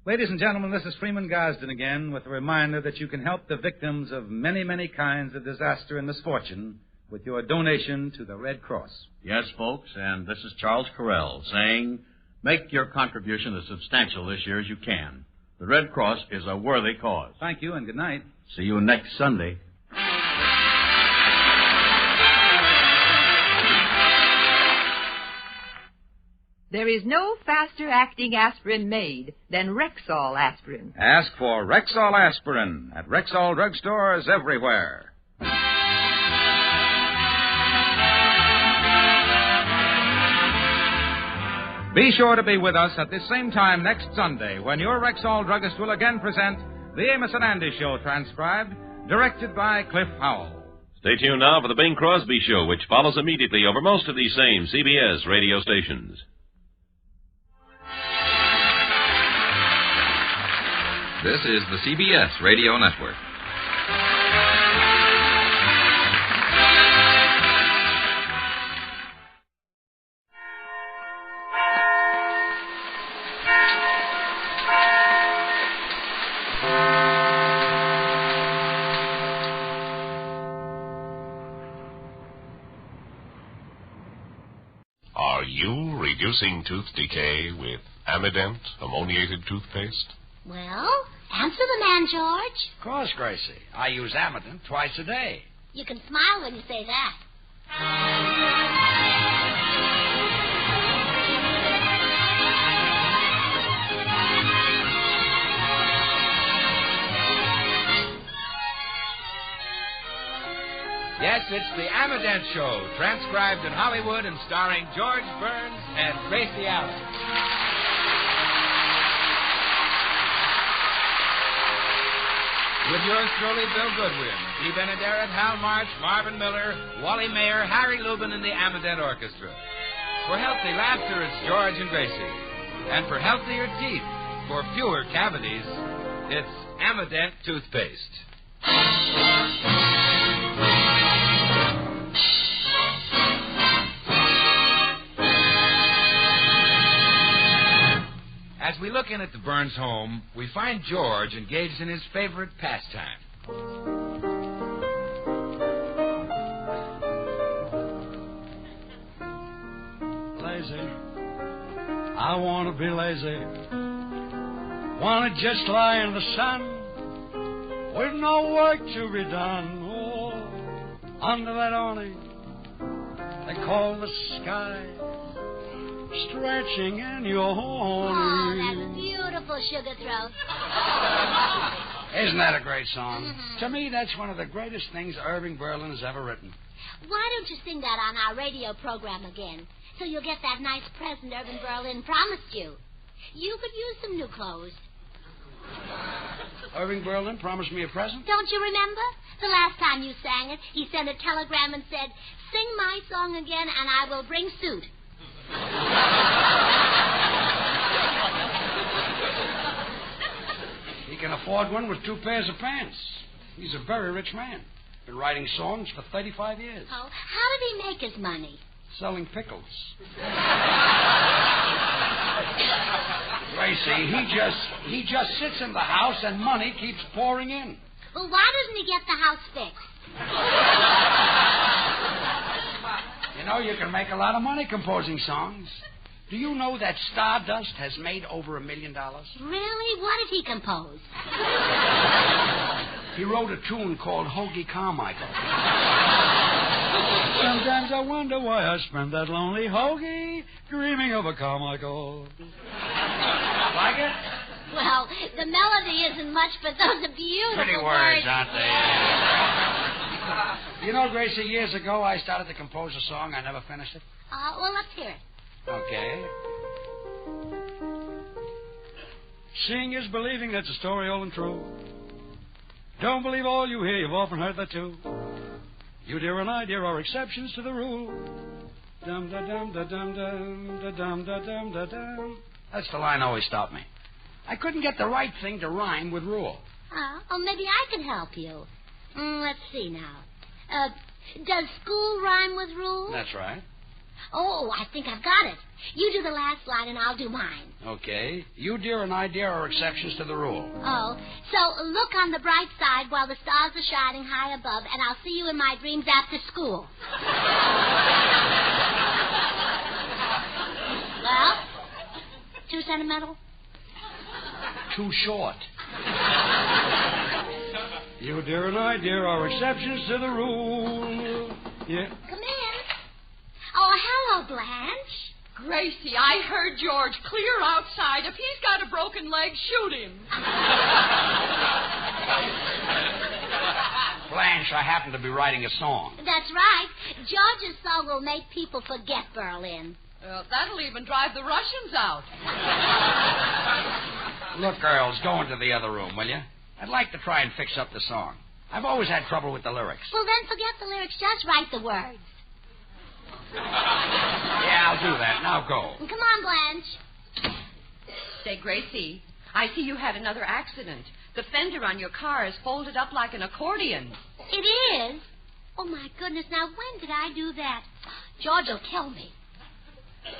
U: Ladies and gentlemen, this is Freeman Gosden again with a reminder that you can help the victims of many, many kinds of disaster and misfortune with your donation to the Red Cross.
F: Yes, folks, and this is Charles Correll saying, make your contribution as substantial this year as you can. The Red Cross is a worthy cause.
U: Thank you and good night.
F: See you next Sunday.
N: There is no faster-acting aspirin made than Rexall aspirin.
D: Ask for Rexall aspirin at Rexall drugstores everywhere. Be sure to be with us at the same time next Sunday when your Rexall druggist will again present The Amos and Andy Show, transcribed, directed by Cliff Howell.
V: Stay tuned now for the Bing Crosby Show, which follows immediately over most of these same CBS radio stations.
S: This is the CBS Radio Network.
W: Are you reducing tooth decay with Amident ammoniated toothpaste?
Y: Well, answer the man, George.
Z: Of course, Gracie. I use Amident twice a day.
Y: You can smile when you say that.
Z: Yes, it's the Amident Show, transcribed in Hollywood and starring George Burns and Gracie Allen. With yours truly, Bill Goodwin, Dee Benaderet, Hal March, Marvin Miller, Wally Mayer, Harry Lubin, and the Amident Orchestra. For healthy laughter, it's George and Gracie. And for healthier teeth, for fewer cavities, it's Amident toothpaste. we look in at the Burns home, we find George engaged in his favorite pastime.
A: Lazy. I want to be lazy. Want to just lie in the sun with no work to be done. Oh, under that awning they call the sky, stretching and yawning.
Y: Oh, that's beautiful, Sugar Throat.
A: Isn't that a great song? Mm-hmm. To me, that's one of the greatest things Irving Berlin has ever written.
Y: Why don't you sing that on our radio program again, so you'll get that nice present Irving Berlin promised you? You could use some new clothes.
A: Irving Berlin promised me a present?
Y: Don't you remember? The last time you sang it, he sent a telegram and said, "Sing my song again and I will bring suit."
A: He can afford one with 2 pairs of pants. He's a very rich man. Been writing songs for 35 years.
Y: Oh, how did he make his money?
A: Selling pickles. Gracie, he just sits in the house and money keeps pouring in.
Y: Well, why doesn't he get the house fixed?
A: You know, you can make a lot of money composing songs. Do you know that Stardust has made over $1 million?
Y: Really? What did he compose?
A: He wrote a tune called Hoagie Carmichael. Sometimes I wonder why I spend that lonely hoagie dreaming of a Carmichael. Like it?
Y: Well, the melody isn't much, but those are beautiful
A: Pretty words, aren't they? You know, Gracie, years ago I started to compose a song. I never finished it.
Y: Well, let's hear it.
A: Okay. Seeing is believing, that's a story old and true. Don't believe all you hear, you've often heard that too. You, dear, and I, dear, are exceptions to the rule. Dum-da-dum-da-dum-da-dum-da-dum-da-dum. That's the line that always stopped me. I couldn't get the right thing to rhyme with rule.
Y: Oh, maybe I can help you. Let's see now. Does school rhyme with rule?
A: That's right.
Y: Oh, I think I've got it. You do the last line and I'll do mine.
A: Okay. You, dear, and I, dear, are exceptions to the rule.
Y: Oh, so look on the bright side while the stars are shining high above, and I'll see you in my dreams after school. Well, too sentimental?
A: Too short. You, dear, and I, dear, are exceptions to the rule. Yeah.
Y: Come in. Oh, hello, Blanche.
B: Gracie, I heard George clear outside. If he's got a broken leg, shoot him.
A: Blanche, I happen to be writing a song.
Y: That's right. George's song will make people forget Berlin.
B: That'll even drive the Russians out.
A: Look, girls, go into the other room, will you? I'd like to try and fix up the song. I've always had trouble with the lyrics.
Y: Well, then forget the lyrics. Just write the words.
A: Yeah, I'll do that. Now go.
Y: Come on, Blanche.
B: Say, Gracie, I see you had another accident. The fender on your car is folded up like an accordion.
Y: It is? Oh, my goodness. Now, when did I do that? George will kill me.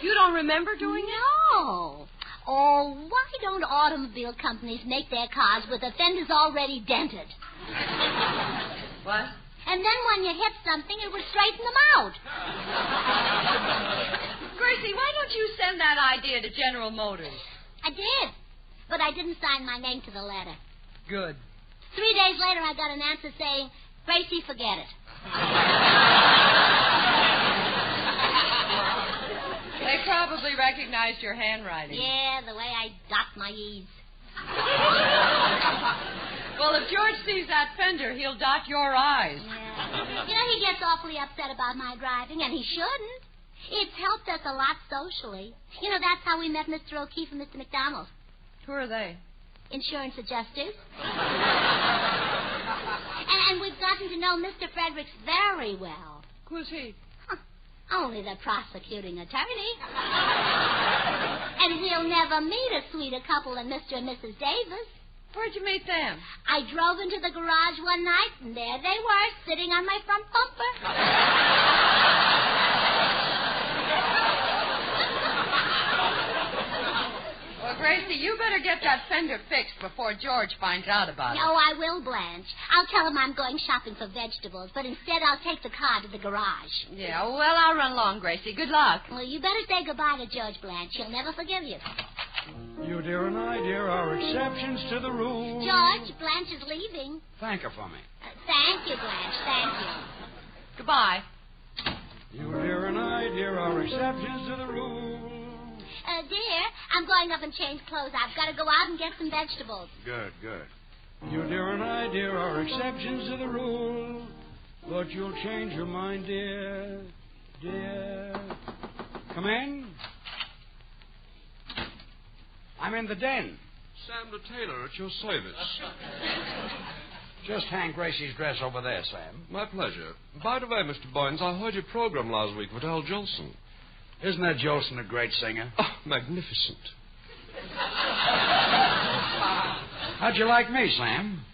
B: You don't remember doing it?
Y: No. Oh, why don't automobile companies make their cars with the fenders already dented?
B: What?
Y: And then when you hit something, it would straighten them out.
B: Gracie, why don't you send that idea to General Motors?
Y: I did, but I didn't sign my name to the letter.
B: Good.
Y: 3 days later, I got an answer saying, "Gracie, forget it."
B: They probably recognized your handwriting.
Y: Yeah, the way I dot my E's.
B: Well, if George sees that fender, he'll dot your I's.
Y: Yeah. You know, he gets awfully upset about my driving, and he shouldn't. It's helped us a lot socially. You know, that's how we met Mr. O'Keefe and Mr. McDonald.
B: Who are they?
Y: Insurance adjusters. and we've gotten to know Mr. Fredericks very well.
B: Who's he?
Y: Only the prosecuting attorney. And he'll never meet a sweeter couple than Mr. and Mrs. Davis.
B: Where'd you meet them?
Y: I drove into the garage one night, and there they were, sitting on my front bumper.
B: Well, Gracie, Gracie, you better get that fender fixed before George finds out about it.
Y: Oh, I will, Blanche. I'll tell him I'm going shopping for vegetables, but instead I'll take the car to the garage.
B: Yeah, well, I'll run along, Gracie. Good luck.
Y: Well, you better say goodbye to George, Blanche. He'll never forgive you.
A: You, dear, and I, dear, are exceptions to the rule.
Y: George, Blanche is leaving.
A: Thank her for me.
Y: Thank you, Blanche. Thank you.
B: Goodbye.
A: You, dear, and I, dear, are exceptions to the rule.
Y: Dear, I'm going up and change clothes. I've got to go out and get some vegetables.
A: Good. You, dear, and I, dear, are exceptions to the rule. But you'll change your mind, dear. Come in. I'm in the den.
C: Sam the tailor at your service.
A: Just hang Gracie's dress over there, Sam.
C: My pleasure. By the way, Mr. Boynes, I heard your program last week with Al Jolson.
A: Isn't that Jolson a great singer?
C: Oh, magnificent.
A: How'd you like me, Sam?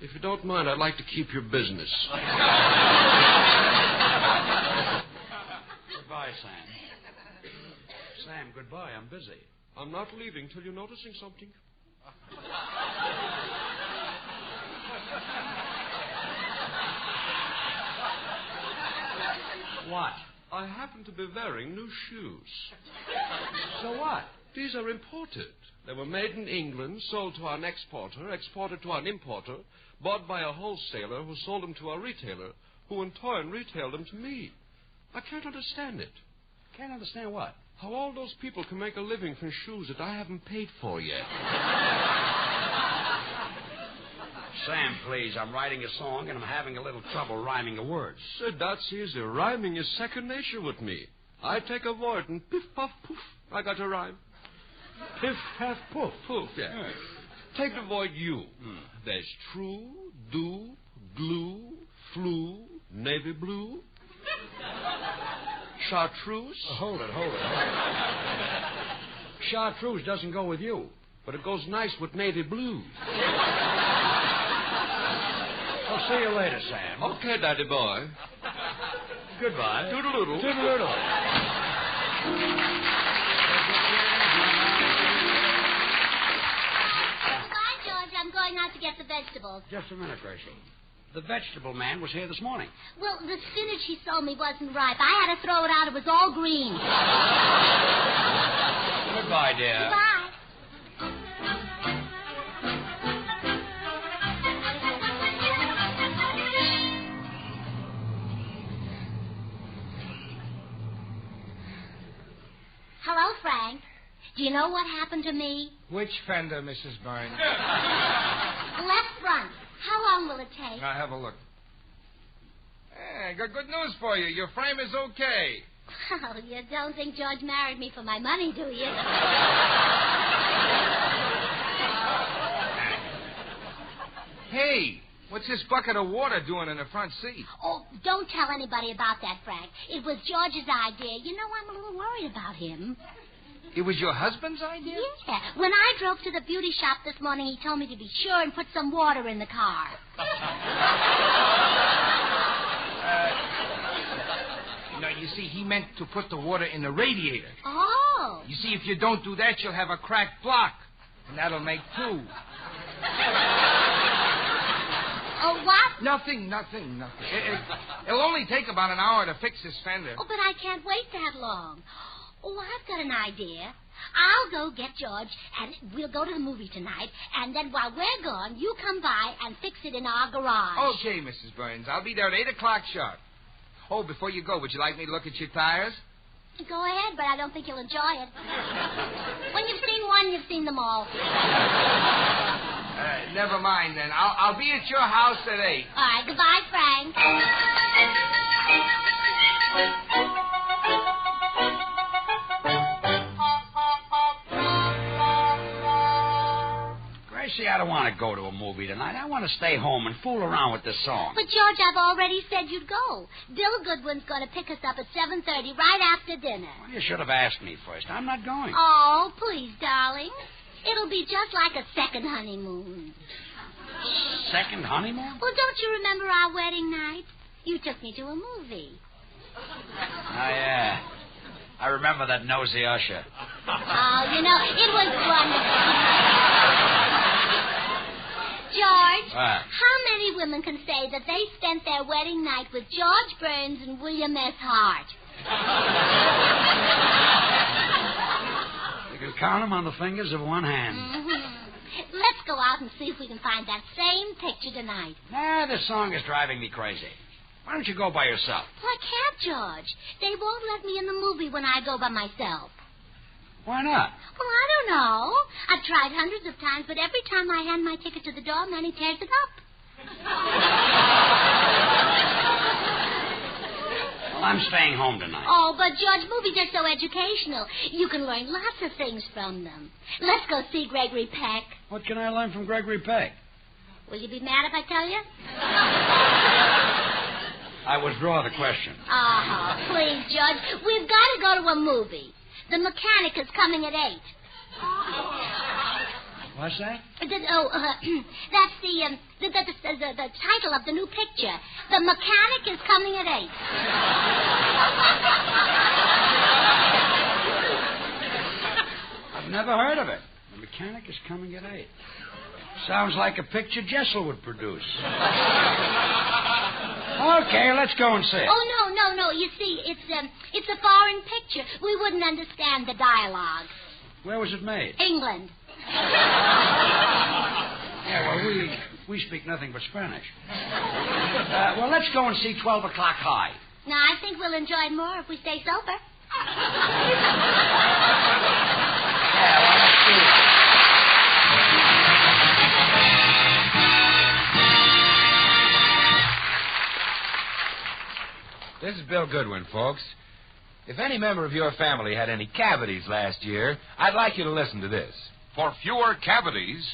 C: If you don't mind, I'd like to keep your business.
A: Goodbye, Sam. Sam, goodbye. I'm busy.
C: I'm not leaving till you're noticing something.
A: What?
C: I happen to be wearing new shoes.
A: So what?
C: These are imported. They were made in England, sold to an exporter, exported to an importer, bought by a wholesaler who sold them to a retailer, who in turn retailed them to me. I can't understand it.
A: Can't understand what?
C: How all those people can make a living from shoes that I haven't paid for yet.
A: Sam, please, I'm writing a song and I'm having a little trouble rhyming the words.
C: Sir, that's easy. Rhyming is second nature with me. I take a word and piff, puff, poof, I got a rhyme.
A: Piff, puff, poof.
C: Poof, yeah. Take the word you. There's true, do, glue, flu, navy blue. Chartreuse.
A: Hold it. Chartreuse doesn't go with you.
C: But it goes nice with navy blue.
A: I'll see you later, Sam.
C: Okay, Daddy boy.
A: Goodbye.
C: Toodle-doodle.
A: Toodle-doodle.
Y: Goodbye, George. I'm going out to get the vegetables.
A: Just a minute, Gracie. The vegetable man was here this morning.
Y: Well, the spinach he sold me wasn't ripe. I had to throw it out. It was all green.
A: Goodbye, dear.
Y: Goodbye. Hello, Frank. Do you know what happened to me?
O: Which fender, Mrs. Burns?
Y: Left front. How long will it take?
O: I'll have a look. Hey, got good news for you. Your frame is okay.
Y: Oh, you don't think George married me for my money, do you?
O: Hey, what's this bucket of water doing in the front seat?
Y: Oh, don't tell anybody about that, Frank. It was George's idea. You know, I'm a little worried about him.
O: It was your husband's idea?
Y: Yeah. When I drove to the beauty shop this morning, he told me to be sure and put some water in the car.
O: No, you see, he meant to put the water in the radiator.
Y: Oh.
O: You see, if you don't do that, you'll have a cracked block. And that'll make two.
Y: Oh, what?
O: Nothing. It'll only take about an hour to fix this fender.
Y: Oh, but I can't wait that long. Oh, I've got an idea. I'll go get George, and we'll go to the movie tonight, and then while we're gone, you come by and fix it in our garage.
O: Okay, Mrs. Burns. I'll be there at 8 o'clock sharp. Oh, before you go, would you like me to look at your tires?
Y: Go ahead, but I don't think you'll enjoy it. When you've seen one, you've seen them all.
O: Never mind, then. I'll be at your house at 8.
Y: All right, goodbye, Frank.
A: Gracie, I don't want to go to a movie tonight. I want to stay home and fool around with this song.
Y: But, George, I've already said you'd go. Bill Goodwin's going to pick us up at 7:30 right after dinner.
A: Well, you should have asked me first. I'm not going.
Y: Oh, please, darling. It'll be just like a second honeymoon.
A: Second honeymoon?
Y: Well, don't you remember our wedding night? You took me to a movie.
A: Oh, yeah. I remember that nosy usher.
Y: Oh, it was wonderful. George, how many women can say that they spent their wedding night with George Burns and William S. Hart?
A: You can count them on the fingers of one hand.
Y: Mm-hmm. Let's go out and see if we can find that same picture tonight.
A: Nah, this song is driving me crazy. Why don't you go by yourself?
Y: Well, I can't, George. They won't let me in the movie when I go by myself.
A: Why not?
Y: Well, I don't know. I've tried hundreds of times, but every time I hand my ticket to the doorman, he tears it up.
A: Well, I'm staying home tonight.
Y: Oh, but, George, movies are so educational. You can learn lots of things from them. Let's go see Gregory Peck.
A: What can I learn from Gregory Peck?
Y: Will you be mad if I tell you?
A: I withdraw the question.
Y: Oh, please, George. We've got to go to a movie. The Mechanic is coming at 8.
A: What's that?
Y: That's the title of the new picture. The Mechanic is coming at 8.
A: I've never heard of it. The Mechanic is coming at 8. Sounds like a picture Jester would produce. Okay, let's go and see it.
Y: Oh, no. You see, it's a foreign picture. We wouldn't understand the dialogue.
A: Where was it made?
Y: England.
A: Yeah, well, we speak nothing but Spanish. Well, let's go and see 12 O'Clock High.
Y: Now, I think we'll enjoy it more if we stay sober.
A: Yeah, well, let's do it.
Z: This is Bill Goodwin, folks. If any member of your family had any cavities last year, I'd like you to listen to this.
E: For fewer cavities,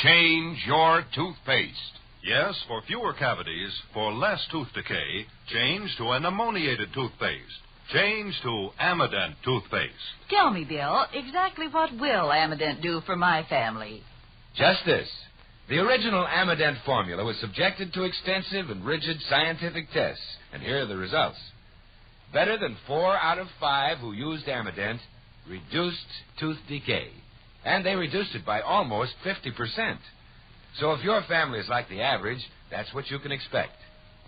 E: change your toothpaste.
L: Yes, for fewer cavities, for less tooth decay, change to an ammoniated toothpaste. Change to Amident toothpaste.
N: Tell me, Bill, exactly what will Amident do for my family?
Z: Just this. The original Amident formula was subjected to extensive and rigid scientific tests, and here are the results. Better than 4 out of 5 who used Amident reduced tooth decay, and they reduced it by almost 50%. So if your family is like the average, that's what you can expect.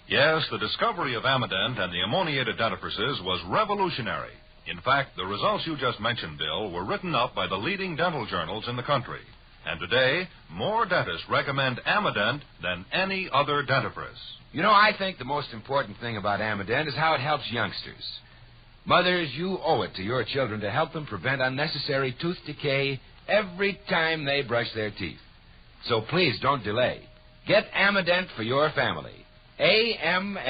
L: Yes, the discovery of Amident and the ammoniated dentifrices was revolutionary. In fact, the results you just mentioned, Bill, were written up by the leading dental journals in the country. And today, more dentists recommend Amident than any other dentifrice.
Z: I think the most important thing about Amident is how it helps youngsters. Mothers, you owe it to your children to help them prevent unnecessary tooth decay every time they brush their teeth. So please don't delay. Get Amident for your family. Amident.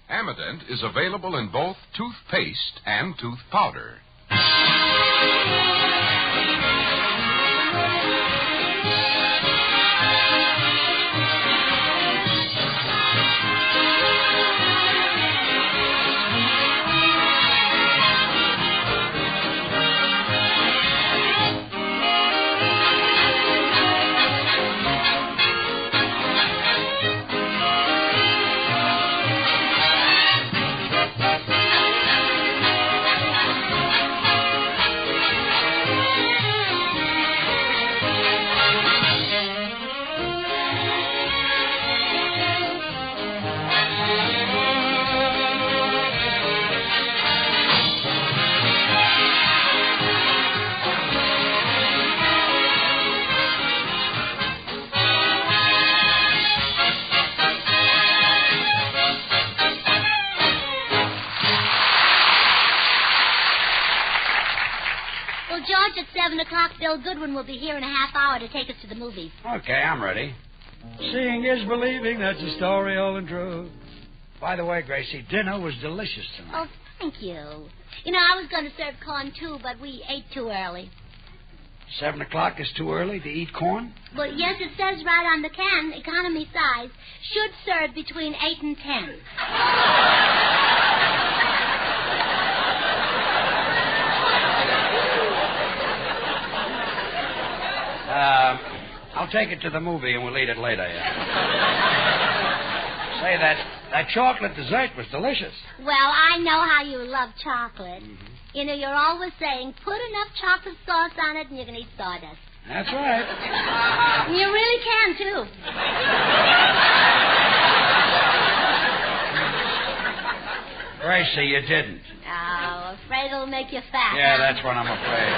E: Amident is available in both toothpaste and tooth powder.
Y: George, at 7 o'clock, Bill Goodwin will be here in a half hour to take us to the movies.
A: Okay, I'm ready.
P: Seeing is believing, that's a story all in truth.
A: By the way, Gracie, dinner was delicious tonight.
Y: Oh, thank you. I was going to serve corn, too, but we ate too early.
A: 7 o'clock is too early to eat corn?
Y: Well, yes, it says right on the can, economy size, should serve between 8 and 10.
A: I'll take it to the movie and we'll eat it later. Yeah. Say,
P: That chocolate dessert was delicious.
Y: Well, I know how you love chocolate.
P: Mm-hmm.
Y: You know, you're always saying, put enough chocolate sauce on it and you can eat sawdust.
P: That's right.
Y: You really can, too.
P: Gracie, you didn't.
Y: Oh, afraid it'll make you fat.
P: Yeah,
Y: huh?
P: that's what I'm afraid.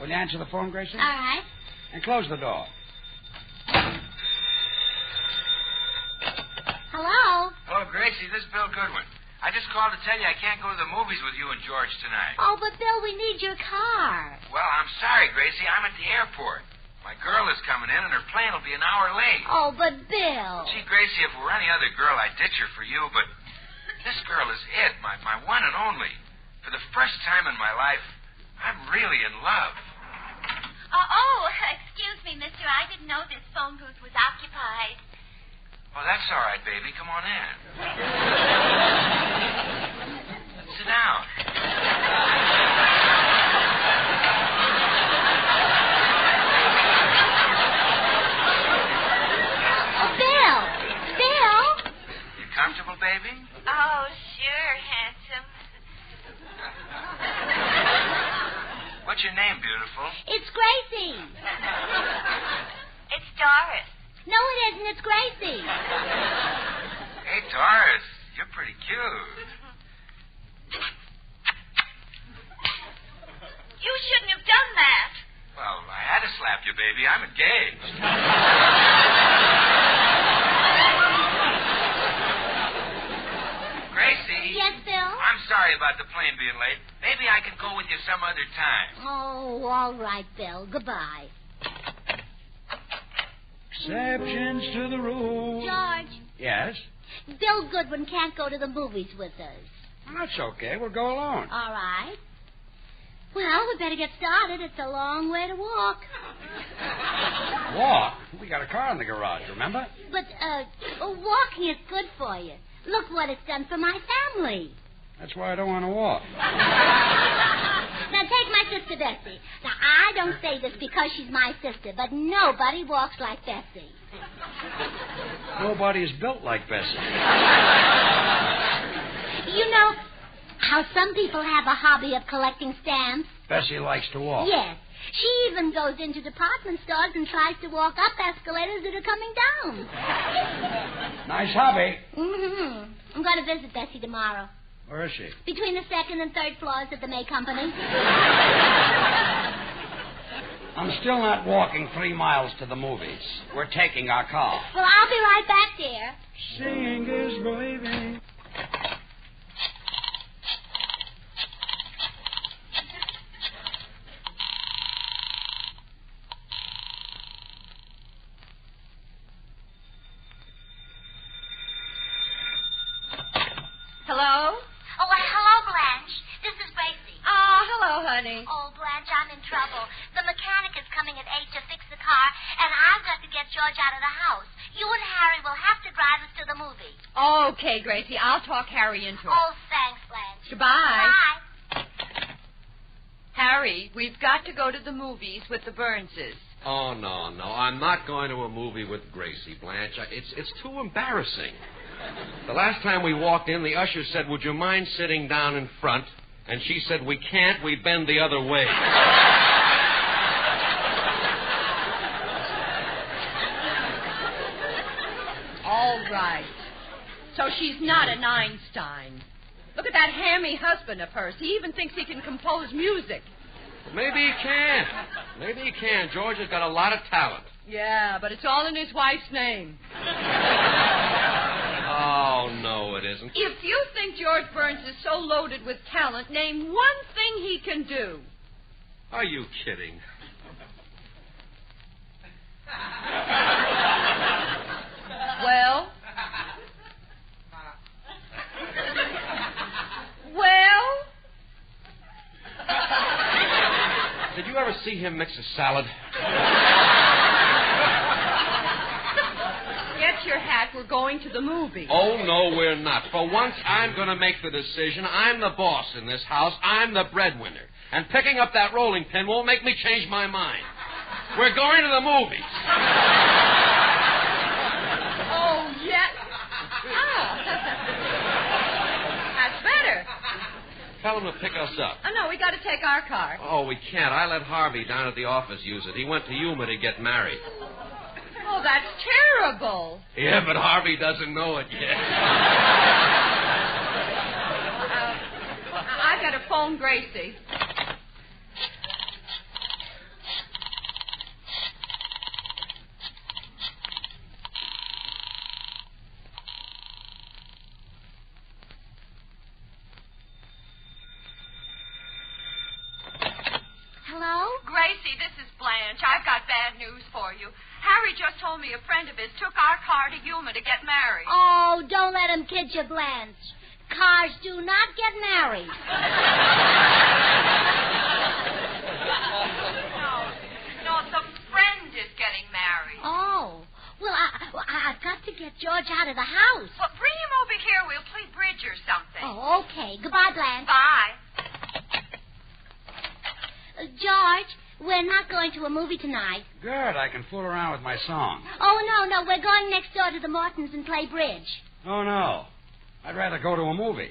P: Will you answer the phone, Gracie?
Y: All right.
P: And close the door.
Y: Hello?
O: Hello, Gracie. This is Bill Goodwin. I just called to tell you I can't go to the movies with you and George tonight.
Y: Oh, but Bill, we need your car.
O: Well, I'm sorry, Gracie. I'm at the airport. My girl is coming in, and her plane will be an hour late.
Y: Oh, but Bill.
O: Gee, Gracie, if it were any other girl, I'd ditch her for you, but this girl is it, my one and only. For the first time in my life, I'm really in love.
I: Excuse me, mister. I didn't know this phone booth was occupied.
O: Oh, that's all right, baby. Come on in. Sit down.
Y: Oh, Bill. Bill?
O: You comfortable, baby?
I: Oh, sure, handsome.
O: What's your name, beautiful?
Y: It's Gracie.
I: It's Doris.
Y: No, it isn't. It's Gracie.
O: Hey, Doris, you're pretty cute.
I: You shouldn't have done that.
O: Well, I had to slap you, baby. I'm engaged. Gracie.
Y: Yes, Bill?
O: I'm sorry about the plane being late. Maybe I can go with you some other time.
Y: Oh, all right, Bill. Goodbye.
P: Exceptions to the rule.
Y: George,
P: Yes?
Y: Bill Goodwin can't go to the movies with us.
P: Well, that's okay. We'll go alone.
Y: All right. Well, we better get started. It's a long way to walk.
P: Walk? We got a car in the garage, remember?
Y: But, walking is good for you. Look what it's done for my family.
P: That's why I don't want to walk.
Y: Now, take my sister Bessie. Now, I don't say this because she's my sister, but nobody walks like Bessie.
P: Nobody is built like Bessie.
Y: You know how some people have a hobby of collecting stamps?
P: Bessie likes to walk.
Y: Yes. She even goes into department stores and tries to walk up escalators that are coming down.
P: Nice hobby.
Y: Mm-hmm. I'm going to visit Bessie tomorrow.
P: Where is she?
Y: Between the second and third floors of the May Company.
P: I'm still not walking 3 miles to the movies. We're taking our car.
Y: Well, I'll be right back, dear.
P: Seeing is believing.
B: Hello?
Y: Oh, hello, Blanche. This is Gracie.
B: Oh, hello, honey.
Y: Oh, Blanche, I'm in trouble. The mechanic is coming at 8 to fix the car, and I've got to get George out of the house. You and Harry will have to drive us to the movie.
B: Okay, Gracie. I'll talk Harry into it.
Y: Oh, thanks, Blanche.
B: Goodbye.
Y: Bye.
B: Harry, we've got to go to the movies with the Burnses.
C: Oh, no. I'm not going to a movie with Gracie, Blanche. It's too embarrassing. The last time we walked in, the usher said, "Would you mind sitting down in front?" And she said, "We can't. We bend the other way."
B: All right. So she's not an Einstein. Look at that hammy husband of hers. He even thinks he can compose music.
C: Maybe he can. Maybe he can. George has got a lot of talent.
B: Yeah, but it's all in his wife's name.
C: Oh, no, it isn't.
B: If you think George Burns is so loaded with talent, name one thing he can do.
C: Are you kidding?
B: Well?
C: Did you ever see him mix a salad?
B: Get your hat. We're going to the movie.
C: Oh, no, we're not. For once, I'm going to make the decision. I'm the boss in this house. I'm the breadwinner. And picking up that rolling pin won't make me change my mind. We're going to the movies. Tell him to pick us up.
B: Oh, no, we got to take our car.
C: Oh, we can't. I let Harvey down at the office use it. He went to Yuma to get married.
B: Oh, that's terrible.
C: Yeah, but Harvey doesn't know it yet.
B: I got to phone Gracie.
Y: Hello?
B: Gracie, this is Blanche. I've got bad news for you. Harry just told me a friend of his took our car to Yuma to get married.
Y: Oh, don't let him kid you, Blanche. Cars do not get married.
B: No, the friend is getting married.
Y: Oh. Well, I've got to get George out of the house.
B: Well, bring him over here. We'll play bridge or something.
Y: Oh, okay. Goodbye, Blanche.
B: Bye.
Y: George, we're not going to a movie tonight.
P: Good. I can fool around with my song.
Y: Oh, no. We're going next door to the Mortons and play bridge.
P: Oh, no. I'd rather go to a movie.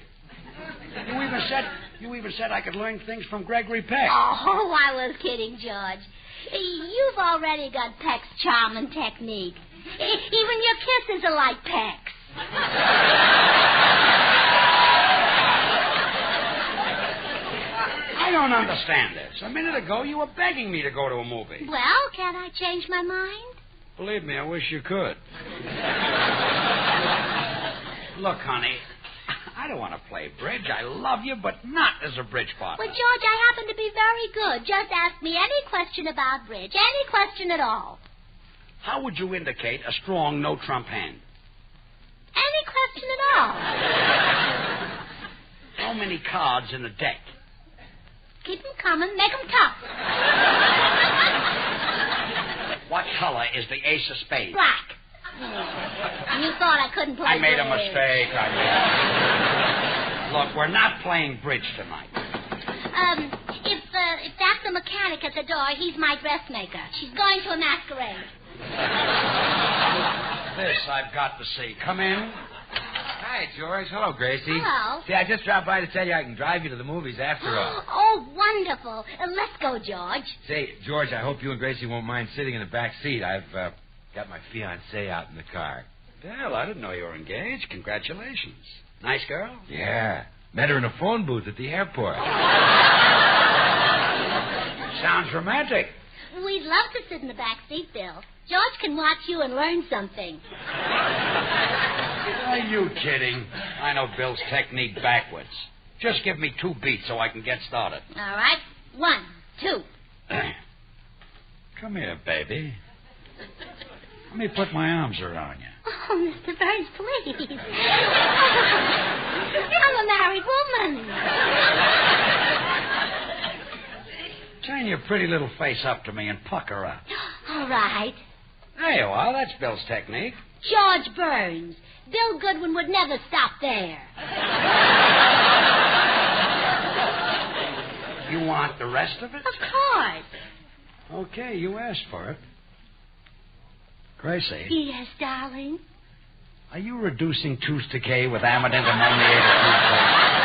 P: You even said I could learn things from Gregory Peck.
Y: Oh, I was kidding, George. You've already got Peck's charm and technique. Even your kisses are like Peck's.
P: I don't understand this. A minute ago, you were begging me to go to a movie.
Y: Well, can't I change my mind?
P: Believe me, I wish you could. Look, honey, I don't want to play bridge. I love you, but not as a bridge partner.
Y: Well, George, I happen to be very good. Just ask me any question about bridge. Any question at all.
P: How would you indicate a strong no-trump hand?
Y: Any question at all.
P: How many cards in a deck?
Y: Keep them coming. Make them tough.
P: What color is the ace of spades?
Y: Black. You thought I couldn't play
P: I made a
Y: bridge.
P: mistake. Look, we're not playing bridge tonight.
Y: If that's the mechanic at the door, he's my dressmaker. She's going to a masquerade.
P: This I've got to see. Come in.
Z: Hi, George. Hello, Gracie.
Y: Hello.
Z: See, I just dropped by to tell you I can drive you to the movies after all.
Y: Oh, wonderful. Let's go, George.
Z: Say, George, I hope you and Gracie won't mind sitting in the back seat. I've got my fiancée out in the car.
P: Well, I didn't know you were engaged. Congratulations. Nice girl?
Z: Yeah. Met her in a phone booth at the airport.
P: Sounds romantic.
Y: We'd love to sit in the back seat, Bill. George can watch you and learn something.
P: Are you kidding? I know Bill's technique backwards. Just give me 2 beats so I can get started.
Y: All right. 1, 2.
P: Come here, baby. Let me put my arms around you.
Y: Oh, Mr. Burns, please. I'm a married woman.
P: Turn your pretty little face up to me and pucker up.
Y: All right.
P: There you are. That's Bill's technique.
Y: George Burns. Bill Goodwin would never stop there.
P: You want the rest of it?
Y: Of course.
P: Okay, you asked for it. Gracie.
Y: Yes, darling.
P: Are you reducing tooth decay with Amident ammoniated toothpaste?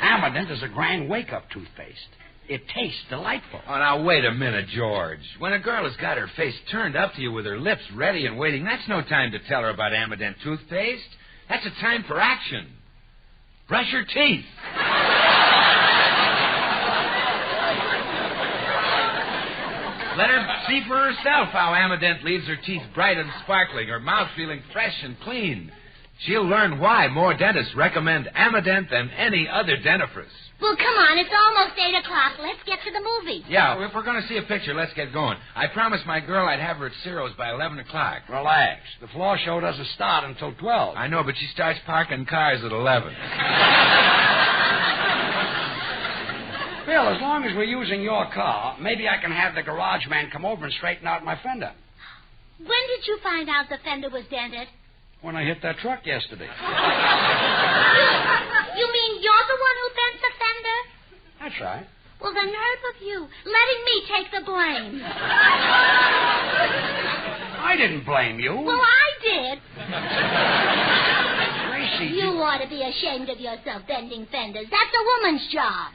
P: Amident is a grand wake-up toothpaste. It tastes delightful.
Z: Oh, now, wait a minute, George. When a girl has got her face turned up to you with her lips ready and waiting, that's no time to tell her about Amident toothpaste. That's a time for action. Brush her teeth. Let her see for herself how Amident leaves her teeth bright and sparkling, her mouth feeling fresh and clean. She'll learn why more dentists recommend Amident than any other dentifrice.
Y: Well, come on. It's almost 8 o'clock. Let's get to the movie.
Z: Yeah, if we're going to see a picture, let's get going. I promised my girl I'd have her at Ciro's by 11 o'clock.
P: Relax. The floor show doesn't start until 12.
Z: I know, but she starts parking cars at 11.
P: Bill, as long as we're using your car, maybe I can have the garage man come over and straighten out my fender.
Y: When did you find out the fender was dented?
P: When I hit that truck yesterday.
Y: You mean you're the one who bent the fender?
P: That's right.
Y: Well, the nerve of you, letting me take the blame.
P: I didn't blame you.
Y: Well, I did.
P: Gracie.
Y: You ought to be ashamed of yourself bending fenders. That's a woman's job.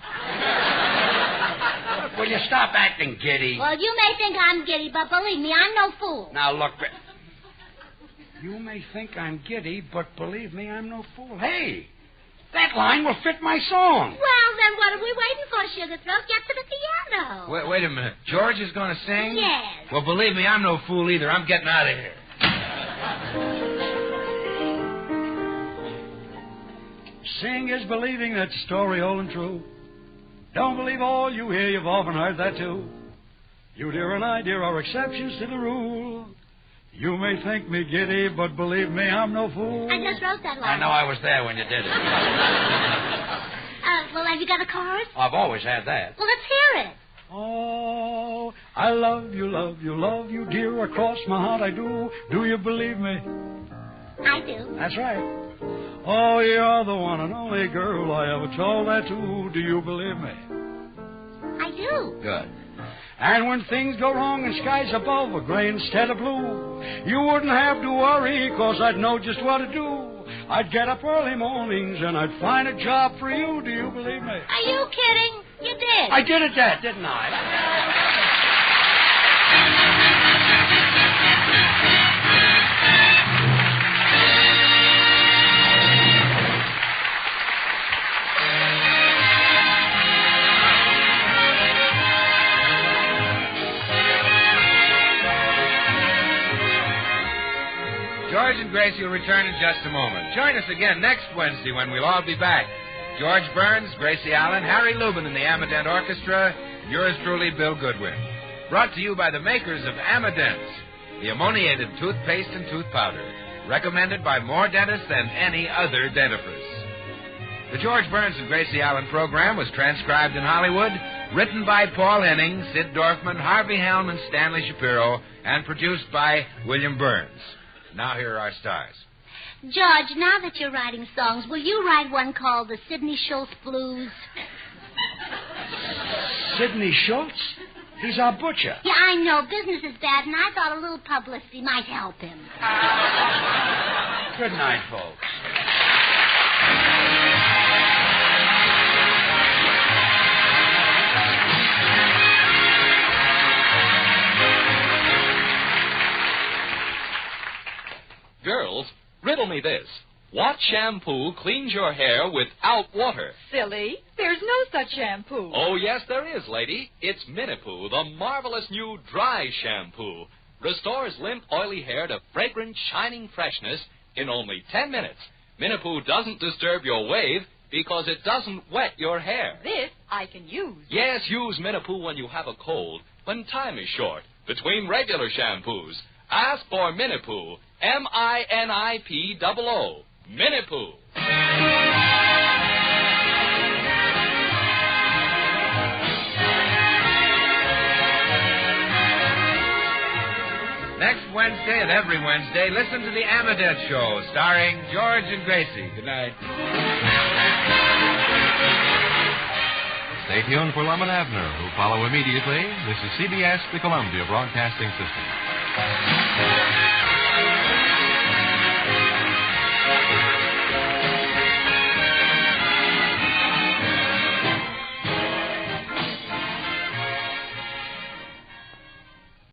P: Look, will you stop acting giddy?
Y: Well, you may think I'm giddy, but believe me, I'm no fool.
P: Now, look. You may think I'm giddy, but believe me, I'm no fool. Hey, that line will fit my song.
Y: Well, then what are we waiting for, Sugar Throat? Get to the piano.
Z: Wait a minute. George is going to sing?
Y: Yes.
Z: Well, believe me, I'm no fool either. I'm getting out of here.
A: Seeing is believing, that's a story old and true. Don't believe all you hear, you've often heard that too. You, dear, and I, dear, are exceptions to the rule. You may think me giddy, but believe me, I'm no fool.
Y: I just wrote that line.
P: I know I was there when you did it.
Y: Well, have you got a chorus?
P: I've always had that.
Y: Well, let's hear it.
A: Oh, I love you, dear, across my heart I do. Do you believe me?
Y: I do.
A: That's right. Oh, you're the one and only girl I ever told that to. Do you believe me?
Y: I do.
P: Good.
A: And when things go wrong and skies above are gray instead of blue, you wouldn't have to worry, 'cause I'd know just what to do. I'd get up early mornings and I'd find a job for you. Do you believe me?
Y: Are you kidding? You did.
P: I did it, Dad, didn't I?
Z: George and Gracie will return in just a moment. Join us again next Wednesday when we'll all be back. George Burns, Gracie Allen, Harry Lubin and the Amadent Orchestra, and yours truly, Bill Goodwin. Brought to you by the makers of Amadent, the ammoniated toothpaste and tooth powder, recommended by more dentists than any other dentifrice. The George Burns and Gracie Allen program was transcribed in Hollywood, written by Paul Henning, Sid Dorfman, Harvey Helm, and Stanley Shapiro, and produced by William Burns. Now here are our stars.
Y: George, now that you're writing songs, will you write one called the Sidney Schultz Blues?
A: Sidney Schultz? He's our butcher.
Y: Yeah, I know. Business is bad, and I thought a little publicity might help him.
P: Good night, folks.
G: Girls, riddle me this. What shampoo cleans your hair without water?
N: Silly. There's no such shampoo.
G: Oh, yes, there is, lady. It's Minipoo, the marvelous new dry shampoo. Restores limp, oily hair to fragrant, shining freshness in only 10 minutes. Minipoo doesn't disturb your wave because it doesn't wet your hair.
N: This I can use.
G: Yes, use Minipoo when you have a cold, when time is short, between regular shampoos. Ask for Minipoo. M-I-N-I-P-O-O. Minipoo.
Z: Next Wednesday and every Wednesday, listen to the Amadent Show, starring George and Gracie. Good night.
L: Stay tuned for Lum and Abner, who follow immediately. This is CBS, the Columbia Broadcasting System.